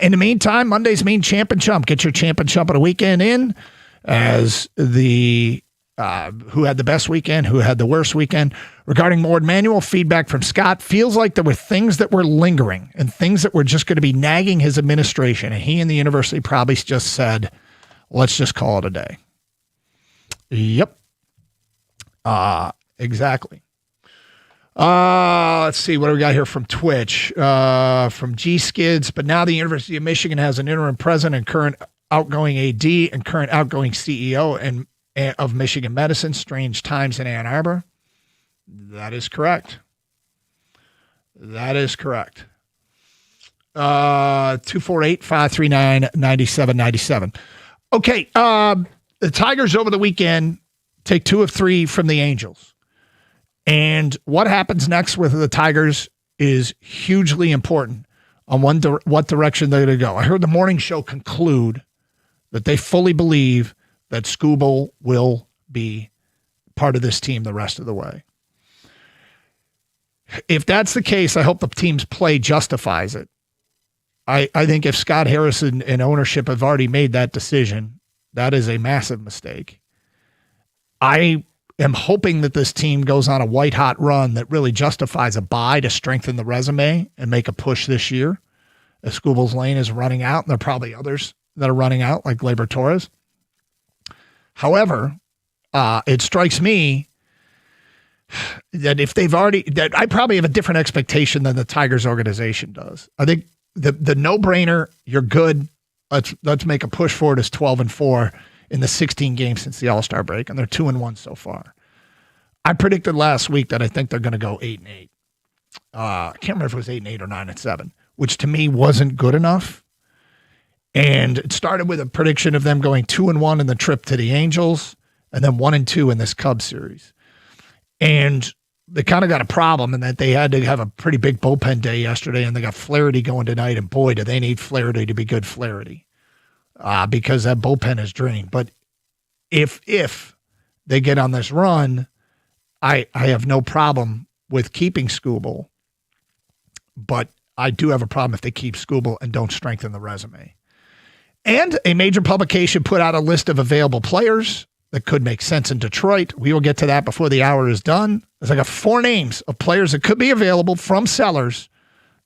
In the meantime, Monday's Mean Champ and Chump. Get your Champ and Chump of the weekend in as the who had the best weekend, who had the worst weekend. Regarding Mord Manuel, feedback from Scott feels like there were things that were lingering and things that were just going to be nagging his administration. And he and the university probably just said, let's just call it a day. Yep. Exactly. Let's see. What do we got here from Twitch? From G Skids. But now the University of Michigan has an interim president and current outgoing AD and current outgoing CEO of Michigan Medicine. Strange times in Ann Arbor. That is correct. 248-539-9797. Okay. The Tigers over the weekend take 2 of 3 from the Angels. And what happens next with the Tigers is hugely important on what direction they're going to go. I heard the morning show conclude that they fully believe that Skubal will be part of this team the rest of the way. If that's the case, I hope the team's play justifies it. I think if Scott Harrison and ownership have already made that decision, that is a massive mistake. I am hoping that this team goes on a white-hot run that really justifies a bye to strengthen the resume and make a push this year. As Skubal's lane is running out, and there are probably others that are running out, like Gleyber Torres. However, it strikes me that if they've already, that I probably have a different expectation than the Tigers organization does. I think the no-brainer, you're good. Let's make a push for it is 12-4 in the 16 games since the All-Star break, and they're 2-1 so far. I predicted last week that I think they're going to go 8-8. I can't remember if it was 8-8 or 9-7, which to me wasn't good enough. And it started with a prediction of them going 2-1 in the trip to the Angels, and then 1-2 in this Cubs series. And they kind of got a problem in that they had to have a pretty big bullpen day yesterday, and they got Flaherty going tonight, and boy, do they need Flaherty to be good Flaherty. Because that bullpen is drained. But if they get on this run, I have no problem with keeping Skubal. But I do have a problem if they keep Skubal and don't strengthen the resume. And a major publication put out a list of available players that could make sense in Detroit. We will get to that before the hour is done. There's like 4 names of players that could be available from sellers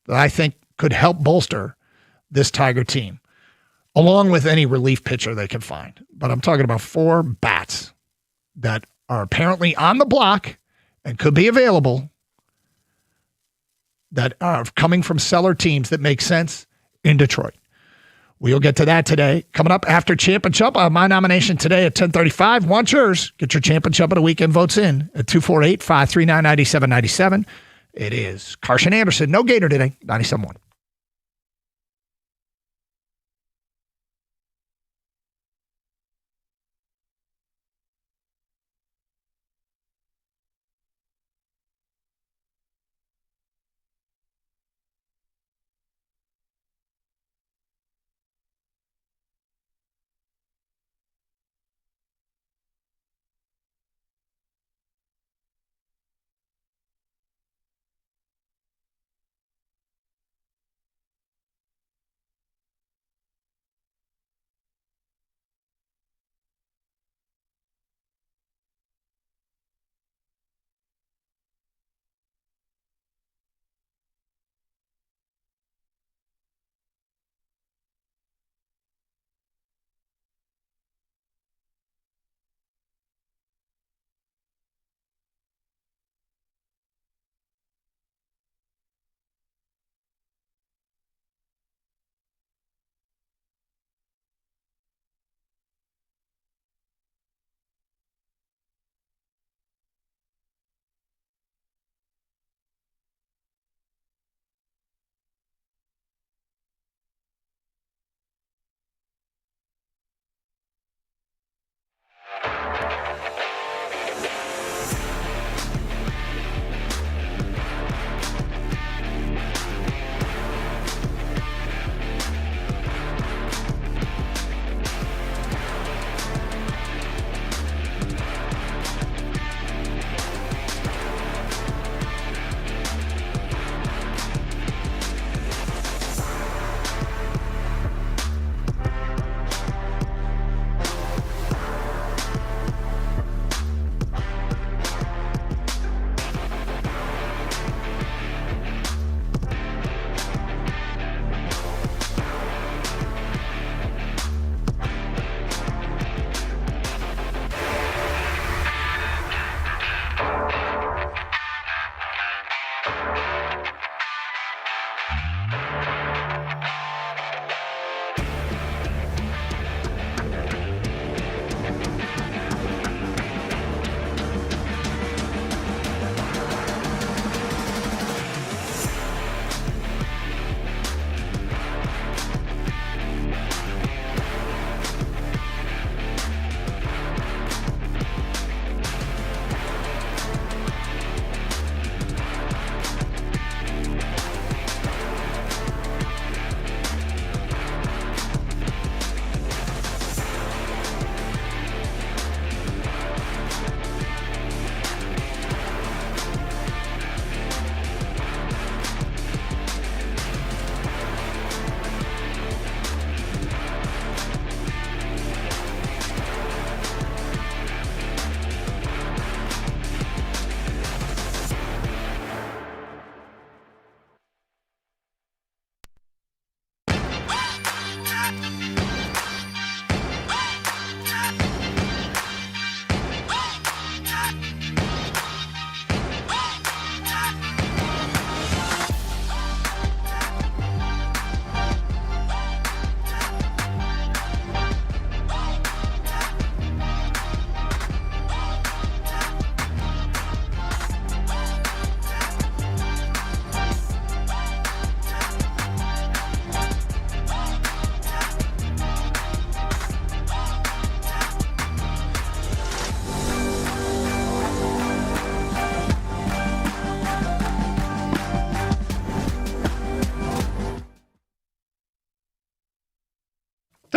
that I think could help bolster this Tiger team, along with any relief pitcher they can find. But I'm talking about 4 bats that are apparently on the block and could be available that are coming from seller teams that make sense in Detroit. We'll get to that today. Coming up after Champ and Chump, my nomination today at 10:35. Want yours. Get your Champ and Chump of the weekend votes in at 248-539-9797. It is Carson Anderson. No Gator today. 97.1.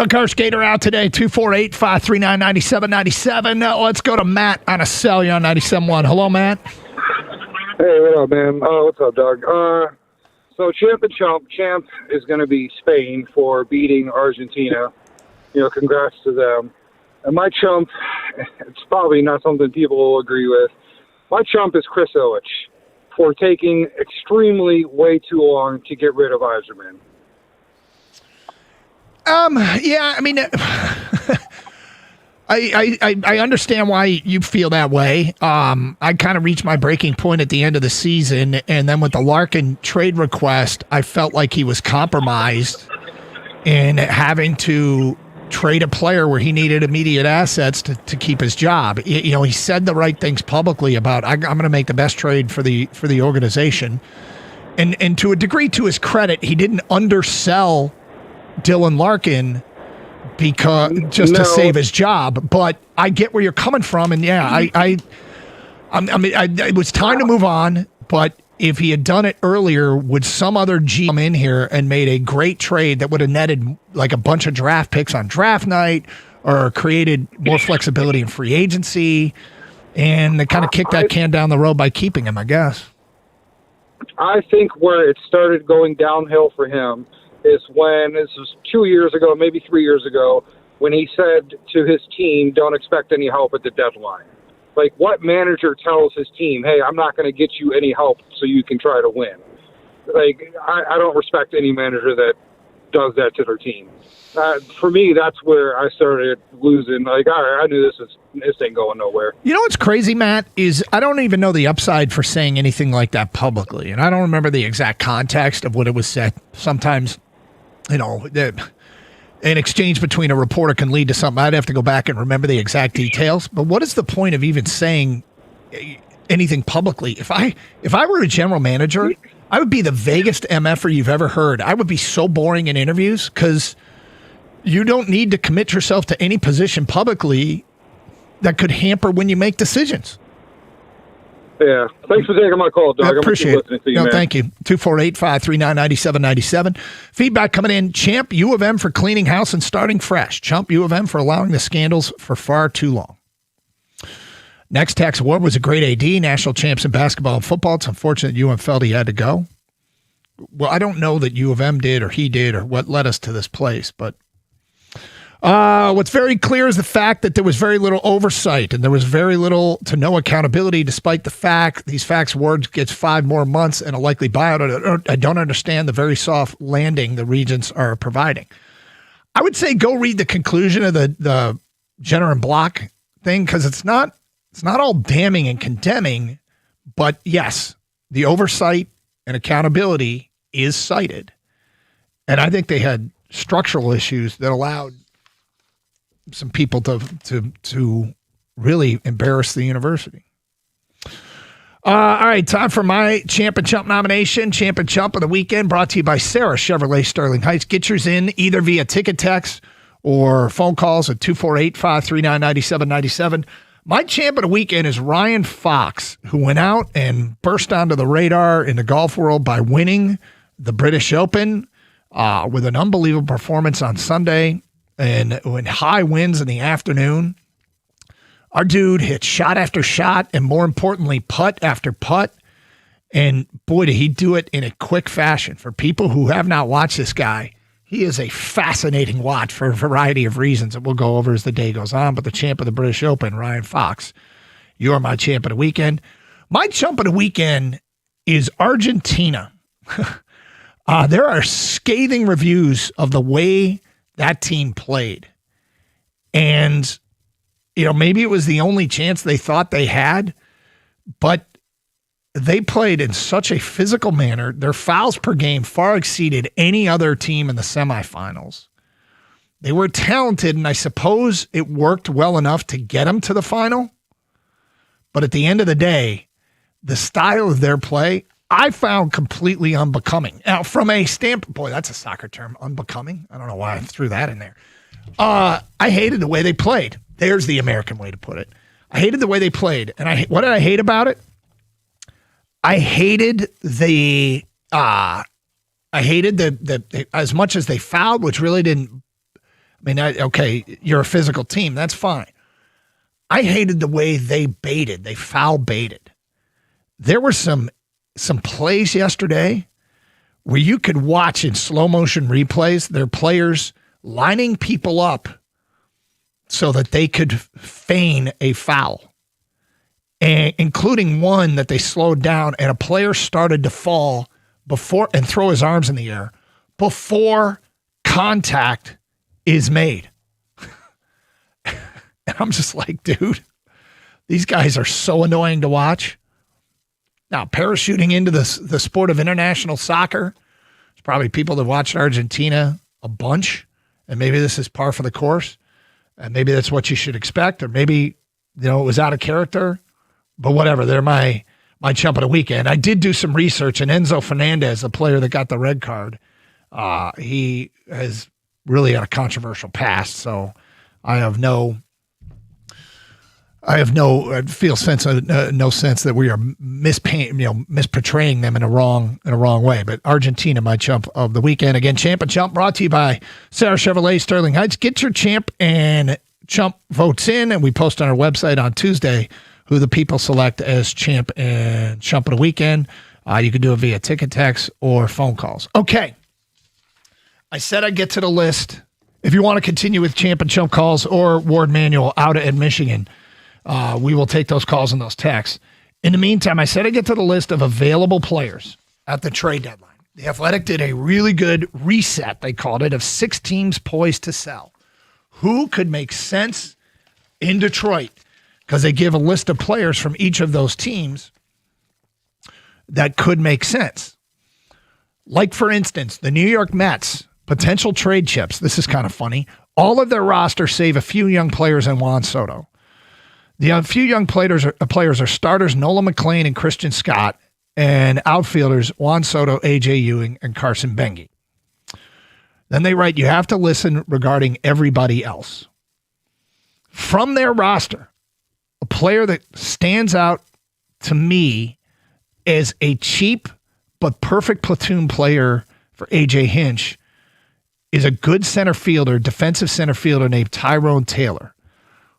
No car skater out today, 248-539-9797. Let's go to Matt on a cell. You're on 97.1. Hello, Matt. Hey, what up, man? What's up, Doug? So Champ is going to be Spain for beating Argentina. Congrats to them. And my chump, it's probably not something people will agree with. My chump is Chris Illich for taking extremely way too long to get rid of Yzerman. Yeah, I mean, I understand why you feel that way. I kind of reached my breaking point at the end of the season, and then with the Larkin trade request, I felt like he was compromised in having to trade a player where he needed immediate assets to keep his job. He said the right things publicly about I'm going to make the best trade for the organization, and to a degree, to his credit, he didn't undersell Dylan Larkin to save his job. But I get where you're coming from, and yeah, it was time to move on. But if he had done it earlier, would some other GM come in here and made a great trade that would have netted like a bunch of draft picks on draft night, or created more flexibility in free agency, and they kind of kicked that can down the road by keeping him, I guess. I think where it started going downhill for him is when, this was 2 years ago, maybe 3 years ago, when he said to his team, don't expect any help at the deadline. Like, what manager tells his team, hey, I'm not going to get you any help so you can try to win? Like, I don't respect any manager that does that to their team. For me, that's where I started losing. Like, all right, I knew this ain't going nowhere. You know what's crazy, Matt, is I don't even know the upside for saying anything like that publicly. And I don't remember the exact context of what it was said. Sometimes, an exchange between a reporter can lead to something. I'd have to go back and remember the exact details. But what is the point of even saying anything publicly? If I were a general manager, I would be the vaguest MFer you've ever heard. I would be so boring in interviews because you don't need to commit yourself to any position publicly that could hamper when you make decisions. Yeah. Thanks for taking my call, Doug. I appreciate it. To you, man. Thank you. 248-539-9797. Feedback coming in. Champ U of M for cleaning house and starting fresh. Chump U of M for allowing the scandals for far too long. Next text, Ward was a great AD, national champs in basketball and football. It's unfortunate UM felt he had to go. Well, I don't know that U of M did or he did or what led us to this place, but what's very clear is the fact that there was very little oversight and there was very little to no accountability, despite the fact these facts Ward gets 5 more months and a likely buyout. I don't understand the very soft landing the Regents are providing. I would say go read the conclusion of the Jenner and Block thing, because it's not all damning and condemning, but yes, the oversight and accountability is cited. And I think they had structural issues that allowed some people to really embarrass the university. All right, time for my Champ and Chump nomination. Champ and Chump of the weekend, brought to you by Sarah Chevrolet Sterling Heights. Get yours in either via ticket text or phone calls at 248-539-9797. My champ of the weekend is Ryan Fox, who went out and burst onto the radar in the golf world by winning the British Open with an unbelievable performance on Sunday and high winds in the afternoon. Our dude hit shot after shot and, more importantly, putt after putt. And boy, did he do it in a quick fashion. For people who have not watched this guy, he is a fascinating watch for a variety of reasons that we'll go over as the day goes on. But the champ of the British Open, Ryan Fox, you're my champ of the weekend. My chump of the weekend is Argentina. There are scathing reviews of the way that team played. And, maybe it was the only chance they thought they had, but they played in such a physical manner. Their fouls per game far exceeded any other team in the semifinals. They were talented, and I suppose it worked well enough to get them to the final. But at the end of the day, the style of their play, I found completely unbecoming. Now, from a standpoint, boy, that's a soccer term, unbecoming. I don't know why I threw that in there. I hated the way they played. There's the American way to put it. I hated the way they played. And what did I hate about it? I hated the as much as they fouled, which really didn't. I mean, okay, you're a physical team. That's fine. I hated the way they foul baited. There were some plays yesterday where you could watch in slow motion replays their players lining people up so that they could feign a foul, and including one that they slowed down and a player started to fall before and throw his arms in the air before contact is made. And I'm just like, dude, these guys are so annoying to watch. Now, parachuting into the sport of international soccer, there's probably people that watched Argentina a bunch, and maybe this is par for the course, and maybe that's what you should expect, or maybe, it was out of character, but whatever. They're my chump of the weekend. I did do some research, and Enzo Fernandez, the player that got the red card, he has really had a controversial past, so I feel no sense that we are misportraying them in a wrong way. But Argentina, my chump of the weekend. Again, Champ and Chump brought to you by Sarah Chevrolet, Sterling Heights. Get your Champ and Chump votes in, and we post on our website on Tuesday who the people select as Champ and Chump of the weekend. You can do it via ticket text or phone calls. Okay. I said I'd get to the list. If you want to continue with Champ and Chump calls or Ward Manuel out at Michigan, we will take those calls and those texts. In the meantime, I said I get to the list of available players at the trade deadline. The Athletic did a really good reset, they called it, of 6 teams poised to sell. Who could make sense in Detroit? Because they give a list of players from each of those teams that could make sense. Like, for instance, the New York Mets, potential trade chips. This is kind of funny. All of their roster save a few young players and Juan Soto. The few young players are starters Nolan McLean and Christian Scott, and outfielders Juan Soto, A.J. Ewing, and Carson Bengi. Then they write, you have to listen regarding everybody else. From their roster, a player that stands out to me as a cheap but perfect platoon player for A.J. Hinch is a good center fielder, defensive center fielder named Tyrone Taylor,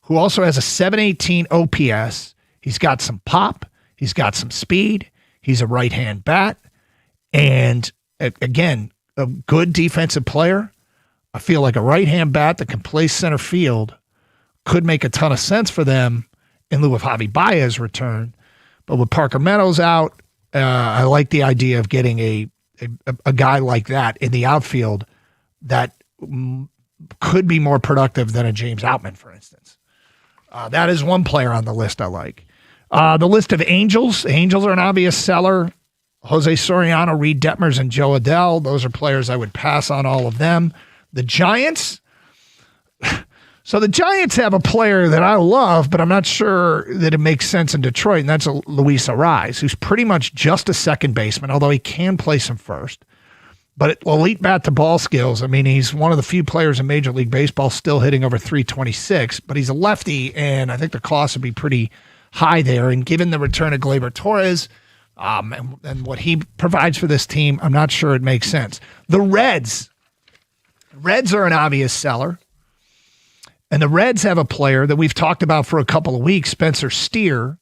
who also has a 718 OPS. He's got some pop. He's got some speed. He's a right-hand bat. And again, a good defensive player. I feel like a right-hand bat that can play center field could make a ton of sense for them in lieu of Javi Baez's return. But with Parker Meadows out, I like the idea of getting a guy like that in the outfield that could be more productive than a James Outman, for instance. That is one player on the list I like. The list of Angels. Angels are an obvious seller. Jose Soriano, Reed Detmers, and Joe Adell. Those are players I would pass on all of them. The Giants. So the Giants have a player that I love, but I'm not sure that it makes sense in Detroit, and that's Luis Arraez, who's pretty much just a second baseman, although he can play some first. But elite bat-to-ball skills. I mean, he's one of the few players in Major League Baseball still hitting over 326, but he's a lefty, and I think the cost would be pretty high there. And given the return of Gleyber Torres and what he provides for this team, I'm not sure it makes sense. The Reds. Reds are an obvious seller. And the Reds have a player that we've talked about for a couple of weeks, Spencer Steer,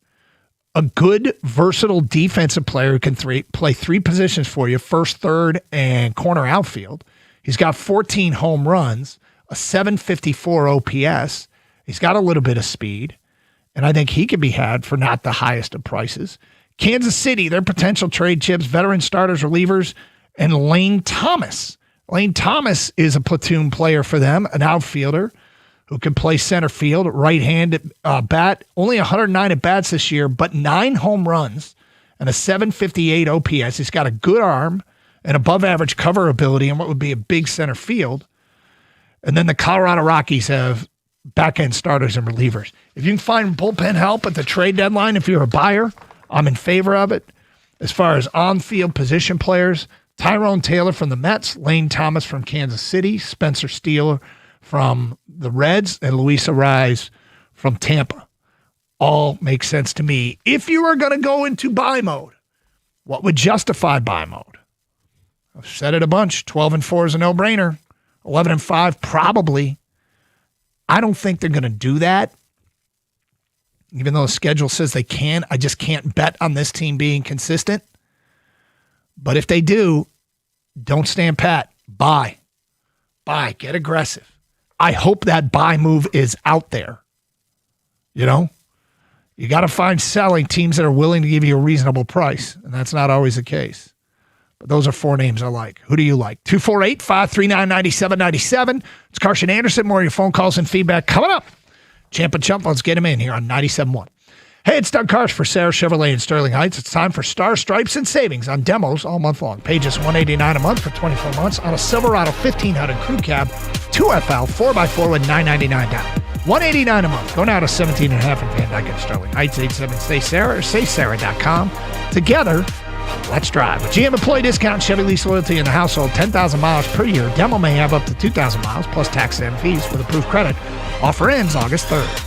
a good, versatile defensive player who can play 3 positions for you, first, third, and corner outfield. He's got 14 home runs, a 754 OPS. He's got a little bit of speed, and I think he could be had for not the highest of prices. Kansas City, their potential trade chips, veteran starters, relievers, and Lane Thomas. Lane Thomas is a platoon player for them, an outfielder who can play center field, right-handed bat. Only 109 at-bats this year, but 9 home runs and a 758 OPS. He's got a good arm and above-average cover ability in what would be a big center field. And then the Colorado Rockies have back-end starters and relievers. If you can find bullpen help at the trade deadline, if you're a buyer, I'm in favor of it. As far as on-field position players, Tyrone Taylor from the Mets, Lane Thomas from Kansas City, Spencer Steer from the Reds, and Luis Arraez from Tampa. All make sense to me. If you are going to go into buy mode, what would justify buy mode? I've said it a bunch. 12-4 is a no-brainer. 11-5 probably. I don't think they're going to do that. Even though the schedule says they can, I just can't bet on this team being consistent. But if they do, don't stand pat. Buy. Get aggressive. I hope that buy move is out there. You know? You got to find selling teams that are willing to give you a reasonable price, and that's not always the case. But those are 4 names I like. Who do you like? 248-539-9797. It's Carson Anderson. More of your phone calls and feedback coming up. Champ and Chump, let's get him in here on 97.1. Hey, it's Doug Karsch for Sarah Chevrolet in Sterling Heights. It's time for Star Stripes and Savings on demos all month long. Pay just $189 a month for 24 months on a Silverado 1500 Crew Cab 2FL 4x4 with $999 down. $189 a month. Go now to 17.5 in Van Dyke and Sterling Heights. 87-SAY-SARAH or SaySarah.com. Together, let's drive. With GM Employee Discount, Chevy Lease Loyalty in the household, 10,000 miles per year. Demo may have up to 2,000 miles plus tax and fees with approved credit. Offer ends August 3rd.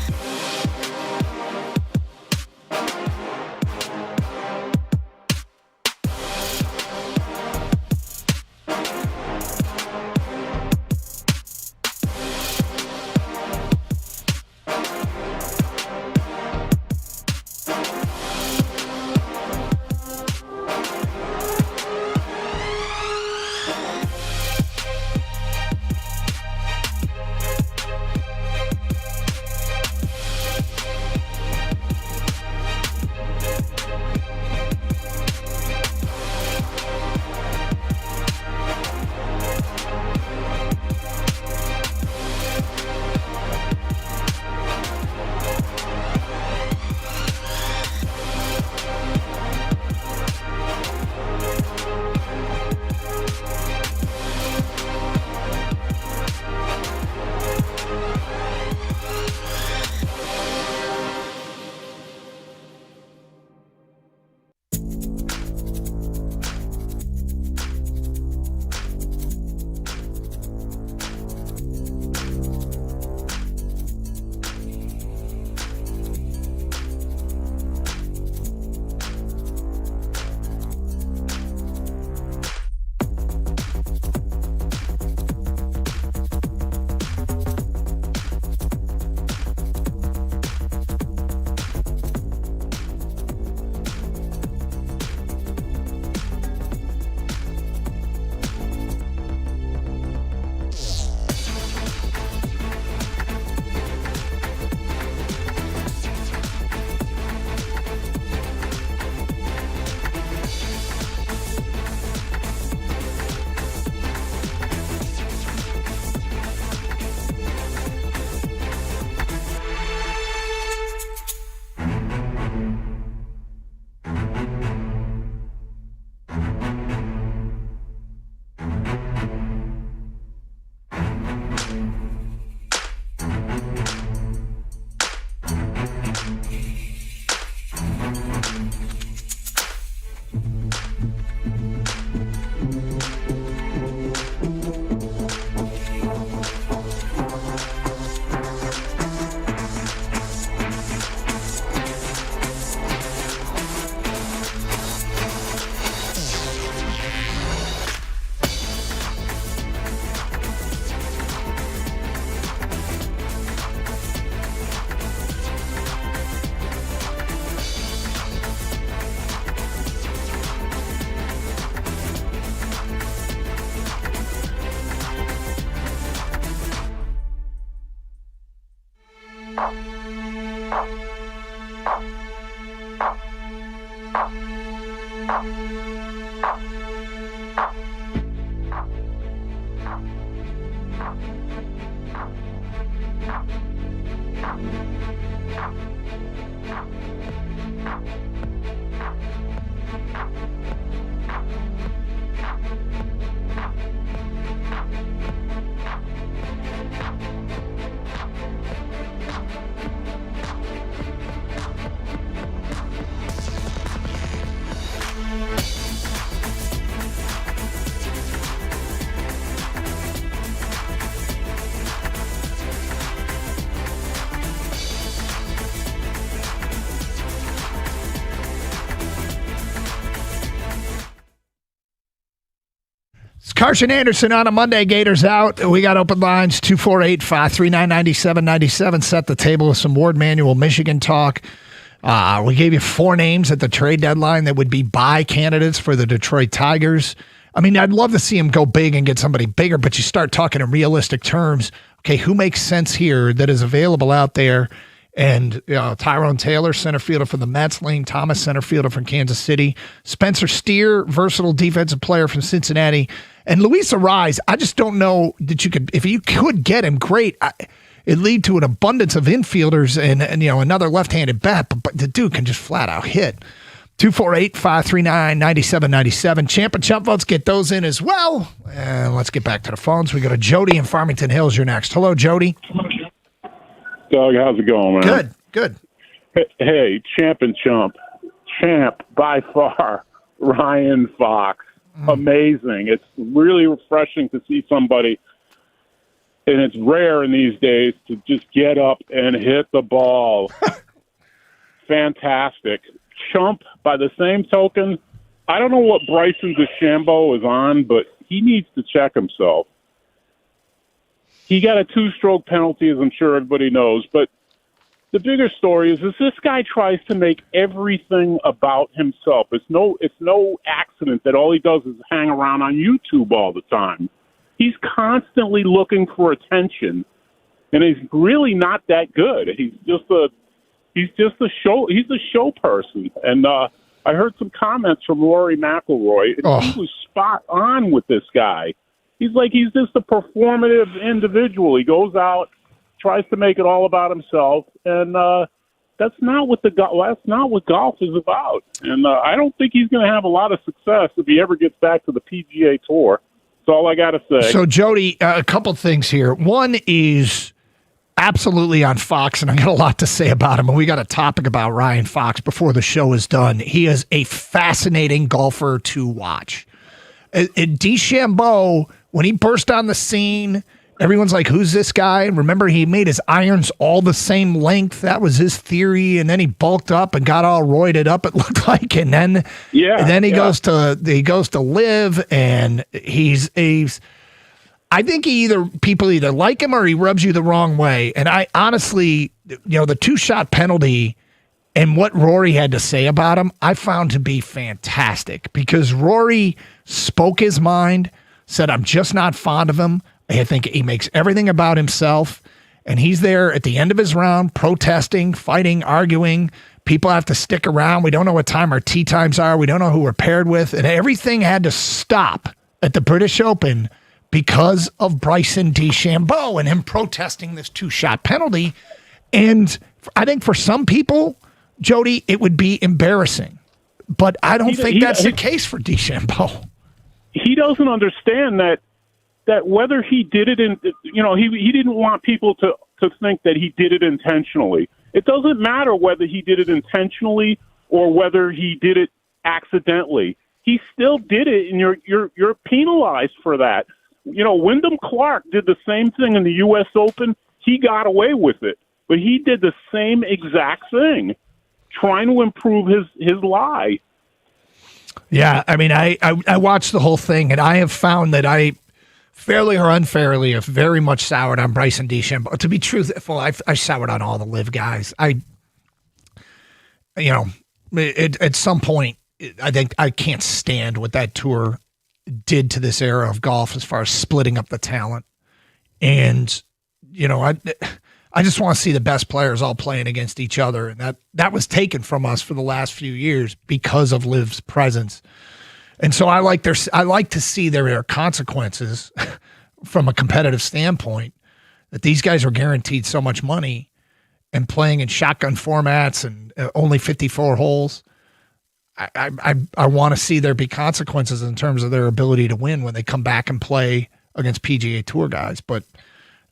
It's Carson Anderson on a Monday. Gators out. We got open lines 248-539-9797. Set the table with some Ward Manual Michigan talk. We gave you 4 names at the trade deadline that would be buy candidates for the Detroit Tigers. I mean, I'd love to see him go big and get somebody bigger, but you start talking in realistic terms. Okay, who makes sense here that is available out there? And Tyrone Taylor, center fielder from the Mets, Lane Thomas, center fielder from Kansas City, Spencer Steer, versatile defensive player from Cincinnati, and Luis Arraez. I just don't know that you could, if you could get him, great. It'd lead to an abundance of infielders and another left-handed bat, but the dude can just flat out hit. 248-539-9797. Champ and Chump votes, get those in as well. And let's get back to the phones. We go to Jody in Farmington Hills. You're next. Hello, Jody. Doug, how's it going, man? Good. Hey, Champ and Chump. Champ, by far, Ryan Fox. Amazing. It's really refreshing to see somebody, and it's rare in these days, to just get up and hit the ball. Fantastic. Chump, by the same token, I don't know what Bryson DeChambeau is on, but he needs to check himself. He got a 2-stroke penalty, as I'm sure everybody knows. But the bigger story is this guy tries to make everything about himself. It's no accident that all he does is hang around on YouTube all the time. He's constantly looking for attention, and he's really not that good. He's just a show person. And I heard some comments from Rory McIlroy. He was spot on with this guy. He's just a performative individual. He goes out, tries to make it all about himself, and that's not what golf is about. And I don't think he's going to have a lot of success if he ever gets back to the PGA Tour. That's all I got to say. So, Jody, a couple things here. One is absolutely on Fox, and I got a lot to say about him. And we got a topic about Ryan Fox before the show is done. He is a fascinating golfer to watch. DeChambeau, when he burst on the scene, everyone's like, who's this guy? Remember, he made his irons all the same length. That was his theory. And then he bulked up and got all roided up, it looked like. And then he goes to Live, and I think people either like him or he rubs you the wrong way. And I honestly, the 2-shot penalty and what Rory had to say about him, I found to be fantastic, because Rory spoke his mind, said, I'm just not fond of him. I think he makes everything about himself, and he's there at the end of his round protesting, fighting, arguing. People have to stick around. We don't know what time our tee times are. We don't know who we're paired with. And everything had to stop at the British Open because of Bryson DeChambeau and him protesting this 2-shot penalty. And I think for some people, Jody, it would be embarrassing. But I don't think that's the case for DeChambeau. He doesn't understand that whether he did it he didn't want people to think that he did it intentionally. It doesn't matter whether he did it intentionally or whether he did it accidentally. He still did it, and you're penalized for that. Wyndham Clark did the same thing in the U.S. Open. He got away with it, but he did the same exact thing, trying to improve his lie. Yeah, I mean, I watched the whole thing, and I have found that I fairly or unfairly have very much soured on Bryson DeChambeau. To be truthful, I soured on all the Live guys. At some point, I think I can't stand what that tour did to this era of golf as far as splitting up the talent. And, I just want to see the best players all playing against each other. And that was taken from us for the last few years because of Liv's presence. And so I like to see there are consequences from a competitive standpoint, that these guys are guaranteed so much money and playing in shotgun formats and only 54 holes. I want to see there be consequences in terms of their ability to win when they come back and play against PGA Tour guys. But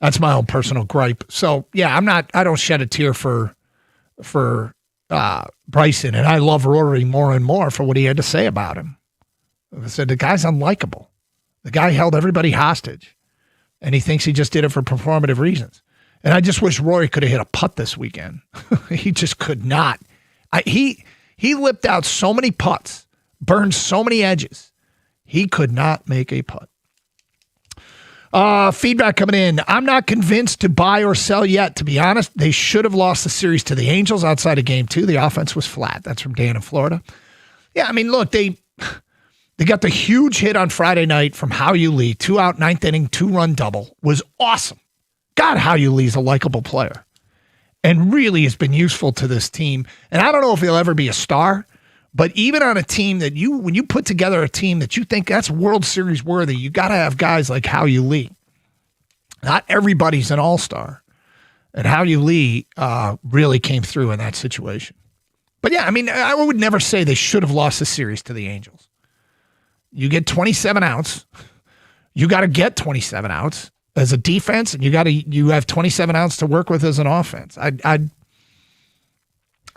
that's my own personal gripe. So yeah, I don't shed a tear for Bryson, and I love Rory more and more for what he had to say about him. I said, the guy's unlikable. The guy held everybody hostage, and he thinks he just did it for performative reasons. And I just wish Rory could have hit a putt this weekend. He just could not. He lipped out so many putts, burned so many edges. He could not make a putt. Feedback coming in. I'm not convinced to buy or sell yet. To be honest, they should have lost the series to the Angels outside of game 2. The offense was flat. That's from Dan in Florida. Yeah, I mean, look, they got the huge hit on Friday night from Hao-Yu Lee. 2-out, 9th inning, 2-run double. Was awesome. God, Hao-Yu Lee's a likable player and really has been useful to this team. And I don't know if he'll ever be a star, but even on a team that when you put together a team that you think that's World Series worthy, you got to have guys like Hao-Yu Lee. Not everybody's an all-star. And Hao-Yu Lee really came through in that situation. But yeah, I mean, I would never say they should have lost the series to the Angels. You get 27 outs. You got to get 27 outs as a defense, and you have 27 outs to work with as an offense. I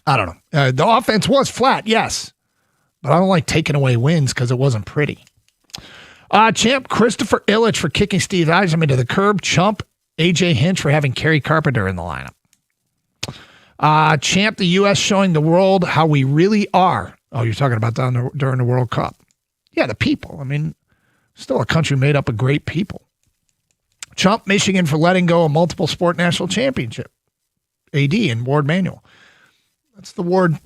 don't know. The offense was flat, yes, but I don't like taking away wins because it wasn't pretty. Champ Christopher Illich for kicking Steve Yzerman to the curb. Chump AJ Hinch for having Kerry Carpenter in the lineup. Champ, the U.S. showing the world how we really are. Oh, you're talking about during the World Cup. Yeah, the people. I mean, still a country made up of great people. Chump, Michigan for letting go a multiple sport national championship. AD and Ward Manuel. That's the Ward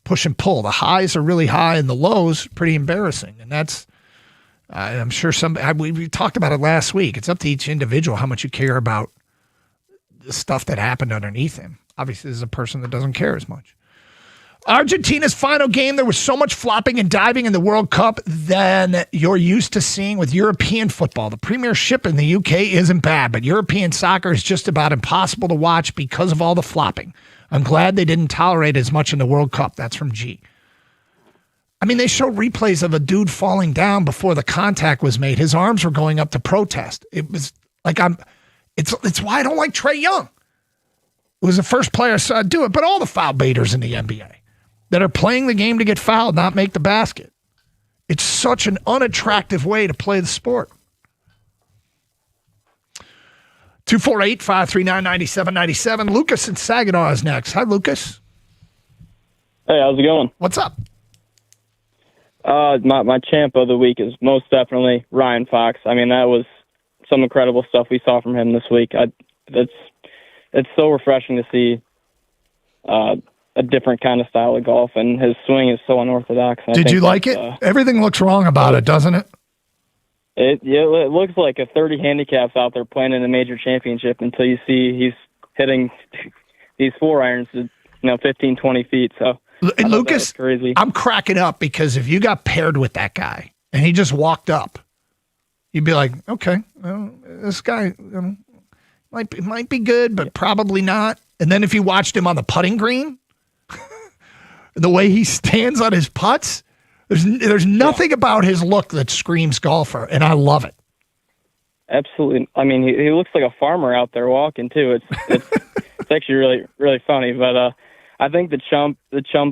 push and pull. The highs are really high and the lows pretty embarrassing. And that's, I'm sure we talked about it last week. It's up to each individual how much you care about the stuff that happened underneath him. Obviously, this is a person that doesn't care as much. Argentina's final game, there was so much flopping and diving in the World Cup than you're used to seeing with European football. The Premiership in the UK isn't bad, but European soccer is just about impossible to watch because of all the flopping. I'm glad they didn't tolerate as much in the World Cup. That's from G. I mean, they showed replays of a dude falling down before the contact was made. His arms were going up to protest. It was like it's why I don't like Trae Young. It was the first player I saw do it, but all the foul baiters in the NBA that are playing the game to get fouled, not make the basket. It's such an unattractive way to play the sport. 248-539-9797. Lucas in Saginaw is next. Hi, Lucas. Hey, how's it going? What's up? My champ of the week is most definitely Ryan Fox. I mean, that was some incredible stuff we saw from him this week. It's so refreshing to see a different kind of style of golf, and his swing is so unorthodox. Did you like it? Everything looks wrong about it, doesn't it? It looks like a 30 handicaps out there playing in a major championship until you see he's hitting these 4-irons to 15, 20 feet. So, and Lucas, crazy. I'm cracking up because if you got paired with that guy and he just walked up, you'd be like, okay, well, this guy might be good, but probably not. And then if you watched him on the putting green, the way he stands on his putts, there's nothing about his look that screams golfer, and I love it. Absolutely. I mean, he looks like a farmer out there walking too. It's actually really, really funny. But I think the chump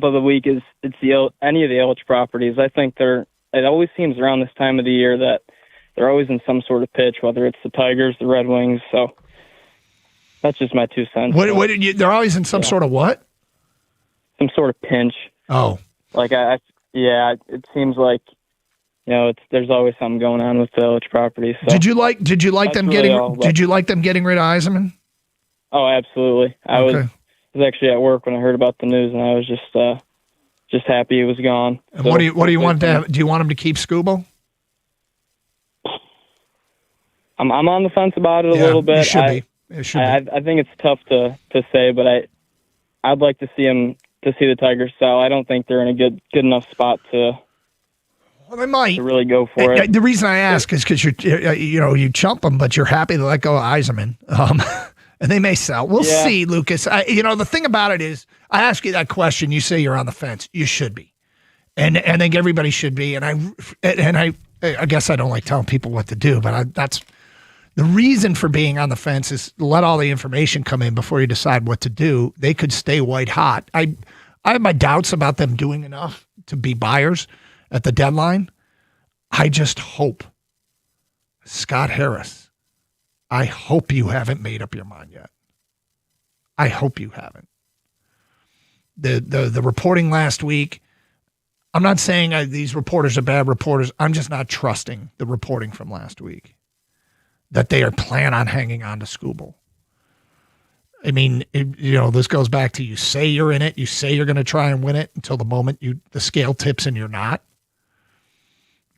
of the week is any of the Illich properties. I think it always seems around this time of the year that they're always in some sort of pitch, whether it's the Tigers, the Red Wings. So that's just my 2 cents. They're always in some sort of what? Some sort of pinch. Oh. Like it seems like there's always something going on with the Illich properties. So did you like them getting rid of Yzerman? Oh, absolutely. I was actually at work when I heard about the news, and I was just happy he was gone. And so, what do you want to have? Do you want him to keep Skubal? I'm on the fence about it a little bit. It should be. I think it's tough to say, but I'd like to see him to see the Tigers sell. I don't think they're in a good enough spot to. Well, they might to really go for it. The reason I ask is because you chump them, but you're happy to let go of Yzerman, and they may sell. We'll see, Lucas. The thing about it is, I ask you that question. You say you're on the fence. You should be, and I think everybody should be. And I guess I don't like telling people what to do, but that's the reason for being on the fence is let all the information come in before you decide what to do. They could stay white hot. I have my doubts about them doing enough to be buyers at the deadline. I just hope, Scott Harris, I hope you haven't made up your mind yet. I hope you haven't. The reporting last week, I'm not saying these reporters are bad reporters. I'm just not trusting the reporting from last week. that they are plan on hanging on to Skubal. I mean, this goes back to you say you're in it, you say you're going to try and win it until the moment the scale tips and you're not.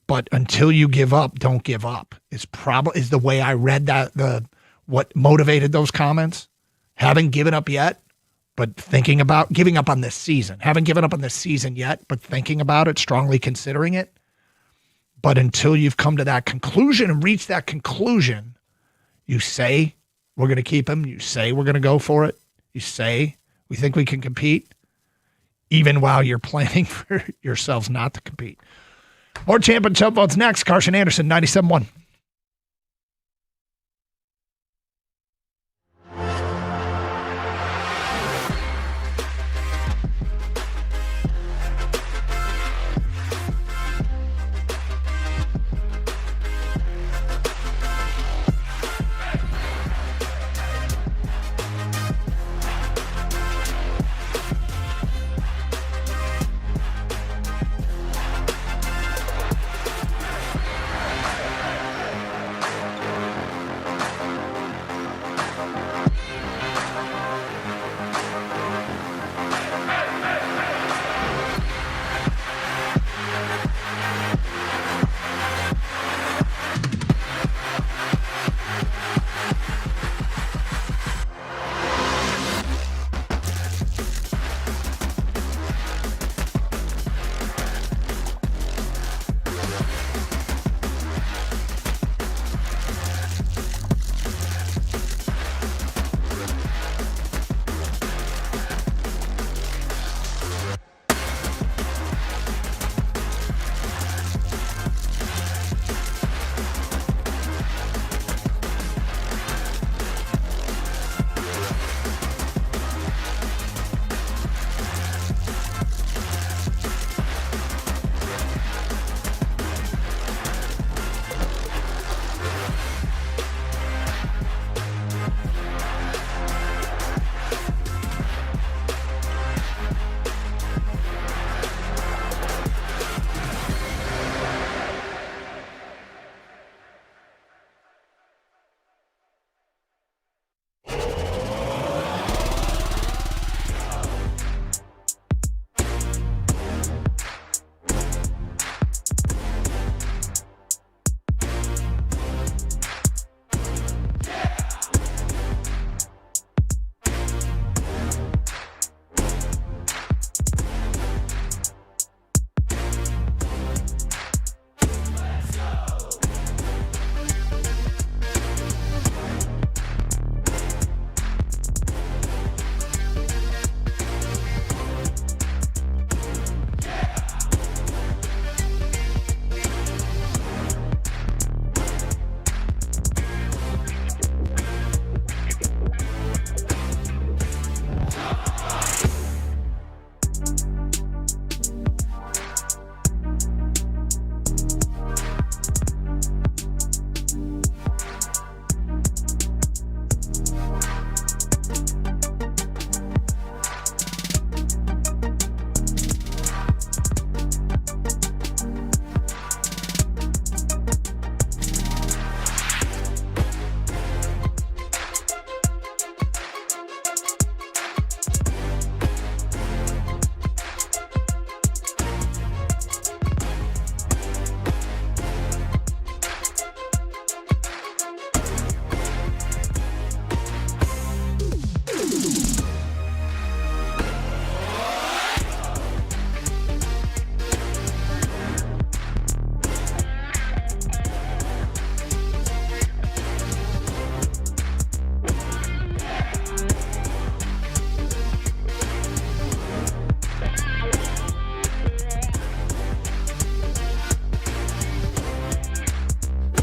But until you give up, don't give up. Is the way I read that what motivated those comments. Haven't given up yet, but thinking about giving up on this season. Haven't given up on this season yet, but thinking about it, strongly considering it. But until you've come to that conclusion and reached that conclusion, you say we're going to keep him. You say we're going to go for it. You say we think we can compete, even while you're planning for yourselves not to compete. More Champ and Chump votes next. Carson Anderson, 97.1.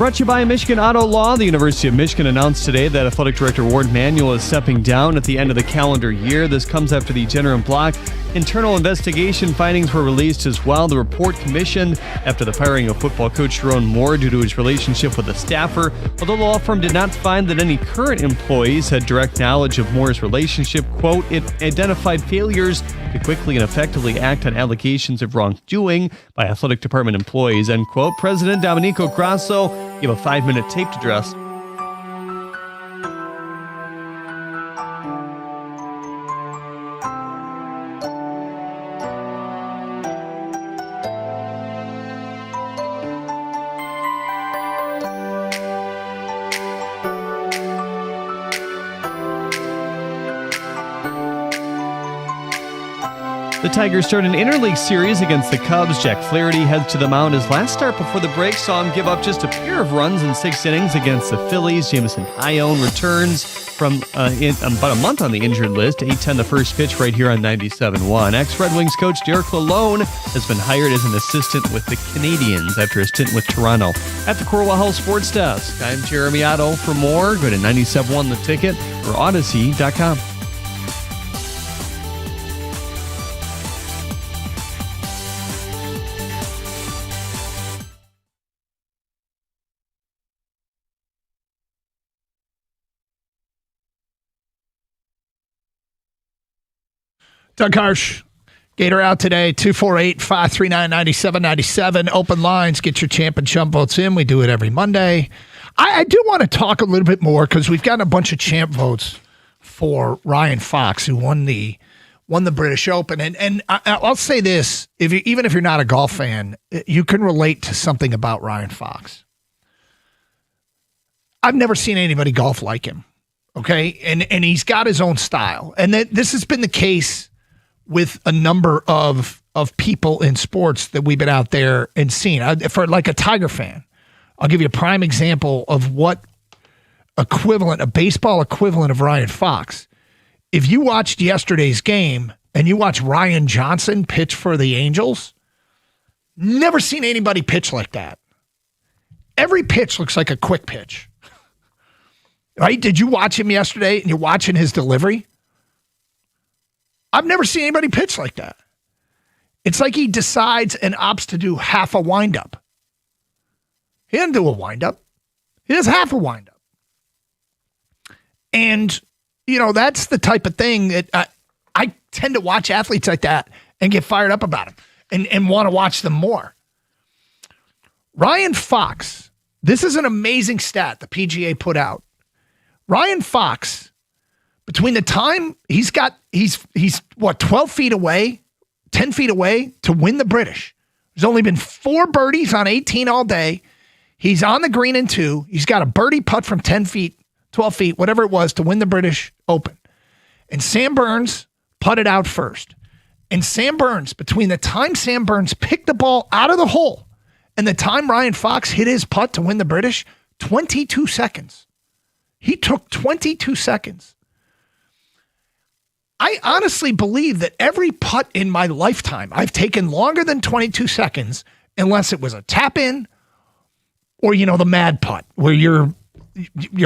Brought to you by Michigan Auto Law. The University of Michigan announced today that Athletic Director Ward Manuel is stepping down at the end of the calendar year. This comes after the Jenner and Block internal investigation findings were released as well. The report commissioned after the firing of football coach Jerome Moore due to his relationship with a staffer. Although the law firm did not find that any current employees had direct knowledge of Moore's relationship, quote, it identified failures to quickly and effectively act on allegations of wrongdoing by athletic department employees, end quote. President Domenico Grasso gave a 5-minute taped address The Tigers start an interleague series against the Cubs. Jack Flaherty heads to the mound. His last start before the break saw him give up just a pair of runs in 6 innings against the Phillies. Jameson Taillon returns from about a month on the injured list. 8:10 the first pitch right here on 97.1. Ex-Red Wings coach Derek Lalonde has been hired as an assistant with the Canadiens after a stint with Toronto. At the Corwell Health Sports Desk, I'm Jeremy Otto. For more, go to 97.1 The Ticket or Odyssey.com. Doug Harsh, Gator out today, 248-539-9797. Open lines, get your champ and chump votes in. We do it every Monday. I do want to talk a little bit more because we've gotten a bunch of champ votes for Ryan Fox, who won the British Open. And I'll say this, even if you're not a golf fan, you can relate to something about Ryan Fox. I've never seen anybody golf like him, okay? And he's got his own style. And this has been the case with a number of people in sports that we've been out there and seen. For like a Tiger fan, I'll give you a prime example of what a baseball equivalent of Ryan Fox. If you watched yesterday's game and you watch Ryan Johnson pitch for the Angels, never seen anybody pitch like that. Every pitch looks like a quick pitch. Right? Did you watch him yesterday and you're watching his delivery? I've never seen anybody pitch like that. It's like he decides and opts to do half a windup. He doesn't do a windup. He does half a windup. And, that's the type of thing that I tend to watch athletes like that and get fired up about them and want to watch them more. Ryan Fox, this is an amazing stat the PGA put out. Ryan Fox, between the time he's 12 feet away, 10 feet away to win the British. There's only been 4 birdies on 18 all day. He's on the green in 2. He's got a birdie putt from 10 feet, 12 feet, whatever it was, to win the British Open. And Sam Burns putted out first. And Sam Burns, between the time Sam Burns picked the ball out of the hole and the time Ryan Fox hit his putt to win the British, 22 seconds. He took 22 seconds. I honestly believe that every putt in my lifetime I've taken longer than 22 seconds, unless it was a tap in or, the mad putt where you're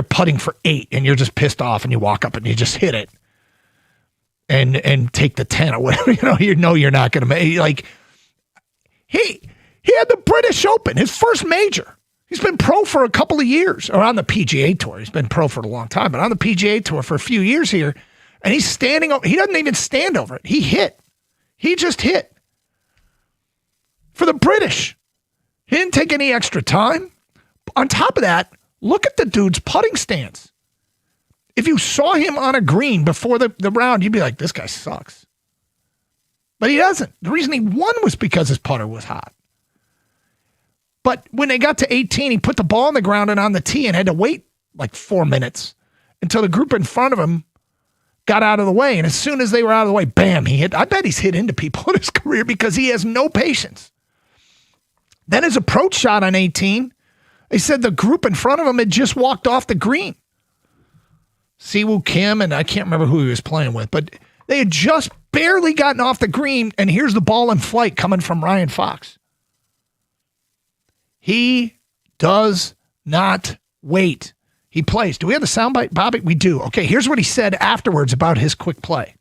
putting for 8 and you're just pissed off and you walk up and you just hit it and take the 10 or whatever. You're not going to make, like, he had the British Open, his first major. He's been pro for a couple of years, or on the PGA Tour. He's been pro for a long time, but on the PGA Tour for a few years here. And he's standing over. He doesn't even stand over it. He hit. He just hit. For the British. He didn't take any extra time. On top of that, look at the dude's putting stance. If you saw him on a green before the round, you'd be like, this guy sucks. But he doesn't. The reason he won was because his putter was hot. But when they got to 18, he put the ball on the ground and on the tee and had to wait like 4 minutes until the group in front of him got out of the way. And as soon as they were out of the way, bam, he hit. I bet he's hit into people in his career because he has no patience. Then his approach shot on 18, they said the group in front of him had just walked off the green. Siwoo Kim, and I can't remember who he was playing with, but they had just barely gotten off the green, and here's the ball in flight coming from Ryan Fox. He does not wait. He plays. Do we have the soundbite, Bobby? We do. Okay, here's what he said afterwards about his quick play.